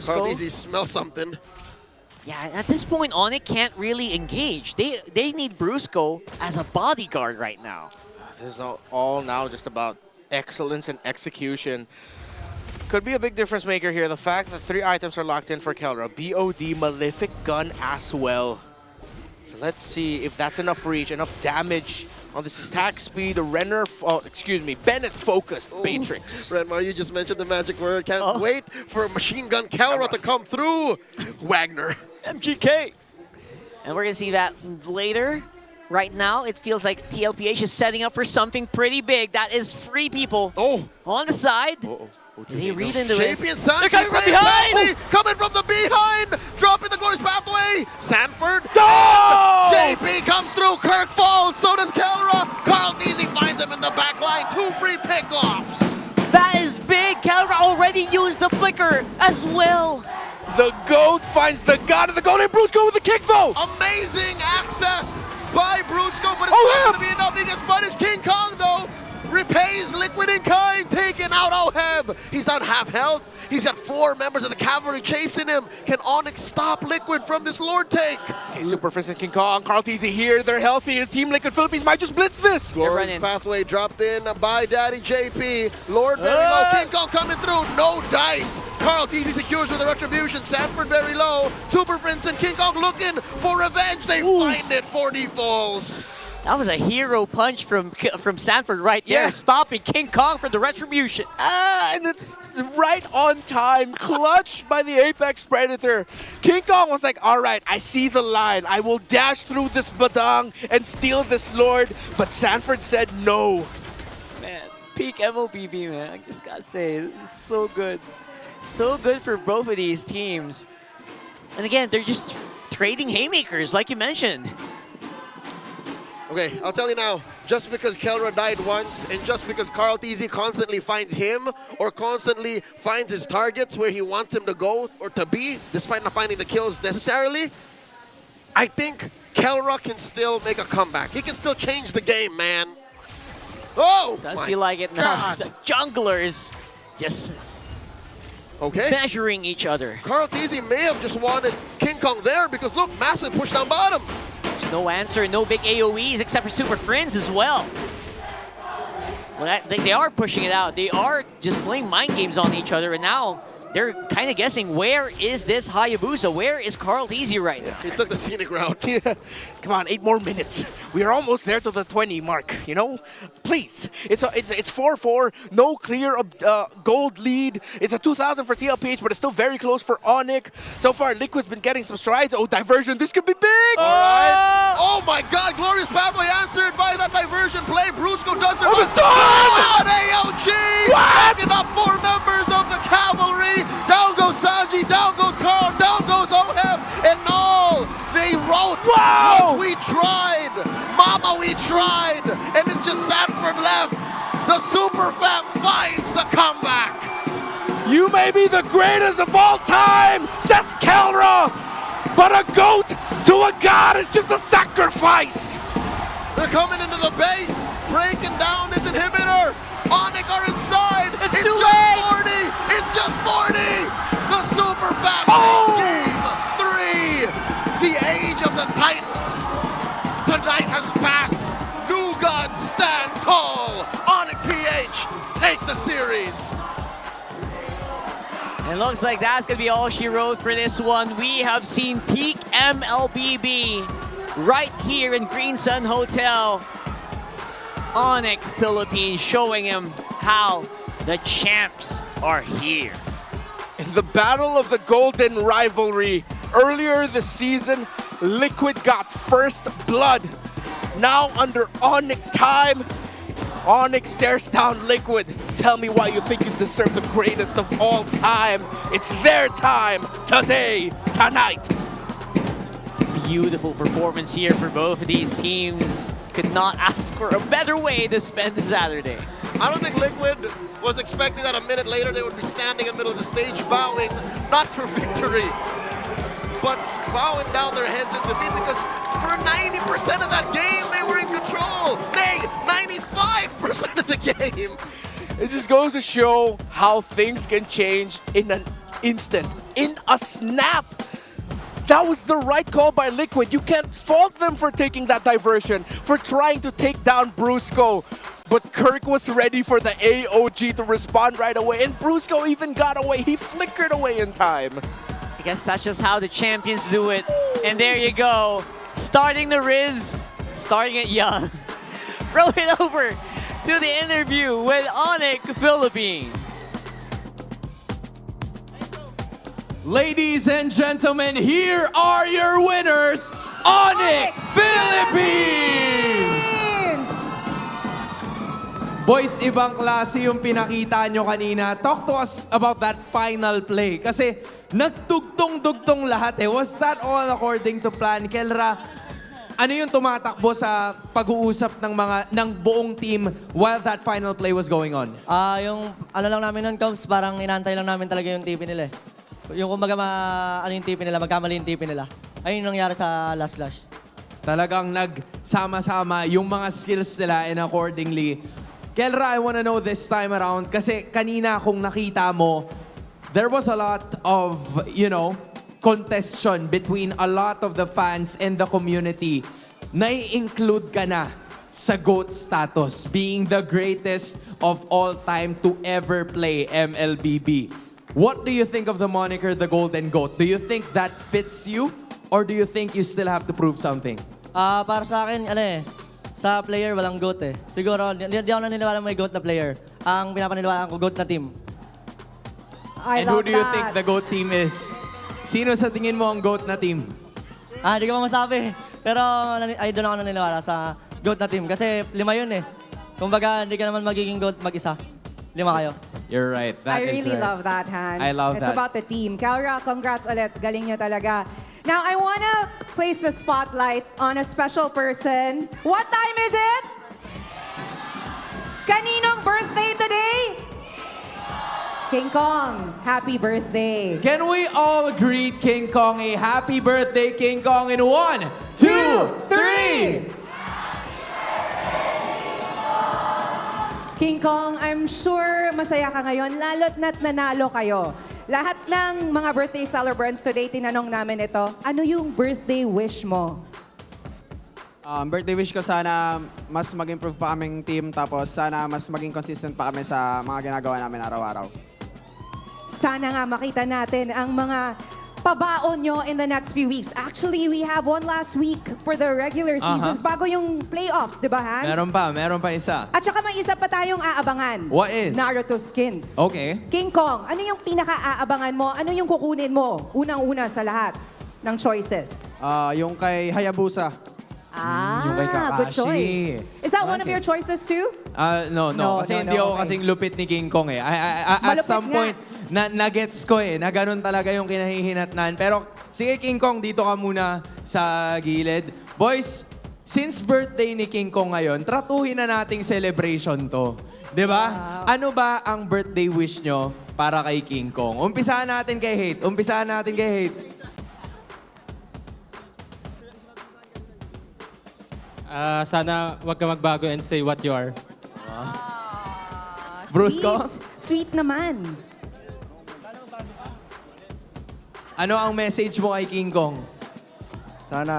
Carl Teasy smell something. Yeah, at this point, Onic can't really engage. They need Brusco as a bodyguard right now. This is all now just about excellence and execution. Could be a big difference maker here. The fact that 3 items are locked in for Kelra. BOD, Malefic Gun as well. So let's see if that's enough reach, enough damage on this attack speed. The Bennett focused Matrix. Renmar, you just mentioned the magic word. Can't wait for a machine gun Kelra to come through. Wagner. MGK. And we're going to see that later. Right now, it feels like TLPH is setting up for something pretty big. That is 3 people on the side. Did he read into it? JP and Sanji They're coming from behind! Coming from the behind! Dropping the glorious pathway! Sanford! No! JP comes through, Kirk falls, so does Kelra! Carl Deasy finds him in the back line, 2 free pickoffs! That is big! Kelra already used the flicker as well! The GOAT finds the god of the GOAT, and Brusco with the kick though! Amazing access by Brusco, but it's not going to be enough. He gets punished. King Kong, though, repays Liquid in kind, taking out Oheb. He's down half health. He's got 4 members of the cavalry chasing him. Can Onic stop Liquid from this Lord take? Okay, Super Princess King Kong, Carl Teasy here. They're healthy. Team Liquid Philippines might just blitz this. Glorious pathway dropped in by Daddy JP. Lord very low. King Kong coming through. No dice. Carl Teasy secures with a retribution. Sanford very low. Super Prince and King Kong looking for revenge. They find it for defaults. That was a hero punch from Sanford right there, stopping King Kong from the retribution. And it's right on time. Clutch by the Apex Predator. King Kong was like, all right, I see the line. I will dash through this badang and steal this Lord. But Sanford said no. Man, peak MLBB, man. I just gotta say, this is so good. So good for both of these teams. And again, they're just trading haymakers, like you mentioned. Okay, I'll tell you now, just because Kelra died once and just because Carl Teasy constantly finds him or constantly finds his targets where he wants him to go or to be, despite not finding the kills necessarily, I think Kelra can still make a comeback. He can still change the game, man. Oh! Does feel like it now. The junglers just measuring each other. Carl Teasy may have just wanted King Kong there because look, massive push down bottom. There's no answer, no big AoEs except for Super Friends as well. Well, they are pushing it out. They are just playing mind games on each other, and now they're kind of guessing, where is this Hayabusa? Where is Carl Teasy right now? He took the scenic route. Come on, 8 more minutes. We are almost there to the 20 mark, you know? Please. It's 4-4, no clear gold lead. It's a 2,000 for TLPH, but it's still very close for Onic. So far, Liquid's been getting some strides. Oh, diversion, this could be big! All right. Oh my God, glorious pathway answered by that diversion play. Brusco does it. Oh, the stun! An ALG! Backing up 4 members of the cavalry. Down goes Sanji, down goes Carl, down goes Oheb, and no, they wrote, wow! We tried, mama, we tried, and it's just Sanford left. The Super Fam finds the comeback. You may be the greatest of all time, says Kelra, but a GOAT to a god is just a sacrifice. They're coming into the base, breaking down this inhibitor. Onic are inside. It's too late. 40. It's just 40. The Super Fam Game 3. The age of the Titans. Tonight has passed. New gods stand tall. Onic PH take the series. And looks like that's going to be all she wrote for this one. We have seen peak MLBB right here in Green Sun Hotel. Onic Philippines showing him how the champs are here. In the battle of the golden rivalry, earlier this season, Liquid got first blood. Now under Onic time, Onic stares down Liquid. Tell me why you think you deserve the greatest of all time. It's their time, today, tonight. Beautiful performance here for both of these teams. Could not ask for a better way to spend Saturday. I don't think Liquid was expecting that a minute later they would be standing in the middle of the stage bowing, not for victory, but bowing down their heads in defeat because for 90% of that game they were in control. Nay, 95% of the game. It just goes to show how things can change in an instant, in a snap. That was the right call by Liquid. You can't fault them for taking that diversion, for trying to take down Brusco. but Kirk was ready for the AOG to respond right away, and Brusco even got away. He flickered away in time. I guess that's just how the champions do it. And there you go. Starting the Riz, starting it young. Throw it over to the interview with Onic Philippines. Ladies and gentlemen, here are your winners, Onic Philippines! Boys, ibang klase yung pinakita nyo kanina. Talk to us about that final play. Kasi nagtugtong-dugtong lahat eh. Was that all according to plan? Kelra, ano yung tumatakbo sa pag-uusap ng buong team while that final play was going on? Yung ano lang namin nun, Coach, parang inaantay lang namin talaga yung TP nila eh. Yung kumbaga ano yung TP nila, magkamali yung TP nila. Ayun yung nangyari sa last clash. Talagang nagsama-sama yung mga skills nila and accordingly. Kelra, I wanna know this time around kasi kanina kung nakita mo, there was a lot of, contestion between a lot of the fans and the community. Nai-include ka na sa GOAT status, being the greatest of all time to ever play MLBB. What do you think of the moniker, the Golden GOAT? Do you think that fits you? Or do you think you still have to prove something? Para sa akin, sa player walang GOAT eh. Siguro, hindi ako naniniwala may GOAT na player. Ang pinapaniniwalaan ko, GOAT na team. And who do you think the GOAT team is? Sino sa tingin mo ang GOAT na team? Hindi ko masabi. Pero doon ako naniniwala sa GOAT na team. Kasi 5 yun eh. Kumbaga, hindi ka naman magiging GOAT mag-isa. 5 kayo. You're right. That I is really right. love that, Hans. I love It's that. about the team. Calra, congrats ulit. Galing nyo talaga. Now, I wanna place the spotlight on a special person. What time is it? Kaninong birthday today? King Kong, happy birthday. Can we all greet King Kong a happy birthday, King Kong, in 1, 2, 3! King Kong, I'm sure masaya ka ngayon, lalo't na't nanalo kayo. Lahat ng mga birthday celebrants today, tinanong namin ito, ano yung birthday wish mo? Birthday wish ko sana mas mag-improve pa kaming team, tapos sana mas maging consistent pa kami sa mga ginagawa namin araw-araw. Sana nga makita natin ang mga pabaon nyo in the next few weeks. Actually, we have one last week for the regular seasons bago yung playoffs, di ba, Hans? Meron pa isa. At saka may isa pa tayong aabangan. What is? Naruto skins. Okay. King Kong, ano yung pinaka-aabangan mo? Ano yung kukunin mo? Unang-una sa lahat ng choices. Yung kay Hayabusa. Yung kay Kakashi. Good choice. Is that one of your choices too? No. Kasi hindi ako kasing lupit ni King Kong eh. At Malupit some nga. point, na-gets ko eh, na ganun talaga yung kinahihinatnan. Pero sige King Kong, dito ka muna sa gilid. Boys, since birthday ni King Kong ngayon, tratuhin na nating celebration to. Diba? Ano ba ang birthday wish nyo para kay King Kong? Umpisahan natin kay Hate. Sana wag ka magbago and say what you are. Brusco? Sweet naman. Ano ang message mo kay King Kong? Sana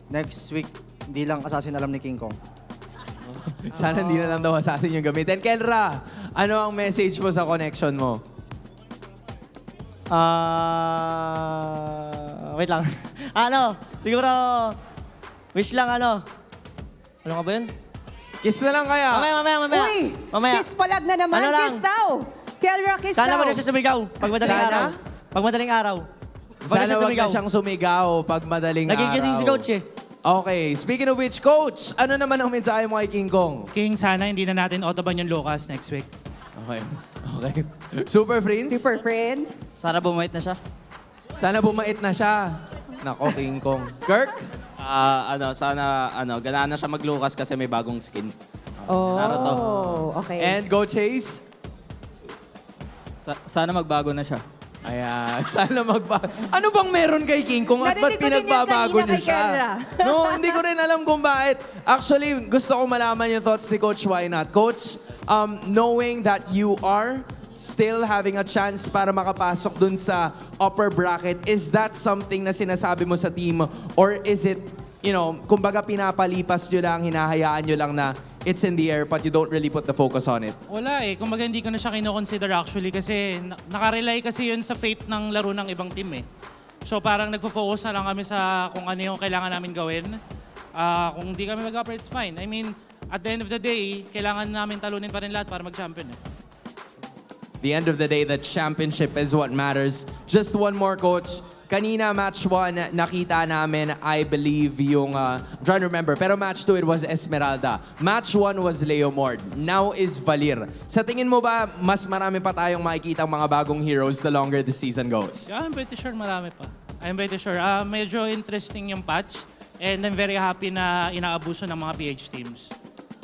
next week, hindi lang assassin alam ni King Kong. Sana hindi na lang daw assassin yung gamitin. Kelra, ano ang message mo sa connection mo? Wait lang. Siguro, wish lang Ano ka ba yun? Kiss na lang kaya. Mamaya. Uy, kiss palag na naman. Ano lang? Kiss daw. Kelra, kiss Sana daw. wag na siya sumigaw pag madaling Sana? araw. Pag madaling araw. Sana wag na siyang sumigaw pag madaling araw. Nagigising si Coach eh. Okay, speaking of which, Coach, ano naman ang mensahe mo kay King Kong? King, sana hindi na natin autoban yung Lucas next week. Okay. Super Friends? Super Friends. Sana bumait na siya. Sana bumait na siya. Nako, King Kong. Kirk? Sana ganahan na siya mag-Lucas kasi may bagong skin. Naruto. Okay. And go Chase? Sana magbago na siya. Ayan, sana magbago. Ano bang meron kay King Kong at ba't Narinig ko din yan pinagbabago kanina niyo kay siya? Kelra. No, hindi ko rin alam kung bakit. Actually, gusto ko malaman yung thoughts ni Coach. Why not? Coach, knowing that you are still having a chance para makapasok dun sa upper bracket, is that something na sinasabi mo sa team? Or is it, kumbaga pinapalipas nyo lang, hinahayaan nyo lang na it's in the air but you don't really put the focus on it? Wala eh. Kumbaga hindi ko na siya kino-consider actually kasi nakarely kasi yun sa fate ng laro ng ibang team eh. So parang nagfo-focus na lang kami sa kung ano yung kailangan namin gawin. Kung hindi kami mag-operate, it's fine. I mean, at the end of the day, kailangan namin talunin pa rin lahat para mag-champion eh. The end of the day, the championship is what matters. Just one more, Coach. Kanina, match 1, nakita namin, I believe, yung... I'm trying to remember, pero match 2, it was Esmeralda. Match 1 was Leomord. Now is Valir. Sa tingin mo ba, mas marami pa tayong makikita ang mga bagong heroes the longer the season goes? Yeah, I'm pretty sure marami pa. I'm pretty sure. Medyo interesting yung patch. And I'm very happy na inaabuso ng mga PH teams.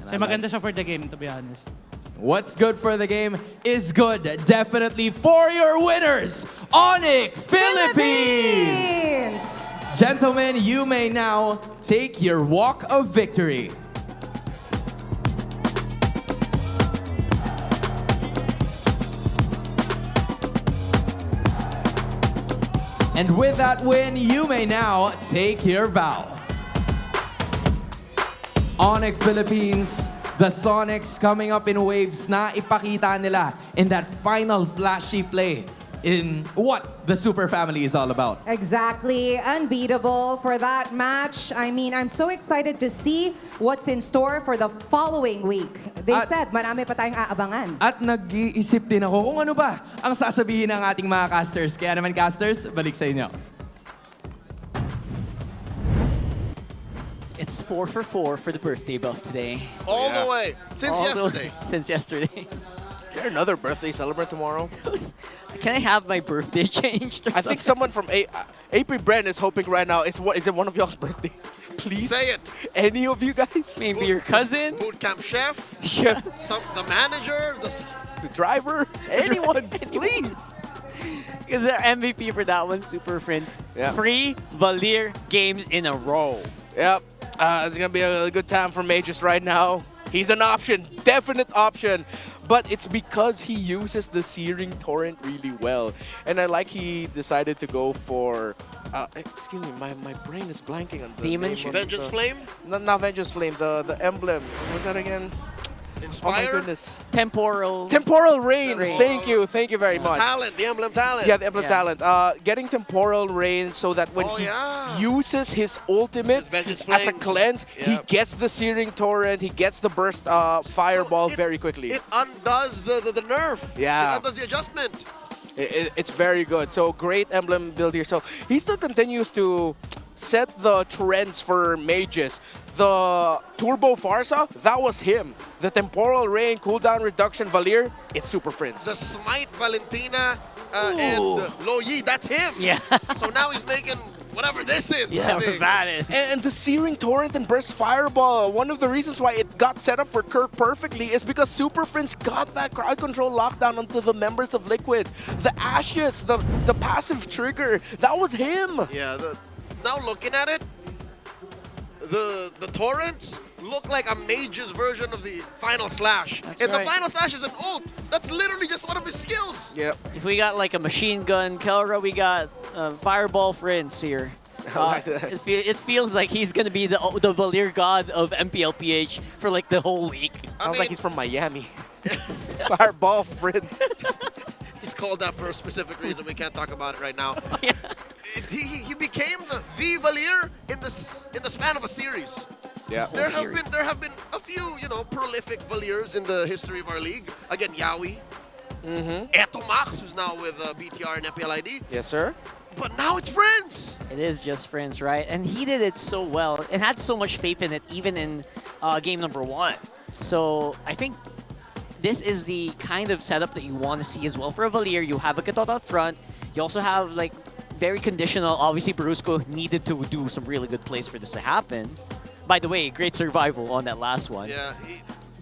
Kasi maganda siya for the game, to be honest. What's good for the game is good, definitely for your winners, Onic Philippines! Gentlemen, you may now take your walk of victory. And with that win, you may now take your bow. Onic Philippines, the Sonics coming up in waves na ipakita nila in that final flashy play in what the Super Family is all about. Exactly. Unbeatable for that match. I mean, I'm so excited to see what's in store for the following week. They said, marami pa tayong aabangan. At nag-iisip din ako kung ano ba ang sasabihin ng ating mga casters. Kaya naman casters, balik sa inyo. It's 4 for 4 for the birthday buff today. All the way. Since yesterday. Since yesterday. You're another birthday celebrant tomorrow? Can I have my birthday changed? I think someone from AP Bren is hoping right now, is it one of y'all's birthday? Please? Say it. Any of you guys? Maybe your cousin? Boot camp chef? Yeah. The manager? The driver? Anyone, please. Because they're MVP for that one, Super Friends. Yeah. 3 Valir games in a row. Yep. It's going to be a good time for Mages right now. He's an option, definite option. But it's because he uses the Searing Torrent really well. And I like he decided to go for... excuse me, my brain is blanking on the Demon name of Vengeance Flame? Not Vengeance Flame, the emblem. What's that again? Inspire? Oh my goodness. Temporal Rain. Thank you very much. Talent, the emblem talent. Yeah, the emblem talent. Getting Temporal Rain so that when he uses his ultimate as a cleanse, he gets the Searing Torrent, he gets the burst fireball very quickly. It undoes the nerf. Yeah. It undoes the adjustment. It's very good. So great emblem build here. So he still continues to set the trends for mages. The Turbo Farsa, that was him. The Temporal Rain, cooldown reduction, Valir, it's Super Friends. The Smite Valentina and Lo Yi, that's him. Yeah. So now he's making whatever this is. Yeah, that is. And the Searing Torrent and Burst Fireball, one of the reasons why it got set up for Kirk perfectly is because Super Friends got that crowd control lockdown onto the members of Liquid. The Ashes, the passive trigger, that was him. Yeah, now looking at it, the torrents look like a mage's version of the Final Slash. That's and right. the Final Slash is an ult. That's literally just one of his skills. Yep. If we got like a machine gun Kelra, we got Fireball Friends here. Like that. It feels like he's going to be the Valir god of MPL PH for like the whole week. Sounds like he's from Miami. Fireball Friends. He's called that for a specific reason. We can't talk about it right now. He became the Valir in the span of a series. Yeah. There have been a few, prolific Valirs in the history of our league. Again, Yawi. Etomax, who's now with BTR and MPL ID. Yes, sir. But now it's Friends. It is just Friends, right? And he did it so well and had so much faith in it, even in game number 1. So I think this is the kind of setup that you want to see as well for a Valir. You have a Katot out front. You also have like very conditional. Obviously, Brusco needed to do some really good plays for this to happen. By the way, great survival on that last one. Yeah,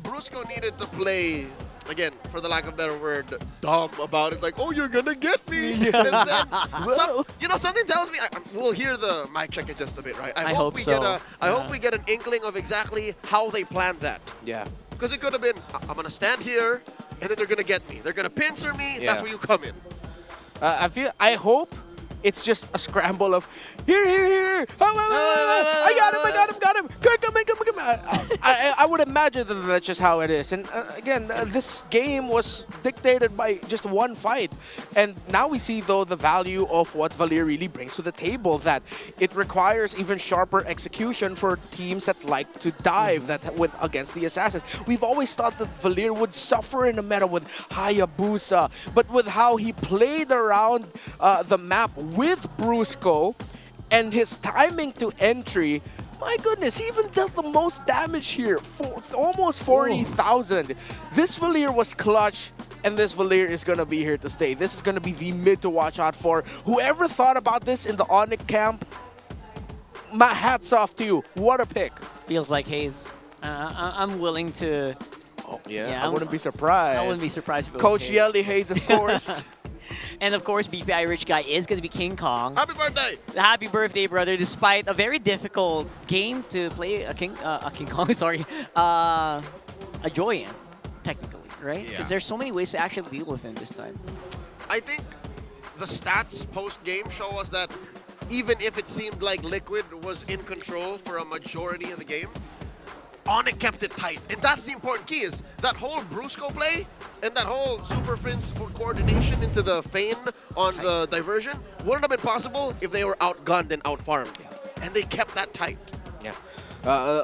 Brusco needed to play, again, for the lack of a better word, dumb about it. Like, oh, you're gonna get me. Yeah. And then, something tells me, we'll hear the mic check in just a bit, right? I hope we so. I hope we get an inkling of exactly how they planned that. Yeah. Because it could have been, I'm gonna stand here, and then they're gonna get me. They're gonna pincer me. Yeah. That's where you come in. I hope it's just a scramble of here. I got him. Come in. I would imagine that that's just how it is. And again, this game was dictated by just one fight. And now we see, though, the value of what Valir really brings to the table, that it requires even sharper execution for teams that like to dive against the assassins. We've always thought that Valir would suffer in the meta with Hayabusa, but with how he played around the map with Brusco and his timing to entry, my goodness, he even dealt the most damage here, almost 40,000. This Valir was clutch, and this Valir is going to be here to stay. This is going to be the mid to watch out for. Whoever thought about this in the Onic camp, my hat's off to you. What a pick. Feels like Hayes. I'm willing to... Oh, yeah, I wouldn't be surprised. I wouldn't be surprised if it was Coach Hayes. Yeldy Hayes, of course. And of course, BPI Rich Guy is going to be King Kong. Happy birthday! Happy birthday, brother. Despite a very difficult game to play a King Kong, sorry, a Joyan, technically, right? Because there's so many ways to actually deal with him this time. I think the stats post-game show us that even if it seemed like Liquid was in control for a majority of the game, Onic kept it tight. And that's the important key, is that whole Brusco play and that whole Super Prince coordination into the feign on the diversion wouldn't have been possible if they were outgunned and outfarmed. And they kept that tight. Yeah.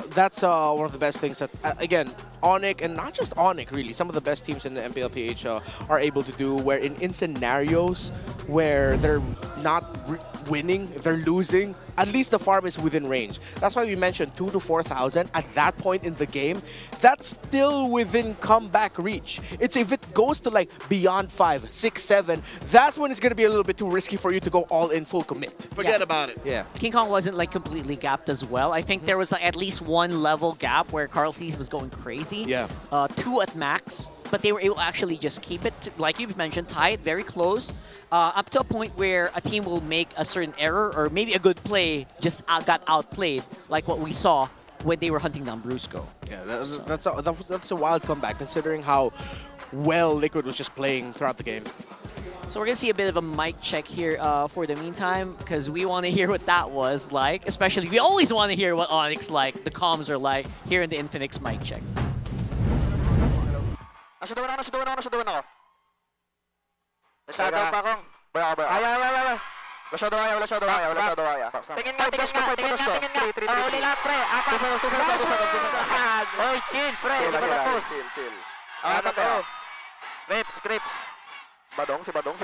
That's one of the best things that, again, Onic, and not just Onic, really, some of the best teams in the MPLPH are able to do, where in scenarios where they're not winning, if they're losing, at least the farm is within range. That's why we mentioned 2,000 to 4,000 at that point in the game. That's still within comeback reach. It's if it goes to like beyond 5, 6, 7, that's when it's going to be a little bit too risky for you to go all in full commit. Forget about it. Yeah. King Kong wasn't like completely gapped as well. I think there was like, at least one level gap where Carlthys was going crazy. Yeah. 2 at max, but they were able to actually just keep it, like you've mentioned, tight, very close, up to a point where a team will make a certain error or maybe a good play just got outplayed, like what we saw when they were hunting down Brusco. Yeah, that's a wild comeback, considering how well Liquid was just playing throughout the game. So we're going to see a bit of a mic check here for the meantime, because we want to hear what that was like. Especially, we always want to hear what Onyx like, the comms are like, here in the Infinix mic check. Nasa duwan ako. Masyado pa akong. Ay. Masyado kaya. Tingin nga. Uli lahat, pre. Oy, chill, pre. Di ba tapos? Chill. Ano to? Scripts. Si Badong.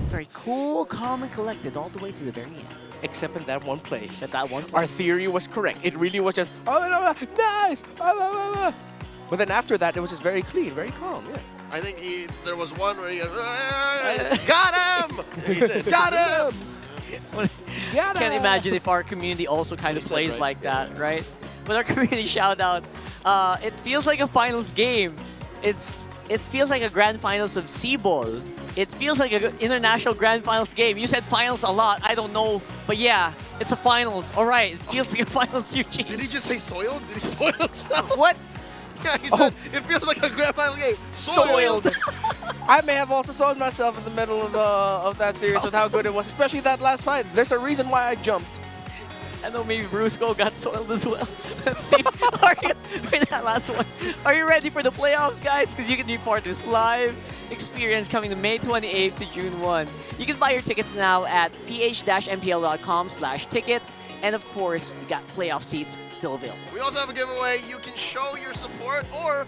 Very cool, calm, and collected all the way to the very end. Except in that one play. Our theory was correct. It really was just, nice! But then after that, it was just very clean, very calm, yeah. I think there was one where he got him! He said, got him! Can't imagine if our community also kind of plays like that, right? With our community shout out, it feels like a finals game. It feels like a grand finals of C-Ball. It feels like an international grand finals game. You said finals a lot. I don't know. But yeah, it's a finals. All right. It feels like a finals, Eugene. Did he just say soiled? Did he soil himself? What? Yeah, he said it feels like a grand final game. Soiled. I may have also soiled myself in the middle of that series with how good it was, especially that last fight. There's a reason why I jumped. I know maybe Brusco got soiled as well. Let's see. For that last one. Are you ready for the playoffs, guys? Because you can be part of this live experience coming to May 28th to June 1. You can buy your tickets now at ph-mpl.com/tickets. And of course, we got playoff seats still available. We also have a giveaway. You can show your support, or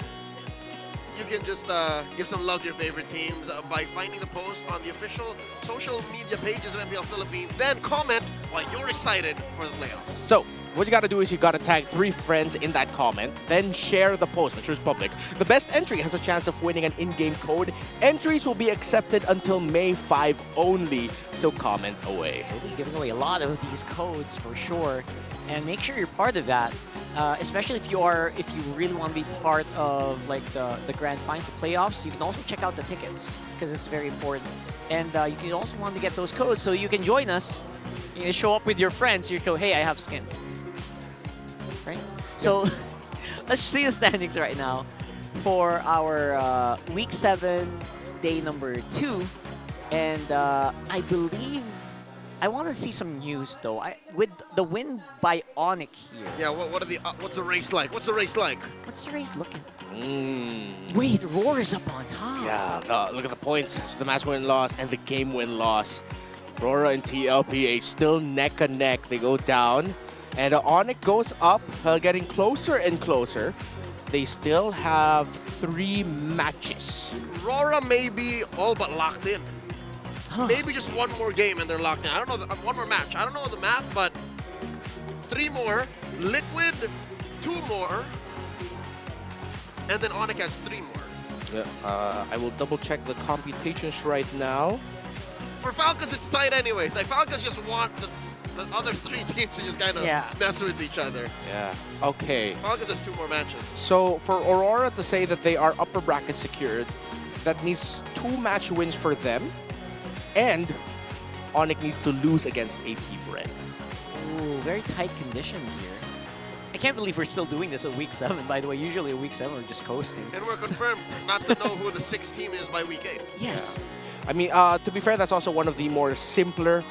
you can just give some love to your favorite teams by finding the post on the official social media pages of MPL Philippines. Then comment why you're excited for the playoffs. So, what you gotta do is you gotta tag 3 friends in that comment, then share the post, which is public. The best entry has a chance of winning an in-game code. Entries will be accepted until May 5 only, so comment away. We'll be giving away a lot of these codes for sure, and make sure you're part of that. Especially if you really want to be part of like the grand finals, the playoffs, you can also check out the tickets because it's very important. And you can also want to get those codes so you can join us. You can show up with your friends. You go, hey, I have skins. Right? So let's see the standings right now for our Week 7, day number 2 And I believe I want to see some news though. With the win by Onic here. Yeah, what's the race like? What's the race like? What's the race looking? Wait, RORA's up on top. Yeah, look at the points. It's the match win-loss and the game win-loss. RORA and TLPH still neck and neck. They go down. And Onic goes up, getting closer and closer. They still have 3 matches. RORA may be all but locked in. Maybe just one more game and they're locked in. I don't know, one more match. I don't know the math, but 3 more. Liquid, 2 more. And then Onic has 3 more. Yeah, I will double check the computations right now. For Falcons, it's tight anyways. Like, Falcons just want the other 3 teams to just kind of mess with each other. Yeah, okay. Falcons has 2 more matches. So for Aurora to say that they are upper bracket secured, that means 2 match wins for them. And Onic needs to lose against AP Bren. Ooh, very tight conditions here. I can't believe we're still doing this at week 7, by the way. Usually at week 7, we're just coasting. And we're confirmed not to know who the 6th team is by week 8. Yes. Yeah. I mean, to be fair, that's also one of the more simpler.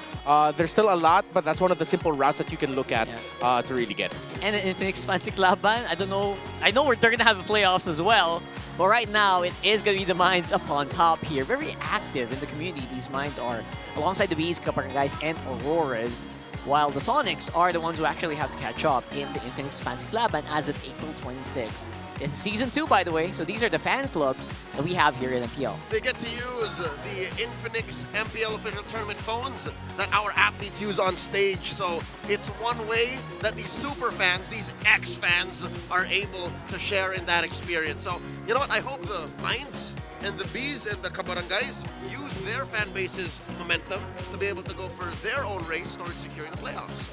There's still a lot, but that's one of the simple routes that you can look at to really get it. And in Infinix Fancy Laban, I don't know. I know they're going to have the playoffs as well. But right now, it is going to be the Minds up on top here. Very active in the community, these Minds are. Alongside the Bees, Kaparangays, and Auroras. While the Sonics are the ones who actually have to catch up in the Infinix Fancy Laban as of April 26. It's Season 2, by the way, so these are the fan clubs that we have here in MPL. They get to use the Infinix MPL official tournament phones that our athletes use on stage. So it's one way that these super fans, these X-fans, are able to share in that experience. So, you know what? I hope the Minds and the Bees and the Kabarangays use their fan base's momentum to be able to go for their own race towards securing the playoffs.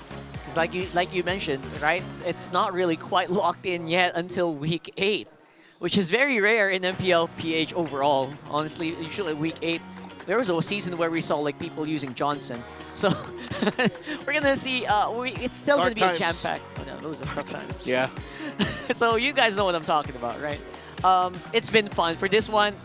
Like you mentioned, right? It's not really quite locked in yet until week 8, which is very rare in MPL PH overall. Honestly, usually at week 8, there was a season where we saw like people using Johnson. So we're gonna see. It's still gonna be a jam pack. Oh no, those are tough times. Yeah. So you guys know what I'm talking about, right? It's been fun for this one.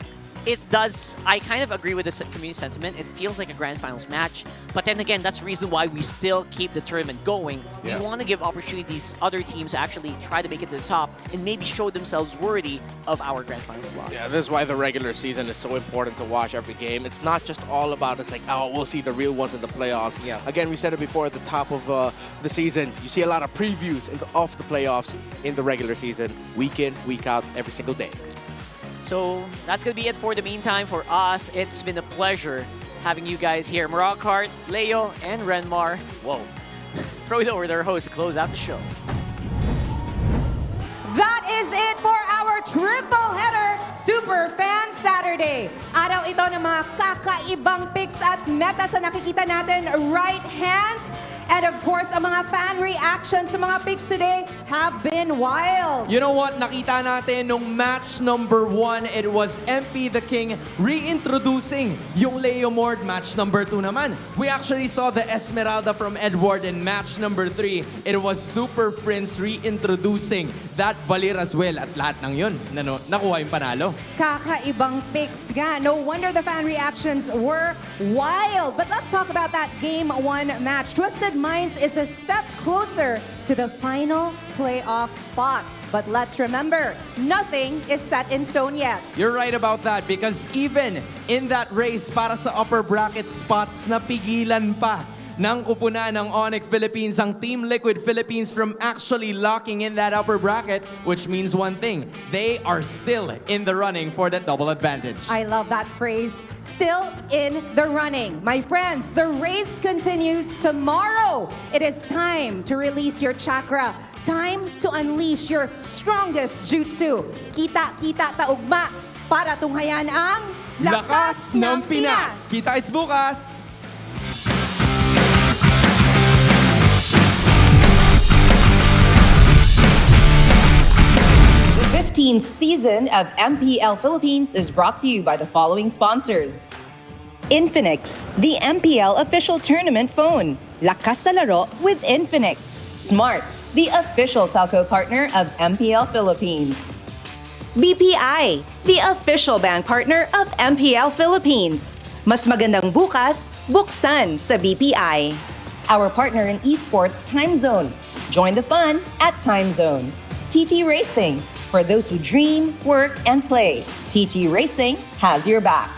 It does. I kind of agree with the community sentiment. It feels like a grand finals match. But then again, that's the reason why we still keep the tournament going. Yeah. We want to give opportunities to other teams to actually try to make it to the top and maybe show themselves worthy of our grand final slot. Yeah, this is why the regular season is so important to watch every game. It's not just all about, it's like, oh, we'll see the real ones in the playoffs. Yeah. Again, we said it before at the top of the season. You see a lot of previews of the playoffs in the regular season, week in, week out, every single day. So that's going to be it for the meantime for us. It's been a pleasure having you guys here. Marakart, Leo, and Renmar. Whoa. Throw it over to their host to close out the show. That is it for our triple header Super Fan Saturday. Araw ito ng mga kakaibang picks at meta sa nakikita natin right hands. And of course, ang mga fan reactions sa mga picks today have been wild. You know what? Nakita natin nung match number 1, it was MP the King reintroducing yung Leo Mord. Match number 2 naman, we actually saw the Esmeralda from Edward. In match number 3, it was Super Prince reintroducing that Valir as well. At lahat ng yun, nakuha yung panalo. Kakaibang picks nga. No wonder the fan reactions were wild. But let's talk about that Game 1 match. Twisted Minds is a step closer to the final playoff spot. But let's remember, nothing is set in stone yet. You're right about that because even in that race para sa upper bracket spots, napigilan pa ng kupunan ng Onic Philippines ang Team Liquid Philippines from actually locking in that upper bracket, which means one thing, they are still in the running for that double advantage. I love that phrase, still in the running. My friends, the race continues tomorrow. It is time to release your chakra. Time to unleash your strongest jutsu. Kita-kita taugma para tunghayan ang Lakas ng Pinas. Kita-kits bukas! The 15th season of MPL Philippines is brought to you by the following sponsors. Infinix, the MPL official tournament phone. Lakas sa laro with Infinix. Smart, the official telco partner of MPL Philippines. BPI, the official bank partner of MPL Philippines. Mas magandang bukas, buksan sa BPI. Our partner in esports, Time Zone. Join the fun at Time Zone. TT Racing. For those who dream, work, and play, TT Racing has your back.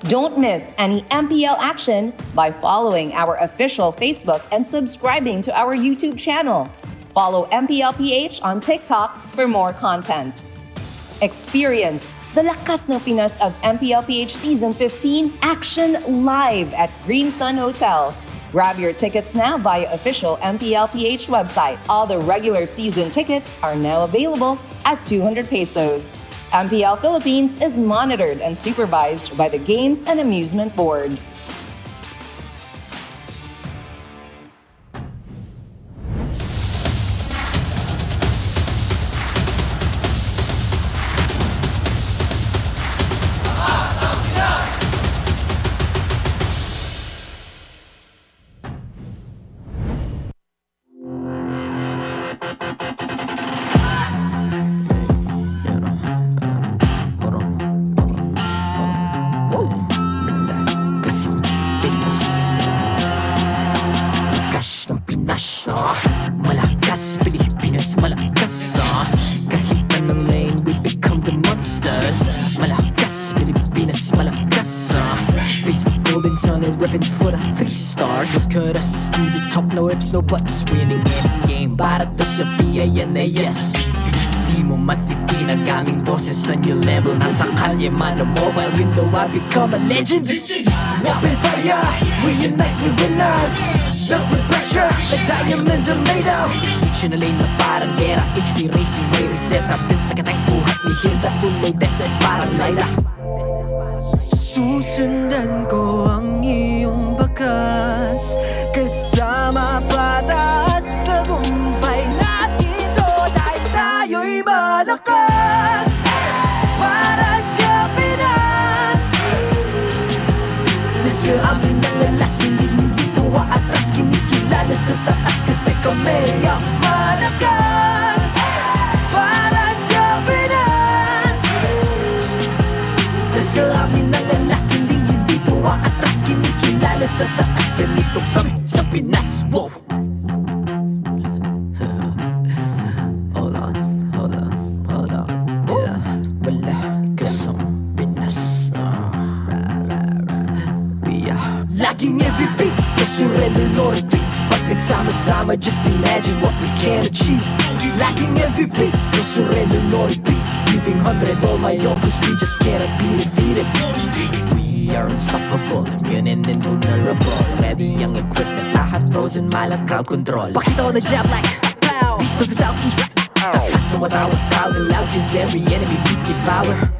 Don't miss any MPL action by following our official Facebook and subscribing to our YouTube channel. Follow MPL PH on TikTok for more content. Experience the lakas ng Pinas of MPL PH Season 15 action live at Green Sun Hotel. Grab your tickets now via official MPL PH website. All the regular season tickets are now available at 200 pesos. MPL Philippines is monitored and supervised by the Games and Amusement Board. Malakas, Pilipinas, malakas Kahit anong lane, we become the monsters. Malakas, Pilipinas, malakas Face the golden sun and ribbon for the 3 stars. Look at us to the top, no ifs, no buts. Winning any game, para to sa PIN na yes. Di mo matitin ang aming boses on your level. Nasa kalye man o mobile window, I become a legend. Open fire, we unite, we winners. Built with pressure, like diamonds are made of. Switch in a lane na parang gera. HP Racing may reset. Built like a tank, buhat ni Hilda. Full load SS parang Lyra. Susundan ko ang iyong bakas. Kasama pataas, tagumpay natin to. Dahil tayo'y malakas. Para sa Pinas. Nasa amin ang alas, hindi tuwa atras. Kinikilala sa taas kasi kami ang malakas. Para sa Pinas. Nasa amin ang alas, hindi tuwa atras. Kinikilala sa taas, ganito kami sa Pinas. Wow! Hold on. Yeah, malakas ang Pinas. We are Laging MVP, no surrender, no retreat. Pag nagsama-sama, just imagine what we can achieve. Laging MVP, no surrender, no retreat. Giving 100 all my own, cause we just cannot be defeated. We are unstoppable, immune and invulnerable. Ready ang equipment, lahat frozen, malang crowd control. Pakita ko na jab like pow. East to the southeast. Taas sa watawat, proud and loud, cause every enemy we devour.